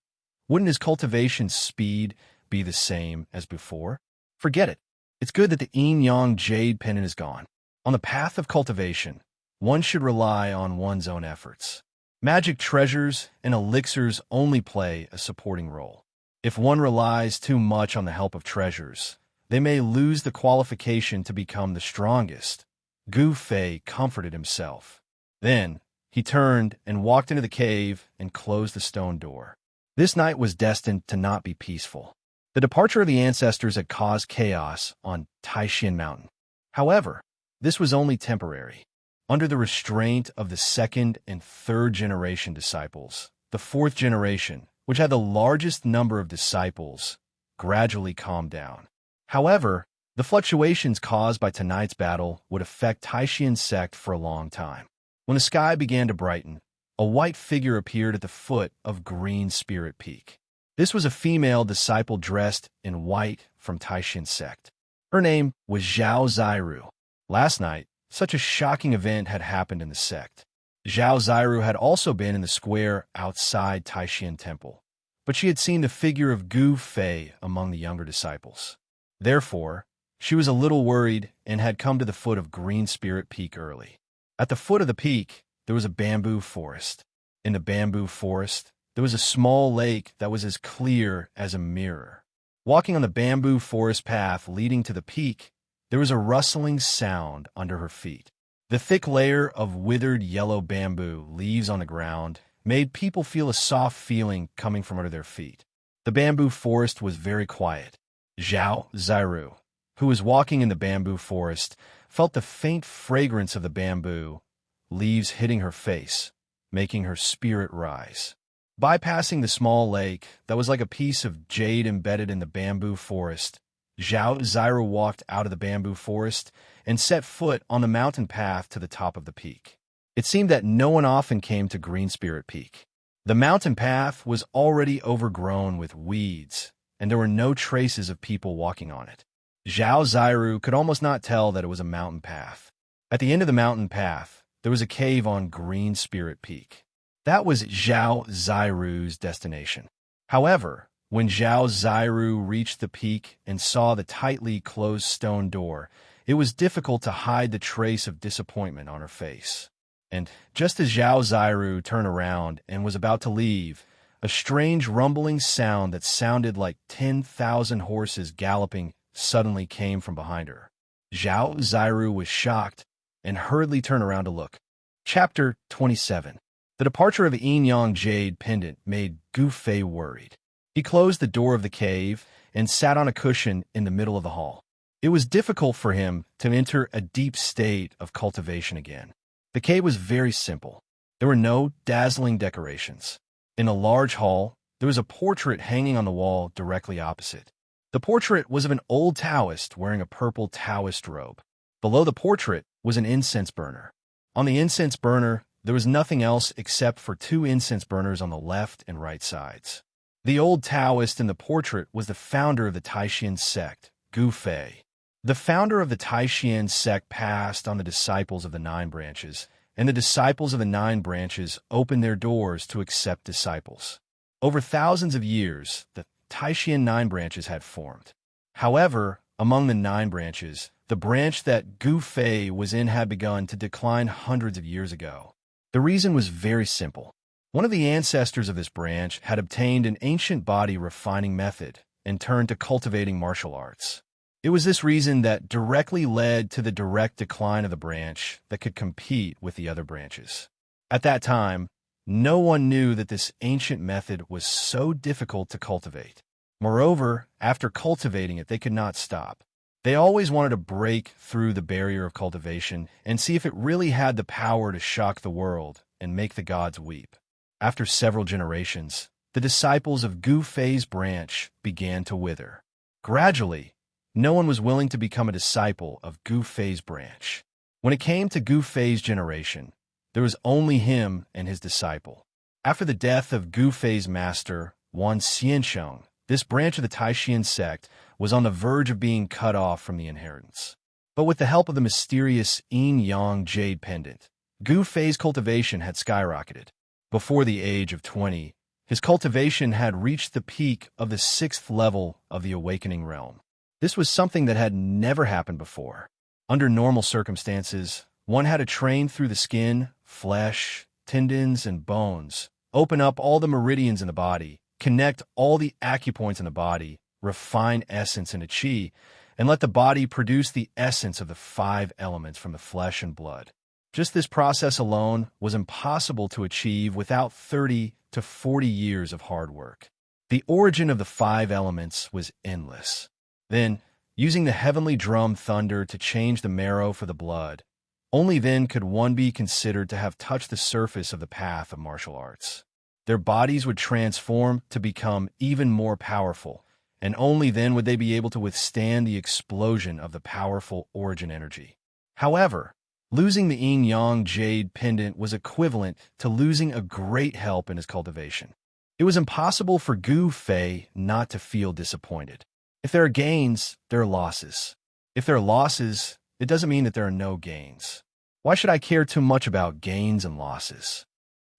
[SPEAKER 1] wouldn't his cultivation speed be the same as before? Forget it. It's good that the yin-yang jade pendant is gone. On the path of cultivation, one should rely on one's own efforts. Magic treasures and elixirs only play a supporting role. If one relies too much on the help of treasures, they may lose the qualification to become the strongest. Gu Fei comforted himself. Then, he turned and walked into the cave and closed the stone door. This night was destined to not be peaceful. The departure of the ancestors had caused chaos on Taishan Mountain. However, this was only temporary. Under the restraint of the second and third generation disciples, the fourth generation, which had the largest number of disciples, gradually calmed down. However, the fluctuations caused by tonight's battle would affect Taishan sect for a long time. When the sky began to brighten, a white figure appeared at the foot of Green Spirit Peak. This was a female disciple dressed in white from Taishan sect. Her name was Zhao Zairu. Last night, such a shocking event had happened in the sect. Zhao Zairu had also been in the square outside Taishan Temple, but she had seen the figure of Gu Fei among the younger disciples. Therefore, she was a little worried and had come to the foot of Green Spirit Peak early. At the foot of the peak, there was a bamboo forest. In the bamboo forest, there was a small lake that was as clear as a mirror. Walking on the bamboo forest path leading to the peak, there was a rustling sound under her feet. The thick layer of withered yellow bamboo leaves on the ground made people feel a soft feeling coming from under their feet. The bamboo forest was very quiet. Zhao Zairu, who was walking in the bamboo forest, felt the faint fragrance of the bamboo leaves hitting her face, making her spirit rise. Bypassing the small lake that was like a piece of jade embedded in the bamboo forest, Zhao Ziru walked out of the bamboo forest and set foot on the mountain path to the top of the peak. It seemed that no one often came to Green Spirit Peak. The mountain path was already overgrown with weeds, and there were no traces of people walking on it. Zhao Ziru could almost not tell that it was a mountain path. At the end of the mountain path, there was a cave on Green Spirit Peak. That was Zhao Ziru's destination. However, when Zhao Ziru reached the peak and saw the tightly closed stone door, it was difficult to hide the trace of disappointment on her face. And just as Zhao Ziru turned around and was about to leave, a strange rumbling sound that sounded like 10,000 horses galloping suddenly came from behind her. Zhao Ziru was shocked and hurriedly turned around to look. Chapter 27. The departure of the Yin-Yang Jade pendant made Gu Fei worried. He closed the door of the cave and sat on a cushion in the middle of the hall. It was difficult for him to enter a deep state of cultivation again. The cave was very simple. There were no dazzling decorations. In a large hall, there was a portrait hanging on the wall directly opposite. The portrait was of an old Taoist wearing a purple Taoist robe. Below the portrait was an incense burner. On the incense burner, there was nothing else except for two incense burners on the left and right sides. The old Taoist in the portrait was the founder of the Taishan sect, Gu Fei. The founder of the Taishan sect passed on the disciples of the 9 branches, and the disciples of the 9 branches opened their doors to accept disciples. Over thousands of years, the Taishan 9 branches had formed. However, among the 9 branches, the branch that Gu Fei was in had begun to decline hundreds of years ago. The reason was very simple. One of the ancestors of this branch had obtained an ancient body refining method and turned to cultivating martial arts. It was this reason that directly led to the direct decline of the branch that could compete with the other branches. At that time, no one knew that this ancient method was so difficult to cultivate. Moreover, after cultivating it, they could not stop. They always wanted to break through the barrier of cultivation and see if it really had the power to shock the world and make the gods weep. After several generations, the disciples of Gu Fei's branch began to wither. Gradually, no one was willing to become a disciple of Gu Fei's branch. When it came to Gu Fei's generation, there was only him and his disciple. After the death of Gu Fei's master, Wan Xiansheng, this branch of the Taishan sect was on the verge of being cut off from the inheritance. But with the help of the mysterious Yin-Yang Jade pendant, Gu Fei's cultivation had skyrocketed. Before the age of 20, his cultivation had reached the peak of the 6th level of the awakening realm. This was something that had never happened before. Under normal circumstances, one had to train through the skin, flesh, tendons, and bones, open up all the meridians in the body, connect all the acupoints in the body, refine essence into qi, and let the body produce the essence of the 5 elements from the flesh and blood. Just this process alone was impossible to achieve without 30 to 40 years of hard work. The origin of the 5 elements was endless. Then, using the heavenly drum thunder to change the marrow for the blood, only then could one be considered to have touched the surface of the path of martial arts. Their bodies would transform to become even more powerful, and only then would they be able to withstand the explosion of the powerful origin energy. However, losing the Yin-Yang Jade pendant was equivalent to losing a great help in his cultivation. It was impossible for Gu Fei not to feel disappointed. If there are gains, there are losses. If there are losses, it doesn't mean that there are no gains. Why should I care too much about gains and losses?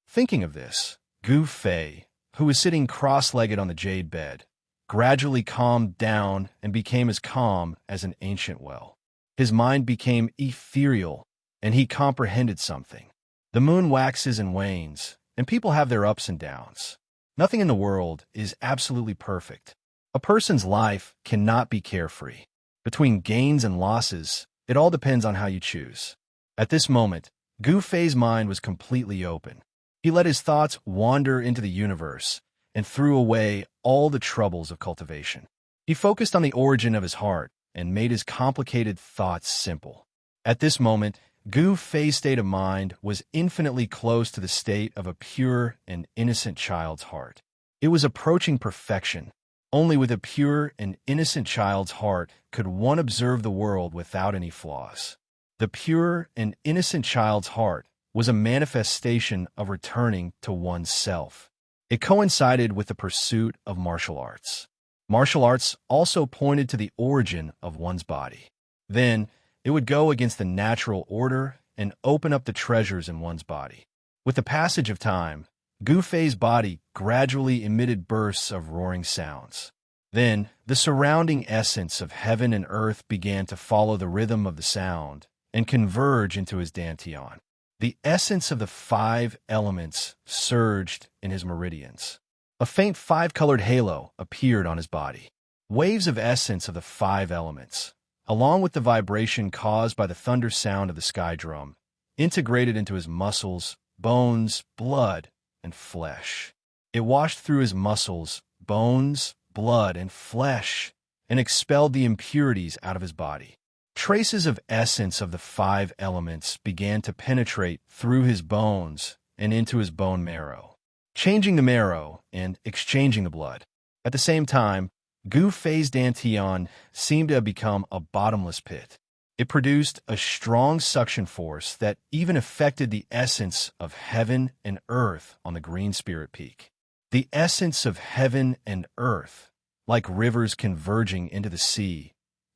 [SPEAKER 1] Thinking of this, Gu Fei, who was sitting cross-legged on the jade bed, gradually calmed down and became as calm as an ancient well. His mind became ethereal, and he comprehended something. The moon waxes and wanes, and people have their ups and downs. Nothing in the world is absolutely perfect. A person's life cannot be carefree. Between gains and losses, it all depends on how you choose. At this moment, Gu Fei's mind was completely open. He let his thoughts wander into the universe and threw away all the troubles of cultivation. He focused on the origin of his heart and made his complicated thoughts simple. At this moment, Gu Fei's state of mind was infinitely close to the state of a pure and innocent child's heart. It was approaching perfection. Only with a pure and innocent child's heart could one observe the world without any flaws. The pure and innocent child's heart was a manifestation of returning to one's self. It coincided with the pursuit of martial arts. Martial arts also pointed to the origin of one's body. Then, it would go against the natural order and open up the treasures in one's body. With the passage of time, Gu Fei's body gradually emitted bursts of roaring sounds. Then, the surrounding essence of heaven and earth began to follow the rhythm of the sound and converge into his dantian. The essence of the 5 elements surged in his meridians. A faint 5-colored halo appeared on his body. Waves of essence of the 5 elements, along with the vibration caused by the thunder sound of the sky drum, integrated into his muscles, bones, blood, and flesh. It washed through his muscles, bones, blood, and flesh, and expelled the impurities out of his body. Traces of essence of the 5 elements began to penetrate through his bones and into his bone marrow, changing the marrow and exchanging the blood. At the same time, Gu Fei's dantian seemed to have become a bottomless pit. It produced a strong suction force that even affected the essence of heaven and earth on the green spirit peak. The essence of heaven and earth, like rivers converging into the sea,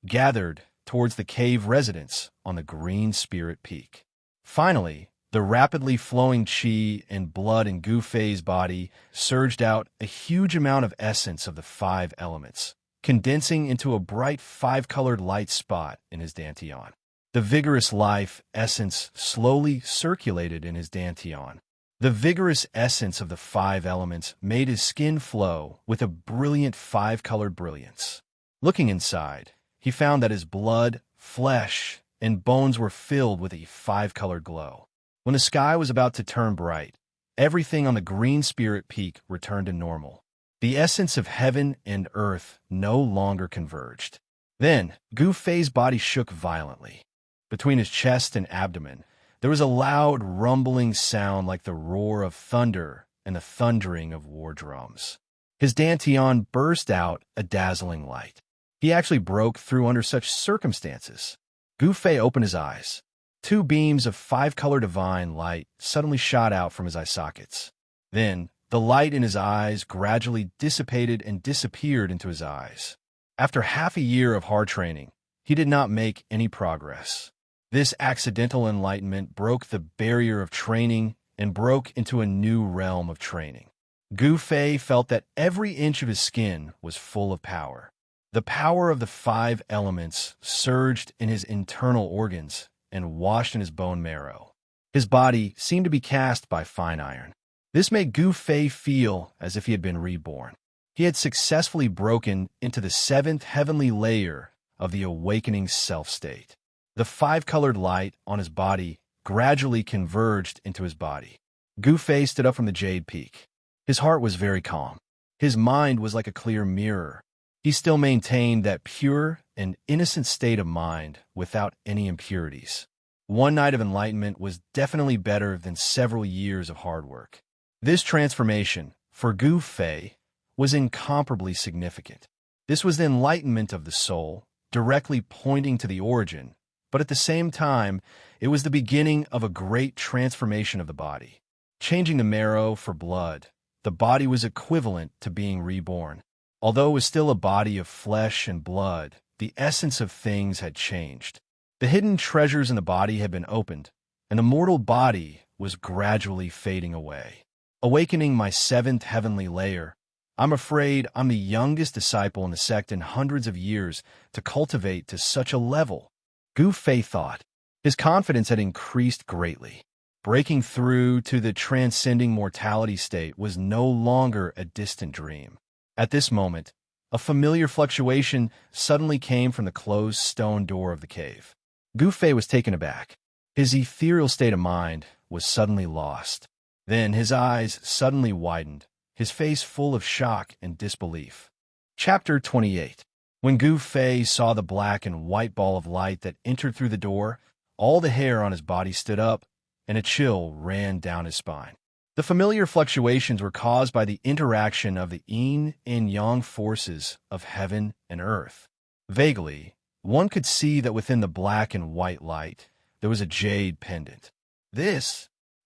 [SPEAKER 1] gathered towards the cave residence on the green spirit peak. Finally, the rapidly flowing qi and blood in Gu Fei's body surged out a huge amount of essence of the 5 elements, condensing into a bright 5-colored light spot in his dantian. The vigorous life essence slowly circulated in his dantian. The vigorous essence of the 5 elements made his skin flow with a brilliant 5-colored brilliance. Looking inside, he found that his blood, flesh, and bones were filled with a 5-colored glow. When the sky was about to turn bright, everything on the green spirit peak returned to normal. The essence of heaven and earth no longer converged. Then, Gu Fei's body shook violently. Between his chest and abdomen, there was a loud rumbling sound like the roar of thunder and the thundering of war drums. His dantian burst out a dazzling light. He actually broke through under such circumstances. Gu Fei opened his eyes. 2 beams of 5-color divine light suddenly shot out from his eye sockets. Then, the light in his eyes gradually dissipated and disappeared into his eyes. After half a year of hard training, he did not make any progress. This accidental enlightenment broke the barrier of training and broke into a new realm of training. Gu Fei felt that every inch of his skin was full of power. The power of the 5 elements surged in his internal organs and washed in his bone marrow. His body seemed to be cast by fine iron. This made Gu Fei feel as if he had been reborn. He had successfully broken into the 7th heavenly layer of the awakening self-state. The 5-colored light on his body gradually converged into his body. Gu Fei stood up from the jade peak. His heart was very calm. His mind was like a clear mirror. He still maintained that pure and innocent state of mind without any impurities. One night of enlightenment was definitely better than several years of hard work. This transformation, for Gu Fei, was incomparably significant. This was the enlightenment of the soul, directly pointing to the origin, but at the same time, it was the beginning of a great transformation of the body. Changing the marrow for blood, the body was equivalent to being reborn. Although it was still a body of flesh and blood, the essence of things had changed. The hidden treasures in the body had been opened, and the mortal body was gradually fading away. Awakening my 7th heavenly layer, I'm afraid I'm the youngest disciple in the sect in hundreds of years to cultivate to such a level. Gu Fei thought. His confidence had increased greatly. Breaking through to the transcending mortality state was no longer a distant dream. At this moment, a familiar fluctuation suddenly came from the closed stone door of the cave. Gu Fei was taken aback. His ethereal state of mind was suddenly lost. Then his eyes suddenly widened, his face full of shock and disbelief. Chapter 28. When Gu Fei saw the black and white ball of light that entered through the door, All the hair on his body stood up, and a chill ran down his spine. The familiar fluctuations were caused by the interaction of the yin and yang forces of heaven and earth. Vaguely, one could see that within the black and white light, there was a jade pendant.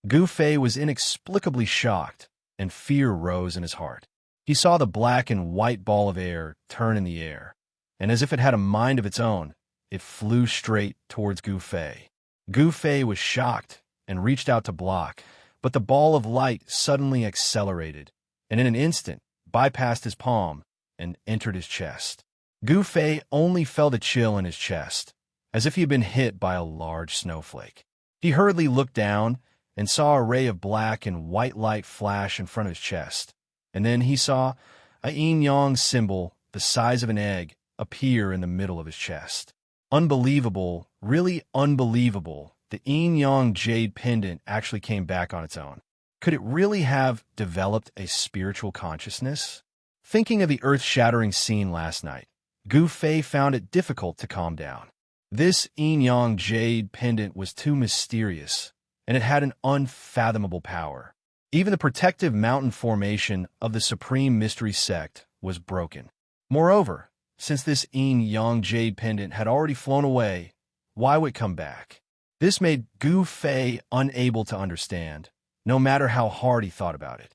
[SPEAKER 1] Gu Fei was inexplicably shocked, and fear rose in his heart. He saw the black and white ball of air turn in the air, and as if it had a mind of its own, it flew straight towards Gu Fei. Gu Fei was shocked and reached out to block, but the ball of light suddenly accelerated, and in an instant bypassed his palm and entered his chest. Gu Fei only felt a chill in his chest, as if he had been hit by a large snowflake. He hurriedly looked down and saw a ray of black and white light flash in front of his chest, and then he saw a yin-yang symbol the size of an egg appear in the middle of his chest. Unbelievable, really unbelievable. The yin-yang jade pendant actually came back on its own. Could it really have developed a spiritual consciousness? Thinking of the earth-shattering scene last night, Gu Fei found it difficult to calm down. This yin-yang jade pendant was too mysterious, and it had an unfathomable power. Even the protective mountain formation of the Supreme Mystery Sect was broken. Moreover, since this yin-yang jade pendant had already flown away, why would it come back? This made Gu Fei unable to understand, no matter how hard he thought about it.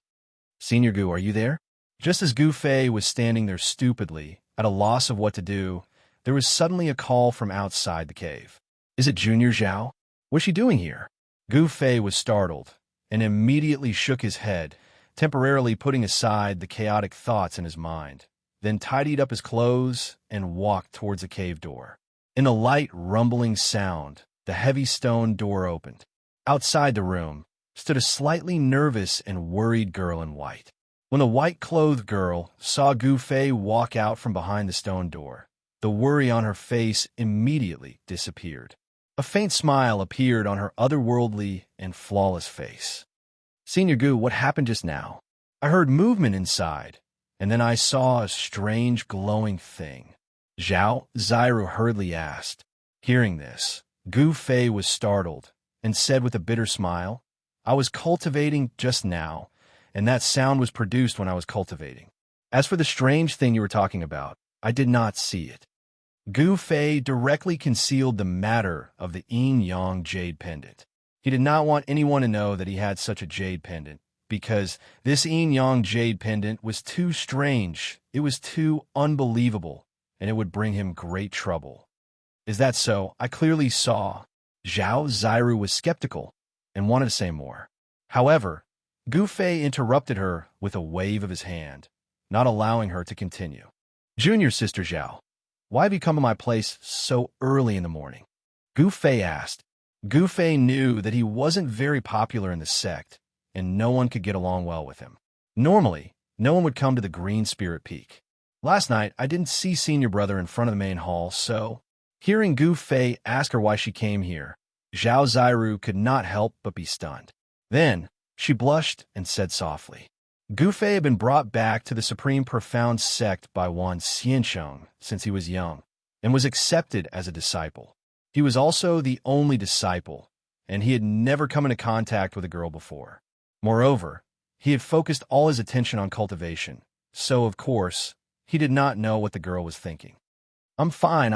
[SPEAKER 1] "Senior Gu, are you there?" Just as Gu Fei was standing there stupidly, at a loss of what to do, there was suddenly a call from outside the cave. "Is it Junior Zhao? What's she doing here?" Gu Fei was startled, and immediately shook his head, temporarily putting aside the chaotic thoughts in his mind, then tidied up his clothes and walked towards the cave door. In a light, rumbling sound, the heavy stone door opened. Outside the room stood a slightly nervous and worried girl in white. When the white-clothed girl saw Gu Fei walk out from behind the stone door, the worry on her face immediately disappeared. A faint smile appeared on her otherworldly and flawless face. "Senior Gu, what happened just now? I heard movement inside, and then I saw a strange glowing thing." Zhao Ziru hurriedly asked. Hearing this, Gu Fei was startled and said with a bitter smile, "I was cultivating just now, and that sound was produced when I was cultivating. As for the strange thing you were talking about, I did not see it." Gu Fei directly concealed the matter of the yin-yang jade pendant. He did not want anyone to know that he had such a jade pendant, because this yin-yang jade pendant was too strange, it was too unbelievable, and it would bring him great trouble. "Is that so? I clearly saw." Zhao Ziru was skeptical and wanted to say more. However, Gu Fei interrupted her with a wave of his hand, not allowing her to continue. "Junior Sister Zhao, why have you come to my place so early in the morning?" Gu Fei asked. Gu Fei knew that he wasn't very popular in the sect, and no one could get along well with him. Normally, no one would come to the Green Spirit Peak. "Last night, I didn't see Senior Brother in front of the main hall, so..." Hearing Gu Fei ask her why she came here, Zhao Ziru could not help but be stunned. Then, she blushed and said softly, "Gu Fei had been brought back to the Supreme Profound Sect by one Xiansheng since he was young, and was accepted as a disciple. He was also the only disciple, and he had never come into contact with a girl before. Moreover, he had focused all his attention on cultivation, so, of course, he did not know what the girl was thinking. I'm fine.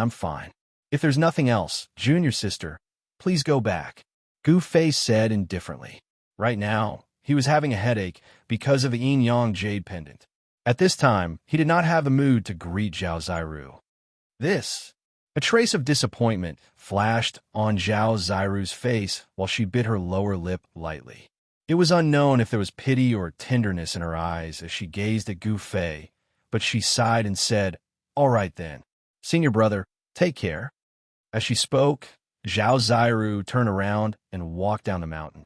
[SPEAKER 1] If there's nothing else, Junior Sister, please go back," Gu Fei said indifferently. Right now, he was having a headache because of the yin-yang jade pendant. At this time, he did not have the mood to greet Zhao Ziru. A trace of disappointment flashed on Zhao Ziru's face while she bit her lower lip lightly. It was unknown if there was pity or tenderness in her eyes as she gazed at Gu Fei, but she sighed and said, "All right then. Senior Brother, take care." As she spoke, Zhao Ziru turned around and walked down the mountain.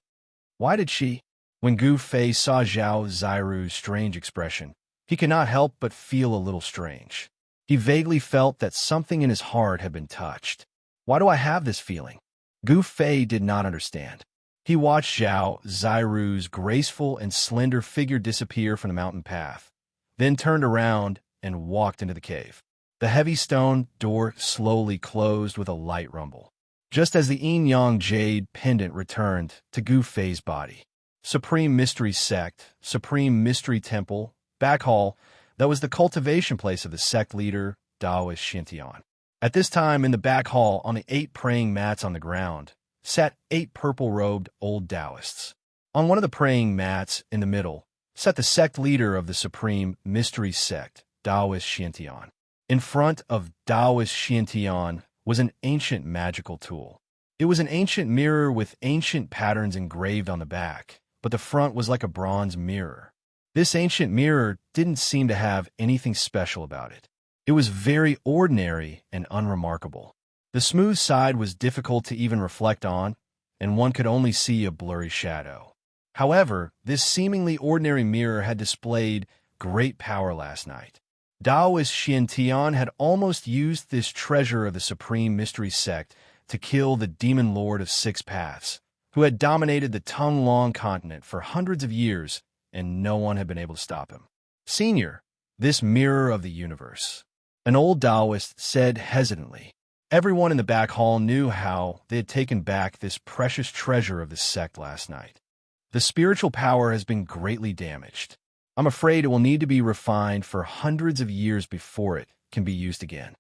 [SPEAKER 1] Why did she? When Gu Fei saw Zhao Ziru's strange expression, he could not help but feel a little strange. He vaguely felt that something in his heart had been touched. Why do I have this feeling? Gu Fei did not understand. He watched Zhao Ziru's graceful and slender figure disappear from the mountain path, then turned around and walked into the cave. The heavy stone door slowly closed with a light rumble. just as the yin-yang jade pendant returned to Gu Fei's body. Supreme Mystery Sect, Supreme Mystery Temple, back hall, that was the cultivation place of the sect leader, Taoist Xintian. At this time, in the back hall, on the 8 praying mats on the ground, sat 8 purple-robed old Taoists. On one of the praying mats, in the middle, sat the sect leader of the Supreme Mystery Sect, Taoist Xintian. In front of Taoist Xintian was an ancient magical tool. It was an ancient mirror with ancient patterns engraved on the back, but the front was like a bronze mirror. This ancient mirror didn't seem to have anything special about it. It was very ordinary and unremarkable. The smooth side was difficult to even reflect on, and one could only see a blurry shadow. However, this seemingly ordinary mirror had displayed great power last night. Taoist Xintian had almost used this treasure of the Supreme Mystery Sect to kill the Demon Lord of 6 Paths, who had dominated the Tung-Long continent for hundreds of years, and no one had been able to stop him. Senior, this mirror of the universe, an old Taoist said hesitantly. Everyone in the back hall knew how they had taken back this precious treasure of the sect last night. The spiritual power has been greatly damaged. I'm afraid it will need to be refined for hundreds of years before it can be used again.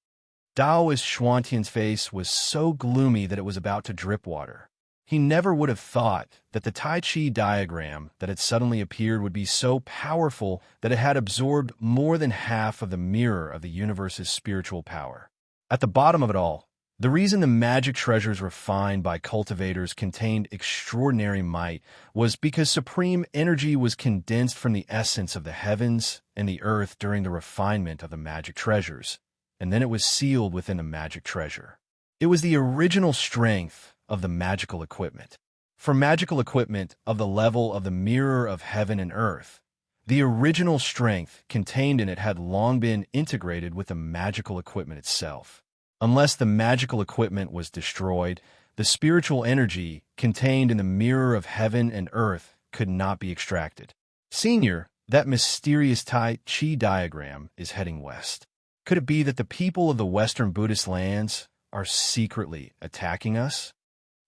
[SPEAKER 1] Taoist Xuantian's face was so gloomy that it was about to drip water. He never would have thought that the Tai Chi diagram that had suddenly appeared would be so powerful that it had absorbed more than half of the mirror of the universe's spiritual power. At the bottom of it all, the reason the magic treasures refined by cultivators contained extraordinary might was because supreme energy was condensed from the essence of the heavens and the earth during the refinement of the magic treasures, and then it was sealed within the magic treasure. It was the original strength of the magical equipment. For magical equipment of the level of the mirror of heaven and earth, the original strength contained in it had long been integrated with the magical equipment itself. Unless the magical equipment was destroyed, the spiritual energy contained in the mirror of heaven and earth could not be extracted. Senior, that mysterious Tai Chi diagram is heading west. Could it be that the people of the Western Buddhist lands are secretly attacking us?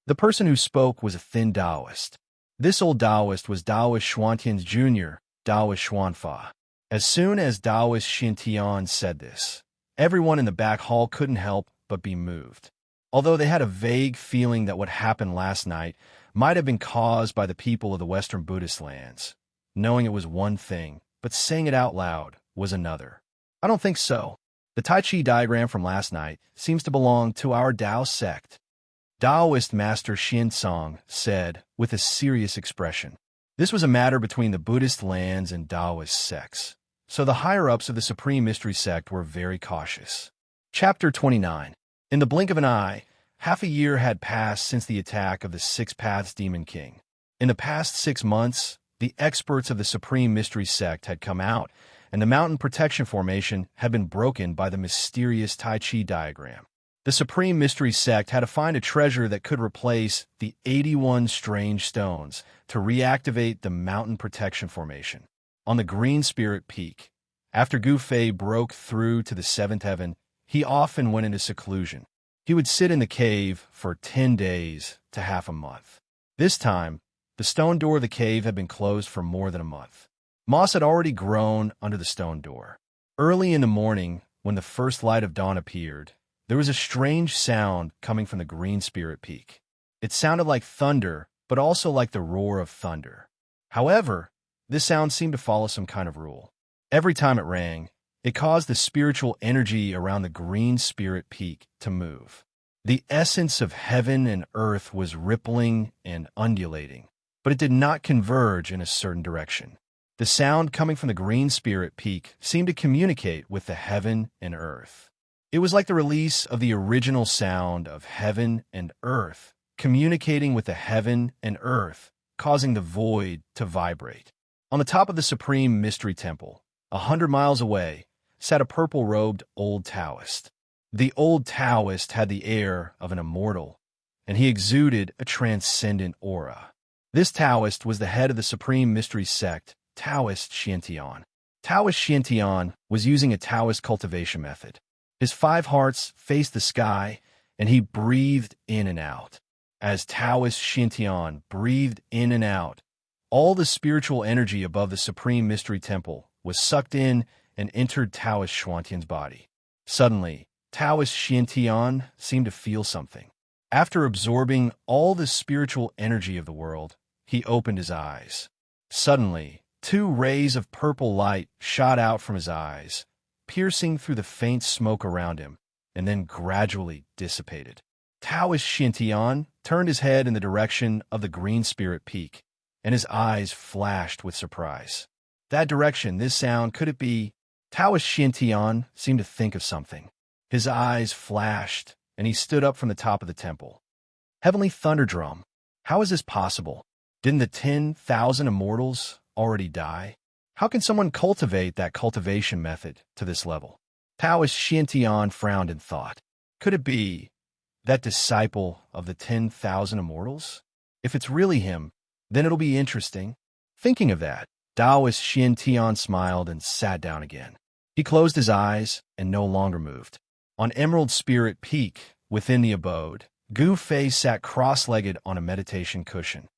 [SPEAKER 1] The person who spoke was a thin Taoist. This old Taoist was Taoist Xuantian's junior, Taoist Xuanfa. As soon as Taoist Xintian said this, everyone in the back hall couldn't help but be moved. Although they had a vague feeling that what happened last night might have been caused by the people of the Western Buddhist lands. Knowing it was one thing, but saying it out loud was another. I don't think so. The Tai Chi diagram from last night seems to belong to our Tao sect. Taoist Master Xinsong said with a serious expression. This was a matter between the Buddhist lands and Taoist sects, so the higher-ups of the Supreme Mystery Sect were very cautious. Chapter 29. In the blink of an eye, half a year had passed since the attack of the 6 Paths Demon King. In the past 6 months, the experts of the Supreme Mystery Sect had come out, and the mountain protection formation had been broken by the mysterious Tai Chi diagram. The Supreme Mystery Sect had to find a treasure that could replace the 81 strange stones to reactivate the mountain protection formation. On the Green Spirit Peak, after Gu Fei broke through to the 7th heaven, he often went into seclusion. He would sit in the cave for 10 days to half a month. This time, the stone door of the cave had been closed for more than a month. Moss had already grown under the stone door. Early in the morning, when the first light of dawn appeared, there was a strange sound coming from the Green Spirit Peak. It sounded like thunder, but also like the roar of thunder. However, this sound seemed to follow some kind of rule. Every time it rang, it caused the spiritual energy around the Green Spirit Peak to move. The essence of heaven and earth was rippling and undulating, but it did not converge in a certain direction. The sound coming from the Green Spirit Peak seemed to communicate with the heaven and earth. It was like the release of the original sound of heaven and earth, communicating with the heaven and earth, causing the void to vibrate. On the top of the Supreme Mystery Temple, 100 miles away, sat a purple-robed old Taoist. The old Taoist had the air of an immortal, and he exuded a transcendent aura. This Taoist was the head of the Supreme Mystery Sect, Taoist Xintian. Taoist Xintian was using a Taoist cultivation method. His 5 hearts faced the sky, and he breathed in and out. As Taoist Xintian breathed in and out, all the spiritual energy above the Supreme Mystery Temple was sucked in and entered Taoist Xuantian's body. Suddenly, Taoist Xintian seemed to feel something. After absorbing all the spiritual energy of the world, he opened his eyes. Suddenly, two rays of purple light shot out from his eyes, piercing through the faint smoke around him, and then gradually dissipated. Taoist Xintian turned his head in the direction of the Green Spirit Peak, and his eyes flashed with surprise. That direction, this sound, could it be? Taoist Xintian seemed to think of something. His eyes flashed, and he stood up from the top of the temple. Heavenly Thunderdrum, how is this possible? Didn't the 10,000 immortals already die? How can someone cultivate that cultivation method to this level? Taoist Xintian frowned and thought. Could it be that disciple of the 10,000 immortals? If it's really him, then it'll be interesting. Thinking of that, Taoist Xintian smiled and sat down again. He closed his eyes and no longer moved. On Emerald Spirit Peak, within the abode, Gu Fei sat cross-legged on a meditation cushion.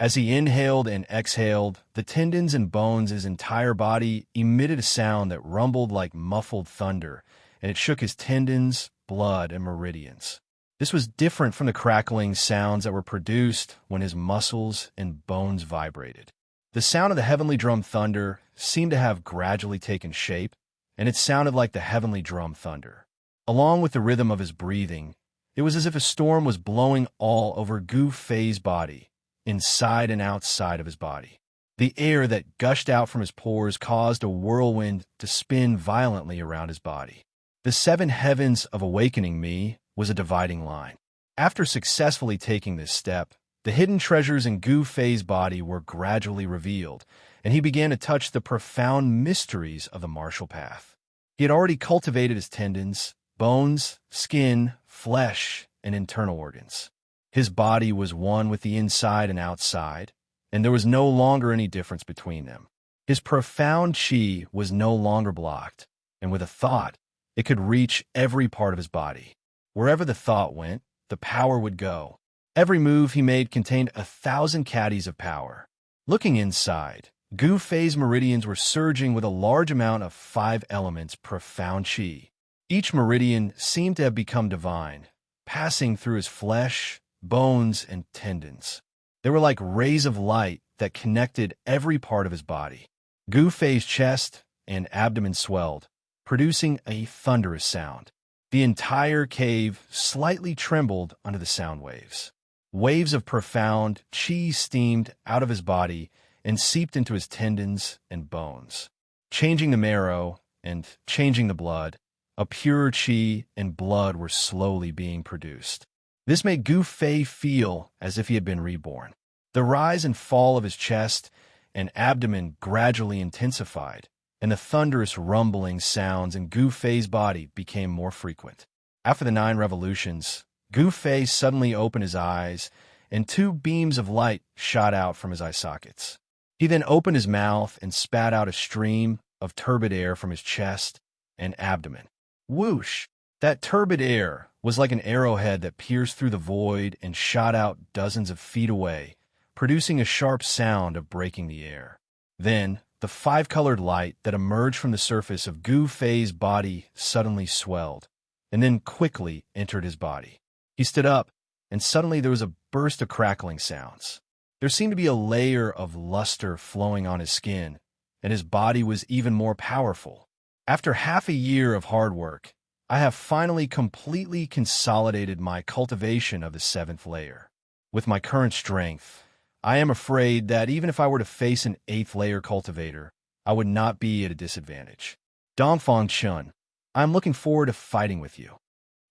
[SPEAKER 1] As he inhaled and exhaled, the tendons and bones of his entire body emitted a sound that rumbled like muffled thunder, and it shook his tendons, blood, and meridians. This was different from the crackling sounds that were produced when his muscles and bones vibrated. The sound of the heavenly drum thunder seemed to have gradually taken shape, and it sounded like the heavenly drum thunder. Along with the rhythm of his breathing, it was as if a storm was blowing all over Gu Fei's body, inside and outside of his body. The air that gushed out from his pores caused a whirlwind to spin violently around his body. The seven heavens of awakening me was a dividing line. After successfully taking this step, the hidden treasures in Gu Fei's body were gradually revealed, and he began to touch the profound mysteries of the martial path. He had already cultivated his tendons, bones, skin, flesh, and internal organs. His body was one with the inside and outside, and there was no longer any difference between them. His profound chi was no longer blocked, and with a thought, it could reach every part of his body. Wherever the thought went, the power would go. Every move he made contained 1,000 caddies of power. Looking inside, Gu Fei's meridians were surging with a large amount of 5 elements profound chi. Each meridian seemed to have become divine, passing through his flesh, bones, and tendons. They were like rays of light that connected every part of his body. Gu Fei's chest and abdomen swelled, producing a thunderous sound. The entire cave slightly trembled under the sound waves. Waves of profound chi steamed out of his body and seeped into his tendons and bones, changing the marrow and changing the blood. A pure chi and blood were slowly being produced. This made Gu Fei feel as if he had been reborn. The rise and fall of his chest and abdomen gradually intensified, and the thunderous rumbling sounds in Gu Fei's body became more frequent. After the 9 revolutions, Gu Fei suddenly opened his eyes, and 2 beams of light shot out from his eye sockets. He then opened his mouth and spat out a stream of turbid air from his chest and abdomen. Whoosh! That turbid air was like an arrowhead that pierced through the void and shot out dozens of feet away, producing a sharp sound of breaking the air. Then, the 5-colored light that emerged from the surface of Gu Fei's body suddenly swelled, and then quickly entered his body. He stood up, and suddenly there was a burst of crackling sounds. There seemed to be a layer of luster flowing on his skin, and his body was even more powerful. After half a year of hard work, I have finally completely consolidated my cultivation of the 7th layer. With my current strength, I am afraid that even if I were to face an 8th layer cultivator, I would not be at a disadvantage. Dongfang Chun, I am looking forward to fighting with you.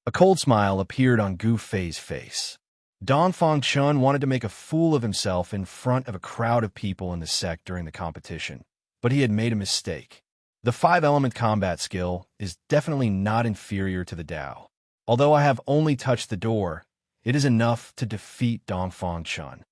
[SPEAKER 1] A cold smile appeared on Gu Fei's face. Dongfang Chun wanted to make a fool of himself in front of a crowd of people in the sect during the competition, but he had made a mistake. The 5-element combat skill is definitely not inferior to the Tao. Although I have only touched the door, it is enough to defeat Dongfang Chun.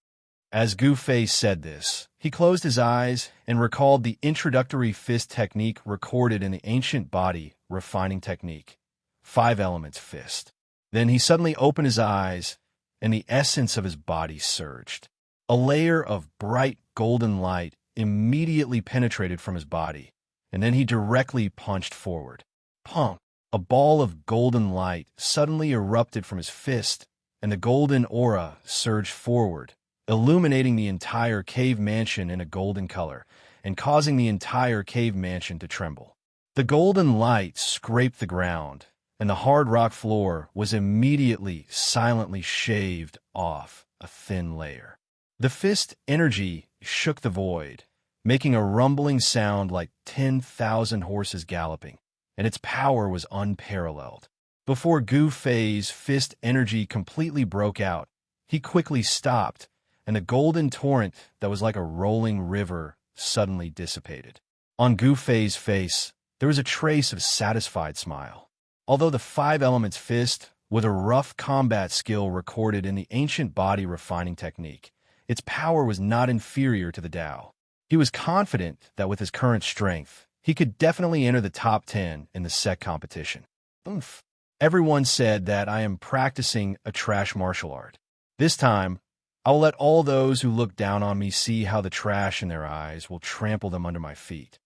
[SPEAKER 1] As Gu Fei said this, he closed his eyes and recalled the introductory fist technique recorded in the ancient body refining technique. 5 elements fist. Then he suddenly opened his eyes, and the essence of his body surged. A layer of bright golden light immediately penetrated from his body, and then he directly punched forward. Punk! A ball of golden light suddenly erupted from his fist, and the golden aura surged forward, illuminating the entire cave mansion in a golden color and causing the entire cave mansion to tremble. The golden light scraped the ground, and the hard rock floor was immediately silently shaved off a thin layer. The fist energy shook the void, making a rumbling sound like 10,000 horses galloping, and its power was unparalleled. Before Gu Fei's fist energy completely broke out, he quickly stopped, and the golden torrent that was like a rolling river suddenly dissipated. On Gu Fei's face, there was a trace of satisfied smile. Although the five elements fist, with a rough combat skill recorded in the ancient body refining technique, its power was not inferior to the Tao. He was confident that with his current strength, he could definitely enter the top 10 in the sect competition. Oomph. Everyone said that I am practicing a trash martial art. This time, I will let all those who look down on me see how the trash in their eyes will trample them under my feet.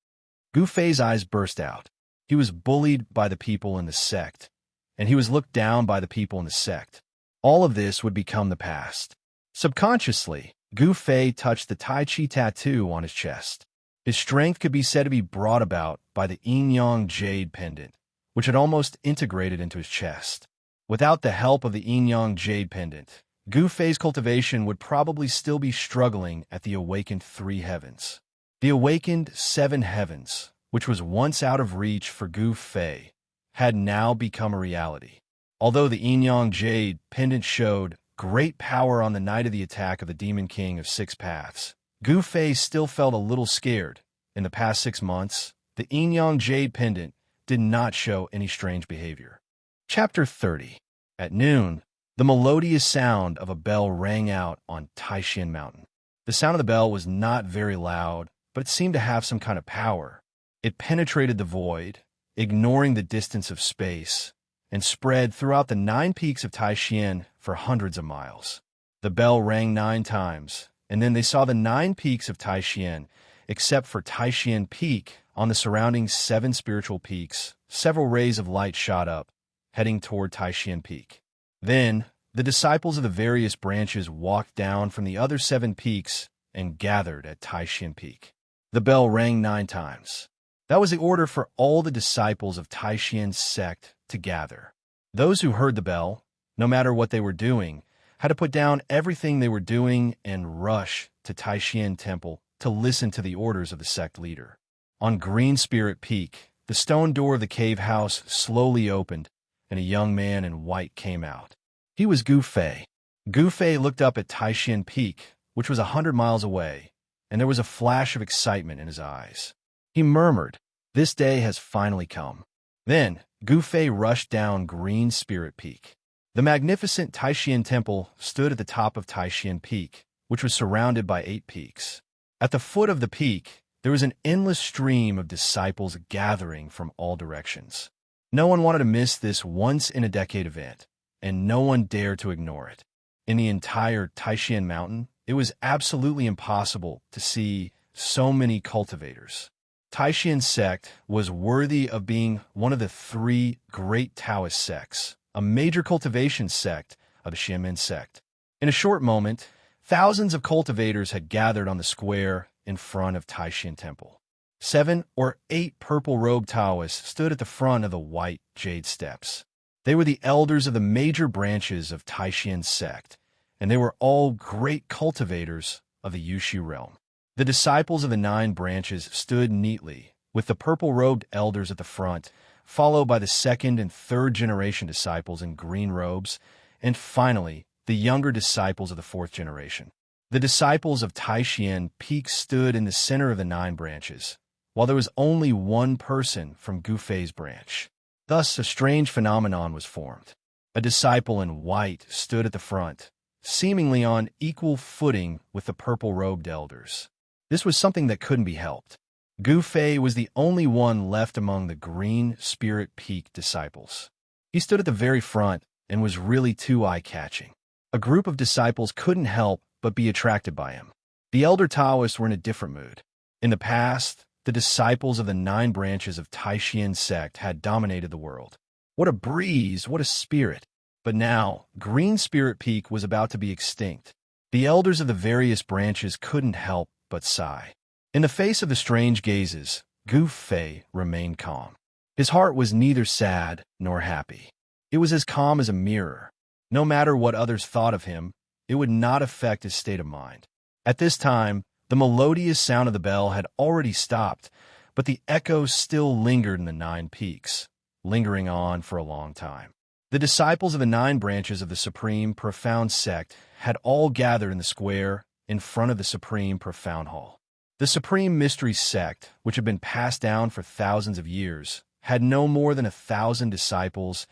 [SPEAKER 1] Gu Fei's eyes burst out. He was bullied by the people in the sect, and he was looked down by the people in the sect. All of this would become the past. Subconsciously, Gu Fei touched the Tai Chi tattoo on his chest. His strength could be said to be brought about by the yin-yang jade pendant, which had almost integrated into his chest. Without the help of the yin-yang jade pendant, Gu Fei's cultivation would probably still be struggling at the awakened 3 heavens. The awakened 7 heavens, which was once out of reach for Gu Fei, had now become a reality. Although the yin-yang jade pendant showed great power on the night of the attack of the Demon King of 6 Paths, Gu Fei still felt a little scared. In the past 6 months, the yin-yang jade pendant did not show any strange behavior. Chapter 30. At noon, the melodious sound of a bell rang out on Taishan Mountain. The sound of the bell was not very loud, but it seemed to have some kind of power. It penetrated the void, ignoring the distance of space, and spread throughout the 9 peaks of Taishan for hundreds of miles. The bell rang 9 times, and then they saw the 9 peaks of Taishan, except for Taishan Peak. On the surrounding 7 spiritual peaks, several rays of light shot up, heading toward Taishan Peak. Then, the disciples of the various branches walked down from the other 7 peaks and gathered at Taishan Peak. The bell rang 9 times. That was the order for all the disciples of Taishan's sect to gather. Those who heard the bell, no matter what they were doing, had to put down everything they were doing and rush to Taishan Temple to listen to the orders of the sect leader. On Green Spirit Peak, the stone door of the cave house slowly opened, and a young man in white came out. He was Gu Fei. Gu Fei looked up at Taishan Peak, which was 100 miles away, and there was a flash of excitement in his eyes. He murmured, "This day has finally come." Then, Gu Fei rushed down Green Spirit Peak. The magnificent Taishan Temple stood at the top of Taishan Peak, which was surrounded by 8 peaks. At the foot of the peak, there was an endless stream of disciples gathering from all directions. No one wanted to miss this once-in-a-decade event, and no one dared to ignore it. In the entire Taishan Mountain, it was absolutely impossible to see so many cultivators. Taishan sect was worthy of being one of the 3 great Taoist sects, a major cultivation sect of the Xianmen sect. In a short moment, thousands of cultivators had gathered on the square in front of Taishan Temple. 7 or 8 purple-robed Taoists stood at the front of the white jade steps. They were the elders of the major branches of Taishan sect, and they were all great cultivators of the Yushi realm. The disciples of the 9 branches stood neatly, with the purple-robed elders at the front, followed by the 2nd and 3rd generation disciples in green robes, and finally, the younger disciples of the 4th generation. The disciples of Taishan Peak stood in the center of the 9 branches, while there was only one person from Gu Fei's branch. Thus, a strange phenomenon was formed. A disciple in white stood at the front, seemingly on equal footing with the purple-robed elders. This was something that couldn't be helped. Gu Fei was the only one left among the Green Spirit Peak disciples. He stood at the very front, and was really too eye-catching. A group of disciples couldn't help but be attracted by him. The elder Taoists were in a different mood. In the past, the disciples of the 9 branches of Taishan sect had dominated the world. What a breeze, what a spirit! But now, Green Spirit Peak was about to be extinct. The elders of the various branches couldn't help but sigh. In the face of the strange gazes, Gu Fei remained calm. His heart was neither sad nor happy. It was as calm as a mirror. No matter what others thought of him, it would not affect his state of mind. At this time, the melodious sound of the bell had already stopped, but the echoes still lingered in the 9 peaks, lingering on for a long time. The disciples of the 9 branches of the Supreme Profound Sect had all gathered in the square in front of the Supreme Profound Hall. The Supreme Mystery Sect, which had been passed down for thousands of years, had no more than 1,000 disciples,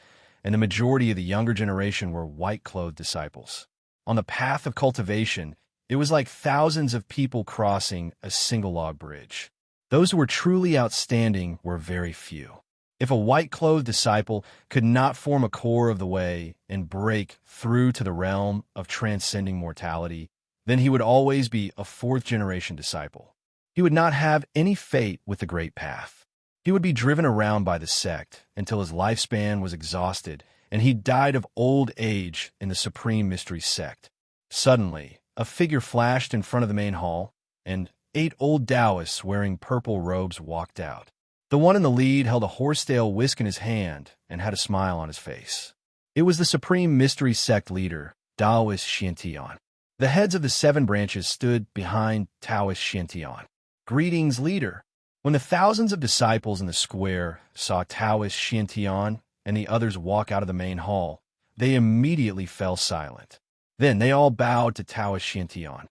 [SPEAKER 1] and the majority of the younger generation were white-clothed disciples. On the path of cultivation, it was like thousands of people crossing a single log bridge. Those who were truly outstanding were very few. If a white-clothed disciple could not form a core of the way and break through to the realm of transcending mortality, then he would always be a 4th-generation disciple. He would not have any fate with the Great Path. He would be driven around by the sect until his lifespan was exhausted and he died of old age in the Supreme Mystery Sect. Suddenly, a figure flashed in front of the main hall, and 8 old Taoists wearing purple robes walked out. The one in the lead held a horsetail whisk in his hand and had a smile on his face. It was the Supreme Mystery Sect leader, Taoist Xiantian. The heads of the 7 branches stood behind Taoist Xiantian. "Greetings, leader." When the thousands of disciples in the square saw Taoist Xiantian and the others walk out of the main hall, they immediately fell silent. Then they all bowed to Taoist Xiantian.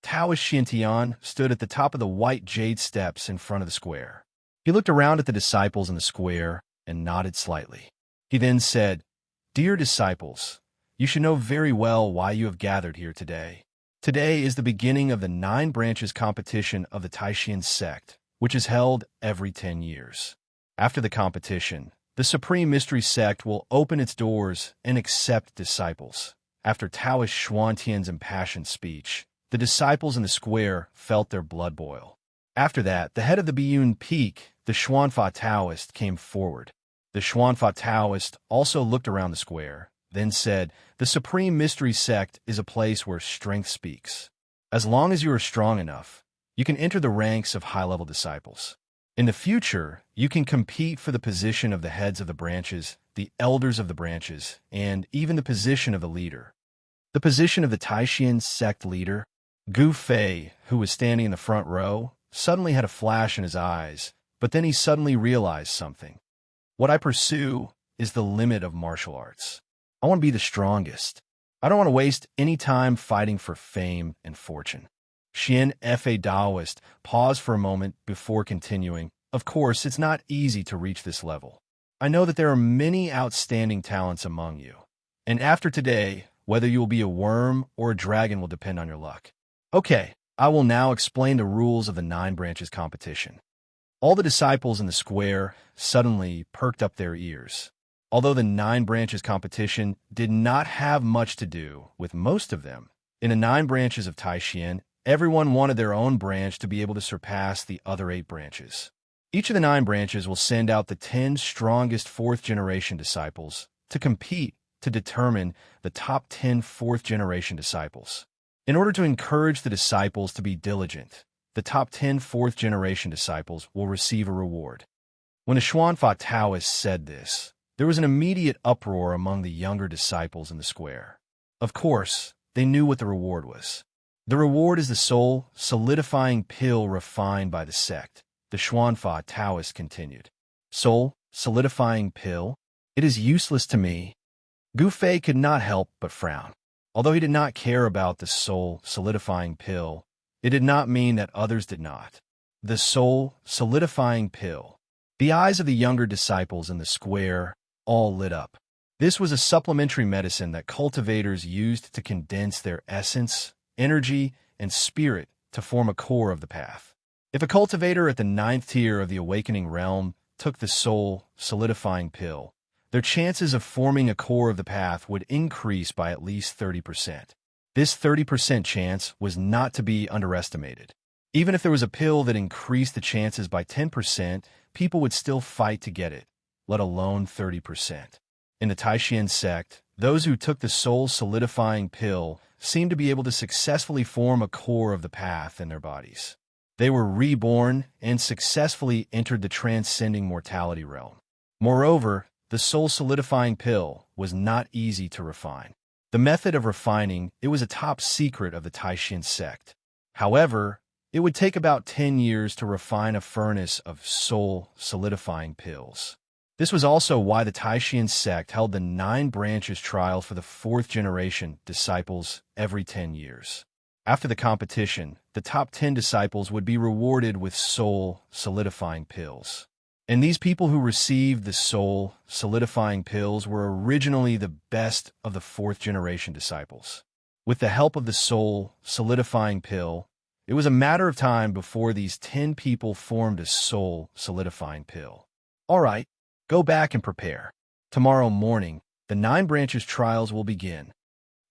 [SPEAKER 1] Taoist Xiantian stood at the top of the white jade steps in front of the square. He looked around at the disciples in the square and nodded slightly. He then said, "Dear disciples, you should know very well why you have gathered here today. Today is the beginning of the 9 branches competition of the Taishan sect, which is held every 10 years. After the competition, the Supreme Mystery Sect will open its doors and accept disciples." After Taoist Xuantian's impassioned speech, the disciples in the square felt their blood boil. After that, the head of the Biyun Peak, the Xuanfa Taoist, came forward. The Xuanfa Taoist also looked around the square, then said, "The Supreme Mystery Sect is a place where strength speaks. As long as you are strong enough, you can enter the ranks of high-level disciples. In the future, you can compete for the position of the heads of the branches, the elders of the branches, and even the position of the leader." The position of the Taishan sect leader, Gu Fei, who was standing in the front row, suddenly had a flash in his eyes, but then he suddenly realized something. What I pursue is the limit of martial arts. I want to be the strongest. I don't want to waste any time fighting for fame and fortune. Xian Fa Taoist paused for a moment before continuing. "Of course, it's not easy to reach this level. I know that there are many outstanding talents among you. And after today, whether you will be a worm or a dragon will depend on your luck. Okay, I will now explain the rules of the 9 branches competition." All the disciples in the square suddenly perked up their ears. Although the 9 branches competition did not have much to do with most of them, in the 9 branches of Taishan, everyone wanted their own branch to be able to surpass the other 8 branches. Each of the 9 branches will send out the 10 strongest 4th-generation disciples to compete to determine the top 10 4th-generation disciples. In order to encourage the disciples to be diligent, the top 10 4th-generation disciples will receive a reward. When the Xuanfa Taoist said this, there was an immediate uproar among the younger disciples in the square. Of course, they knew what the reward was. The reward is the soul solidifying pill refined by the sect, the Xuanfa Taoist continued. "Soul solidifying pill? It is useless to me." Gu Fei could not help but frown. Although he did not care about the soul solidifying pill, it did not mean that others did not. The soul solidifying pill. The eyes of the younger disciples in the square all lit up. This was a supplementary medicine that cultivators used to condense their essence, energy, and spirit to form a core of the path. If a cultivator at the 9th tier of the awakening realm took the soul solidifying pill, their chances of forming a core of the path would increase by at least 30%. This 30% chance was not to be underestimated. Even if there was a pill that increased the chances by 10%, people would still fight to get it, let alone 30%. In the Taishan sect, those who took the soul-solidifying pill seemed to be able to successfully form a core of the path in their bodies. They were reborn and successfully entered the transcending mortality realm. Moreover, the soul-solidifying pill was not easy to refine. The method of refining it was a top secret of the Taishan sect. However, it would take about 10 years to refine a furnace of soul-solidifying pills. This was also why the Taishan sect held the 9 branches trial for the 4th generation disciples every 10 years. After the competition, the top 10 disciples would be rewarded with soul-solidifying pills. And these people who received the soul-solidifying pills were originally the best of the 4th generation disciples. With the help of the soul-solidifying pill, it was a matter of time before these 10 people formed a soul-solidifying pill. All right, go back and prepare. Tomorrow morning, the 9 branches trials will begin.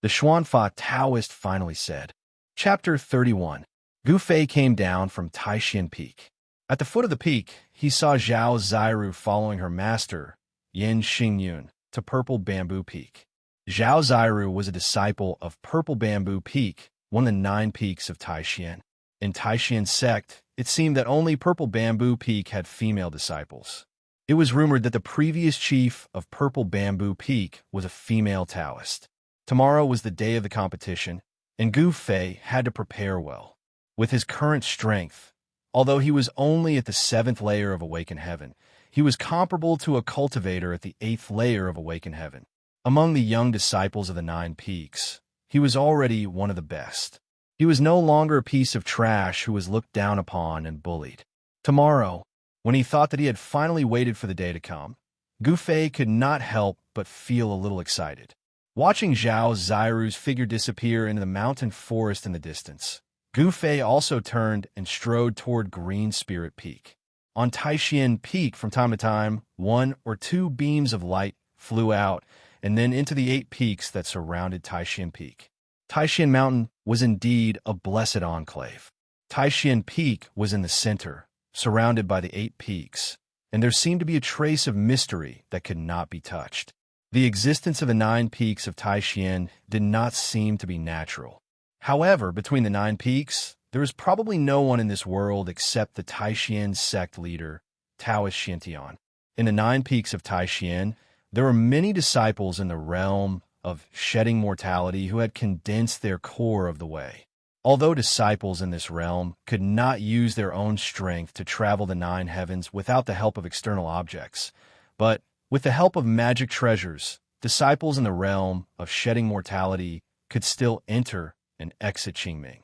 [SPEAKER 1] The Xuanfa Taoist finally said. Chapter 31. Gu Fei came down from Taishan Peak. At the foot of the peak, he saw Zhao Ziru following her master, Yin Xingyun, to Purple Bamboo Peak. Zhao Ziru was a disciple of Purple Bamboo Peak, one of the 9 peaks of Taishan. In Taishan sect, it seemed that only Purple Bamboo Peak had female disciples. It was rumored that the previous chief of Purple Bamboo Peak was a female Taoist. Tomorrow was the day of the competition, and Gu Fei had to prepare well. With his current strength, although he was only at the 7th layer of Awakened Heaven, he was comparable to a cultivator at the 8th layer of Awakened Heaven. Among the young disciples of the 9 peaks, he was already one of the best. He was no longer a piece of trash who was looked down upon and bullied. Tomorrow, when he thought that he had finally waited for the day to come, Gu Fei could not help but feel a little excited. Watching Zhao Ziru's figure disappear into the mountain forest in the distance, Gu Fei also turned and strode toward Green Spirit Peak. On Taishan Peak, from time to time, 1 or 2 beams of light flew out and then into the 8 peaks that surrounded Taishan Peak. Taishan Mountain was indeed a blessed enclave. Taishan Peak was in the center, surrounded by the 8 peaks, and there seemed to be a trace of mystery that could not be touched. The existence of the 9 peaks of Taishan did not seem to be natural. However, between the 9 peaks, there is probably no one in this world except the Taishan sect leader, Taoist Xintian. In the 9 peaks of Taishan, there were many disciples in the realm of shedding mortality who had condensed their core of the way. Although disciples in this realm could not use their own strength to travel the 9 heavens without the help of external objects, but with the help of magic treasures, disciples in the realm of shedding mortality could still enter and exit Qingming.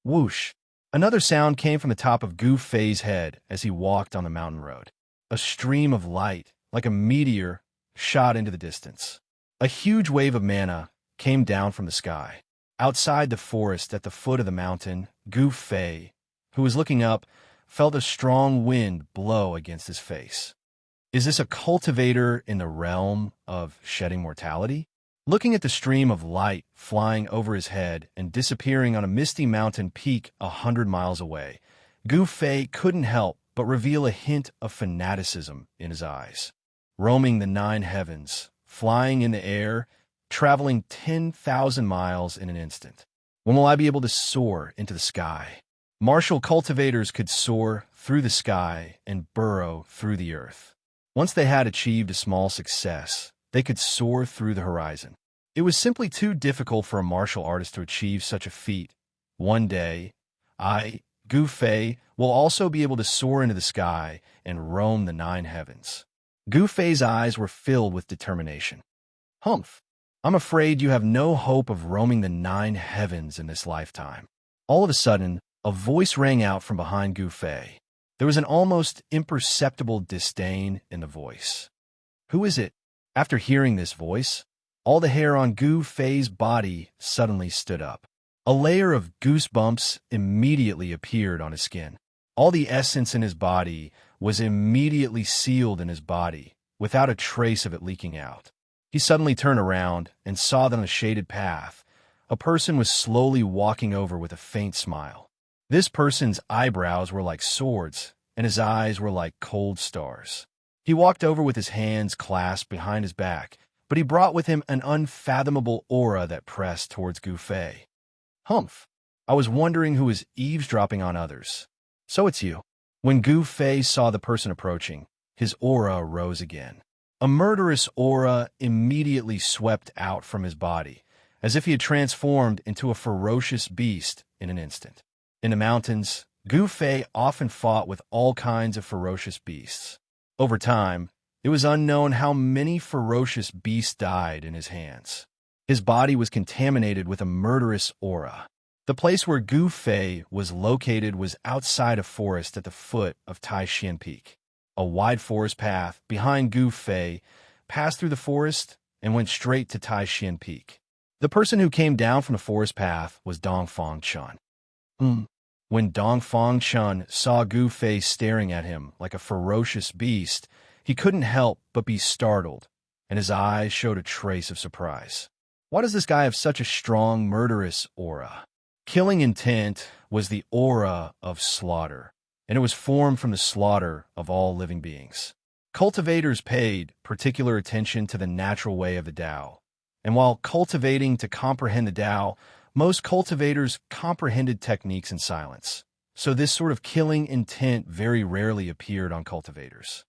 [SPEAKER 1] Whoosh! Another sound came from the top of Gu Fei's head as he walked on the mountain road. A stream of light, like a meteor, shot into the distance. A huge wave of mana came down from the sky. Outside the forest at the foot of the mountain, Gu Fei, who was looking up, felt a strong wind blow against his face. Is this a cultivator in the realm of shedding mortality? Looking at the stream of light flying over his head and disappearing on a misty mountain peak 100 miles away, Gu Fei couldn't help but reveal a hint of fanaticism in his eyes. Roaming the 9 heavens, flying in the air, traveling 10,000 miles in an instant. When will I be able to soar into the sky? Martial cultivators could soar through the sky and burrow through the earth. Once they had achieved a small success, they could soar through the horizon. It was simply too difficult for a martial artist to achieve such a feat. One day, I, Gu Fei, will also be able to soar into the sky and roam the 9 heavens. Gu Fei's eyes were filled with determination. Humph! I'm afraid you have no hope of roaming the 9 heavens in this lifetime. All of a sudden, a voice rang out from behind Gu Fei. There was an almost imperceptible disdain in the voice. Who is it? After hearing this voice, all the hair on Gu Fei's body suddenly stood up. A layer of goosebumps immediately appeared on his skin. All the essence in his body was immediately sealed in his body, without a trace of it leaking out. He suddenly turned around and saw that on the shaded path, a person was slowly walking over with a faint smile. This person's eyebrows were like swords, and his eyes were like cold stars. He walked over with his hands clasped behind his back, but he brought with him an unfathomable aura that pressed towards Gu Fei. Humph! I was wondering who was eavesdropping on others. So it's you. When Gu Fei saw the person approaching, his aura rose again. A murderous aura immediately swept out from his body, as if he had transformed into a ferocious beast in an instant. In the mountains, Gu Fei often fought with all kinds of ferocious beasts. Over time, it was unknown how many ferocious beasts died in his hands. His body was contaminated with a murderous aura. The place where Gu Fei was located was outside a forest at the foot of Taishan Peak. A wide forest path behind Gu Fei passed through the forest and went straight to Taishan Peak. The person who came down from the forest path was Dongfang Chun. When Dongfang Chun saw Gu Fei staring at him like a ferocious beast, he couldn't help but be startled, and his eyes showed a trace of surprise. Why does this guy have such a strong, murderous aura? Killing intent was the aura of slaughter, and it was formed from the slaughter of all living beings. Cultivators paid particular attention to the natural way of the Tao, and while cultivating to comprehend the Tao, most cultivators comprehended techniques in silence, so this sort of killing intent very rarely appeared on cultivators.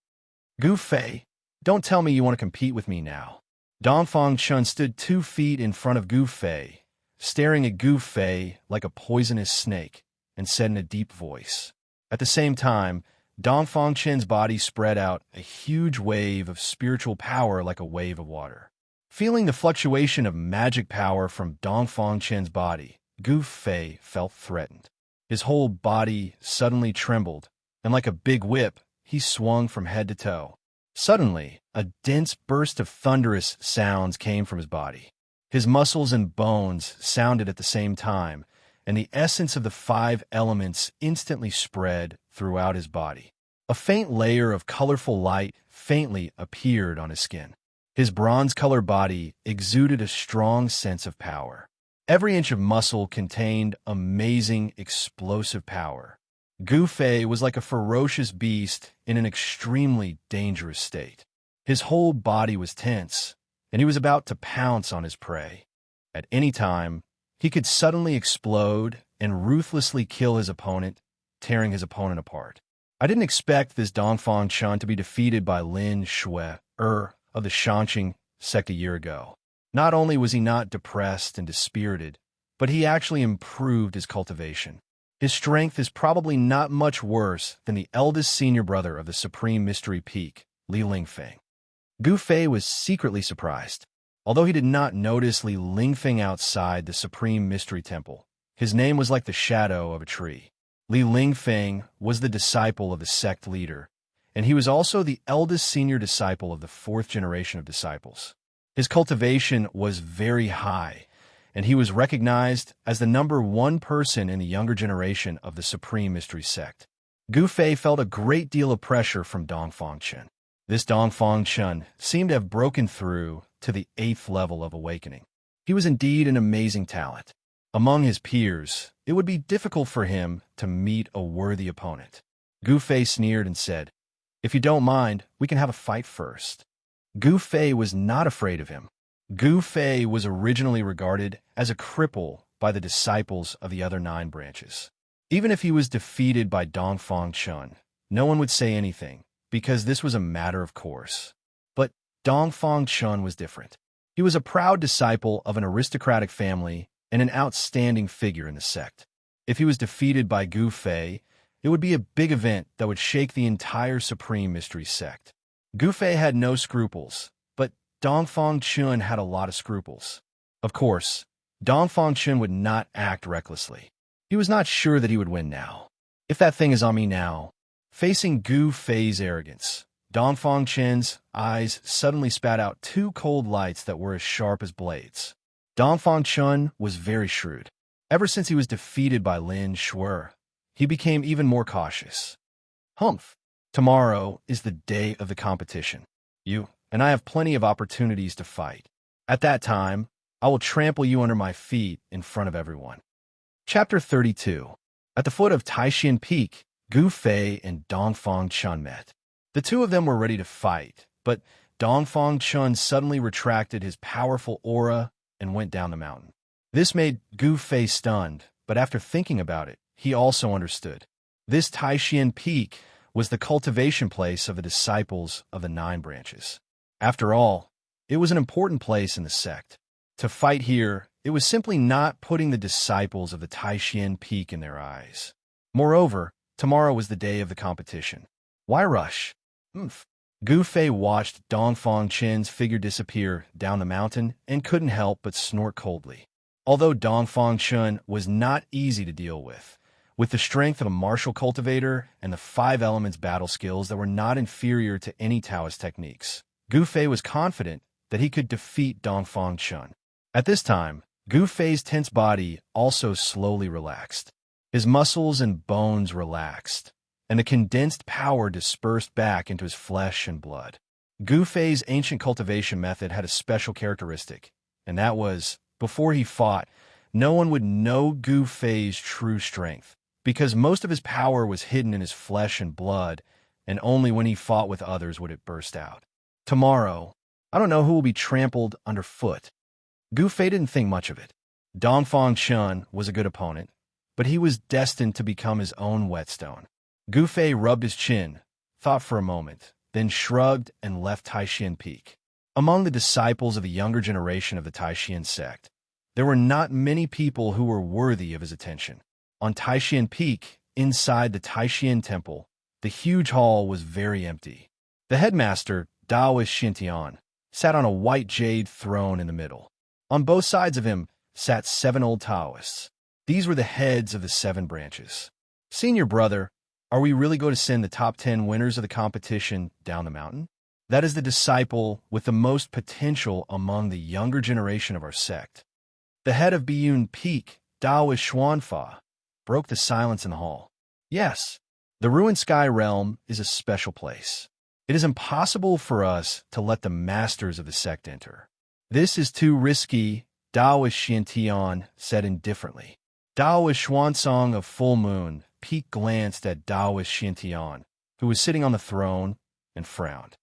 [SPEAKER 1] Gu Fei, don't tell me you want to compete with me now. Dongfang Chun stood 2 feet in front of Gu Fei, staring at Gu Fei like a poisonous snake, and said in a deep voice. At the same time, Dongfang Chun's body spread out a huge wave of spiritual power like a wave of water. Feeling the fluctuation of magic power from Dongfang Chun's body, Gu Fei felt threatened. His whole body suddenly trembled, and like a big whip, he swung from head to toe. Suddenly, a dense burst of thunderous sounds came from his body. His muscles and bones sounded at the same time, and the essence of the 5 elements instantly spread throughout his body. A faint layer of colorful light faintly appeared on his skin. His bronze-colored body exuded a strong sense of power. Every inch of muscle contained amazing, explosive power. Gu Fei was like a ferocious beast in an extremely dangerous state. His whole body was tense, and he was about to pounce on his prey. At any time, he could suddenly explode and ruthlessly kill his opponent, tearing his opponent apart. I didn't expect this Dongfang Chun to be defeated by Lin Shui, of the Shanqing sect a year ago. Not only was he not depressed and dispirited, but he actually improved his cultivation. His strength is probably not much worse than the eldest senior brother of the Supreme Mystery Peak, Li Lingfeng. Gu Fei was secretly surprised. Although he did not notice Li Lingfeng outside the Supreme Mystery Temple, his name was like the shadow of a tree. Li Lingfeng was the disciple of the sect leader, and he was also the eldest senior disciple of the 4th generation of disciples. His cultivation was very high, and he was recognized as the number 1 person in the younger generation of the Supreme Mystery Sect. Gu Fei felt a great deal of pressure from Dongfang Chun. This Dongfang Chun seemed to have broken through to the 8th level of awakening. He was indeed an amazing talent. Among his peers, it would be difficult for him to meet a worthy opponent. Gu Fei sneered and said, "If you don't mind, we can have a fight first." Gu Fei was not afraid of him. Gu Fei was originally regarded as a cripple by the disciples of the other 9 branches. Even if he was defeated by Dongfang Chun, no one would say anything, because this was a matter of course. But Dongfang Chun was different. He was a proud disciple of an aristocratic family and an outstanding figure in the sect. If he was defeated by Gu Fei, it would be a big event that would shake the entire Supreme Mystery Sect. Gu Fei had no scruples, but Dongfang Chun had a lot of scruples. Of course, Dongfang Chun would not act recklessly. He was not sure that he would win now. If that thing is on me now. Facing Gu Fei's arrogance, Dongfang Chun's eyes suddenly spat out 2 cold lights that were as sharp as blades. Dongfang Chun was very shrewd. Ever since he was defeated by Lin Shui, he became even more cautious. Humph! Tomorrow is the day of the competition. and I have plenty of opportunities to fight. At that time, I will trample you under my feet in front of everyone. Chapter 32. At the foot of Taishan Peak, Gu Fei and Dongfang Chun met. The two of them were ready to fight, but Dongfang Chun suddenly retracted his powerful aura and went down the mountain. This made Gu Fei stunned, but after thinking about it, he also understood. This Taishan Peak was the cultivation place of the disciples of the 9 branches. After all, it was an important place in the sect. To fight here, it was simply not putting the disciples of the Taishan Peak in their eyes. Moreover, tomorrow was the day of the competition. Why rush? Gu Fei watched Dongfang Chen's figure disappear down the mountain and couldn't help but snort coldly. Although Dongfang Chen was not easy to deal with the strength of a martial cultivator and the 5 elements battle skills that were not inferior to any Taoist techniques, Gu Fei was confident that he could defeat Dongfang Chen. At this time, Gu Fei's tense body also slowly relaxed. His muscles and bones relaxed, and the condensed power dispersed back into his flesh and blood. Gu Fei's ancient cultivation method had a special characteristic, and that was, before he fought, no one would know Gu Fei's true strength, because most of his power was hidden in his flesh and blood, and only when he fought with others would it burst out. Tomorrow, I don't know who will be trampled underfoot. Gu Fei didn't think much of it. Dongfang Chen was a good opponent, but he was destined to become his own whetstone. Gu Fei rubbed his chin, thought for a moment, then shrugged and left Taishan Peak. Among the disciples of the younger generation of the Taishan sect, there were not many people who were worthy of his attention. On Taishan Peak, inside the Taishan Temple, the huge hall was very empty. The headmaster, Taoist Xintian, sat on a white jade throne in the middle. On both sides of him sat 7 old Taoists. These were the heads of the 7 branches. Senior brother, are we really going to send the top 10 winners of the competition down the mountain? That is the disciple with the most potential among the younger generation of our sect. The head of Biyun Peak, Taoist Xuanfa, broke the silence in the hall. Yes, the ruined sky realm is a special place. It is impossible for us to let the masters of the sect enter. This is too risky, Taoist Xintian said indifferently. Taoist Xuansong of Full Moon Peak glanced at Taoist Xintian, who was sitting on the throne, and frowned.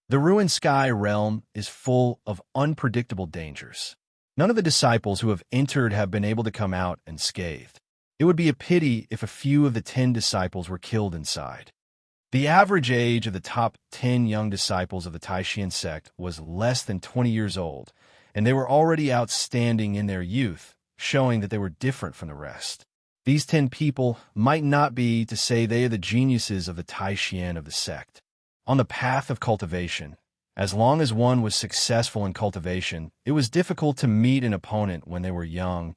[SPEAKER 1] The ruined sky realm is full of unpredictable dangers. None of the disciples who have entered have been able to come out unscathed. It would be a pity if a few of the 10 disciples were killed inside. The average age of the top 10 young disciples of the Taishan sect was less than 20 years old, and they were already outstanding in their youth, showing that they were different from the rest. These 10 people might not be to say they are the geniuses of the Taishan of the sect. On the path of cultivation, as long as one was successful in cultivation, it was difficult to meet an opponent when they were young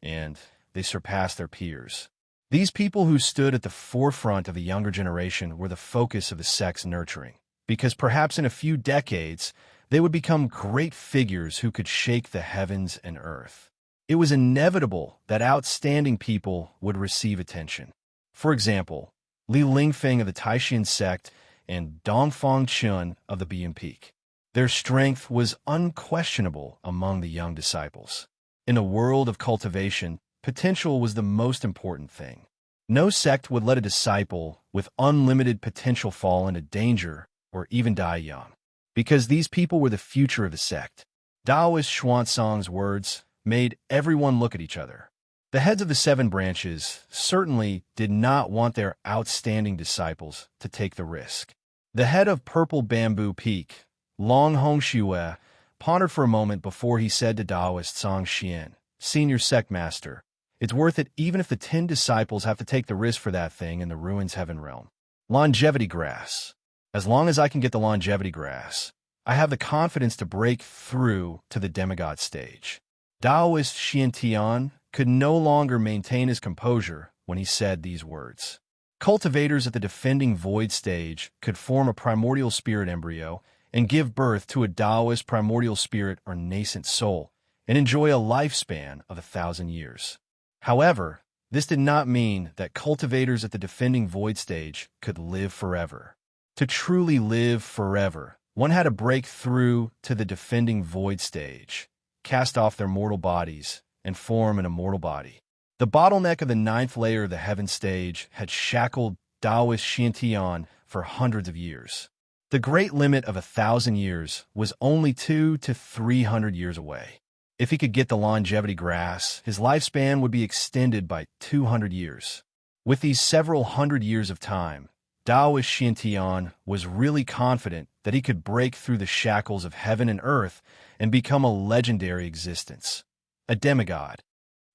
[SPEAKER 1] and they surpassed their peers. These people who stood at the forefront of the younger generation were the focus of the sect's nurturing, because perhaps in a few decades, they would become great figures who could shake the heavens and earth. It was inevitable that outstanding people would receive attention. For example, Li Lingfeng of the Taishan sect and Dongfang Chun of the Biyun Peak. Their strength was unquestionable among the young disciples. In a world of cultivation, potential was the most important thing. No sect would let a disciple with unlimited potential fall into danger or even die young, because these people were the future of the sect. Taoist Xuansong's words made everyone look at each other. The heads of the 7 branches certainly did not want their outstanding disciples to take the risk. The head of Purple Bamboo Peak, Long Hongxue, pondered for a moment before he said to Taoist Song Xian, Senior Sect Master, it's worth it even if the 10 disciples have to take the risk for that thing in the ruins heaven realm. Longevity grass. As long as I can get the longevity grass, I have the confidence to break through to the demigod stage. Taoist Xiantian could no longer maintain his composure when he said these words. Cultivators at the defending void stage could form a primordial spirit embryo and give birth to a Taoist primordial spirit or nascent soul and enjoy a lifespan of 1,000 years. However, this did not mean that cultivators at the defending void stage could live forever. To truly live forever, One had to break through to the defending void stage, cast off their mortal bodies, and form an immortal body. The bottleneck of the ninth layer of the heaven stage had shackled Taoist Xiantian for hundreds of years. The great limit of 1,000 years was only 200 to 300 years away. If he could get the longevity grass, his lifespan would be extended by 200 years. With these several hundred years of time, Taoist Xiantian was really confident that he could break through the shackles of heaven and earth and become a legendary existence, a demigod.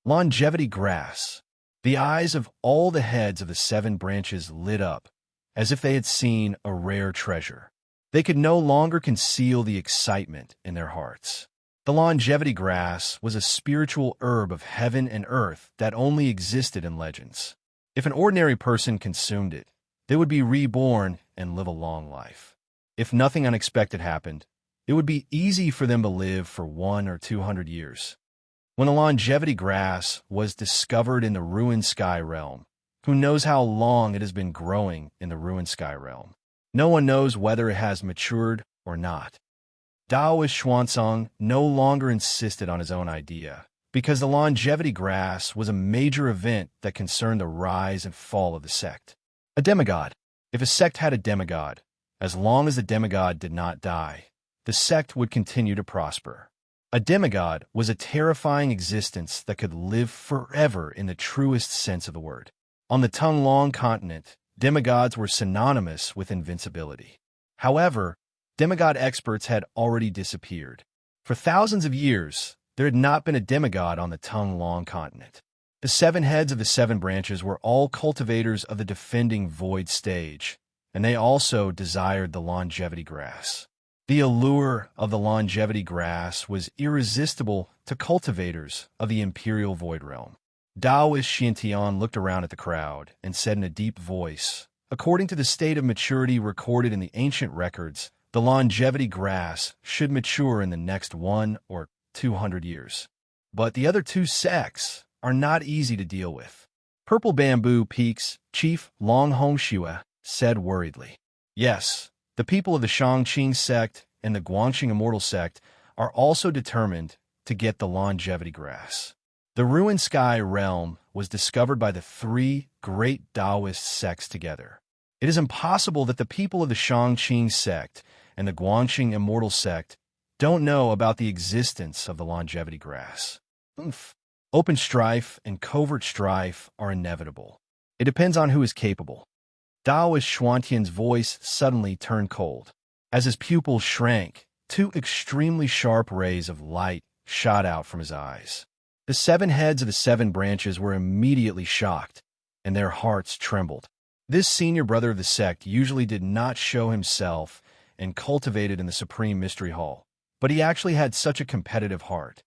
[SPEAKER 1] Longevity grass. The eyes of all the heads of the 7 branches lit up, as if they had seen a rare treasure. They could no longer conceal the excitement in their hearts. The longevity grass was a spiritual herb of heaven and earth that only existed in legends. If an ordinary person consumed it, they would be reborn and live a long life. If nothing unexpected happened, it would be easy for them to live for 100 or 200 years. When the longevity grass was discovered in the ruined sky realm, who knows how long it has been growing in the ruined sky realm? No one knows whether it has matured or not. Taoist Xuanzang no longer insisted on his own idea, because the longevity grass was a major event that concerned the rise and fall of the sect. A demigod. If a sect had a demigod, as long as the demigod did not die, the sect would continue to prosper. A demigod was a terrifying existence that could live forever in the truest sense of the word. On the Tonglong continent, demigods were synonymous with invincibility. However, demigod experts had already disappeared. For thousands of years, there had not been a demigod on the Tonglong continent. The 7 heads of the 7 branches were all cultivators of the defending void stage, and they also desired the longevity grass. The allure of the longevity grass was irresistible to cultivators of the imperial void realm. Taoist Xiantian looked around at the crowd and said in a deep voice, "According to the state of maturity recorded in the ancient records, the longevity grass should mature in the next 100 or 200 years. But the other 2 sects are not easy to deal with." Purple Bamboo Peak's chief Long Hongxue said worriedly, "Yes, the people of the Shangqing sect and the Guangxing Immortal sect are also determined to get the longevity grass." The ruined sky realm was discovered by the 3 great Taoist sects together. It is impossible that the people of the Shangqing sect and the Guangxing Immortal sect don't know about the existence of the longevity grass. Open strife and covert strife are inevitable. It depends on who is capable. Taoist Xuantian's voice suddenly turned cold. As his pupils shrank, 2 extremely sharp rays of light shot out from his eyes. The 7 heads of the 7 branches were immediately shocked, and their hearts trembled. This senior brother of the sect usually did not show himself and cultivated in the Supreme Mystery Hall, but he actually had such a competitive heart.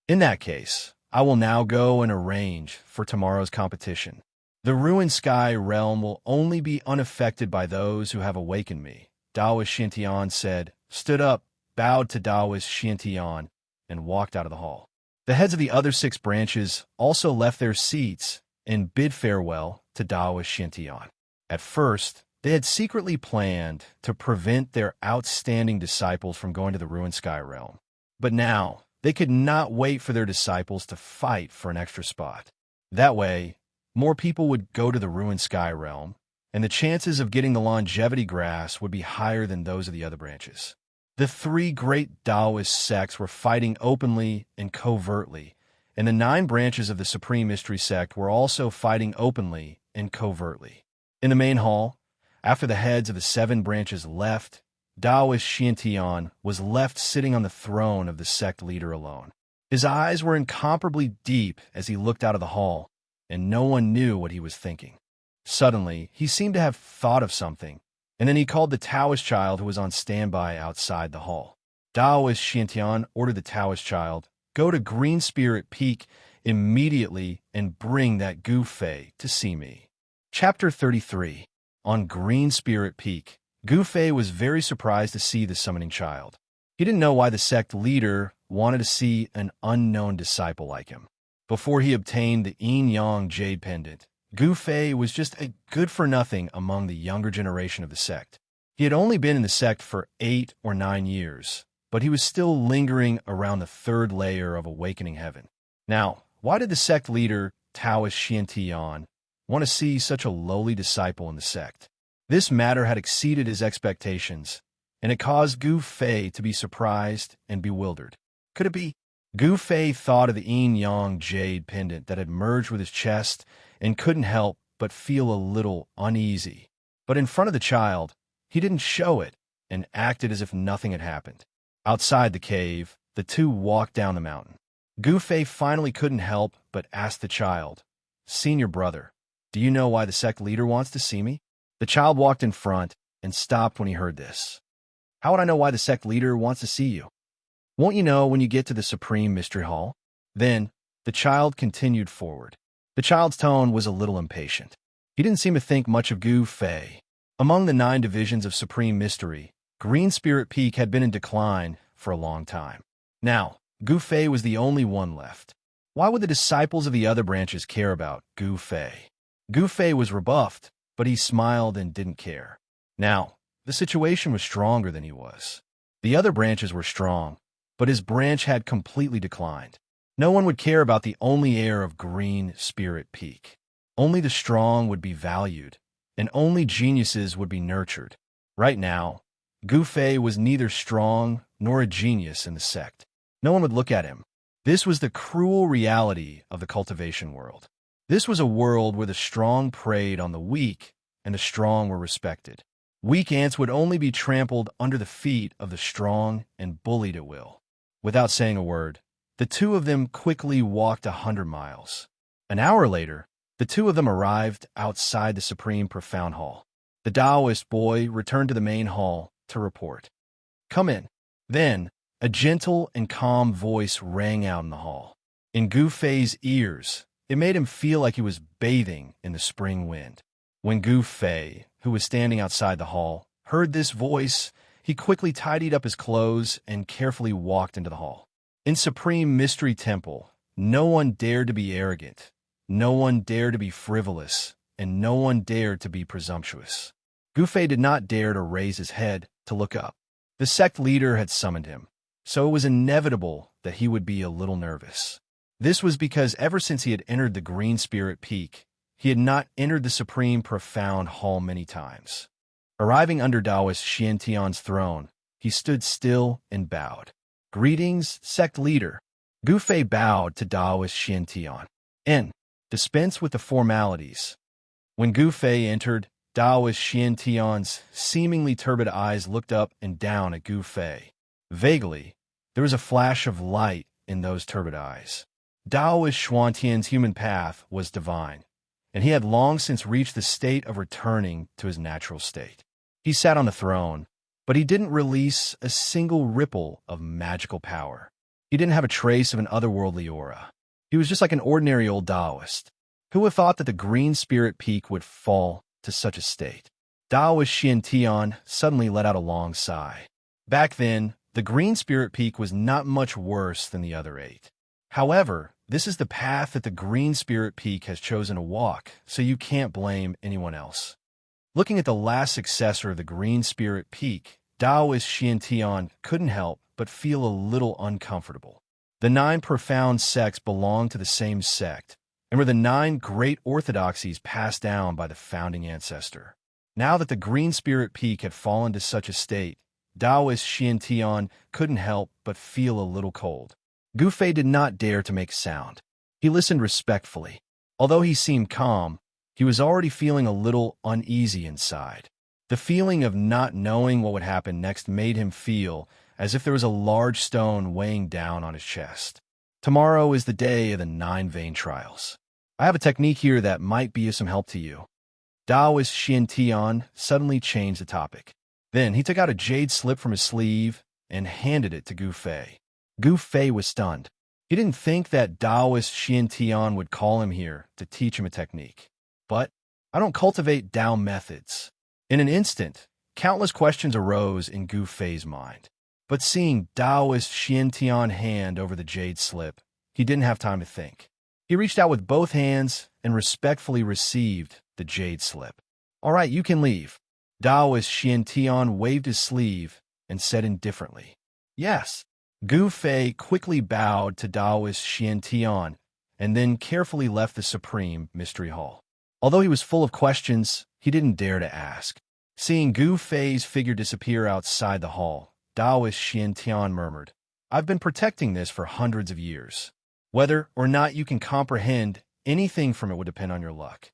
[SPEAKER 1] "In that case, I will now go and arrange for tomorrow's competition. The ruined sky realm will only be unaffected by those who have awakened me," Taoist Xiantian said, stood up, bowed to Taoist Xiantian, and walked out of the hall. The heads of the other 6 branches also left their seats and bid farewell to Taoist Xiantian. At first, they had secretly planned to prevent their outstanding disciples from going to the ruined sky realm. But now, they could not wait for their disciples to fight for an extra spot. That way, more people would go to the ruined sky realm, and the chances of getting the longevity grass would be higher than those of the other branches. The 3 great Taoist sects were fighting openly and covertly, and the 9 branches of the Supreme Mystery sect were also fighting openly and covertly. In the main hall, after the heads of the 7 branches left, Taoist Xiantian was left sitting on the throne of the sect leader alone. His eyes were incomparably deep as he looked out of the hall, and no one knew what he was thinking. Suddenly, he seemed to have thought of something, and then he called the Taoist child who was on standby outside the hall. Taoist Xiantian ordered the Taoist child, "Go to Green Spirit Peak immediately and bring that Gu Fei to see me." Chapter 33. On Green Spirit Peak, Gu Fei was very surprised to see the summoning child. He didn't know why the sect leader wanted to see an unknown disciple like him. Before he obtained the yin-yang jade pendant, Gu Fei was just a good-for-nothing among the younger generation of the sect. He had only been in the sect for 8 or 9 years, but he was still lingering around the third layer of awakening heaven. Now, why did the sect leader, Taoist Xiantian, want to see such a lowly disciple in the sect? This matter had exceeded his expectations, and it caused Gu Fei to be surprised and bewildered. Could it be? Gu Fei thought of the yin-yang jade pendant that had merged with his chest and couldn't help but feel a little uneasy. But in front of the child, he didn't show it and acted as if nothing had happened. Outside the cave, the two walked down the mountain. Gu Fei finally couldn't help but ask the child, "Senior brother, do you know why the sect leader wants to see me?" The child walked in front and stopped when he heard this. "How would I know why the sect leader wants to see you? Won't you know when you get to the Supreme Mystery Hall?" Then, the child continued forward. The child's tone was a little impatient. He didn't seem to think much of Gu Fei. Among the 9 divisions of Supreme Mystery, Green Spirit Peak had been in decline for a long time. Now, Gu Fei was the only one left. Why would the disciples of the other branches care about Gu Fei? Gu Fei was rebuffed, but he smiled and didn't care. Now, the situation was stronger than he was. The other branches were strong, but his branch had completely declined. No one would care about the only heir of Green Spirit Peak. Only the strong would be valued, and only geniuses would be nurtured. Right now, Gu Fei was neither strong nor a genius in the sect. No one would look at him. This was the cruel reality of the cultivation world. This was a world where the strong preyed on the weak, and the strong were respected. Weak ants would only be trampled under the feet of the strong and bullied at will. Without saying a word, the two of them quickly walked 100 miles. An hour later, the two of them arrived outside the Supreme Profound Hall. The Taoist boy returned to the main hall to report. "Come in." Then, a gentle and calm voice rang out in the hall. In Gu Fei's ears, it made him feel like he was bathing in the spring wind. When Gu Fei, who was standing outside the hall, heard this voice, he quickly tidied up his clothes and carefully walked into the hall. In Supreme Mystery Temple, no one dared to be arrogant, no one dared to be frivolous, and no one dared to be presumptuous. Gu Fei did not dare to raise his head to look up. The sect leader had summoned him, so it was inevitable that he would be a little nervous. This was because ever since he had entered the Green Spirit Peak, he had not entered the Supreme Profound Hall many times. Arriving under Taoist Xiantian's throne, he stood still and bowed. "Greetings, sect leader." Gu Fei bowed to Taoist Xiantian. "And dispense with the formalities." When Gu Fei entered, Taoist Xiantian's seemingly turbid eyes looked up and down at Gu Fei. Vaguely, there was a flash of light in those turbid eyes. Taoist Xuantian's human path was divine, and he had long since reached the state of returning to his natural state. He sat on the throne, but he didn't release a single ripple of magical power. He didn't have a trace of an otherworldly aura. He was just like an ordinary old Taoist. Who would have thought that the Green Spirit Peak would fall to such a state? Taoist Xiantian suddenly let out a long sigh. Back then, the Green Spirit Peak was not much worse than the other 8. However, this is the path that the Green Spirit Peak has chosen to walk, so you can't blame anyone else. Looking at the last successor of the Green Spirit Peak, Taoist Xiantian couldn't help but feel a little uncomfortable. The 9 profound sects belonged to the same sect, and were the 9 great orthodoxies passed down by the founding ancestor. Now that the Green Spirit Peak had fallen to such a state, Taoist Xiantian couldn't help but feel a little cold. Gu Fei did not dare to make sound. He listened respectfully. Although he seemed calm, he was already feeling a little uneasy inside. The feeling of not knowing what would happen next made him feel as if there was a large stone weighing down on his chest. Tomorrow is the day of the 9 vein trials. I have a technique here that might be of some help to you. Taoist Xiantian suddenly changed the topic. Then he took out a jade slip from his sleeve and handed it to Gu Fei. Gu Fei was stunned. He didn't think that Taoist Xiantian would call him here to teach him a technique. But I don't cultivate Tao methods. In an instant, countless questions arose in Gu Fei's mind. But seeing Taoist Xiantian hand over the jade slip, he didn't have time to think. He reached out with both hands and respectfully received the jade slip. "All right, you can leave." Daoist Xiantian waved his sleeve and said indifferently, "Yes." Gu Fei quickly bowed to Daoist Xiantian and then carefully left the Supreme Mystery Hall. Although he was full of questions, he didn't dare to ask. Seeing Gu Fei's figure disappear outside the hall, Daoist Xiantian murmured, "I've been protecting this for hundreds of years. Whether or not you can comprehend anything from it would depend on your luck."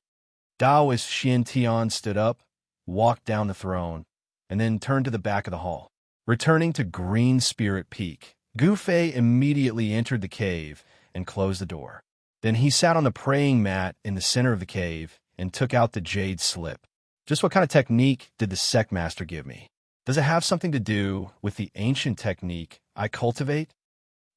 [SPEAKER 1] Daoist Xiantian stood up, walked down the throne, and then turned to the back of the hall. Returning to Green Spirit Peak, Gu Fei immediately entered the cave and closed the door. Then he sat on the praying mat in the center of the cave and took out the jade slip. Just what kind of technique did the sect master give me? Does it have something to do with the ancient technique I cultivate?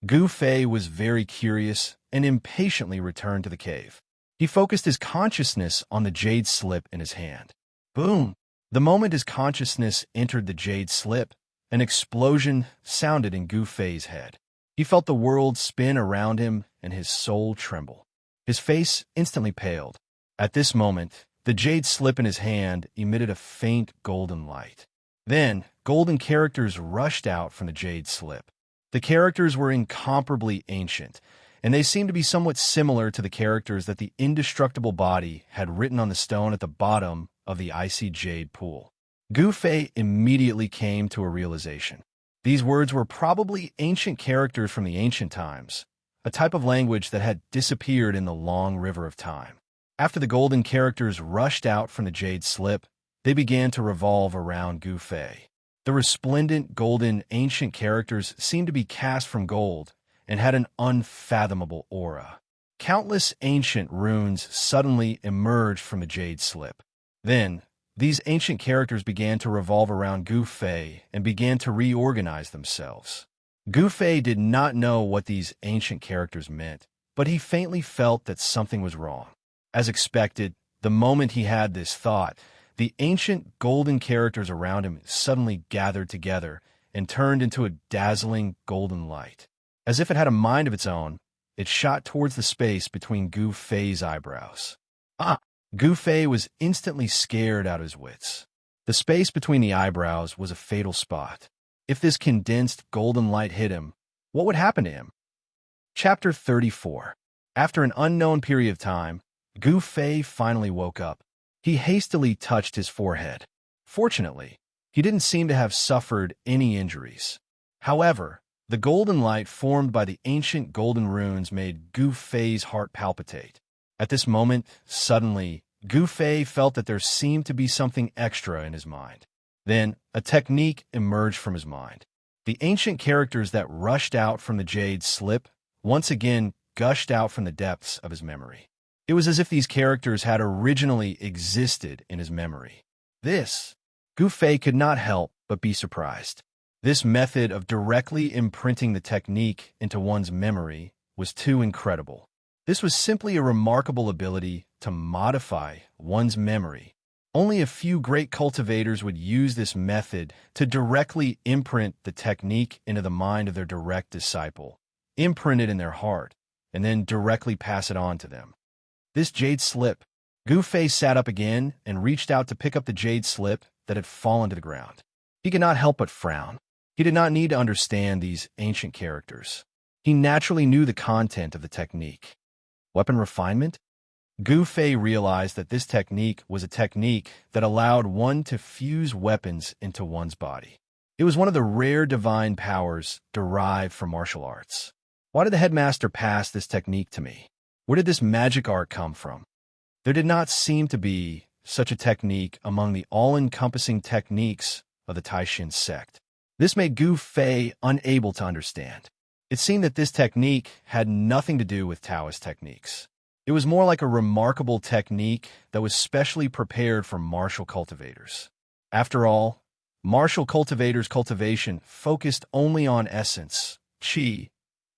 [SPEAKER 1] Gu Fei was very curious and impatiently returned to the cave. He focused his consciousness on the jade slip in his hand. Boom! The moment his consciousness entered the jade slip, an explosion sounded in Gu Fei's head. He felt the world spin around him and his soul tremble. His face instantly paled. At this moment, the jade slip in his hand emitted a faint golden light. Then, golden characters rushed out from the jade slip. The characters were incomparably ancient, and they seemed to be somewhat similar to the characters that the indestructible body had written on the stone at the bottom of the icy jade pool. Gu Fei immediately came to a realization. These words were probably ancient characters from the ancient times, a type of language that had disappeared in the long river of time. After the golden characters rushed out from the jade slip, they began to revolve around Gu Fei. The resplendent golden ancient characters seemed to be cast from gold and had an unfathomable aura. Countless ancient runes suddenly emerged from the jade slip. Then, these ancient characters began to revolve around Gu Fei and began to reorganize themselves. Gu Fei did not know what these ancient characters meant, but he faintly felt that something was wrong. As expected, the moment he had this thought, the ancient golden characters around him suddenly gathered together and turned into a dazzling golden light. As if it had a mind of its own, it shot towards the space between Gu Fei's eyebrows. Gu Fei was instantly scared out of his wits. The space between the eyebrows was a fatal spot. If this condensed golden light hit him, what would happen to him? Chapter 34. After an unknown period of time, Gu Fei finally woke up. He hastily touched his forehead. Fortunately, he didn't seem to have suffered any injuries. However, the golden light formed by the ancient golden runes made Gu Fei's heart palpitate. At this moment, suddenly, Gu Fei felt that there seemed to be something extra in his mind. Then, a technique emerged from his mind. The ancient characters that rushed out from the jade slip once again gushed out from the depths of his memory. It was as if these characters had originally existed in his memory. Gu Fei could not help but be surprised. This method of directly imprinting the technique into one's memory was too incredible. This was simply a remarkable ability to modify one's memory. Only a few great cultivators would use this method to directly imprint the technique into the mind of their direct disciple, imprint it in their heart, and then directly pass it on to them. This jade slip. Gu Fei sat up again and reached out to pick up the jade slip that had fallen to the ground. He could not help but frown. He did not need to understand these ancient characters. He naturally knew the content of the technique. Weapon refinement? Gu Fei realized that this technique was a technique that allowed one to fuse weapons into one's body. It was one of the rare divine powers derived from martial arts. Why did the headmaster pass this technique to me? Where did this magic art come from? There did not seem to be such a technique among the all-encompassing techniques of the Taishan sect. This made Gu Fei unable to understand. It seemed that this technique had nothing to do with Taoist techniques. It was more like a remarkable technique that was specially prepared for martial cultivators. After all, martial cultivators' cultivation focused only on essence, qi,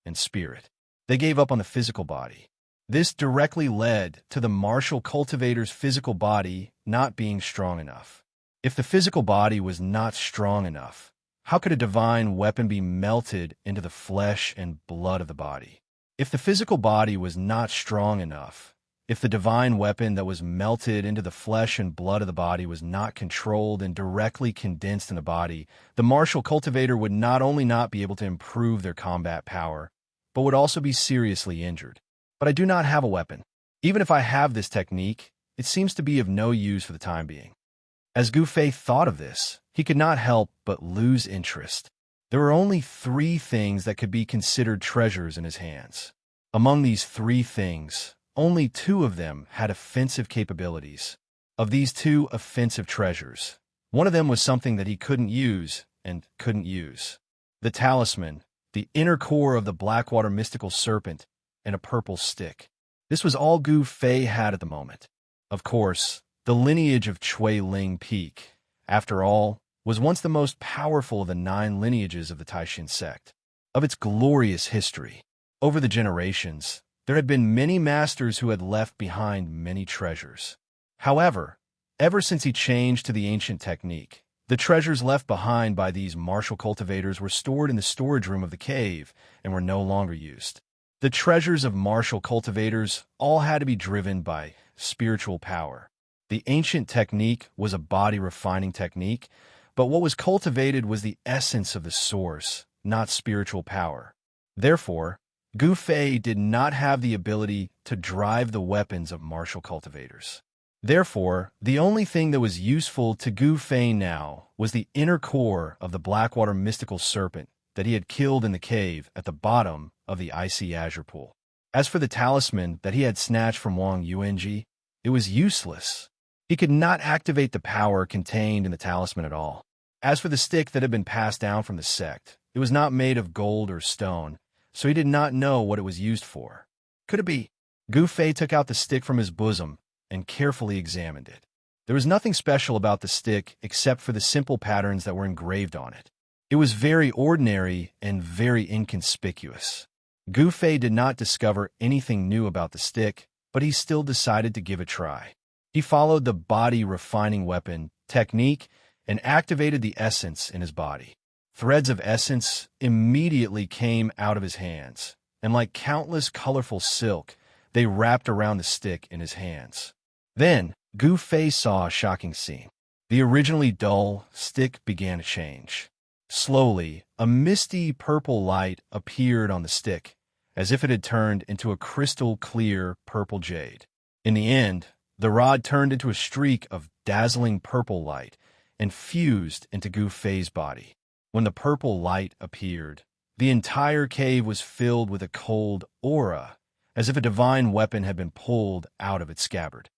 [SPEAKER 1] and spirit. They gave up on the physical body. This directly led to the martial cultivator's physical body not being strong enough. If the physical body was not strong enough, how could a divine weapon be melted into the flesh and blood of the body? If the physical body was not strong enough, If the divine weapon that was melted into the flesh and blood of the body was not controlled and directly condensed in the body, the martial cultivator would not only not be able to improve their combat power, but would also be seriously injured. But I do not have a weapon. Even if I have this technique, it seems to be of no use for the time being. As Gu Fei thought of this, he could not help but lose interest. There were only 3 things that could be considered treasures in his hands. Among these 3 things, only 2 of them had offensive capabilities. Of these 2 offensive treasures, one of them was something that he couldn't use. The talisman, the inner core of the Blackwater mystical serpent, and a purple stick. This was all Gu Fei had at the moment. Of course, the lineage of Chui Ling Peak, after all, was once the most powerful of the 9 lineages of the Taishan sect. Of its glorious history, over the generations, there had been many masters who had left behind many treasures. However, ever since he changed to the ancient technique, the treasures left behind by these martial cultivators were stored in the storage room of the cave and were no longer used. The treasures of martial cultivators all had to be driven by spiritual power. The ancient technique was a body-refining technique, but what was cultivated was the essence of the source, not spiritual power. Therefore, Gu Fei did not have the ability to drive the weapons of martial cultivators. Therefore, the only thing that was useful to Gu Fei now was the inner core of the Blackwater mystical serpent that he had killed in the cave at the bottom of the icy azure pool. As for the talisman that he had snatched from Wang Yuanji, it was useless. He could not activate the power contained in the talisman at all. As for the stick that had been passed down from the sect, it was not made of gold or stone, so he did not know what it was used for. Could it be? Gu Fei took out the stick from his bosom and carefully examined it. There was nothing special about the stick except for the simple patterns that were engraved on it. It was very ordinary and very inconspicuous. Gu Fei did not discover anything new about the stick, but he still decided to give it a try. He followed the body-refining weapon technique and activated the essence in his body. Threads of essence immediately came out of his hands, and like countless colorful silk, they wrapped around the stick in his hands. Then, Gu Fei saw a shocking scene. The originally dull stick began to change. Slowly, a misty purple light appeared on the stick, as if it had turned into a crystal-clear purple jade. In the end, the rod turned into a streak of dazzling purple light and fused into Gu Fei's body. When the purple light appeared, the entire cave was filled with a cold aura, as if a divine weapon had been pulled out of its scabbard.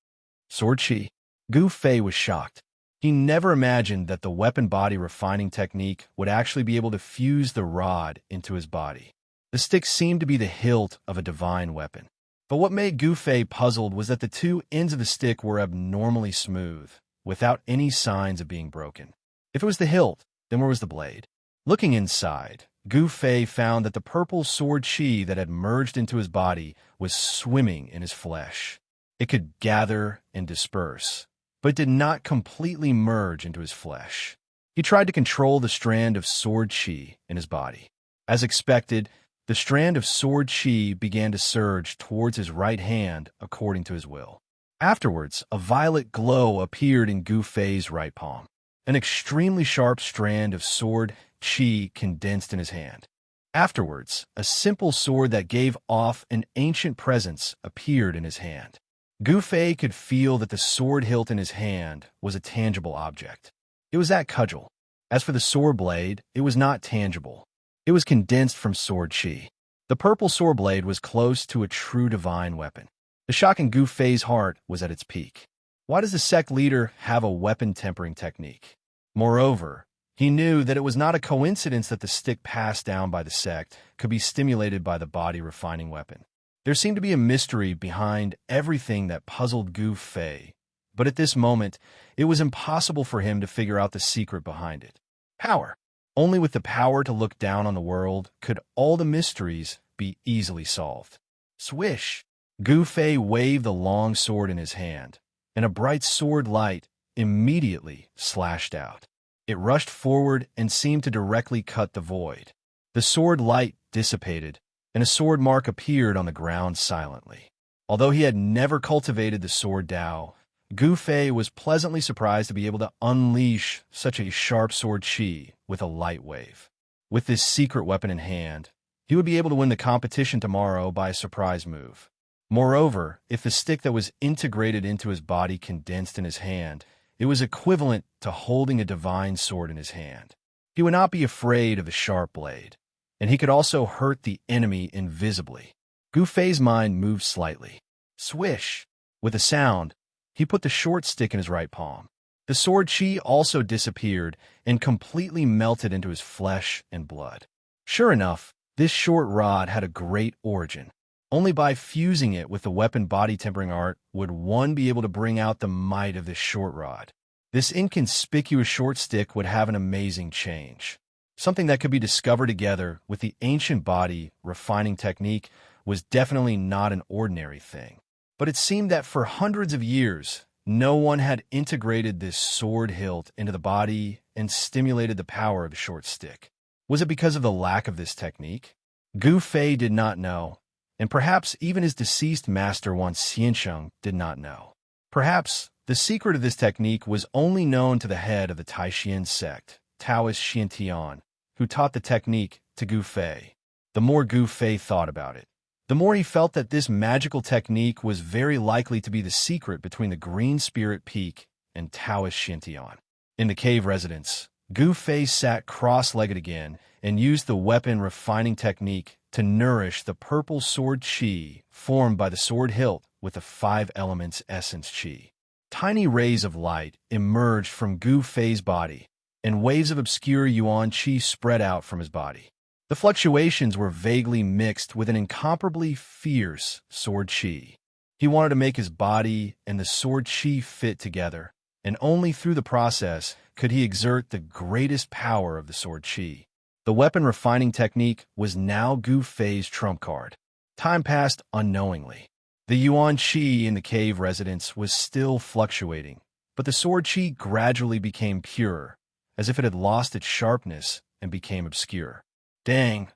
[SPEAKER 1] Sword Chi. Gu Fei was shocked. He never imagined that the weapon body refining technique would actually be able to fuse the rod into his body. The stick seemed to be the hilt of a divine weapon. But what made Gu Fei puzzled was that the 2 ends of the stick were abnormally smooth, without any signs of being broken. If it was the hilt, then where was the blade? Looking inside, Gu Fei found that the purple sword chi that had merged into his body was swimming in his flesh. It could gather and disperse, but did not completely merge into his flesh. He tried to control the strand of sword chi in his body. As expected, the strand of sword chi began to surge towards his right hand according to his will. Afterwards, a violet glow appeared in Gu Fei's right palm. An extremely sharp strand of sword chi condensed in his hand. Afterwards, a simple sword that gave off an ancient presence appeared in his hand. Gu Fei could feel that the sword hilt in his hand was a tangible object. It was that cudgel. As for the sword blade, it was not tangible. It was condensed from sword chi. The purple sword blade was close to a true divine weapon. The shock in Gu Fei's heart was at its peak. Why does the sect leader have a weapon tempering technique? Moreover, he knew that it was not a coincidence that the stick passed down by the sect could be stimulated by the body refining weapon. There seemed to be a mystery behind everything that puzzled Gu Fei, but at this moment, it was impossible for him to figure out the secret behind it. Power. Only with the power to look down on the world could all the mysteries be easily solved. Swish! Gu Fei waved the long sword in his hand, and a bright sword light immediately slashed out. It rushed forward and seemed to directly cut the void. The sword light dissipated, and a sword mark appeared on the ground silently. Although he had never cultivated the sword Dao, Gu Fei was pleasantly surprised to be able to unleash such a sharp sword Qi with a light wave. With this secret weapon in hand, he would be able to win the competition tomorrow by a surprise move. Moreover, if the stick that was integrated into his body condensed in his hand, it was equivalent to holding a divine sword in his hand. He would not be afraid of the sharp blade, and he could also hurt the enemy invisibly. Gu Fei's mind moved slightly. Swish! With a sound, he put the short stick in his right palm. The sword Qi also disappeared and completely melted into his flesh and blood. Sure enough, this short rod had a great origin. Only by fusing it with the weapon body tempering art would one be able to bring out the might of this short rod. This inconspicuous short stick would have an amazing change. Something that could be discovered together with the ancient body refining technique was definitely not an ordinary thing. But it seemed that for hundreds of years, no one had integrated this sword hilt into the body and stimulated the power of the short stick. Was it because of the lack of this technique? Gu Fei did not know, and perhaps even his deceased master Wan Xiansheng did not know. Perhaps the secret of this technique was only known to the head of the Taishan sect, Taoist Xiantian, who taught the technique to Gu Fei. The more Gu Fei thought about it, the more he felt that this magical technique was very likely to be the secret between the Green Spirit Peak and Taoist Xiantian. In the cave residence, Gu Fei sat cross-legged again and used the weapon refining technique to nourish the purple sword Qi formed by the sword hilt with the 5 elements essence Qi. Tiny rays of light emerged from Gu Fei's body, and waves of obscure Yuan Qi spread out from his body. The fluctuations were vaguely mixed with an incomparably fierce sword Qi. He wanted to make his body and the sword Qi fit together, and only through the process could he exert the greatest power of the sword Qi. The weapon refining technique was now Gu Fei's trump card. Time passed unknowingly. The Yuan Qi in the cave residence was still fluctuating, but the sword Qi gradually became purer, as if it had lost its sharpness and became obscure. Dang!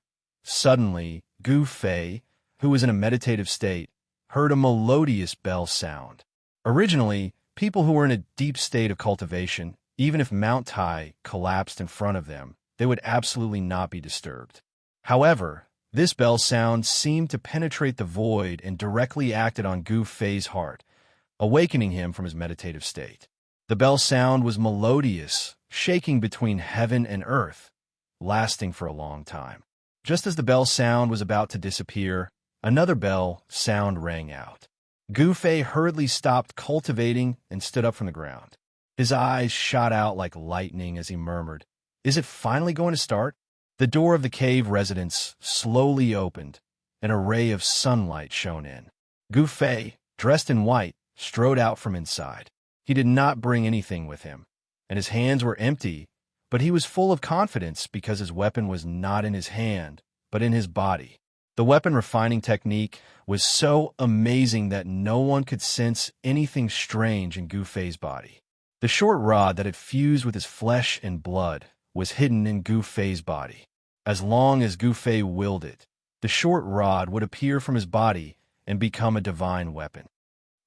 [SPEAKER 1] Suddenly, Gu Fei, who was in a meditative state, heard a melodious bell sound. Originally, people who were in a deep state of cultivation, even if Mount Tai collapsed in front of them, they would absolutely not be disturbed. However, this bell sound seemed to penetrate the void and directly acted on Gu Fei's heart, awakening him from his meditative state. The bell sound was melodious, shaking between heaven and earth, lasting for a long time. Just as the bell sound was about to disappear, another bell sound rang out. Gu Fei hurriedly stopped cultivating and stood up from the ground. His eyes shot out like lightning as he murmured, "Is it finally going to start?" The door of the cave residence slowly opened, and a ray of sunlight shone in. Gu Fei, dressed in white, strode out from inside. He did not bring anything with him, and his hands were empty, but he was full of confidence because his weapon was not in his hand, but in his body. The weapon refining technique was so amazing that no one could sense anything strange in Gu Fei's body. The short rod that had fused with his flesh and blood was hidden in Gu Fei's body. As long as Gu Fei willed it, the short rod would appear from his body and become a divine weapon.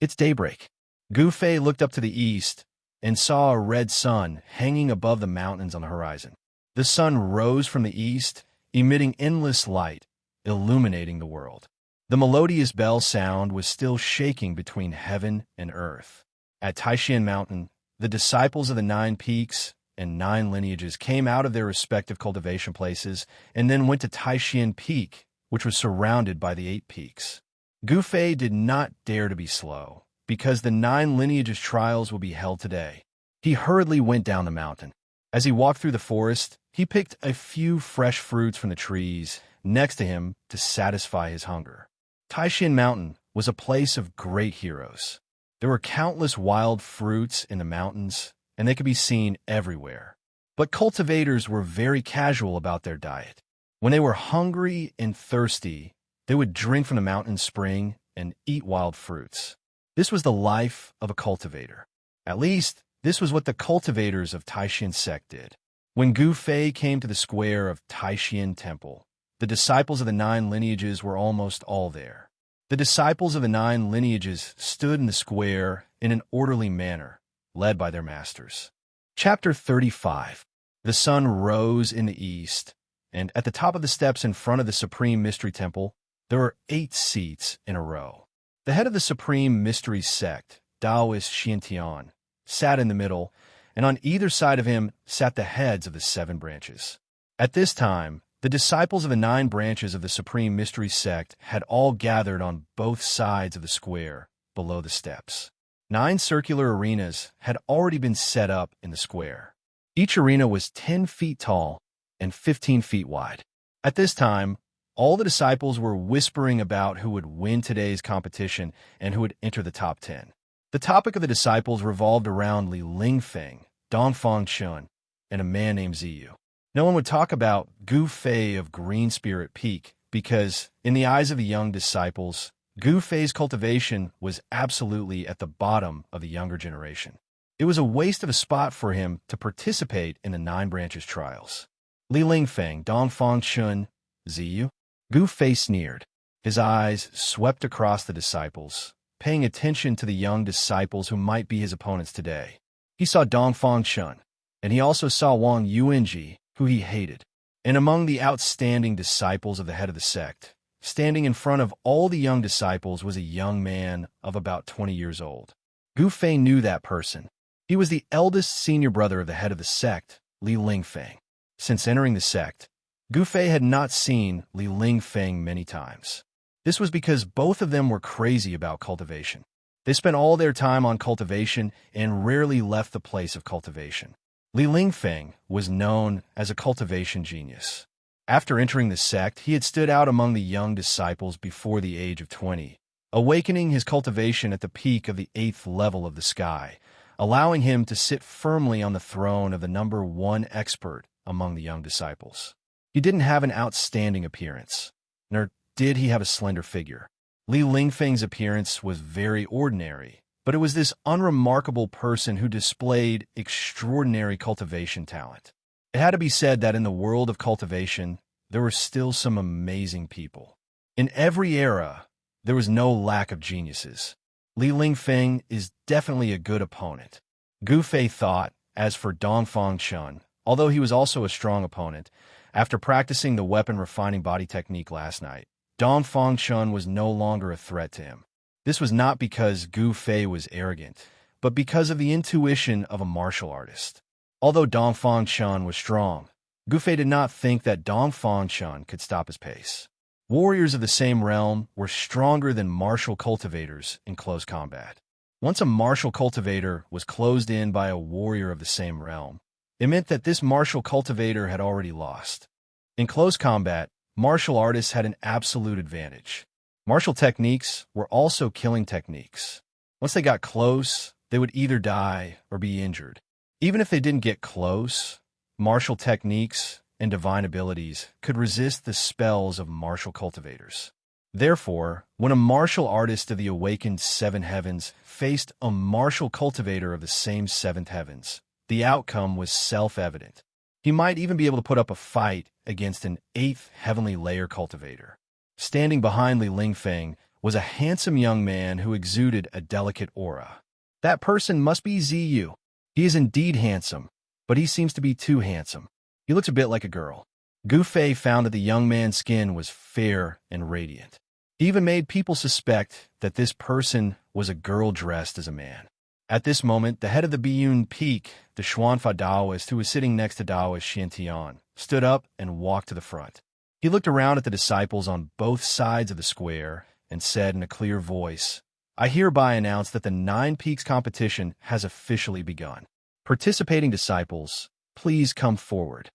[SPEAKER 1] It's daybreak. Gu Fei looked up to the east and saw a red sun hanging above the mountains on the horizon. The sun rose from the east, emitting endless light, illuminating the world. The melodious bell sound was still shaking between heaven and earth. At Taishan Mountain, the disciples of the 9 peaks and 9 lineages came out of their respective cultivation places and then went to Taishan Peak, which was surrounded by the 8 peaks. Gu Fei did not dare to be slow, because the 9 lineages trials will be held today. He hurriedly went down the mountain. As he walked through the forest, he picked a few fresh fruits from the trees next to him to satisfy his hunger. Taishan Mountain was a place of great heroes. There were countless wild fruits in the mountains, and they could be seen everywhere. But cultivators were very casual about their diet. When they were hungry and thirsty, they would drink from the mountain spring and eat wild fruits. This was the life of a cultivator. At least, this was what the cultivators of Taishan sect did. When Gu Fei came to the square of Taishan Temple, the disciples of the 9 lineages were almost all there. The disciples of the 9 lineages stood in the square in an orderly manner, led by their masters. Chapter 35. The sun rose in the east, and at the top of the steps in front of the Supreme Mystery Temple, there were 8 seats in a row. The head of the Supreme Mystery sect, Taoist Xiantian, sat in the middle, and on either side of him sat the heads of the 7 branches. At this time, the disciples of the 9 branches of the Supreme Mystery sect had all gathered on both sides of the square, below the steps. 9 circular arenas had already been set up in the square. Each arena was 10 feet tall and 15 feet wide. At this time, all the disciples were whispering about who would win today's competition and who would enter the top 10. The topic of the disciples revolved around Li Lingfeng, Dongfang Chun, and a man named Ziyu. No one would talk about Gu Fei of Green Spirit Peak because, in the eyes of the young disciples, Gu Fei's cultivation was absolutely at the bottom of the younger generation. It was a waste of a spot for him to participate in the 9 branches trials. Li Lingfeng, Dongfang Chun, Ziyu? Gu Fei sneered. His eyes swept across the disciples, paying attention to the young disciples who might be his opponents today. He saw Dongfang Chun, and he also saw Wang Yuanji, who he hated. And among the outstanding disciples of the head of the sect, standing in front of all the young disciples was a young man of about 20 years old. Gu Fei knew that person. He was the eldest senior brother of the head of the sect, Li Lingfeng. Since entering the sect, Gu Fei had not seen Li Lingfeng many times. This was because both of them were crazy about cultivation. They spent all their time on cultivation and rarely left the place of cultivation. Li Lingfeng was known as a cultivation genius. After entering the sect, he had stood out among the young disciples before the age of 20, awakening his cultivation at the peak of the 8th level of the sky, allowing him to sit firmly on the throne of the number 1 expert among the young disciples. He didn't have an outstanding appearance, nor did he have a slender figure. Li Lingfeng's appearance was very ordinary, but it was this unremarkable person who displayed extraordinary cultivation talent. It had to be said that in the world of cultivation, there were still some amazing people. In every era, there was no lack of geniuses. Li Lingfeng is definitely a good opponent. Gu Fei thought. As for Dongfang Chun, although he was also a strong opponent, after practicing the weapon refining body technique last night, Dongfang Chun was no longer a threat to him. This was not because Gu Fei was arrogant, but because of the intuition of a martial artist. Although Dongfang Chun was strong, Gu Fei did not think that Dongfang Chun could stop his pace. Warriors of the same realm were stronger than martial cultivators in close combat. Once a martial cultivator was closed in by a warrior of the same realm, it meant that this martial cultivator had already lost. In close combat, martial artists had an absolute advantage. Martial techniques were also killing techniques. Once they got close, they would either die or be injured. Even if they didn't get close, martial techniques and divine abilities could resist the spells of martial cultivators. Therefore, when a martial artist of the awakened 7 heavens faced a martial cultivator of the same 7th heavens, the outcome was self-evident. He might even be able to put up a fight against an 8th heavenly layer cultivator. Standing behind Li Lingfeng was a handsome young man who exuded a delicate aura. That person must be Ziyu. He is indeed handsome, but he seems to be too handsome. He looks a bit like a girl. Gu Fei found that the young man's skin was fair and radiant. He even made people suspect that this person was a girl dressed as a man. At this moment, the head of the Biyun Peak, the Xuanfa Taoist who was sitting next to Taoist Xiantian, stood up and walked to the front. He looked around at the disciples on both sides of the square and said in a clear voice, "I hereby announce that the 9 Peaks competition has officially begun. Participating disciples, please come forward."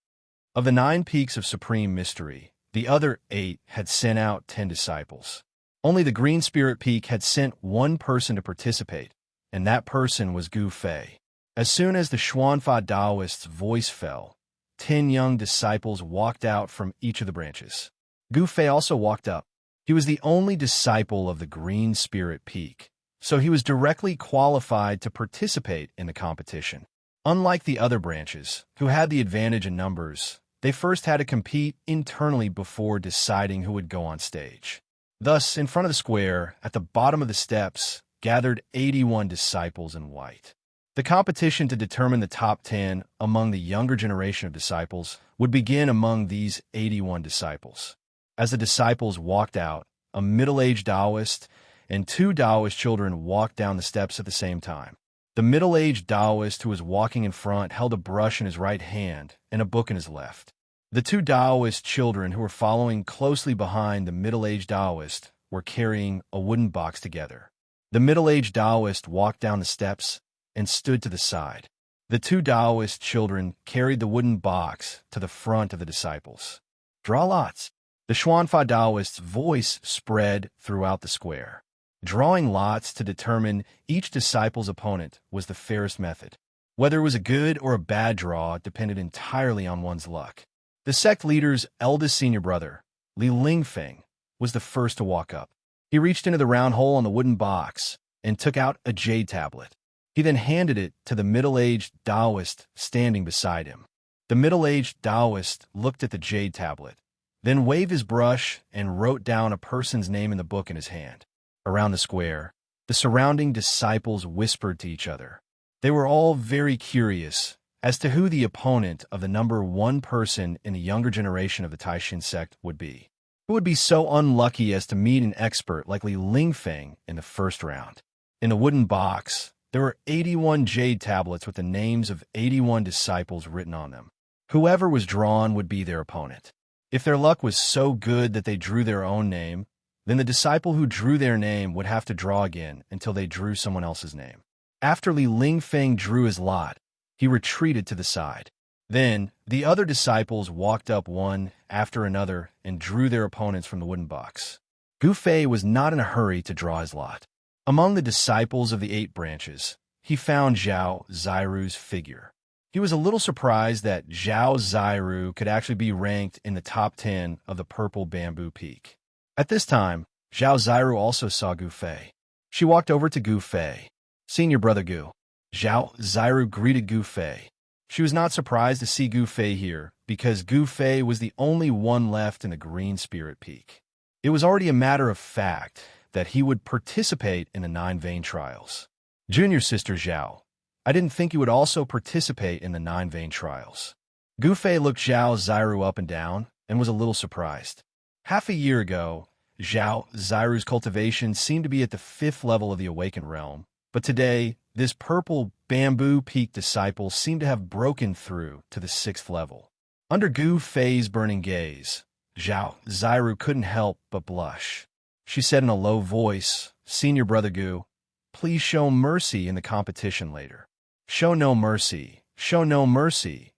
[SPEAKER 1] Of the 9 Peaks of Supreme Mystery, the other 8 had sent out 10 disciples. Only the Green Spirit Peak had sent 1 person to participate, and that person was Gu Fei. As soon as the Xuanfa Taoist's voice fell, 10 young disciples walked out from each of the branches. Gu Fei also walked up. He was the only disciple of the Green Spirit Peak, so he was directly qualified to participate in the competition. Unlike the other branches, who had the advantage in numbers, they first had to compete internally before deciding who would go on stage. Thus, in front of the square, at the bottom of the steps, gathered 81 disciples in white. The competition to determine the top 10 among the younger generation of disciples would begin among these 81 disciples. As the disciples walked out, a middle-aged Taoist and two Taoist children walked down the steps at the same time. The middle-aged Taoist who was walking in front held a brush in his right hand and a book in his left. The two Taoist children who were following closely behind the middle-aged Taoist were carrying a wooden box together. The middle-aged Taoist walked down the steps and stood to the side. The two Taoist children carried the wooden box to the front of the disciples. Draw lots. The Xuanfa Taoist's voice spread throughout the square. Drawing lots to determine each disciple's opponent was the fairest method. Whether it was a good or a bad draw depended entirely on one's luck. The sect leader's eldest senior brother, Li Lingfeng, was the first to walk up. He reached into the round hole on the wooden box and took out a jade tablet. He then handed it to the middle-aged Taoist standing beside him. The middle-aged Taoist looked at the jade tablet, then waved his brush and wrote down a person's name in the book in his hand. Around the square, the surrounding disciples whispered to each other. They were all very curious as to who the opponent of the number one person in the younger generation of the Taishan sect would be. Who would be so unlucky as to meet an expert like Li Lingfeng in the first round? In the wooden box, there were 81 jade tablets with the names of 81 disciples written on them. Whoever was drawn would be their opponent. If their luck was so good that they drew their own name, then the disciple who drew their name would have to draw again until they drew someone else's name. After Li Lingfeng drew his lot, he retreated to the side. Then, the other disciples walked up one after another and drew their opponents from the wooden box. Gu Fei was not in a hurry to draw his lot. Among the disciples of the 8 branches, he found Zhao Zairu's figure. He was a little surprised that Zhao Zairu could actually be ranked in the top 10 of the Purple Bamboo Peak. At this time, Zhao Zairu also saw Gu Fei. She walked over to Gu Fei. "Senior brother Gu." Zhao Zairu greeted Gu Fei. She was not surprised to see Gu Fei here because Gu Fei was the only one left in the Green Spirit Peak. It was already a matter of fact that he would participate in the 9 vein trials. "Junior sister Zhao, I didn't think you would also participate in the 9 vein trials." Gu Fei looked Zhao Zairu up and down and was a little surprised. Half a year ago, Zhao Zairu's cultivation seemed to be at the 5th level of the awakened realm, but today, this Purple Bamboo Peak disciple seemed to have broken through to the 6th level. Under Gu Fei's burning gaze, Zhao Zairu couldn't help but blush. She said in a low voice, "Senior brother Gu, please show mercy in the competition later." "Show no mercy, show no mercy.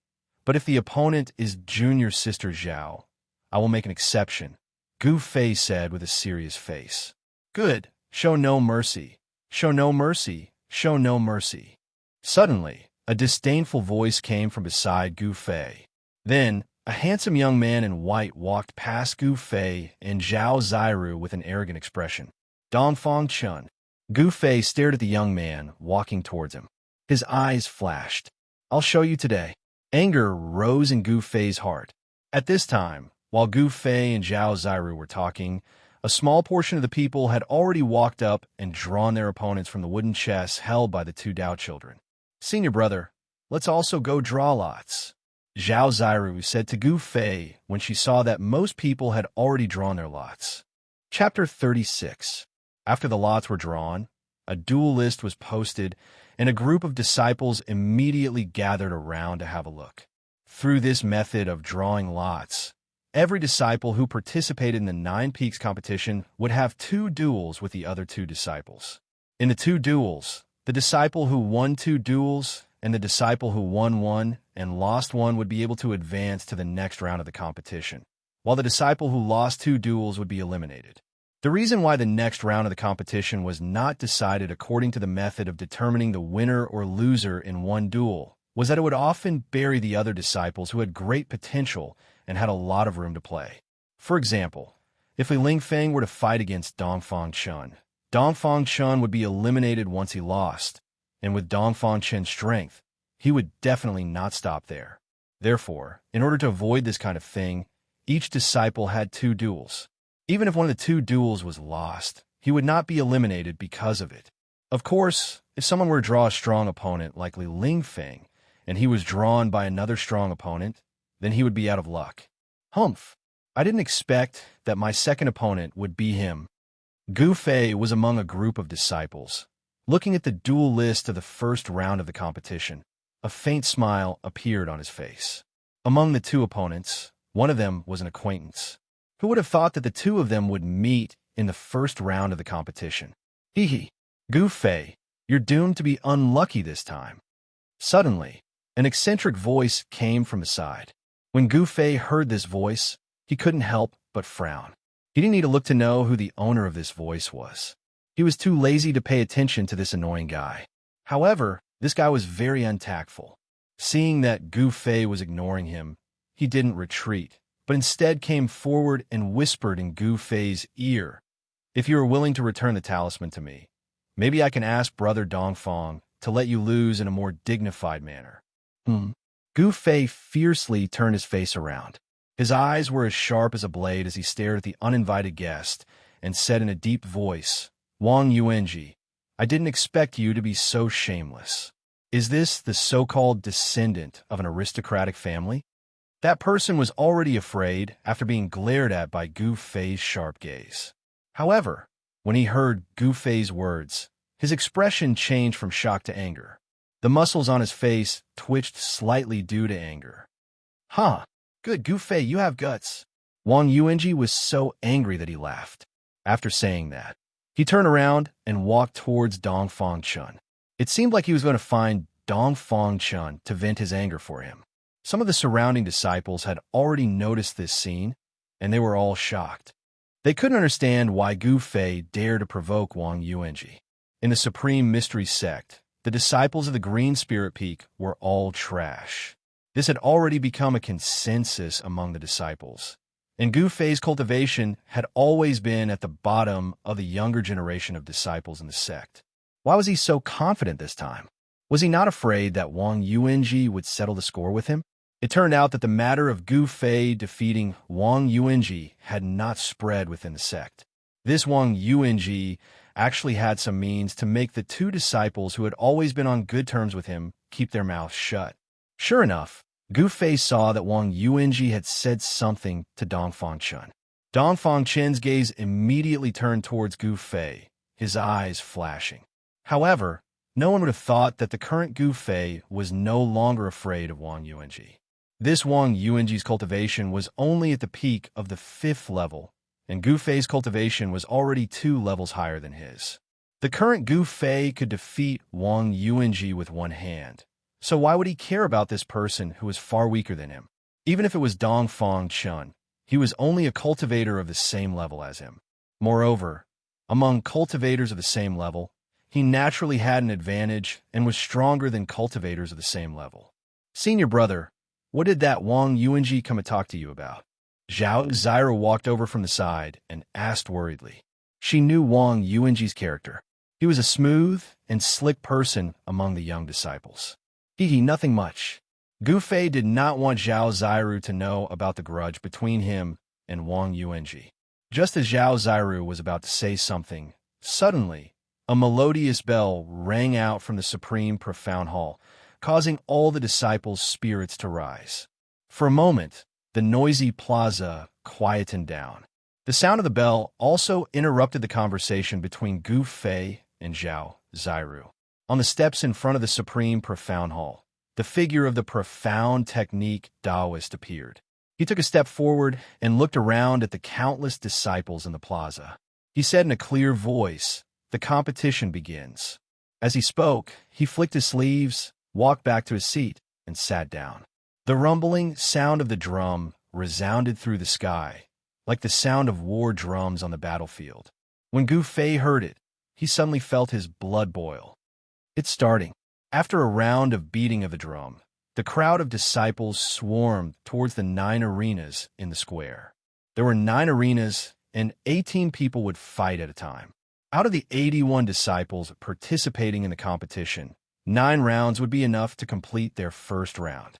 [SPEAKER 1] But if the opponent is junior sister Zhao, I will make an exception," Gu Fei said with a serious face. "Good, show no mercy, show no mercy, show no mercy." Suddenly, a disdainful voice came from beside Gu Fei. Then, a handsome young man in white walked past Gu Fei and Zhao Zairu with an arrogant expression. "Dongfang Chun." Gu Fei stared at the young man walking towards him. His eyes flashed. "I'll show you today." Anger rose in Gu Fei's heart. At this time, while Gu Fei and Zhao Zairu were talking, a small portion of the people had already walked up and drawn their opponents from the wooden chests held by the 2 Dao children. "Senior brother, let's also go draw lots," Zhao Zairu said to Gu Fei when she saw that most people had already drawn their lots. Chapter 36. After the lots were drawn, a duel list was posted, and a group of disciples immediately gathered around to have a look. Through this method of drawing lots, every disciple who participated in the 9 Peaks competition would have 2 duels with the other 2 disciples. In the 2 duels, the disciple who won 2 duels and the disciple who won 1 and lost 1 would be able to advance to the next round of the competition, while the disciple who lost 2 duels would be eliminated. The reason why the next round of the competition was not decided according to the method of determining the winner or loser in one duel was that it would often bury the other disciples who had great potential and had a lot of room to play. For example, if Li Lingfeng were to fight against Dongfang Chun would be eliminated once he lost, and with Dongfang Chun's strength, he would definitely not stop there. Therefore, in order to avoid this kind of thing, each disciple had 2 duels. Even if one of the two duels was lost, he would not be eliminated because of it. Of course, if someone were to draw a strong opponent like Ling Feng, and he was drawn by another strong opponent, then he would be out of luck. Humph! I didn't expect that my second opponent would be him. Gu Fei was among a group of disciples. Looking at the duel list of the first round of the competition, a faint smile appeared on his face. Among the two opponents, one of them was an acquaintance. Who would have thought that the two of them would meet in the first round of the competition? Hee hee. Gu Fei, you're doomed to be unlucky this time. Suddenly, an eccentric voice came from his side. When Gu Fei heard this voice, he couldn't help but frown. He didn't need to look to know who the owner of this voice was. He was too lazy to pay attention to this annoying guy. However, this guy was very untactful. Seeing that Gu Fei was ignoring him, he didn't retreat, but instead came forward and whispered in Gu Fei's ear, "If you are willing to return the talisman to me, maybe I can ask Brother Dongfang to let you lose in a more dignified manner." Gu Fei fiercely turned his face around. His eyes were as sharp as a blade as he stared at the uninvited guest and said in a deep voice, "Wang Yuanji, I didn't expect you to be so shameless. Is this the so-called descendant of an aristocratic family?" That person was already afraid after being glared at by Gu Fei's sharp gaze. However, when he heard Gu Fei's words, his expression changed from shock to anger. The muscles on his face twitched slightly due to anger. "Huh, good, Gu Fei, you have guts." Wang Yuanji was so angry that he laughed. After saying that, he turned around and walked towards Dongfang Chun. It seemed like he was going to find Dongfang Chun to vent his anger for him. Some of the surrounding disciples had already noticed this scene, and they were all shocked. They couldn't understand why Gu Fei dared to provoke Wang Yuanji. In the Supreme Mystery Sect, the disciples of the Green Spirit Peak were all trash. This had already become a consensus among the disciples, and Gu Fei's cultivation had always been at the bottom of the younger generation of disciples in the sect. Why was he so confident this time? Was he not afraid that Wang Yuanji would settle the score with him? It turned out that the matter of Gu Fei defeating Wang Yuanji had not spread within the sect. This Wang Yuanji actually had some means to make the two disciples who had always been on good terms with him keep their mouths shut. Sure enough, Gu Fei saw that Wang Yuanji had said something to Dongfang Chun. Dongfang Chun's gaze immediately turned towards Gu Fei, his eyes flashing. However, no one would have thought that the current Gu Fei was no longer afraid of Wang Yuanji. This Wang Yuanji's cultivation was only at the peak of the 5th level, and Gu Fei's cultivation was already 2 levels higher than his. The current Gu Fei could defeat Wang Yuanji with one hand, so why would he care about this person who was far weaker than him? Even if it was Dongfang Chun, he was only a cultivator of the same level as him. Moreover, among cultivators of the same level, he naturally had an advantage and was stronger than cultivators of the same level. "Senior brother, what did that Wang Yuanji come to talk to you about?" Zhao Zyra walked over from the side and asked worriedly. She knew Wang Yuanji's character. He was a smooth and slick person among the young disciples. Nothing much. Gu Fei did not want Zhao Zyru to know about the grudge between him and Wang Yuanji. Just as Zhao Zyru was about to say something, suddenly, a melodious bell rang out from the Supreme Profound Hall, causing all the disciples' spirits to rise. For a moment, the noisy plaza quietened down. The sound of the bell also interrupted the conversation between Gu Fei and Zhao Zyru. On the steps in front of the Supreme Profound Hall, the figure of the Profound Technique Taoist appeared. He took a step forward and looked around at the countless disciples in the plaza. He said in a clear voice, "The competition begins." As he spoke, he flicked his sleeves, walked back to his seat, and sat down. The rumbling sound of the drum resounded through the sky, like the sound of war drums on the battlefield. When Gu Fei heard it, he suddenly felt his blood boil. It's starting. After a round of beating of the drum, the crowd of disciples swarmed towards the 9 arenas in the square. There were 9 arenas, and 18 people would fight at a time. Out of the 81 disciples participating in the competition, 9 rounds would be enough to complete their first round.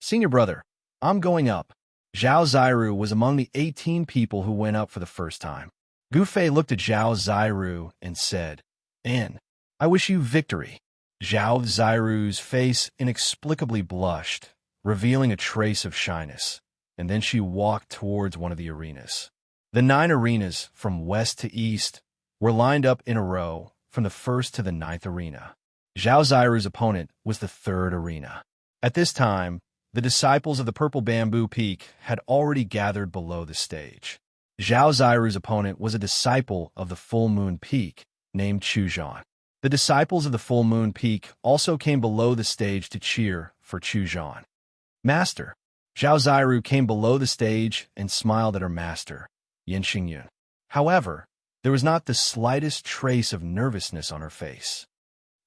[SPEAKER 1] "Senior brother, I'm going up." Zhao Ziru was among the 18 people who went up for the first time. Gu Fei looked at Zhao Ziru and said, "And I wish you victory." Zhao Ziru's face inexplicably blushed, revealing a trace of shyness, and then she walked towards one of the arenas. The 9 arenas, from west to east, were lined up in a row from the first to the 9th arena. Zhao Ziru's opponent was the 3rd arena. At this time, the disciples of the Purple Bamboo Peak had already gathered below the stage. Zhao Ziru's opponent was a disciple of the Full Moon Peak named Chuzhan. The disciples of the Full Moon Peak also came below the stage to cheer for Chuzhan. Master. Zhao Ziru came below the stage and smiled at her master, Yin Xingyun. However, there was not the slightest trace of nervousness on her face.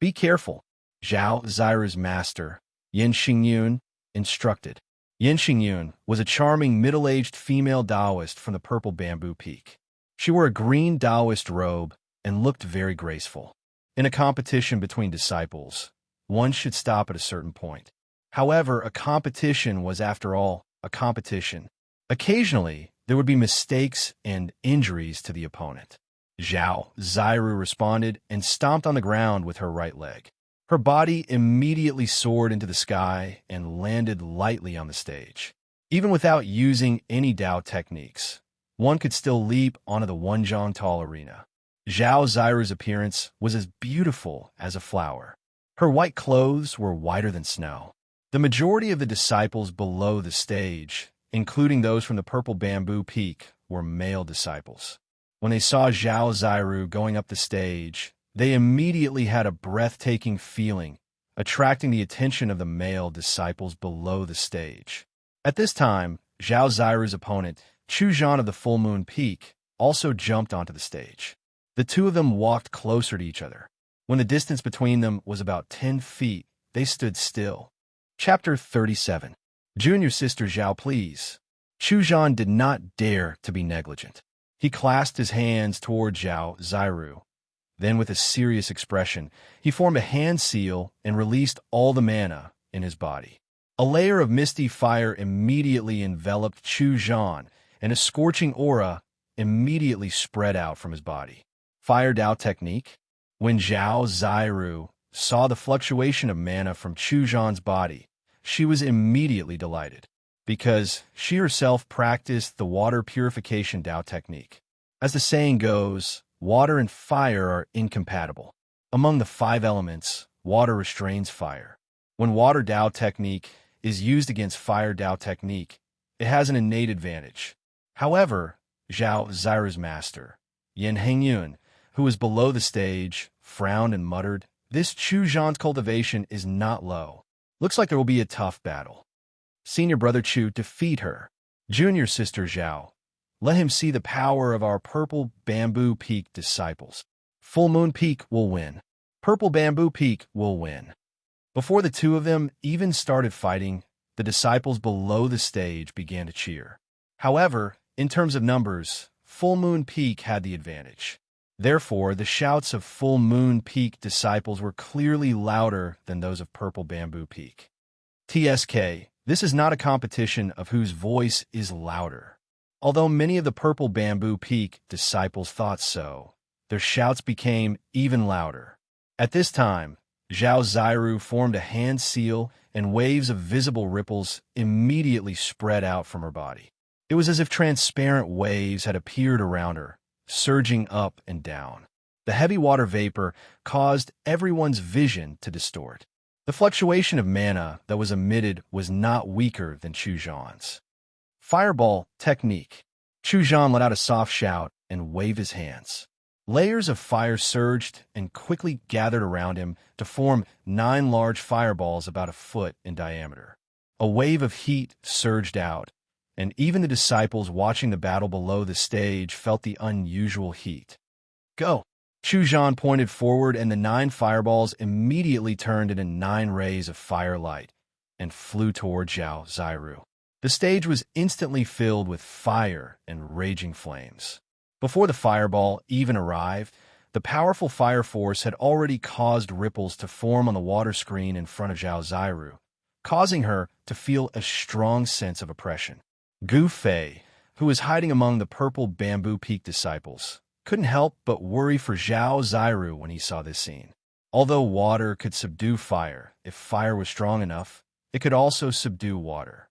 [SPEAKER 1] "Be careful," Zhao Ziru's master, Yin Xingyun, instructed. Yin Xingyun was a charming middle-aged female Taoist from the Purple Bamboo Peak. She wore a green Taoist robe and looked very graceful. In a competition between disciples, one should stop at a certain point. However, a competition was, after all, a competition. Occasionally, there would be mistakes and injuries to the opponent. Zhao Ziru responded and stomped on the ground with her right leg. Her body immediately soared into the sky and landed lightly on the stage. Even without using any Dao techniques, one could still leap onto the Wenzhong Tall Arena. Zhao Ziru's appearance was as beautiful as a flower. Her white clothes were whiter than snow. The majority of the disciples below the stage, including those from the Purple Bamboo Peak, were male disciples. When they saw Zhao Ziru going up the stage, they immediately had a breathtaking feeling, attracting the attention of the male disciples below the stage. At this time, Zhao Ziru's opponent, Chuzhan of the Full Moon Peak, also jumped onto the stage. The two of them walked closer to each other. When the distance between them was about 10 feet, they stood still. Chapter 37. Junior Sister Zhao, please. Chuzhan did not dare to be negligent. He clasped his hands toward Zhao Ziru. Then, with a serious expression, he formed a hand seal and released all the mana in his body. A layer of misty fire immediately enveloped Chuzhan, and a scorching aura immediately spread out from his body. Fire Dao technique? When Zhao Ziru saw the fluctuation of mana from Chuzhan's body, she was immediately delighted, because she herself practiced the water purification Dao technique. As the saying goes, water and fire are incompatible. Among the 5 elements, water restrains fire. When water Dao technique is used against fire Dao technique, it has an innate advantage. However, Zhao Ziru's master, Yin Hengyun, who was below the stage, frowned and muttered, "This Chuzhan's cultivation is not low. Looks like there will be a tough battle. Senior brother Chu, defeat her. Junior sister Zhao, let him see the power of our Purple Bamboo Peak disciples. Full Moon Peak will win. Purple Bamboo Peak will win." Before the two of them even started fighting, the disciples below the stage began to cheer. However, in terms of numbers, Full Moon Peak had the advantage. Therefore, the shouts of Full Moon Peak disciples were clearly louder than those of Purple Bamboo Peak. TSK, this is not a competition of whose voice is louder. Although many of the Purple Bamboo Peak disciples thought so, their shouts became even louder. At this time, Zhao Ziru formed a hand seal, and waves of visible ripples immediately spread out from her body. It was as if transparent waves had appeared around her, surging up and down. The heavy water vapor caused everyone's vision to distort. The fluctuation of mana that was emitted was not weaker than Chuzhan's. Fireball technique. Chuzhan let out a soft shout and waved his hands. Layers of fire surged and quickly gathered around him to form 9 large fireballs about a foot in diameter. A wave of heat surged out, and even the disciples watching the battle below the stage felt the unusual heat. "Go!" Chuzhan pointed forward, and the 9 fireballs immediately turned into 9 rays of firelight and flew toward Zhao Ziru. The stage was instantly filled with fire and raging flames. Before the fireball even arrived, the powerful fire force had already caused ripples to form on the water screen in front of Zhao Ziru, causing her to feel a strong sense of oppression. Gu Fei, who was hiding among the purple bamboo peak disciples, couldn't help but worry for Zhao Ziru when he saw this scene. Although water could subdue fire, if fire was strong enough, it could also subdue water.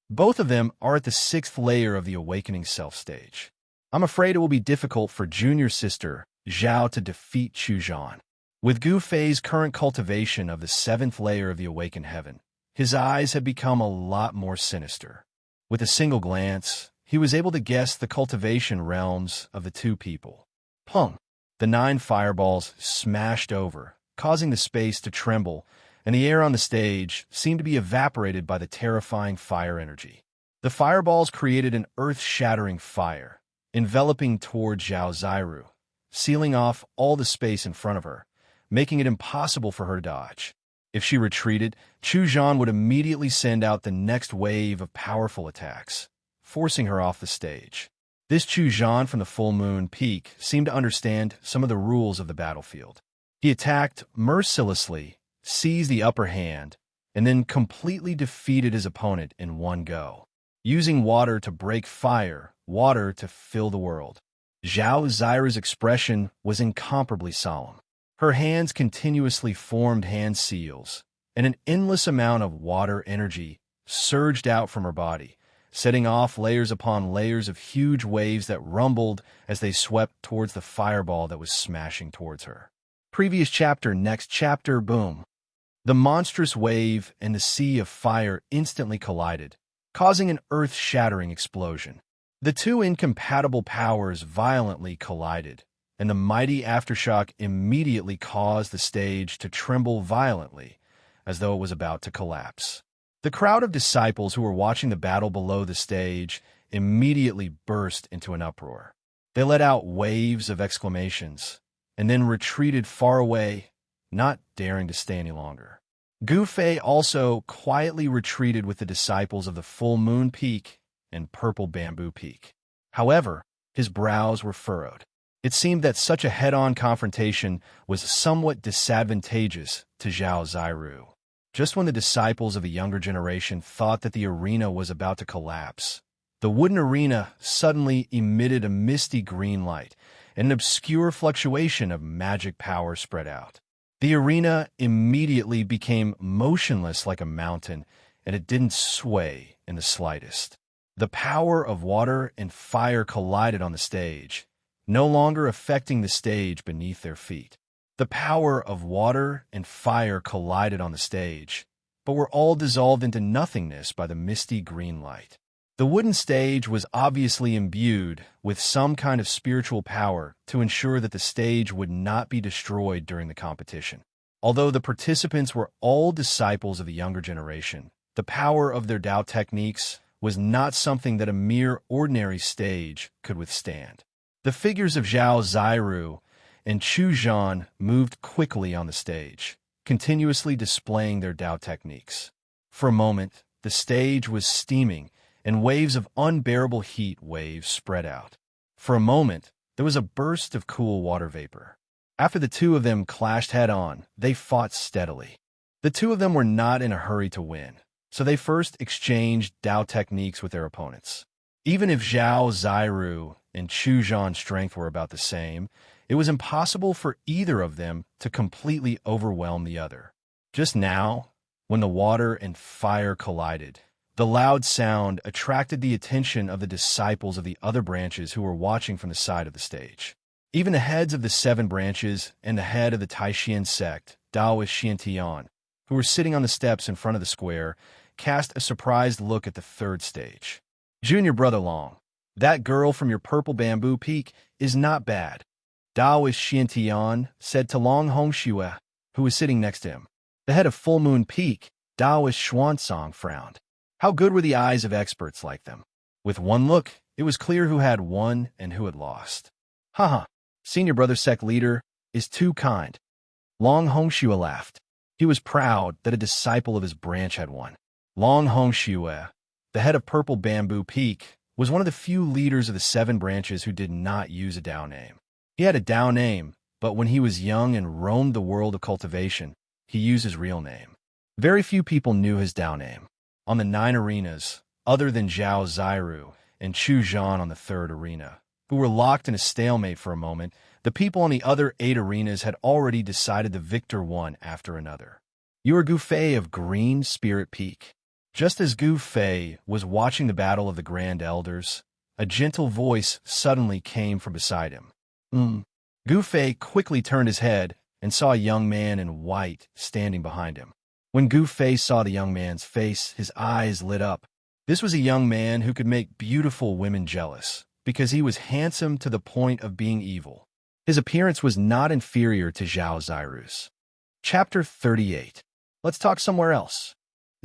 [SPEAKER 1] Both of them are at the 6th layer of the Awakening Self stage. I'm afraid it will be difficult for junior sister Zhao to defeat Chuzhan. With Gu Fei's current cultivation of the 7th layer of the Awakened Heaven, his eyes had become a lot more sinister. With a single glance, he was able to guess the cultivation realms of the two people. Pung! The 9 fireballs smashed over, causing the space to tremble, and the air on the stage seemed to be evaporated by the terrifying fire energy. The fireballs created an earth-shattering fire, enveloping toward Zhao Ziru, sealing off all the space in front of her, making it impossible for her to dodge. If she retreated, Chuzhan would immediately send out the next wave of powerful attacks, forcing her off the stage. This Chuzhan from the Full Moon Peak seemed to understand some of the rules of the battlefield. He attacked mercilessly, seized the upper hand, and then completely defeated his opponent in one go. Using water to break fire, water to fill the world. Zhao Ziru's expression was incomparably solemn. Her hands continuously formed hand seals, and an endless amount of water energy surged out from her body, setting off layers upon layers of huge waves that rumbled as they swept towards the fireball that was smashing towards her. Previous chapter, next chapter, boom. The monstrous wave and the sea of fire instantly collided, causing an earth-shattering explosion. The two incompatible powers violently collided, and the mighty aftershock immediately caused the stage to tremble violently, as though it was about to collapse. The crowd of disciples who were watching the battle below the stage immediately burst into an uproar. They let out waves of exclamations, and then retreated far away, not daring to stay any longer. Gu Fei also quietly retreated with the disciples of the Full Moon Peak and Purple Bamboo Peak. However, his brows were furrowed. It seemed that such a head-on confrontation was somewhat disadvantageous to Zhao Ziru. Just when the disciples of the younger generation thought that the arena was about to collapse, the wooden arena suddenly emitted a misty green light, and an obscure fluctuation of magic power spread out. The arena immediately became motionless like a mountain, and it didn't sway in the slightest. The power of water and fire collided on the stage, no longer affecting the stage beneath their feet. The power of water and fire collided on the stage, but were all dissolved into nothingness by the misty green light. The wooden stage was obviously imbued with some kind of spiritual power to ensure that the stage would not be destroyed during the competition. Although the participants were all disciples of the younger generation, the power of their Tao techniques was not something that a mere ordinary stage could withstand. The figures of Zhao Ziru and Chuzhan moved quickly on the stage, continuously displaying their Tao techniques. For a moment, the stage was steaming, and waves of unbearable heat waves spread out. For a moment, there was a burst of cool water vapor. After the two of them clashed head-on, they fought steadily. The two of them were not in a hurry to win, so they first exchanged Tao techniques with their opponents. Even if Zhao Ziru and Chuzhan's strength were about the same, it was impossible for either of them to completely overwhelm the other. Just now, when the water and fire collided, the loud sound attracted the attention of the disciples of the other branches who were watching from the side of the stage. Even the heads of the 7 branches and the head of the Taishan sect, Daoist Xiantian, who were sitting on the steps in front of the square, cast a surprised look at the 3rd stage. Junior Brother Long, that girl from your Purple Bamboo Peak is not bad, Daoist Xiantian said to Long Hongxue, who was sitting next to him. The head of Full Moon Peak, Daoist Xuansong, frowned. How good were the eyes of experts like them? With one look, it was clear who had won and who had lost. Haha, Senior Brother Sect leader is too kind. Long Hongxue laughed. He was proud that a disciple of his branch had won. Long Hongxue, the head of Purple Bamboo Peak, was one of the few leaders of the 7 branches who did not use a Dao name. He had a Dao name, but when he was young and roamed the world of cultivation, he used his real name. Very few people knew his Dao name. On the 9 arenas, other than Zhao Ziru and Chu Zhan on the third arena, who were locked in a stalemate for a moment. The people on the other 8 arenas had already decided the victor one after another. You are Gu Fei of Green Spirit Peak. Just as Gu Fei was watching the battle of the Grand Elders, a gentle voice suddenly came from beside him. Gu Fei quickly turned his head and saw a young man in white standing behind him. When Gu Fei saw the young man's face, his eyes lit up. This was a young man who could make beautiful women jealous, because he was handsome to the point of being evil. His appearance was not inferior to Zhao Ziru's. Chapter 38. Let's talk somewhere else,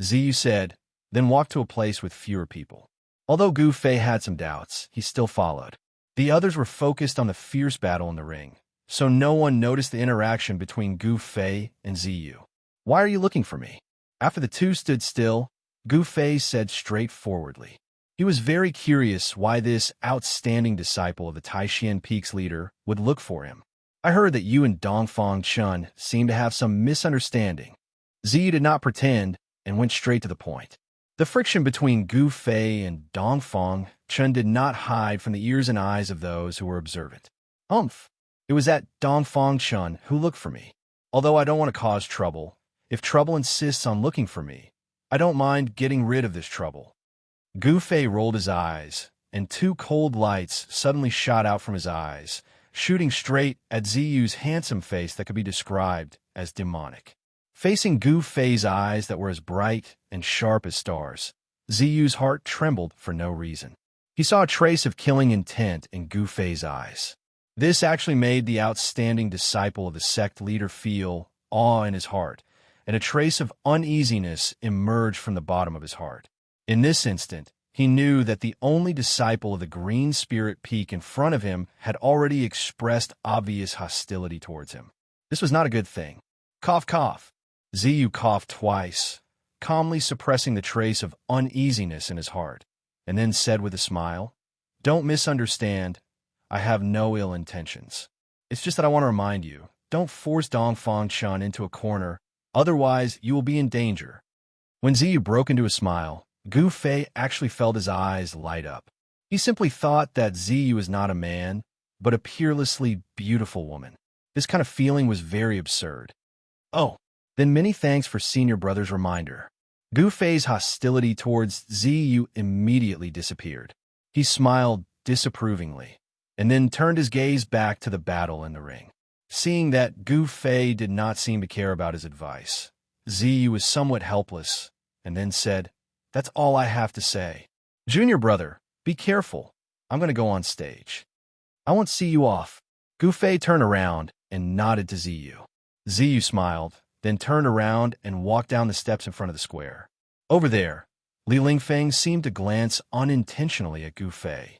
[SPEAKER 1] Ziyu said, then walked to a place with fewer people. Although Gu Fei had some doubts, he still followed. The others were focused on the fierce battle in the ring, so no one noticed the interaction between Gu Fei and Ziyu. Why are you looking for me? After the two stood still, Gu Fei said straightforwardly. He was very curious why this outstanding disciple of the Taishan Peak's leader would look for him. I heard that you and Dongfang Chun seem to have some misunderstanding. Ziyu did not pretend and went straight to the point. The friction between Gu Fei and Dongfang Chun did not hide from the ears and eyes of those who were observant. It was that Dongfang Chun who looked for me. Although I don't want to cause trouble, if trouble insists on looking for me, I don't mind getting rid of this trouble. Gu Fei rolled his eyes, and 2 cold lights suddenly shot out from his eyes, shooting straight at Ziyu's handsome face that could be described as demonic. Facing Gu Fei's eyes that were as bright and sharp as stars, Ziyu's heart trembled for no reason. He saw a trace of killing intent in Gu Fei's eyes. This actually made the outstanding disciple of the sect leader feel awe in his heart, and a trace of uneasiness emerged from the bottom of his heart. In this instant, he knew that the only disciple of the Green Spirit Peak in front of him had already expressed obvious hostility towards him. This was not a good thing. Cough, cough. Ziyu coughed twice, calmly suppressing the trace of uneasiness in his heart, and then said with a smile, "Don't misunderstand. I have no ill intentions. It's just that I want to remind you, don't force Dongfang Chun into a corner, otherwise you will be in danger." When Ziyu broke into a smile, Gu Fei actually felt his eyes light up. He simply thought that Ziyu was not a man, but a peerlessly beautiful woman. This kind of feeling was very absurd. Oh, then many thanks for senior brother's reminder. Gu Fei's hostility towards Ziyu immediately disappeared. He smiled disapprovingly, and then turned his gaze back to the battle in the ring. Seeing that Gu Fei did not seem to care about his advice, Ziyu was somewhat helpless, and then said, "That's all I have to say. Junior brother, be careful. I'm going to go on stage. I won't see you off." Gu Fei turned around and nodded to Ziyu. Ziyu smiled, then turned around and walked down the steps in front of the square. Over there, Li Lingfeng seemed to glance unintentionally at Gu Fei.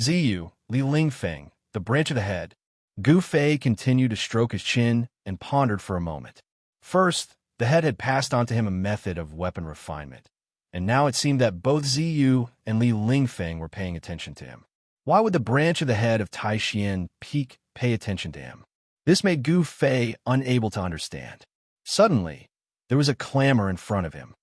[SPEAKER 1] Ziyu, Li Lingfeng, the branch of the head. Gu Fei continued to stroke his chin and pondered for a moment. First, the head had passed on to him a method of weapon refinement, and now it seemed that both Ziyu and Li Lingfeng were paying attention to him. Why would the branch of the head of Taishan Peak pay attention to him? This made Gu Fei unable to understand. Suddenly, there was a clamor in front of him.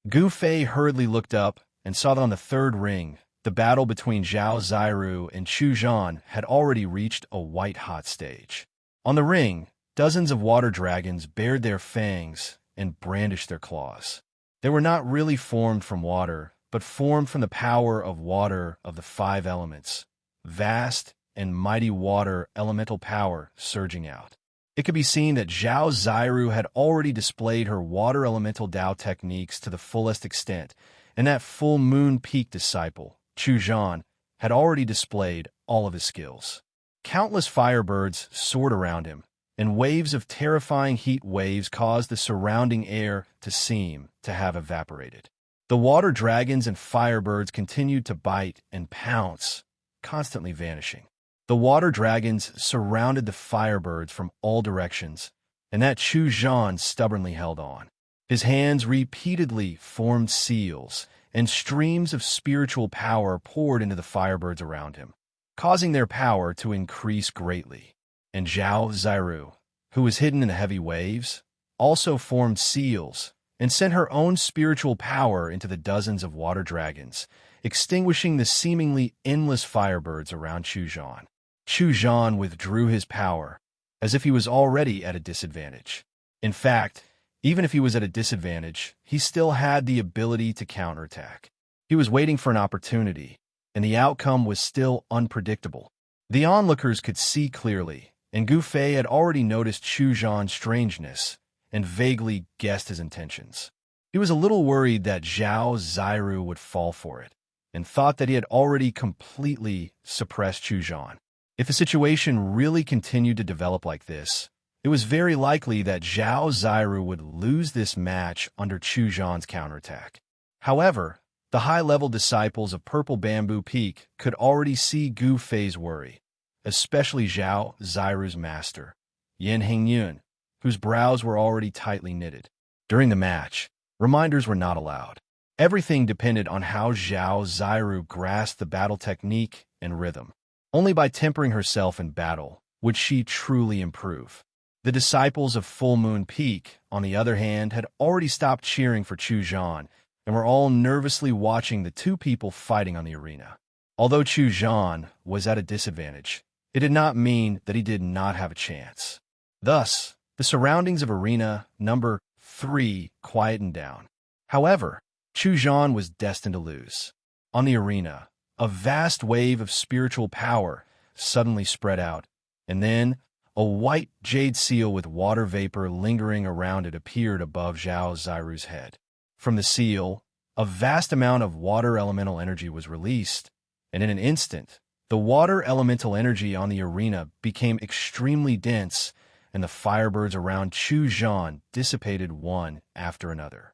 [SPEAKER 1] Gu Fei hurriedly looked up and saw that on the third ring, the battle between Zhao Ziru and Chu Zhan had already reached a white-hot stage. On the ring, dozens of water dragons bared their fangs and brandished their claws. They were not really formed from water, but formed from the power of water of the 5 elements, vast and mighty water elemental power surging out. It could be seen that Zhao Ziru had already displayed her water elemental Dao techniques to the fullest extent, and that full moon peak disciple, Chu Zhan, had already displayed all of his skills. Countless firebirds soared around him, and waves of terrifying heat waves caused the surrounding air to seem to have evaporated. The water dragons and firebirds continued to bite and pounce, constantly vanishing. The water dragons surrounded the firebirds from all directions, and that Chu Zhan stubbornly held on. His hands repeatedly formed seals, and streams of spiritual power poured into the firebirds around him, causing their power to increase greatly. And Zhao Ziru, who was hidden in the heavy waves, also formed seals and sent her own spiritual power into the dozens of water dragons, extinguishing the seemingly endless firebirds around Chuzhan. Chuzhan withdrew his power, as if he was already at a disadvantage. In fact, even if he was at a disadvantage, he still had the ability to counterattack. He was waiting for an opportunity, and the outcome was still unpredictable. The onlookers could see clearly, and Gu Fei had already noticed Chuzhan's strangeness and vaguely guessed his intentions. He was a little worried that Zhao Ziru would fall for it, and thought that he had already completely suppressed Chuzhan. If the situation really continued to develop like this, it was very likely that Zhao Ziru would lose this match under Chuzhan's counterattack. However, the high-level disciples of Purple Bamboo Peak could already see Gu Fei's worry, especially Zhao Ziru's master, Yin Hengyun, whose brows were already tightly knitted. During the match, reminders were not allowed. Everything depended on how Zhao Ziru grasped the battle technique and rhythm. Only by tempering herself in battle would she truly improve. The disciples of Full Moon Peak, on the other hand, had already stopped cheering for Chuzhan and were all nervously watching the two people fighting on the arena. Although Chuzhan was at a disadvantage, it did not mean that he did not have a chance. Thus, the surroundings of arena number 3 quietened down. However, Chuzhan was destined to lose. On the arena, a vast wave of spiritual power suddenly spread out, and then a white jade seal with water vapor lingering around it appeared above Zhao Ziru's head. From the seal, a vast amount of water elemental energy was released, and in an instant, the water elemental energy on the arena became extremely dense, and the firebirds around Chuzhan dissipated one after another.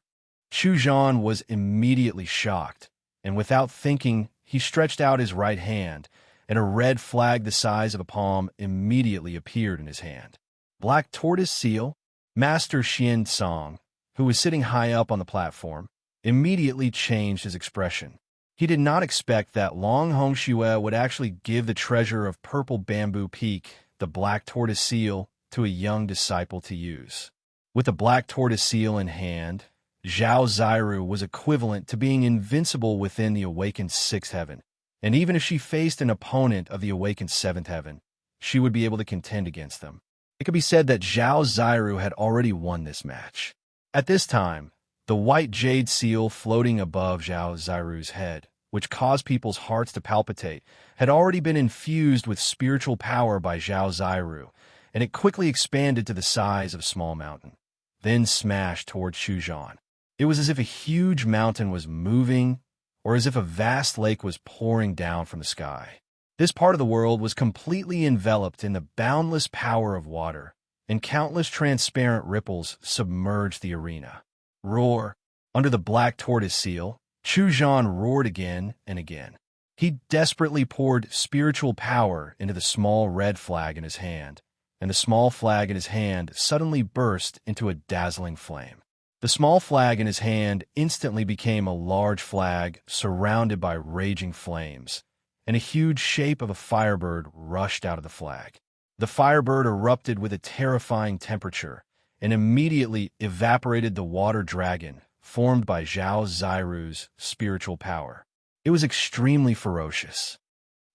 [SPEAKER 1] Chuzhan was immediately shocked, and without thinking, he stretched out his right hand, and a red flag the size of a palm immediately appeared in his hand. Black Tortoise Seal, Master Xian Song, who was sitting high up on the platform, immediately changed his expression. He did not expect that Long Hongxue would actually give the treasure of Purple Bamboo Peak, the Black Tortoise Seal, to a young disciple to use. With the Black Tortoise Seal in hand, Zhao Ziru was equivalent to being invincible within the awakened 6th heaven, and even if she faced an opponent of the awakened 7th heaven, she would be able to contend against them. It could be said that Zhao Ziru had already won this match. At this time, the white jade seal floating above Zhao Ziru's head, which caused people's hearts to palpitate, had already been infused with spiritual power by Zhao Ziru, and it quickly expanded to the size of a small mountain, then smashed toward Chuzhan. It was as if a huge mountain was moving, or as if a vast lake was pouring down from the sky. This part of the world was completely enveloped in the boundless power of water, and countless transparent ripples submerged the arena. Roar! Under the Black Tortoise Seal, Chuzhan roared again and again. He desperately poured spiritual power into the small red flag in his hand, and the small flag in his hand suddenly burst into a dazzling flame. The small flag in his hand instantly became a large flag surrounded by raging flames, and a huge shape of a firebird rushed out of the flag. The firebird erupted with a terrifying temperature and immediately evaporated the water dragon formed by Zhao Ziru's spiritual power. It was extremely ferocious.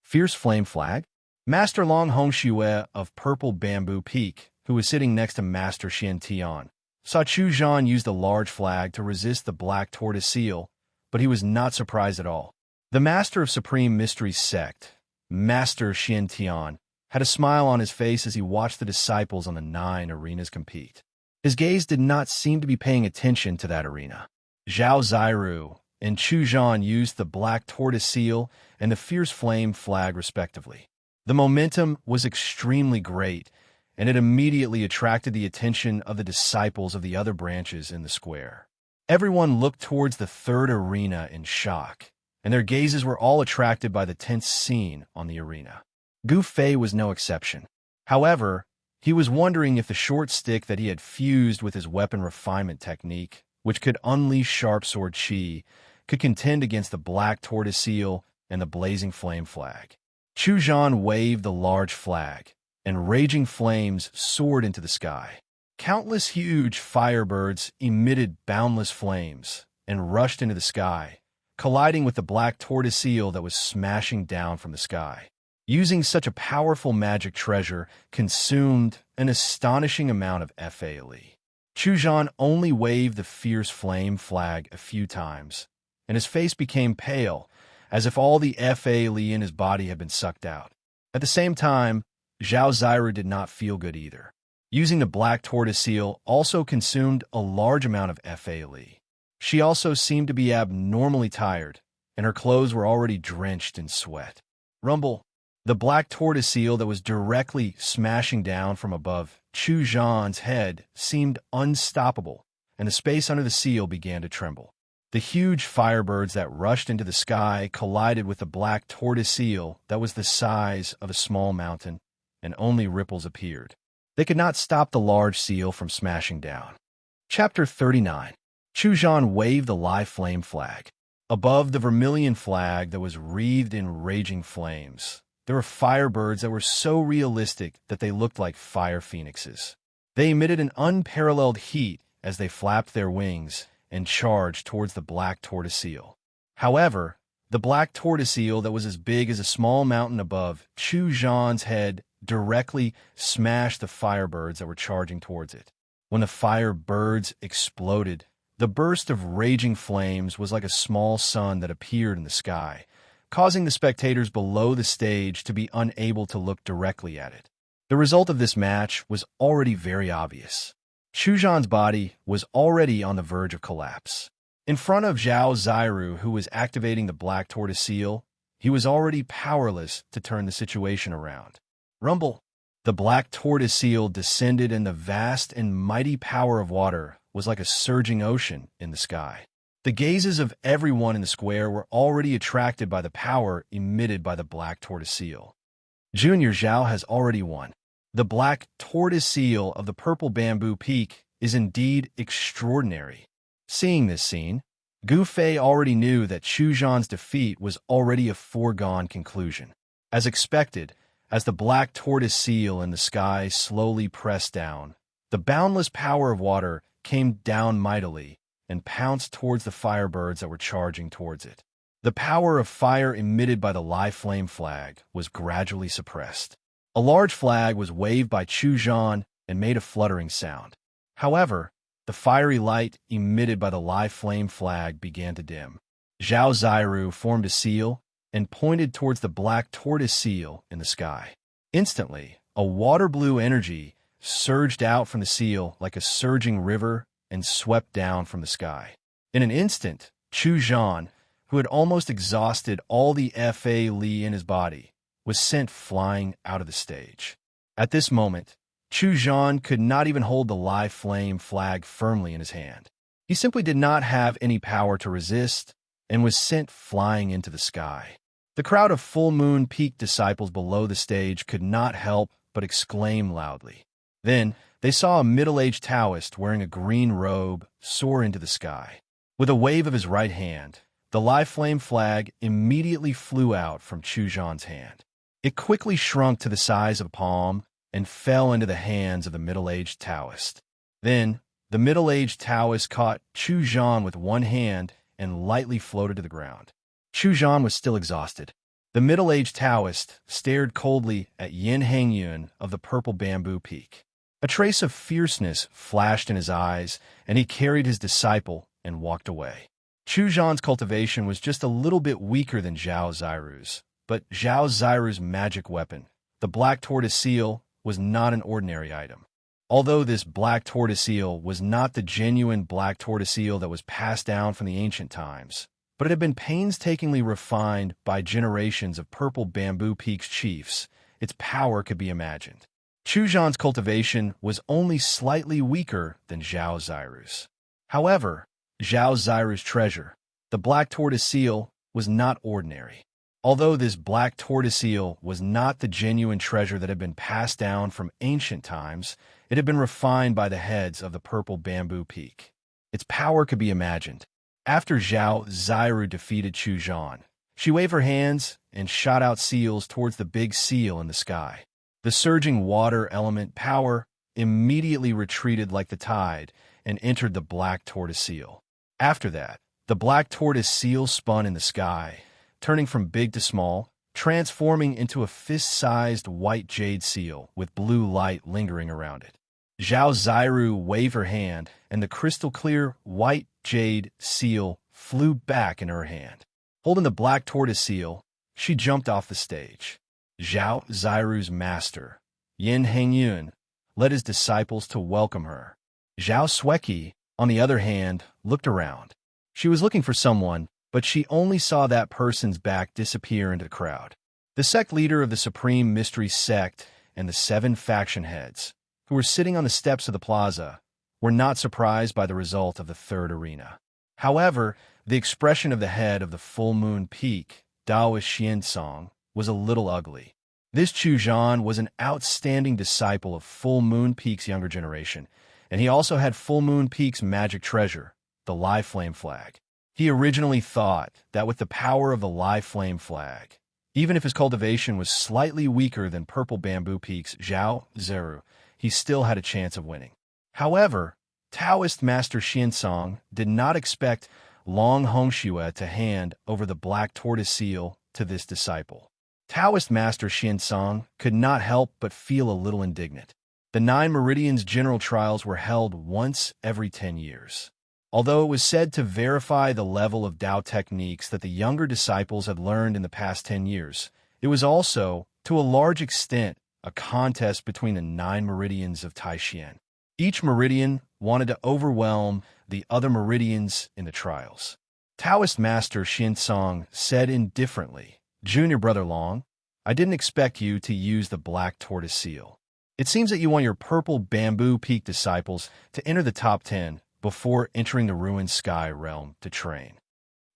[SPEAKER 1] Fierce Flame Flag? Master Long Hongxue of Purple Bamboo Peak, who was sitting next to Master Xian Tian, saw Chuzhan use the large flag to resist the Black Tortoise Seal, but he was not surprised at all. The Master of Supreme Mystery Sect, Master Xian Tian, had a smile on his face as he watched the disciples on the 9 arenas compete. His gaze did not seem to be paying attention to that arena. Zhao Ziru and Chuzhan used the Black Tortoise Seal and the Fierce Flame Flag respectively. The momentum was extremely great, and it immediately attracted the attention of the disciples of the other branches in the square. Everyone looked towards the 3rd arena in shock, and their gazes were all attracted by the tense scene on the arena. Gu Fei was no exception. However, he was wondering if the short stick that he had fused with his weapon refinement technique, which could unleash sharp sword chi, could contend against the Black Tortoise Seal and the Blazing Flame Flag. Chuzhan waved the large flag, and raging flames soared into the sky. Countless huge firebirds emitted boundless flames and rushed into the sky, colliding with the black tortoise eel that was smashing down from the sky. Using such a powerful magic treasure consumed an astonishing amount of FALE. Chuzhan only waved the fierce flame flag a few times, and his face became pale, as if all the FALE in his body had been sucked out. At the same time, Zhao Ziru did not feel good either. Using the black tortoise eel also consumed a large amount of FALE. She also seemed to be abnormally tired, and her clothes were already drenched in sweat. Rumble. The black tortoise eel that was directly smashing down from above Chu Zhan's head seemed unstoppable, and the space under the seal began to tremble. The huge firebirds that rushed into the sky collided with the black tortoise eel that was the size of a small mountain, and only ripples appeared. They could not stop the large seal from smashing down. Chapter 39. Chu Zhan waved the live flame flag. Above the vermilion flag that was wreathed in raging flames, there were firebirds that were so realistic that they looked like fire phoenixes. They emitted an unparalleled heat as they flapped their wings and charged towards the black tortoise eel. However, the black tortoise eel that was as big as a small mountain above Chu Zhan's head directly smashed the firebirds that were charging towards it. When the firebirds exploded, the burst of raging flames was like a small sun that appeared in the sky, causing the spectators below the stage to be unable to look directly at it. The result of this match was already very obvious. Chu Zhan's body was already on the verge of collapse. In front of Zhao Ziru, who was activating the black tortoise seal, he was already powerless to turn the situation around. Rumble. The black tortoise seal descended, and the vast and mighty power of water was like a surging ocean in the sky. The gazes of everyone in the square were already attracted by the power emitted by the black tortoise seal. Junior Zhao has already won. The black tortoise seal of the purple bamboo peak is indeed extraordinary. Seeing this scene, Gu Fei already knew that Chu Zhan's defeat was already a foregone conclusion. As expected, as the black tortoise seal in the sky slowly pressed down, the boundless power of water came down mightily and pounced towards the firebirds that were charging towards it. The power of fire emitted by the live flame flag was gradually suppressed. A large flag was waved by Chu Zhan and made a fluttering sound. However, the fiery light emitted by the live flame flag began to dim. Zhao Ziru formed a seal and pointed towards the black tortoise seal in the sky. Instantly, a water blue energy surged out from the seal like a surging river and swept down from the sky. In an instant, Chu Zhan, who had almost exhausted all the FALE in his body, was sent flying out of the stage. At this moment, Chu Zhan could not even hold the live flame flag firmly in his hand. He simply did not have any power to resist and was sent flying into the sky. The crowd of Full Moon Peak disciples below the stage could not help but exclaim loudly. Then, they saw a middle-aged Taoist wearing a green robe soar into the sky. With a wave of his right hand, the live flame flag immediately flew out from Chu Zhan's hand. It quickly shrunk to the size of a palm and fell into the hands of the middle-aged Taoist. Then, the middle-aged Taoist caught Chu Zhan with one hand and lightly floated to the ground. Chu Zhan was still exhausted. The middle-aged Taoist stared coldly at Yin Hangyun of the purple bamboo peak. A trace of fierceness flashed in his eyes, and he carried his disciple and walked away. Chu Zhan's cultivation was just a little bit weaker than Zhao Ziru's, but Zhao Ziru's magic weapon, the black tortoise seal, was not an ordinary item. Although this black tortoise seal was not the genuine black tortoise seal that was passed down from the ancient times, but it had been painstakingly refined by generations of purple bamboo peaks chiefs, its power could be imagined. Chu Zhan's cultivation was only slightly weaker than Zhao Ziru's. However, Zhao Ziru's treasure, the black tortoise seal, was not ordinary. Although this black tortoise seal was not the genuine treasure that had been passed down from ancient times, it had been refined by the heads of the purple bamboo peak. Its power could be imagined. After Zhao Ziru defeated Chu Zhan, she waved her hands and shot out seals towards the big seal in the sky. The surging water element power immediately retreated like the tide and entered the black tortoise seal. After that, the black tortoise seal spun in the sky, turning from big to small, transforming into a fist-sized white jade seal with blue light lingering around it. Zhao Ziru waved her hand, and the crystal-clear white jade seal flew back in her hand. Holding the black tortoise seal, she jumped off the stage. Zhao Ziru's master, Yin Hengyun, led his disciples to welcome her. Zhao Sueki, on the other hand, looked around. She was looking for someone, but she only saw that person's back disappear into the crowd. The sect leader of the Supreme Mystery Sect and the 7 faction heads, who were sitting on the steps of the plaza, were not surprised by the result of the third arena. However, the expression of the head of the Full Moon Peak, Daoist Xiansong, was a little ugly. This Chu Zhan was an outstanding disciple of Full Moon Peak's younger generation, and he also had Full Moon Peak's magic treasure, the Live Flame Flag. He originally thought that with the power of the Live Flame Flag, even if his cultivation was slightly weaker than Purple Bamboo Peak's Zhao Ziru, he still had a chance of winning. However, Taoist Master Xiansong did not expect Long Hongxue to hand over the black tortoise seal to this disciple. Taoist Master Xiansong could not help but feel a little indignant. The 9 Meridians General Trials were held once every 10 years. Although it was said to verify the level of Dao techniques that the younger disciples had learned in the past 10 years, it was also, to a large extent, a contest between the 9 meridians of Taishan. Each meridian wanted to overwhelm the other meridians in the trials. Taoist Master Xiansong said indifferently, "Junior Brother Long, I didn't expect you to use the black tortoise seal. It seems that you want your Purple Bamboo Peak disciples to enter the top 10 before entering the Ruined Sky realm to train."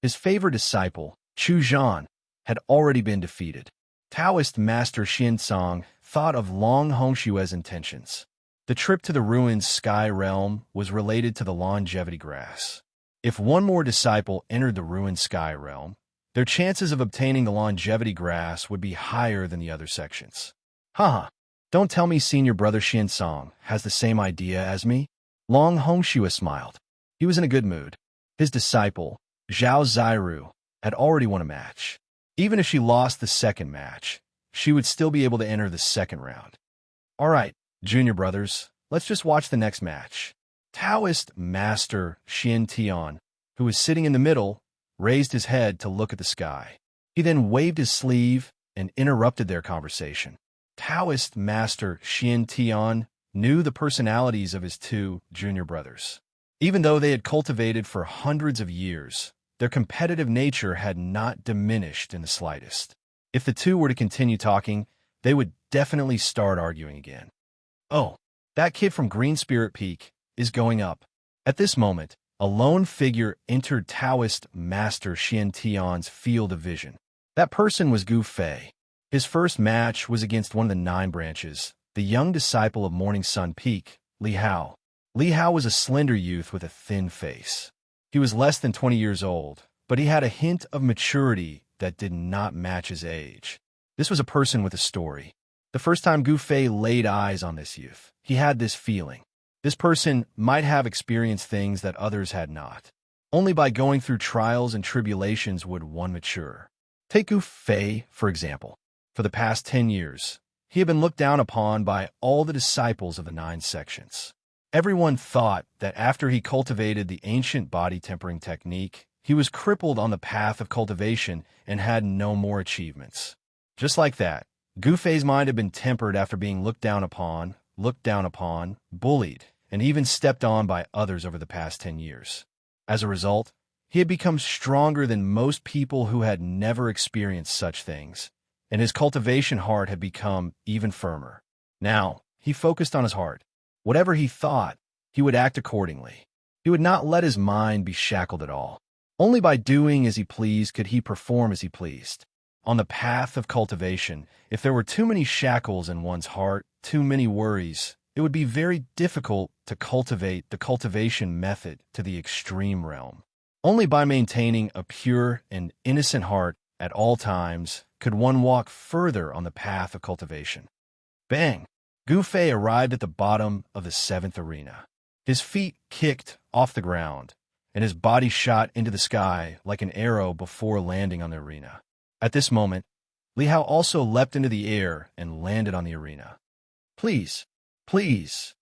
[SPEAKER 1] His favorite disciple, Chu Zhan, had already been defeated. Taoist Master Xiansong thought of Long Hongxue's intentions. The trip to the Ruined Sky realm was related to the longevity grass. If one more disciple entered the Ruined Sky realm, their chances of obtaining the longevity grass would be higher than the other sections. Haha, don't tell me Senior Brother Xiansong has the same idea as me? Long Hongxue smiled. He was in a good mood. His disciple, Zhao Ziru, had already won a match. Even if she lost the second match, she would still be able to enter the second round. All right, junior brothers, let's just watch the next match. Taoist Master Xian Tian, who was sitting in the middle, raised his head to look at the sky. He then waved his sleeve and interrupted their conversation. Taoist Master Xian Tian knew the personalities of his 2 junior brothers. Even though they had cultivated for hundreds of years, their competitive nature had not diminished in the slightest. If the 2 were to continue talking, they would definitely start arguing again. Oh, that kid from Green Spirit Peak is going up. At this moment, a lone figure entered Taoist Master Xian Tian's field of vision. That person was Gu Fei. His first match was against one of the 9 branches, the young disciple of Morning Sun Peak, Li Hao. Li Hao was a slender youth with a thin face. He was less than 20 years old, but he had a hint of maturity that did not match his age. This was a person with a story. The first time Gu Fei laid eyes on this youth, he had this feeling. This person might have experienced things that others had not. Only by going through trials and tribulations would one mature. Take Gu Fei, for example. For the past 10 years, he had been looked down upon by all the disciples of the 9 sections. Everyone thought that after he cultivated the ancient body tempering technique, he was crippled on the path of cultivation and had no more achievements. Just like that, Gu Fei's mind had been tempered after being looked down upon, bullied, and even stepped on by others over the past 10 years. As a result, he had become stronger than most people who had never experienced such things, and his cultivation heart had become even firmer. Now, he focused on his heart. Whatever he thought, he would act accordingly. He would not let his mind be shackled at all. Only by doing as he pleased could he perform as he pleased. On the path of cultivation, if there were too many shackles in one's heart, too many worries, it would be very difficult to cultivate the cultivation method to the extreme realm. Only by maintaining a pure and innocent heart at all times could one walk further on the path of cultivation. Bang! Gu Fei arrived at the bottom of the 7th arena. His feet kicked off the ground, and his body shot into the sky like an arrow before landing on the arena. At this moment, Li Hao also leapt into the air and landed on the arena. Please, please.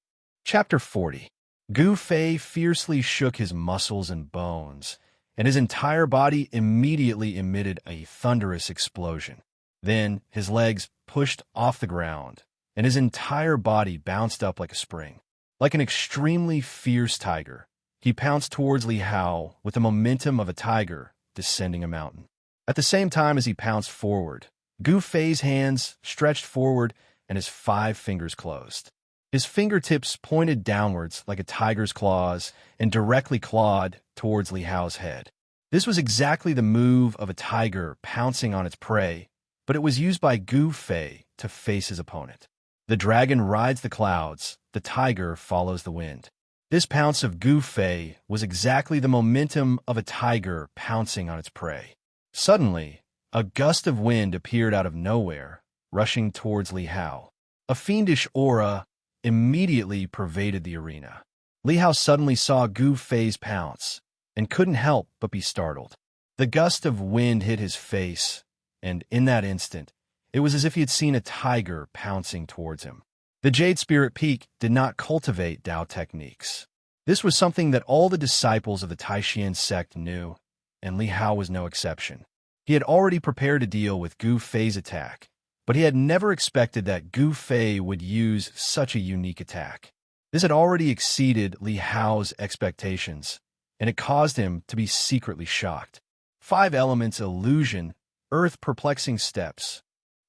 [SPEAKER 1] Chapter 40. Gu Fei fiercely shook his muscles and bones, and his entire body immediately emitted a thunderous explosion. Then his legs pushed off the ground, and his entire body bounced up like a spring. Like an extremely fierce tiger, he pounced towards Li Hao with the momentum of a tiger descending a mountain. At the same time as he pounced forward, Gu Fei's hands stretched forward and his 5 fingers closed. His fingertips pointed downwards like a tiger's claws and directly clawed towards Li Hao's head. This was exactly the move of a tiger pouncing on its prey, but it was used by Gu Fei to face his opponent. The dragon rides the clouds, the tiger follows the wind. This pounce of Gu Fei was exactly the momentum of a tiger pouncing on its prey. Suddenly, a gust of wind appeared out of nowhere, rushing towards Li Hao. A fiendish aura immediately pervaded the arena. Li Hao suddenly saw Gu Fei's pounce and couldn't help but be startled. The gust of wind hit his face, and in that instant, it was as if he had seen a tiger pouncing towards him. The Jade Spirit Peak did not cultivate Dao techniques. This was something that all the disciples of the Taishan sect knew, and Li Hao was no exception. He had already prepared to deal with Gu Fei's attack, but he had never expected that Gu Fei would use such a unique attack. This had already exceeded Li Hao's expectations, and it caused him to be secretly shocked. 5 elements illusion, earth perplexing steps.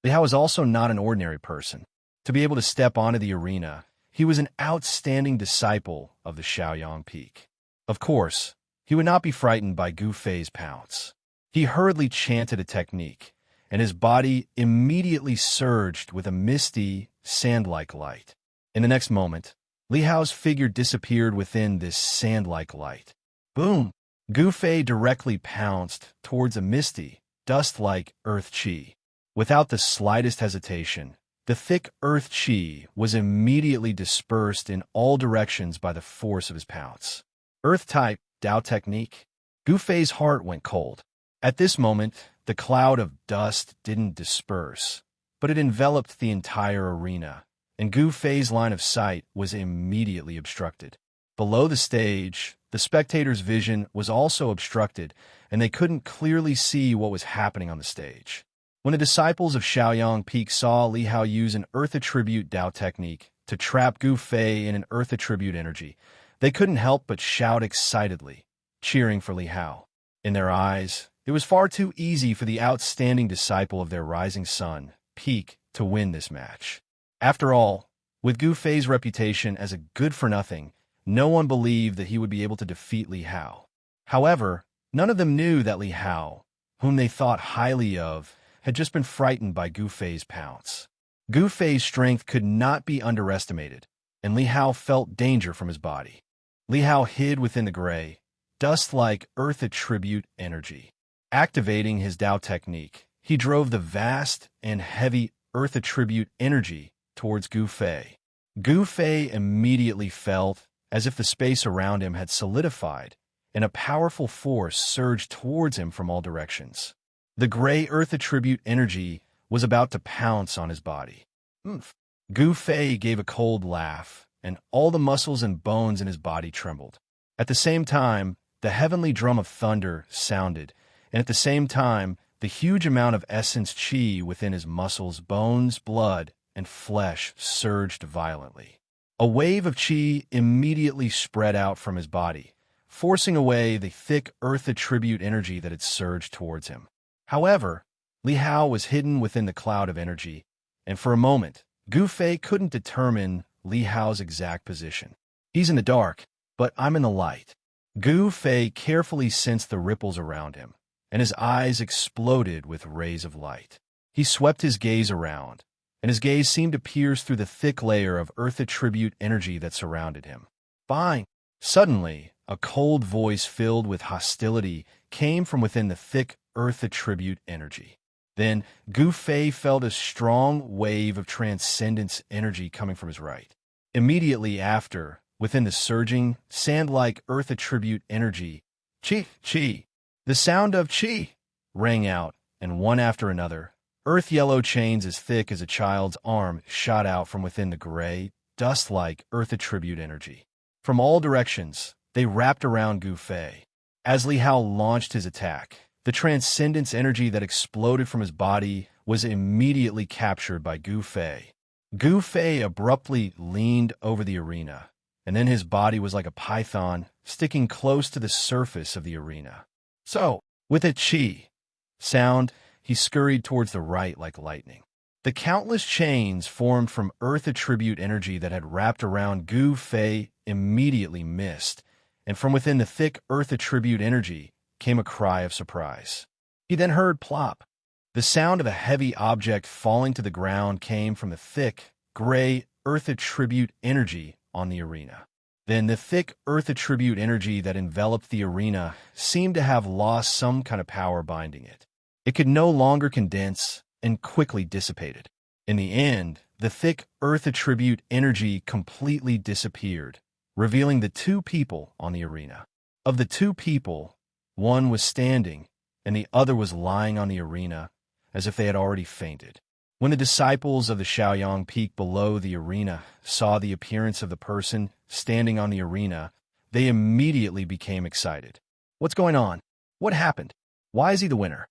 [SPEAKER 1] Li Hao was also not an ordinary person. To be able to step onto the arena, he was an outstanding disciple of the Shaoyang Peak. Of course, he would not be frightened by Gu Fei's pounce. He hurriedly chanted a technique, and his body immediately surged with a misty, sand-like light. In the next moment, Li Hao's figure disappeared within this sand-like light. Boom! Gu Fei directly pounced towards a misty, dust-like earth chi. Without the slightest hesitation, the thick earth chi was immediately dispersed in all directions by the force of his pounce. Earth-type Dao technique. Gu Fei's heart went cold. At this moment, the cloud of dust didn't disperse, but it enveloped the entire arena, and Gu Fei's line of sight was immediately obstructed. Below the stage, the spectators' vision was also obstructed, and they couldn't clearly see what was happening on the stage. When the disciples of Shaoyang Peak saw Li Hao use an Earth Attribute Dao technique to trap Gu Fei in an Earth Attribute energy, they couldn't help but shout excitedly, cheering for Li Hao. In their eyes, it was far too easy for the outstanding disciple of their rising sun, Peak, to win this match. After all, with Gu Fei's reputation as a good-for-nothing, no one believed that he would be able to defeat Li Hao. However, none of them knew that Li Hao, whom they thought highly of, had just been frightened by Gu Fei's pounce. Gu Fei's strength could not be underestimated, and Li Hao felt danger from his body. Li Hao hid within the gray, dust-like earth attribute energy. Activating his Dao technique, he drove the vast and heavy earth attribute energy towards Gu Fei. Gu Fei immediately felt as if the space around him had solidified, and a powerful force surged towards him from all directions. The gray earth attribute energy was about to pounce on his body. Oomph! Gu Fei gave a cold laugh, and all the muscles and bones in his body trembled. At the same time, the heavenly drum of thunder sounded, and at the same time, the huge amount of essence chi within his muscles, bones, blood, and flesh surged violently. A wave of chi immediately spread out from his body, forcing away the thick earth attribute energy that had surged towards him. However, Li Hao was hidden within the cloud of energy, and for a moment, Gu Fei couldn't determine Li Hao's exact position. He's in the dark, but I'm in the light. Gu Fei carefully sensed the ripples around him, and his eyes exploded with rays of light. He swept his gaze around, and his gaze seemed to pierce through the thick layer of earth attribute energy that surrounded him. Fine! Suddenly, a cold voice filled with hostility came from within the thick earth attribute energy. Then Gu Fei felt a strong wave of transcendence energy coming from his right. Immediately after, within the surging, sand-like earth attribute energy, Qi, Qi, the sound of Qi rang out, and one after another, earth-yellow chains as thick as a child's arm shot out from within the gray, dust-like earth attribute energy. From all directions, they wrapped around Gu Fei. As Li Hao launched his attack, the transcendence energy that exploded from his body was immediately captured by Gu Fei. Gu Fei abruptly leaned over the arena, and then his body was like a python sticking close to the surface of the arena. So, with a Qi sound, he scurried towards the right like lightning. The countless chains formed from earth attribute energy that had wrapped around Gu Fei immediately missed, and from within the thick earth attribute energy came a cry of surprise. He then heard plop. The sound of a heavy object falling to the ground came from the thick, gray earth attribute energy on the arena. Then the thick earth attribute energy that enveloped the arena seemed to have lost some kind of power binding it. It could no longer condense and quickly dissipated. In the end, the thick earth attribute energy completely disappeared, revealing the two people on the arena. Of the two people, one was standing, and the other was lying on the arena, as if they had already fainted. When the disciples of the Shaoyang Peak below the arena saw the appearance of the person standing on the arena, they immediately became excited. What's going on? What happened? Why is he the winner?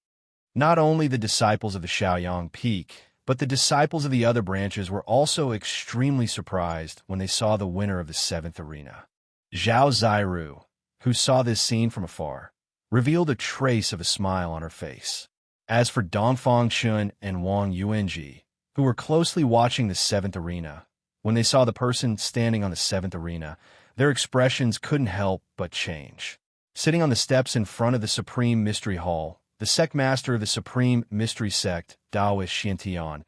[SPEAKER 1] Not only the disciples of the Shaoyang Peak, but the disciples of the other branches were also extremely surprised when they saw the winner of the 7th arena. Zhao Zairu, who saw this scene from afar, revealed a trace of a smile on her face. As for Dongfang Chun and Wang Yuanji, who were closely watching the 7th arena, when they saw the person standing on the 7th arena, their expressions couldn't help but change. Sitting on the steps in front of the Supreme Mystery Hall, the sect master of the Supreme Mystery Sect, Taoist Xiantian,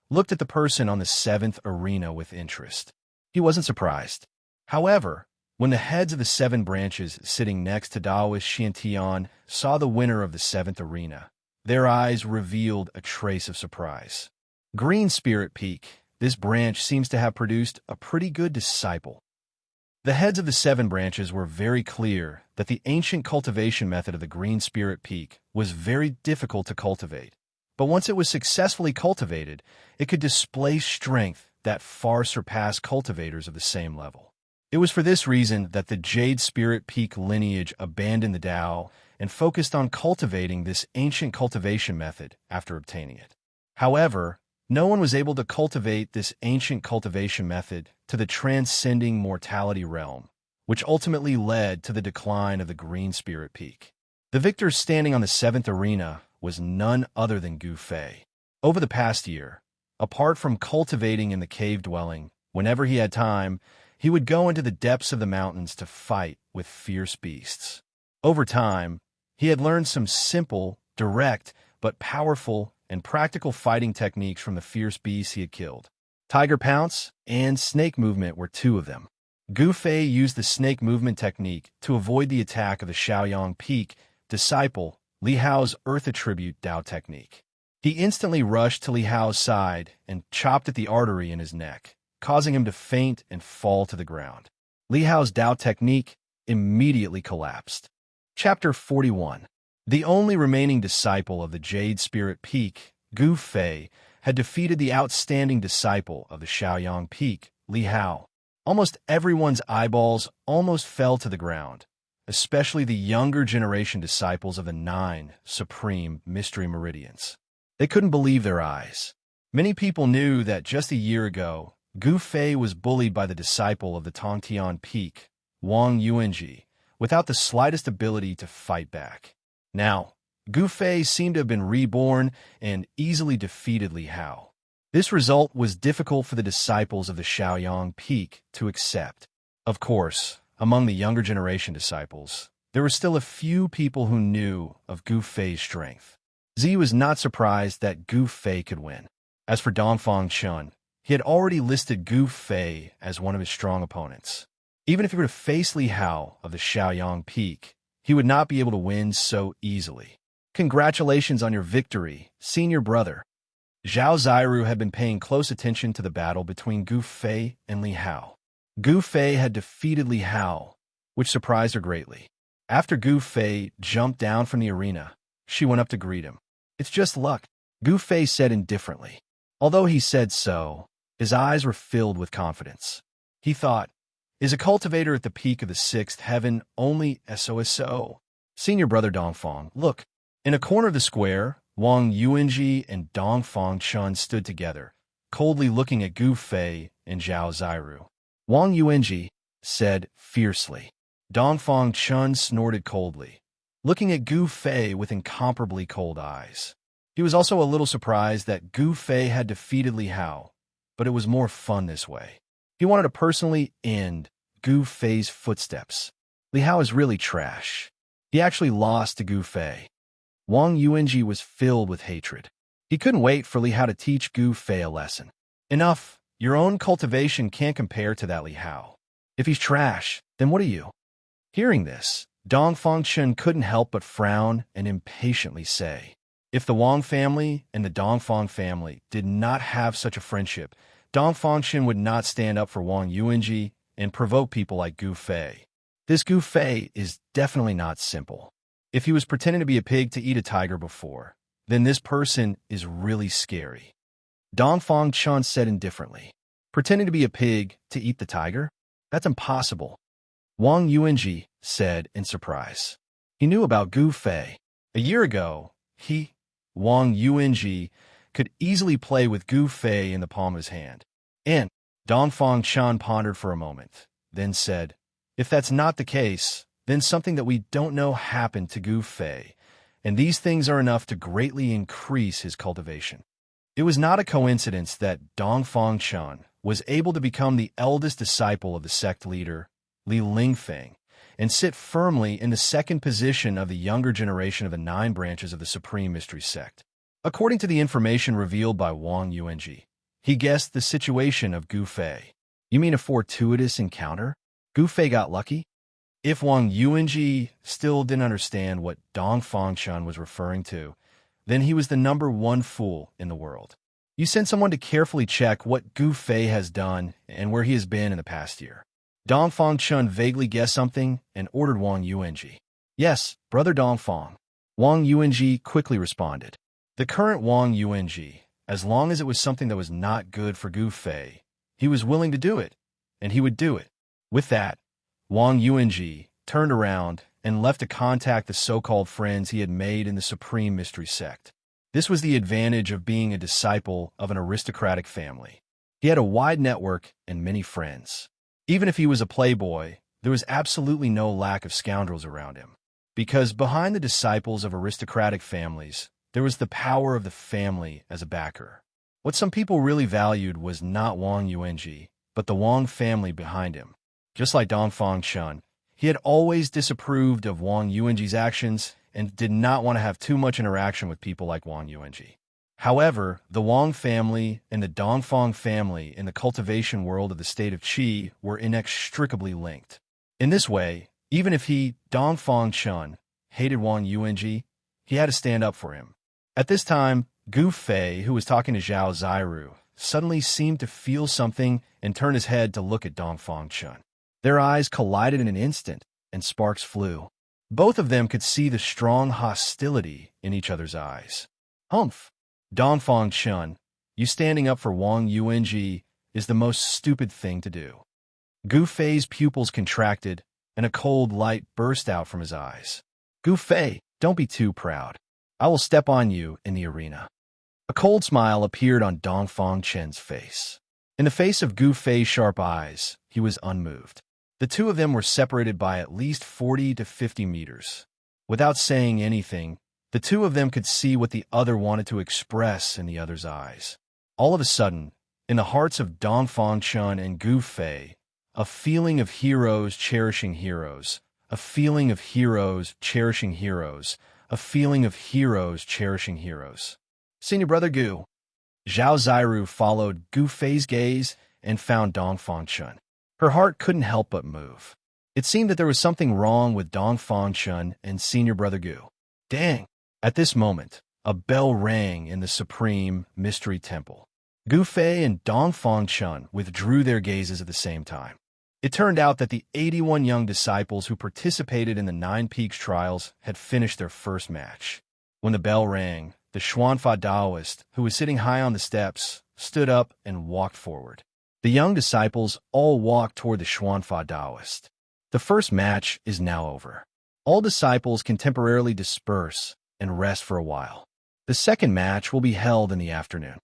[SPEAKER 1] looked at the person on the 7th arena with interest. He wasn't surprised. However, when the heads of the 7 branches sitting next to Taoist Xiantian saw the winner of the 7th arena, their eyes revealed a trace of surprise. Green Spirit Peak, this branch seems to have produced a pretty good disciple. The heads of the 7 branches were very clear that the ancient cultivation method of the Green Spirit Peak was very difficult to cultivate, but once it was successfully cultivated, it could display strength that far surpassed cultivators of the same level. It was for this reason that the Jade Spirit Peak lineage abandoned the Tao and focused on cultivating this ancient cultivation method after obtaining it. However, no one was able to cultivate this ancient cultivation method to the transcending mortality realm, which ultimately led to the decline of the Green Spirit Peak. The victor standing on the 7th arena was none other than Gu Fei. Over the past year, apart from cultivating in the cave dwelling, whenever he had time, he would go into the depths of the mountains to fight with fierce beasts. Over time, he had learned some simple, direct, but powerful and practical fighting techniques from the fierce beasts he had killed. Tiger Pounce and Snake Movement were 2 of them. Gu Fei used the Snake Movement technique to avoid the attack of the Shaoyang Peak disciple Li Hao's Earth Attribute Dao technique. He instantly rushed to Li Hao's side and chopped at the artery in his neck, causing him to faint and fall to the ground. Li Hao's Dao technique immediately collapsed. Chapter 41. The only remaining disciple of the Jade Spirit Peak, Gu Fei, had defeated the outstanding disciple of the Shaoyang Peak, Li Hao. Almost everyone's eyeballs almost fell to the ground, especially the younger generation disciples of the 9 Supreme Mystery Meridians. They couldn't believe their eyes. Many people knew that just a year ago, Gu Fei was bullied by the disciple of the Tongtian Peak, Wang Yuanji, without the slightest ability to fight back. Now, Gu Fei seemed to have been reborn and easily defeated Li Hao. This result was difficult for the disciples of the Shaoyang Peak to accept. Of course, among the younger generation disciples, there were still a few people who knew of Gu Fei's strength. Zi was not surprised that Gu Fei could win. As for Dongfang Chun, he had already listed Gu Fei as one of his strong opponents. Even if he were to face Li Hao of the Shaoyang Peak, he would not be able to win so easily. Congratulations on your victory, senior brother. Zhao Ziru had been paying close attention to the battle between Gu Fei and Li Hao. Gu Fei had defeated Li Hao, which surprised her greatly. After Gu Fei jumped down from the arena, she went up to greet him. It's just luck, Gu Fei said indifferently. Although he said so, his eyes were filled with confidence. He thought, is a cultivator at the peak of the sixth heaven only SOSO? Senior brother Dongfang, look. In a corner of the square, Wang Yuanji and Dongfang Chun stood together, coldly looking at Gu Fei and Zhao Ziru. Wang Yuanji said fiercely. Dongfang Chun snorted coldly, looking at Gu Fei with incomparably cold eyes. He was also a little surprised that Gu Fei had defeated Li Hao, but it was more fun this way. He wanted to personally end Gu Fei's footsteps. Li Hao is really trash. He actually lost to Gu Fei. Wang Yuanji was filled with hatred. He couldn't wait for Li Hao to teach Gu Fei a lesson. Enough. Your own cultivation can't compare to that Li Hao. If he's trash, then what are you? Hearing this, Dongfang Chun couldn't help but frown and impatiently say, if the Wang family and the Dongfang family did not have such a friendship, Dongfang Chun would not stand up for Wang Yuanji and provoke people like Gu Fei. This Gu Fei is definitely not simple. If he was pretending to be a pig to eat a tiger before, then this person is really scary. Dongfang Chun said indifferently. Pretending to be a pig to eat the tiger? That's impossible. Wang Yuanji said in surprise. He knew about Gu Fei. A year ago, Wang Yuanji, could easily play with Gu Fei in the palm of his hand. And Dongfang Chun pondered for a moment, then said, if that's not the case, then something that we don't know happened to Gu Fei, and these things are enough to greatly increase his cultivation. It was not a coincidence that Dongfang Chun was able to become the eldest disciple of the sect leader, Li Lingfeng, and sit firmly in the second position of the younger generation of the 9 branches of the Supreme Mystery Sect. According to the information revealed by Wang Yuanji, he guessed the situation of Gu Fei. You mean a fortuitous encounter? Gu Fei got lucky? If Wang Yuanji still didn't understand what Dongfang Chun was referring to, then he was the #1 fool in the world. You send someone to carefully check what Gu Fei has done and where he has been in the past year. Dongfang Chun vaguely guessed something and ordered Wang Yuanji. Yes, brother Dongfang. Wang Yuanji quickly responded. The current Wang Yuanji, as long as it was something that was not good for Gu Fei, he was willing to do it, and he would do it. With that, Wang Yuanji turned around and left to contact the so-called friends he had made in the Supreme Mystery Sect. This was the advantage of being a disciple of an aristocratic family. He had a wide network and many friends. Even if he was a playboy, there was absolutely no lack of scoundrels around him. Because behind the disciples of aristocratic families, there was the power of the family as a backer. What some people really valued was not Wang Yuanji, but the Wang family behind him. Just like Dongfang Chun, he had always disapproved of Wang Yuanji's actions and did not want to have too much interaction with people like Wang Yuanji. However, the Wang family and the Dongfang family in the cultivation world of the state of Qi were inextricably linked. In this way, even if Dongfang Chun, hated Wang Yuanji, he had to stand up for him. At this time, Gu Fei, who was talking to Zhao Ziru, suddenly seemed to feel something and turned his head to look at Dongfang Chun. Their eyes collided in an instant, and sparks flew. Both of them could see the strong hostility in each other's eyes. Humph! Dongfang Chun, you standing up for Wang Yuanji is the most stupid thing to do. Gu Fei's pupils contracted, and a cold light burst out from his eyes. Gu Fei, don't be too proud. I will step on you in the arena. A cold smile appeared on Dongfang Chun's face. In the face of Gu Fei's sharp eyes, he was unmoved. The two of them were separated by at least 40 to 50 meters. Without saying anything, the two of them could see what the other wanted to express in the other's eyes. All of a sudden, in the hearts of Dongfang Chun and Gu Fei, a feeling of heroes cherishing heroes, a feeling of heroes cherishing heroes, a feeling of heroes cherishing heroes. Senior brother Gu. Zhao Ziru followed Gu Fei's gaze and found Dongfang Chun. Her heart couldn't help but move. It seemed that there was something wrong with Dongfang Chun and senior brother Gu. Dang, At this moment, a bell rang in the Supreme Mystery Temple. Gu Fei and Dongfang Chun withdrew their gazes at the same time. It turned out that the 81 young disciples who participated in the Nine Peaks trials had finished their first match. When the bell rang, the Xuanfa Taoist, who was sitting high on the steps, stood up and walked forward. The young disciples all walked toward the Xuanfa Taoist. The first match is now over. All disciples can temporarily disperse and rest for a while. The second match will be held in the afternoon.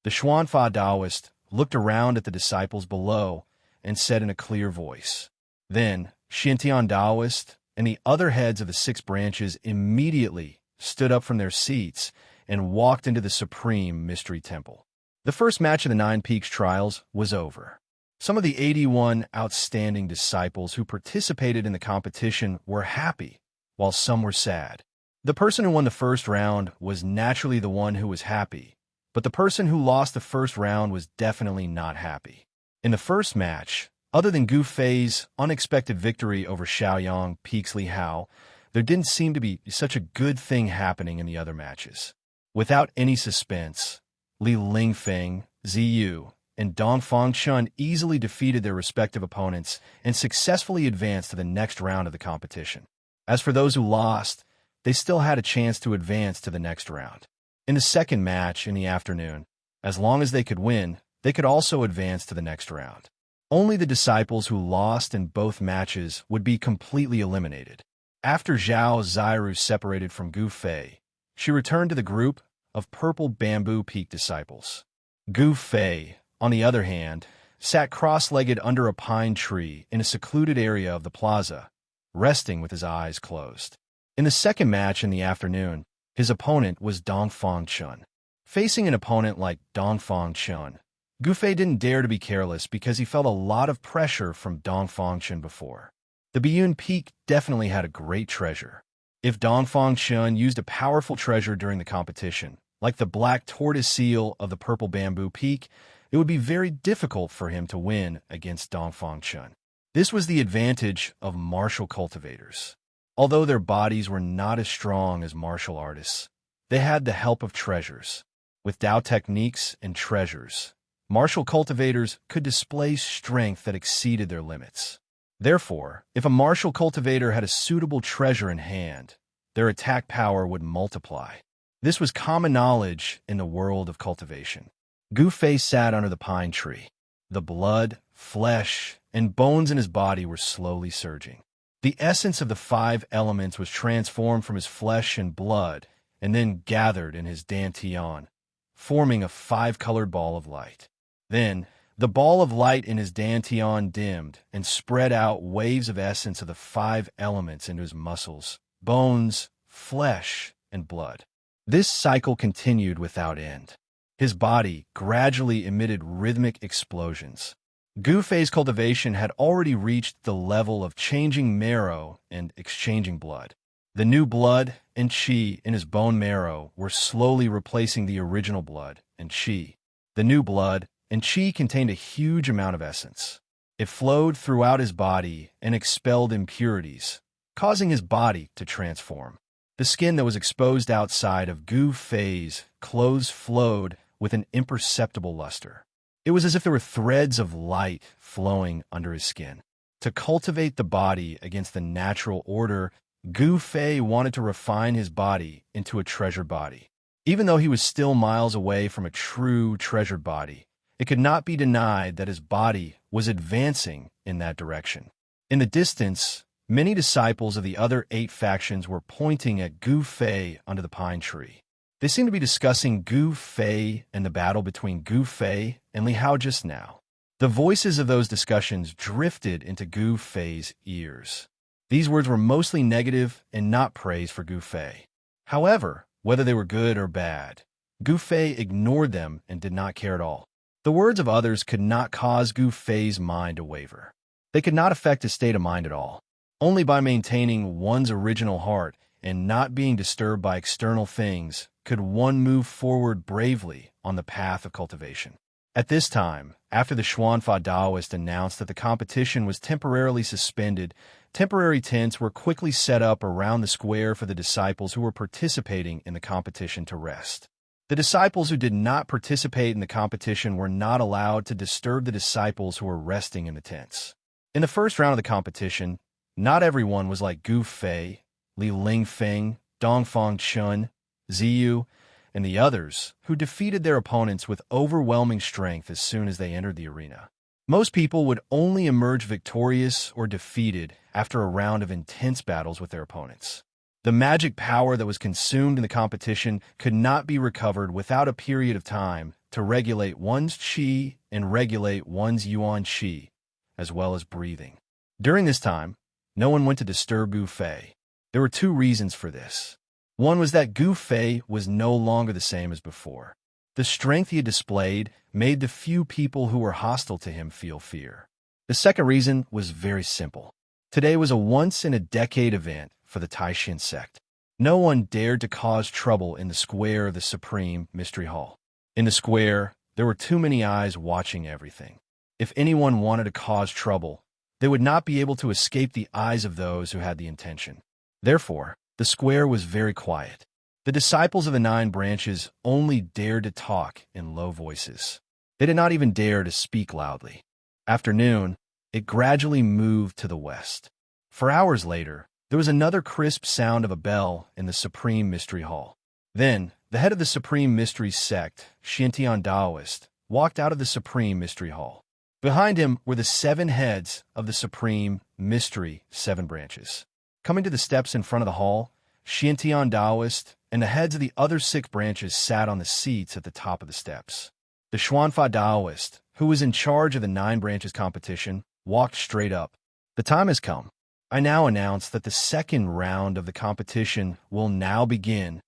[SPEAKER 1] The Xuanfa Taoist looked around at the disciples below and said in a clear voice. Then, Xintian Taoist and the other heads of the 6 branches immediately stood up from their seats and walked into the Supreme Mystery Temple. The first match of the Nine Peaks trials was over. Some of the 81 outstanding disciples who participated in the competition were happy, while some were sad. The person who won the first round was naturally the one who was happy, but the person who lost the first round was definitely not happy. In the first match, other than Gu Fei's unexpected victory over Xiaoyang Peaks Li Hao, there didn't seem to be such a good thing happening in the other matches. Without any suspense, Li Lingfeng, Ziyu, and Dongfang Chun easily defeated their respective opponents and successfully advanced to the next round of the competition. As for those who lost, they still had a chance to advance to the next round. In the second match in the afternoon, as long as they could win, they could also advance to the next round. Only the disciples who lost in both matches would be completely eliminated. After Zhao Ziru separated from Gu Fei, she returned to the group of Purple Bamboo Peak disciples. Gu Fei, on the other hand, sat cross-legged under a pine tree in a secluded area of the plaza, resting with his eyes closed. In the second match in the afternoon, his opponent was Dongfang Chun. Facing an opponent like Dongfang Chun, Gu Fei didn't dare to be careless because he felt a lot of pressure from Dongfang Chun before. The Biyun Peak definitely had a great treasure. If Dongfang Chun used a powerful treasure during the competition, like the black tortoise seal of the Purple Bamboo Peak, it would be very difficult for him to win against Dongfang Chun. This was the advantage of martial cultivators. Although their bodies were not as strong as martial artists, they had the help of treasures. With Tao techniques and treasures, martial cultivators could display strength that exceeded their limits. Therefore, if a martial cultivator had a suitable treasure in hand, their attack power would multiply. This was common knowledge in the world of cultivation. Gu Fei sat under the pine tree. The blood, flesh, and bones in his body were slowly surging. The essence of the 5 elements was transformed from his flesh and blood and then gathered in his dantian, forming a 5-colored ball of light. Then, the ball of light in his dantian dimmed and spread out waves of essence of the 5 elements into his muscles, bones, flesh, and blood. This cycle continued without end. His body gradually emitted rhythmic explosions. Gu Fei's cultivation had already reached the level of changing marrow and exchanging blood. The new blood and qi in his bone marrow were slowly replacing the original blood and qi. The new blood and qi contained a huge amount of essence. It flowed throughout his body and expelled impurities, causing his body to transform. The skin that was exposed outside of Gu Fei's clothes flowed with an imperceptible luster. It was as if there were threads of light flowing under his skin. To cultivate the body against the natural order, Gu Fei wanted to refine his body into a treasured body. Even though he was still miles away from a true treasured body, it could not be denied that his body was advancing in that direction. In the distance, many disciples of the other 8 factions were pointing at Gu Fei under the pine tree. They seemed to be discussing Gu Fei and the battle between Gu Fei and Li Hao just now. The voices of those discussions drifted into Gu Fei's ears. These words were mostly negative and not praise for Gu Fei. However, whether they were good or bad, Gu Fei ignored them and did not care at all. The words of others could not cause Gu Fei's mind to waver. They could not affect his state of mind at all. Only by maintaining one's original heart and not being disturbed by external things could one move forward bravely on the path of cultivation. At this time, after the Xuanfa Taoist announced that the competition was temporarily suspended Temporary tents were quickly set up around the square for the disciples who were participating in the competition to rest. The disciples who did not participate in the competition were not allowed to disturb the disciples who were resting in the tents. In the first round of the competition, not everyone was like Gu Fei, Li Lingfeng, Dongfang Chun, Ziyu, and the others, who defeated their opponents with overwhelming strength as soon as they entered the arena. Most people would only emerge victorious or defeated after a round of intense battles with their opponents. The magic power that was consumed in the competition could not be recovered without a period of time to regulate one's qi and regulate one's yuan qi, as well as breathing. During this time, no one went to disturb Gu Fei. There were two reasons for this. One was that Gu Fei was no longer the same as before. The strength he had displayed made the few people who were hostile to him feel fear. The second reason was very simple. Today was a once-in-a-decade event for the Taishan sect. No one dared to cause trouble in the square of the Supreme Mystery Hall. In the square, there were too many eyes watching everything. If anyone wanted to cause trouble, they would not be able to escape the eyes of those who had the intention. Therefore, the square was very quiet. The disciples of the 9 branches only dared to talk in low voices. They did not even dare to speak loudly. After noon, it gradually moved to the west. For hours later, there was another crisp sound of a bell in the Supreme Mystery Hall. Then, the head of the Supreme Mystery sect, Xiantian Taoist, walked out of the Supreme Mystery Hall. Behind him were the 7 heads of the Supreme Mystery 7 branches. Coming to the steps in front of the hall, Xiantian Taoist and the heads of the other 6 branches sat on the seats at the top of the steps. The Xuanfa Taoist, who was in charge of the 9 branches competition, walked straight up. The time has come. I now announce that the second round of the competition will now begin.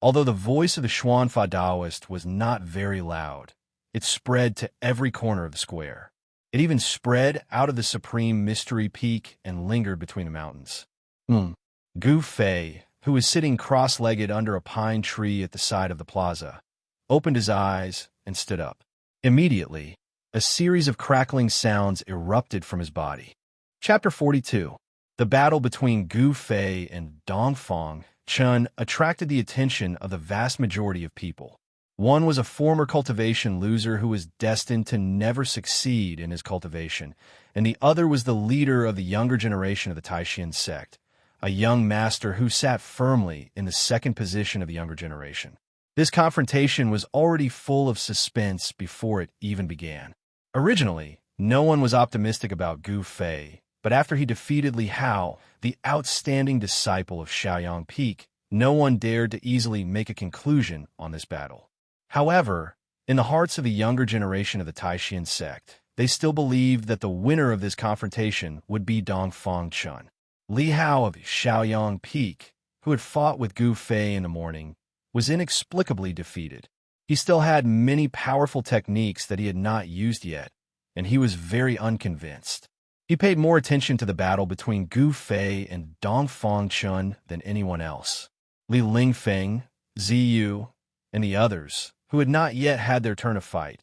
[SPEAKER 1] Although the voice of the Xuanfa Taoist was not very loud, it spread to every corner of the square. It even spread out of the Supreme Mystery Peak and lingered between the mountains. Gu Fei, who was sitting cross-legged under a pine tree at the side of the plaza, opened his eyes and stood up. Immediately, a series of crackling sounds erupted from his body. Chapter 42. The battle between Gu Fei and Dongfang Chun attracted the attention of the vast majority of people. One was a former cultivation loser who was destined to never succeed in his cultivation, and the other was the leader of the younger generation of the Taishan sect, a young master who sat firmly in the second position of the younger generation. This confrontation was already full of suspense before it even began. Originally, no one was optimistic about Gu Fei, but after he defeated Li Hao, the outstanding disciple of Shaoyang Peak, no one dared to easily make a conclusion on this battle. However, in the hearts of the younger generation of the Taishan sect, they still believed that the winner of this confrontation would be Dongfang Chun. Li Hao of Shaoyang Peak, who had fought with Gu Fei in the morning, was inexplicably defeated. He still had many powerful techniques that he had not used yet, and he was very unconvinced. He paid more attention to the battle between Gu Fei and Dongfang Chun than anyone else. Li Lingfeng, Ziyu, and the others, who had not yet had their turn of fight,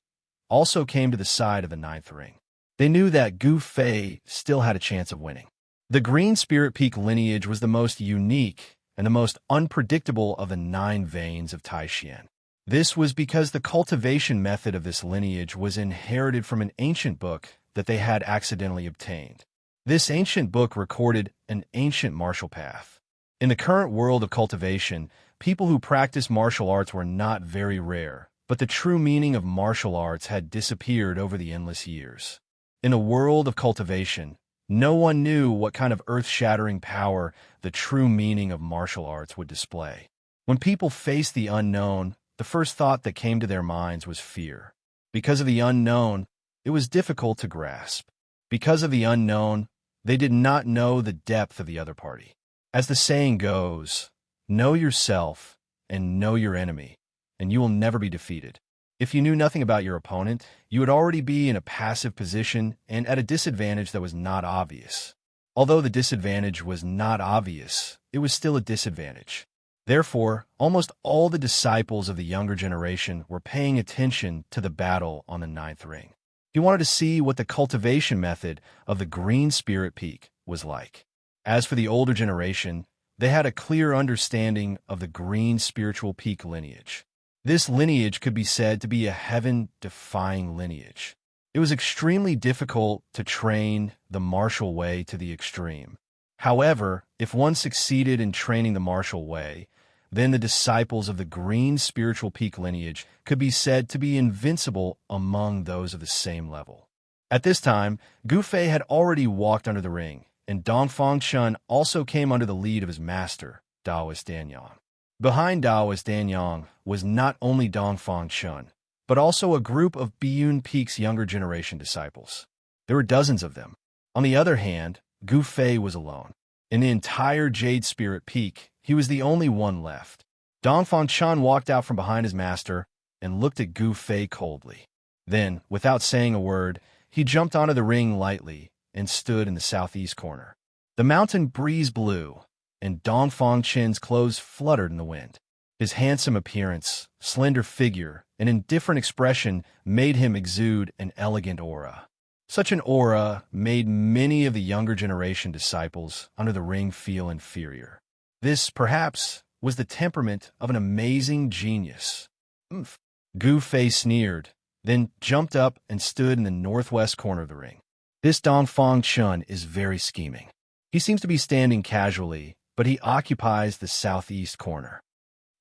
[SPEAKER 1] also came to the side of the 9th ring. They knew that Gu Fei still had a chance of winning. The Green Spirit Peak lineage was the most unique and the most unpredictable of the 9 veins of Taishan. This was because the cultivation method of this lineage was inherited from an ancient book that they had accidentally obtained. This ancient book recorded an ancient martial path. In the current world of cultivation, people who practice martial arts were not very rare, but the true meaning of martial arts had disappeared over the endless years. In a world of cultivation, no one knew what kind of earth-shattering power the true meaning of martial arts would display. When people faced the unknown, the first thought that came to their minds was fear. Because of the unknown, it was difficult to grasp. Because of the unknown, they did not know the depth of the other party. As the saying goes, know yourself and know your enemy, and you will never be defeated. If you knew nothing about your opponent, you would already be in a passive position and at a disadvantage that was not obvious. Although the disadvantage was not obvious, it was still a disadvantage. Therefore, almost all the disciples of the younger generation were paying attention to the battle on the 9th ring. He wanted to see what the cultivation method of the Green Spirit Peak was like. As for the older generation, they had a clear understanding of the green spiritual peak lineage. This lineage could be said to be a heaven-defying lineage. It was extremely difficult to train the martial way to the extreme. However, if one succeeded in training the martial way, then the disciples of the green spiritual peak lineage could be said to be invincible among those of the same level. At this time, Gu Fei had already walked under the ring, and Dongfang Chun also came under the lead of his master, Daoist Danyang. Behind Daoist Danyang was not only Dongfang Chun, but also a group of Biyun Peak's younger generation disciples. There were dozens of them. On the other hand, Gu Fei was alone. In the entire Jade Spirit Peak, he was the only one left. Dongfang Chun walked out from behind his master and looked at Gu Fei coldly. Then, without saying a word, he jumped onto the ring lightly and stood in the southeast corner. The mountain breeze blew, and Dongfang Chun's clothes fluttered in the wind. His handsome appearance, slender figure, and indifferent expression made him exude an elegant aura. Such an aura made many of the younger generation disciples under the ring feel inferior. This, perhaps, was the temperament of an amazing genius. Oomph. Gu Fei sneered, then jumped up and stood in the northwest corner of the ring. This Dongfang Chun is very scheming. He seems to be standing casually, but he occupies the southeast corner.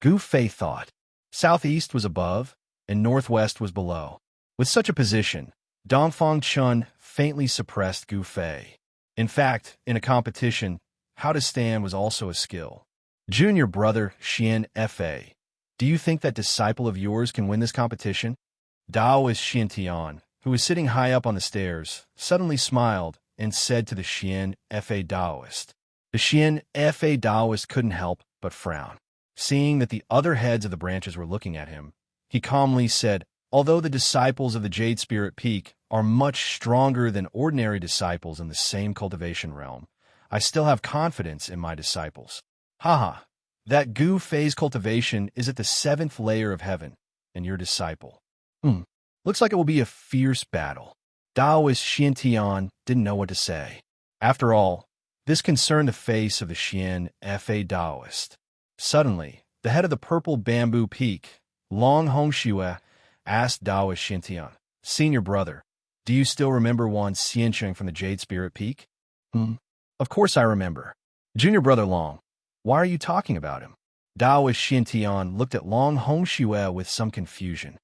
[SPEAKER 1] Gu Fei thought. Southeast was above, and northwest was below. With such a position, Dongfang Chun faintly suppressed Gu Fei. In fact, in a competition, how to stand was also a skill. Junior brother Xian Fa, do you think that disciple of yours can win this competition? Daoist Xiantian, who was sitting high up on the stairs, suddenly smiled and said to the Xian Fa Daoist. The Xian Fa Daoist couldn't help but frown. Seeing that the other heads of the branches were looking at him, he calmly said, although the disciples of the Jade Spirit Peak are much stronger than ordinary disciples in the same cultivation realm, I still have confidence in my disciples. Haha, that Gu Fei's cultivation is at the 7th layer of heaven, and your disciple. Looks like it will be a fierce battle. Daoist Xiantian didn't know what to say. After all, this concerned the face of the Xian Fa Daoist. Suddenly, the head of the purple bamboo peak, Long Hongxue, asked Daoist Xiantian, Senior brother, do you still remember one Xiancheng from the Jade Spirit Peak? Of course I remember. Junior brother Long, why are you talking about him? Daoist Xiantian looked at Long Hongxue with some confusion.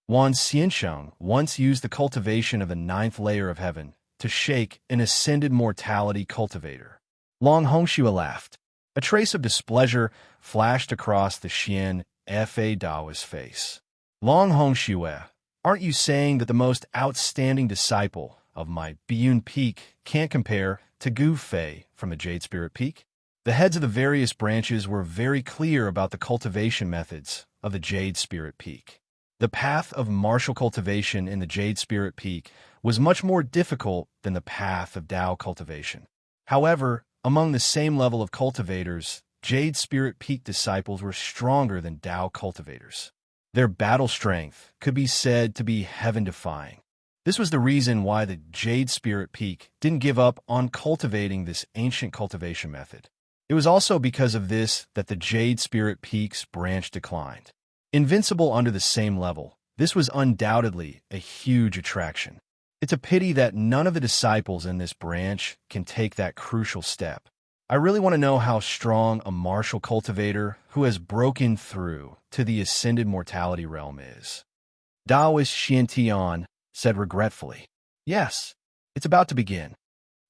[SPEAKER 1] Wan Xiancheng once used the cultivation of the 9th layer of heaven to shake an ascended mortality cultivator. Long Hongxue laughed. A trace of displeasure flashed across the Xian Fa Daoist's face. Long Hongxue, aren't you saying that the most outstanding disciple of my Biyun Peak can't compare to Gu Fei from the Jade Spirit Peak? The heads of the various branches were very clear about the cultivation methods of the Jade Spirit Peak. The path of martial cultivation in the Jade Spirit Peak was much more difficult than the path of Dao cultivation. However, among the same level of cultivators, Jade Spirit Peak disciples were stronger than Dao cultivators. Their battle strength could be said to be heaven-defying. This was the reason why the Jade Spirit Peak didn't give up on cultivating this ancient cultivation method. It was also because of this that the Jade Spirit Peak's branch declined. Invincible under the same level, this was undoubtedly a huge attraction. It's a pity that none of the disciples in this branch can take that crucial step. I really want to know how strong a martial cultivator who has broken through to the ascended mortality realm is. Daoist Xiantian said regretfully, Yes, it's about to begin.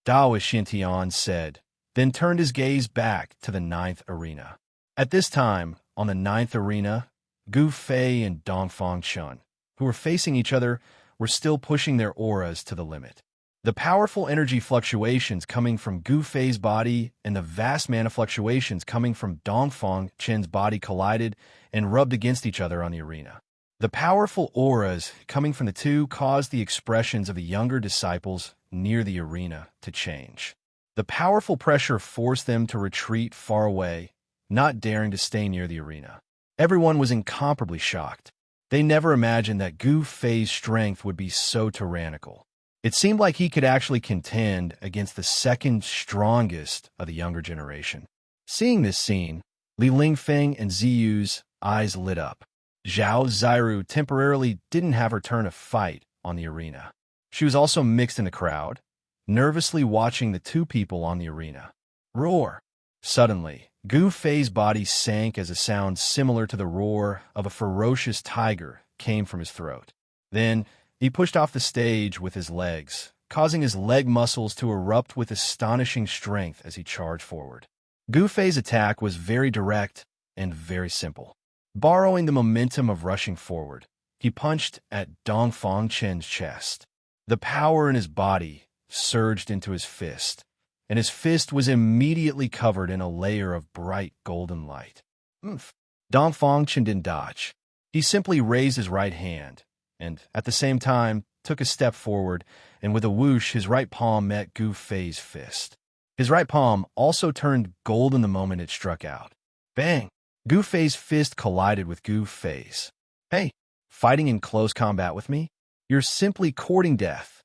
[SPEAKER 1] Daoist Xiantian said, then turned his gaze back to the 9th arena. At this time, on the 9th arena, Gu Fei and Dongfang Chun, who were facing each other, were still pushing their auras to the limit. The powerful energy fluctuations coming from Gu Fei's body and the vast mana fluctuations coming from Dongfang Chun's body collided and rubbed against each other on the arena. The powerful auras coming from the two caused the expressions of the younger disciples near the arena to change. The powerful pressure forced them to retreat far away, not daring to stay near the arena. Everyone was incomparably shocked. They never imagined that Gu Fei's strength would be so tyrannical. It seemed like he could actually contend against the second strongest of the younger generation. Seeing this scene, Li Lingfeng and Ziyu's eyes lit up. Zhao Ziru temporarily didn't have her turn to fight on the arena. She was also mixed in the crowd, nervously watching the two people on the arena. Roar! Suddenly, Gu Fei's body sank as a sound similar to the roar of a ferocious tiger came from his throat. Then, he pushed off the stage with his legs, causing his leg muscles to erupt with astonishing strength as he charged forward. Gu Fei's attack was very direct and very simple. Borrowing the momentum of rushing forward, he punched at Dongfang Chen's chest. The power in his body surged into his fist, and his fist was immediately covered in a layer of bright golden light. Dongfang Chen didn't dodge. He simply raised his right hand, and at the same time took a step forward, and with a whoosh, his right palm met Gu Fei's fist. His right palm also turned golden the moment it struck out. Bang! Gu Fei's fist collided with Gu Fei's. Hey, fighting in close combat with me? You're simply courting death.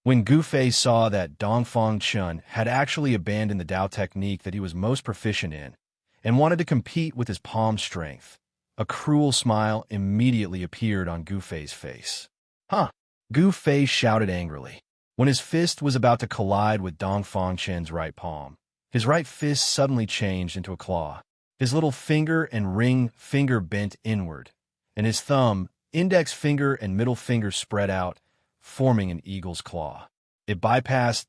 [SPEAKER 1] When Gu Fei saw that Dongfang Chen had actually abandoned the Dao technique that he was most proficient in and wanted to compete with his palm strength, a cruel smile immediately appeared on Gu Fei's face. Huh! Gu Fei shouted angrily. When his fist was about to collide with Dongfang Chen's right palm, his right fist suddenly changed into a claw. His little finger and ring finger bent inward, and his thumb, index finger, and middle finger spread out, forming an eagle's claw. It bypassed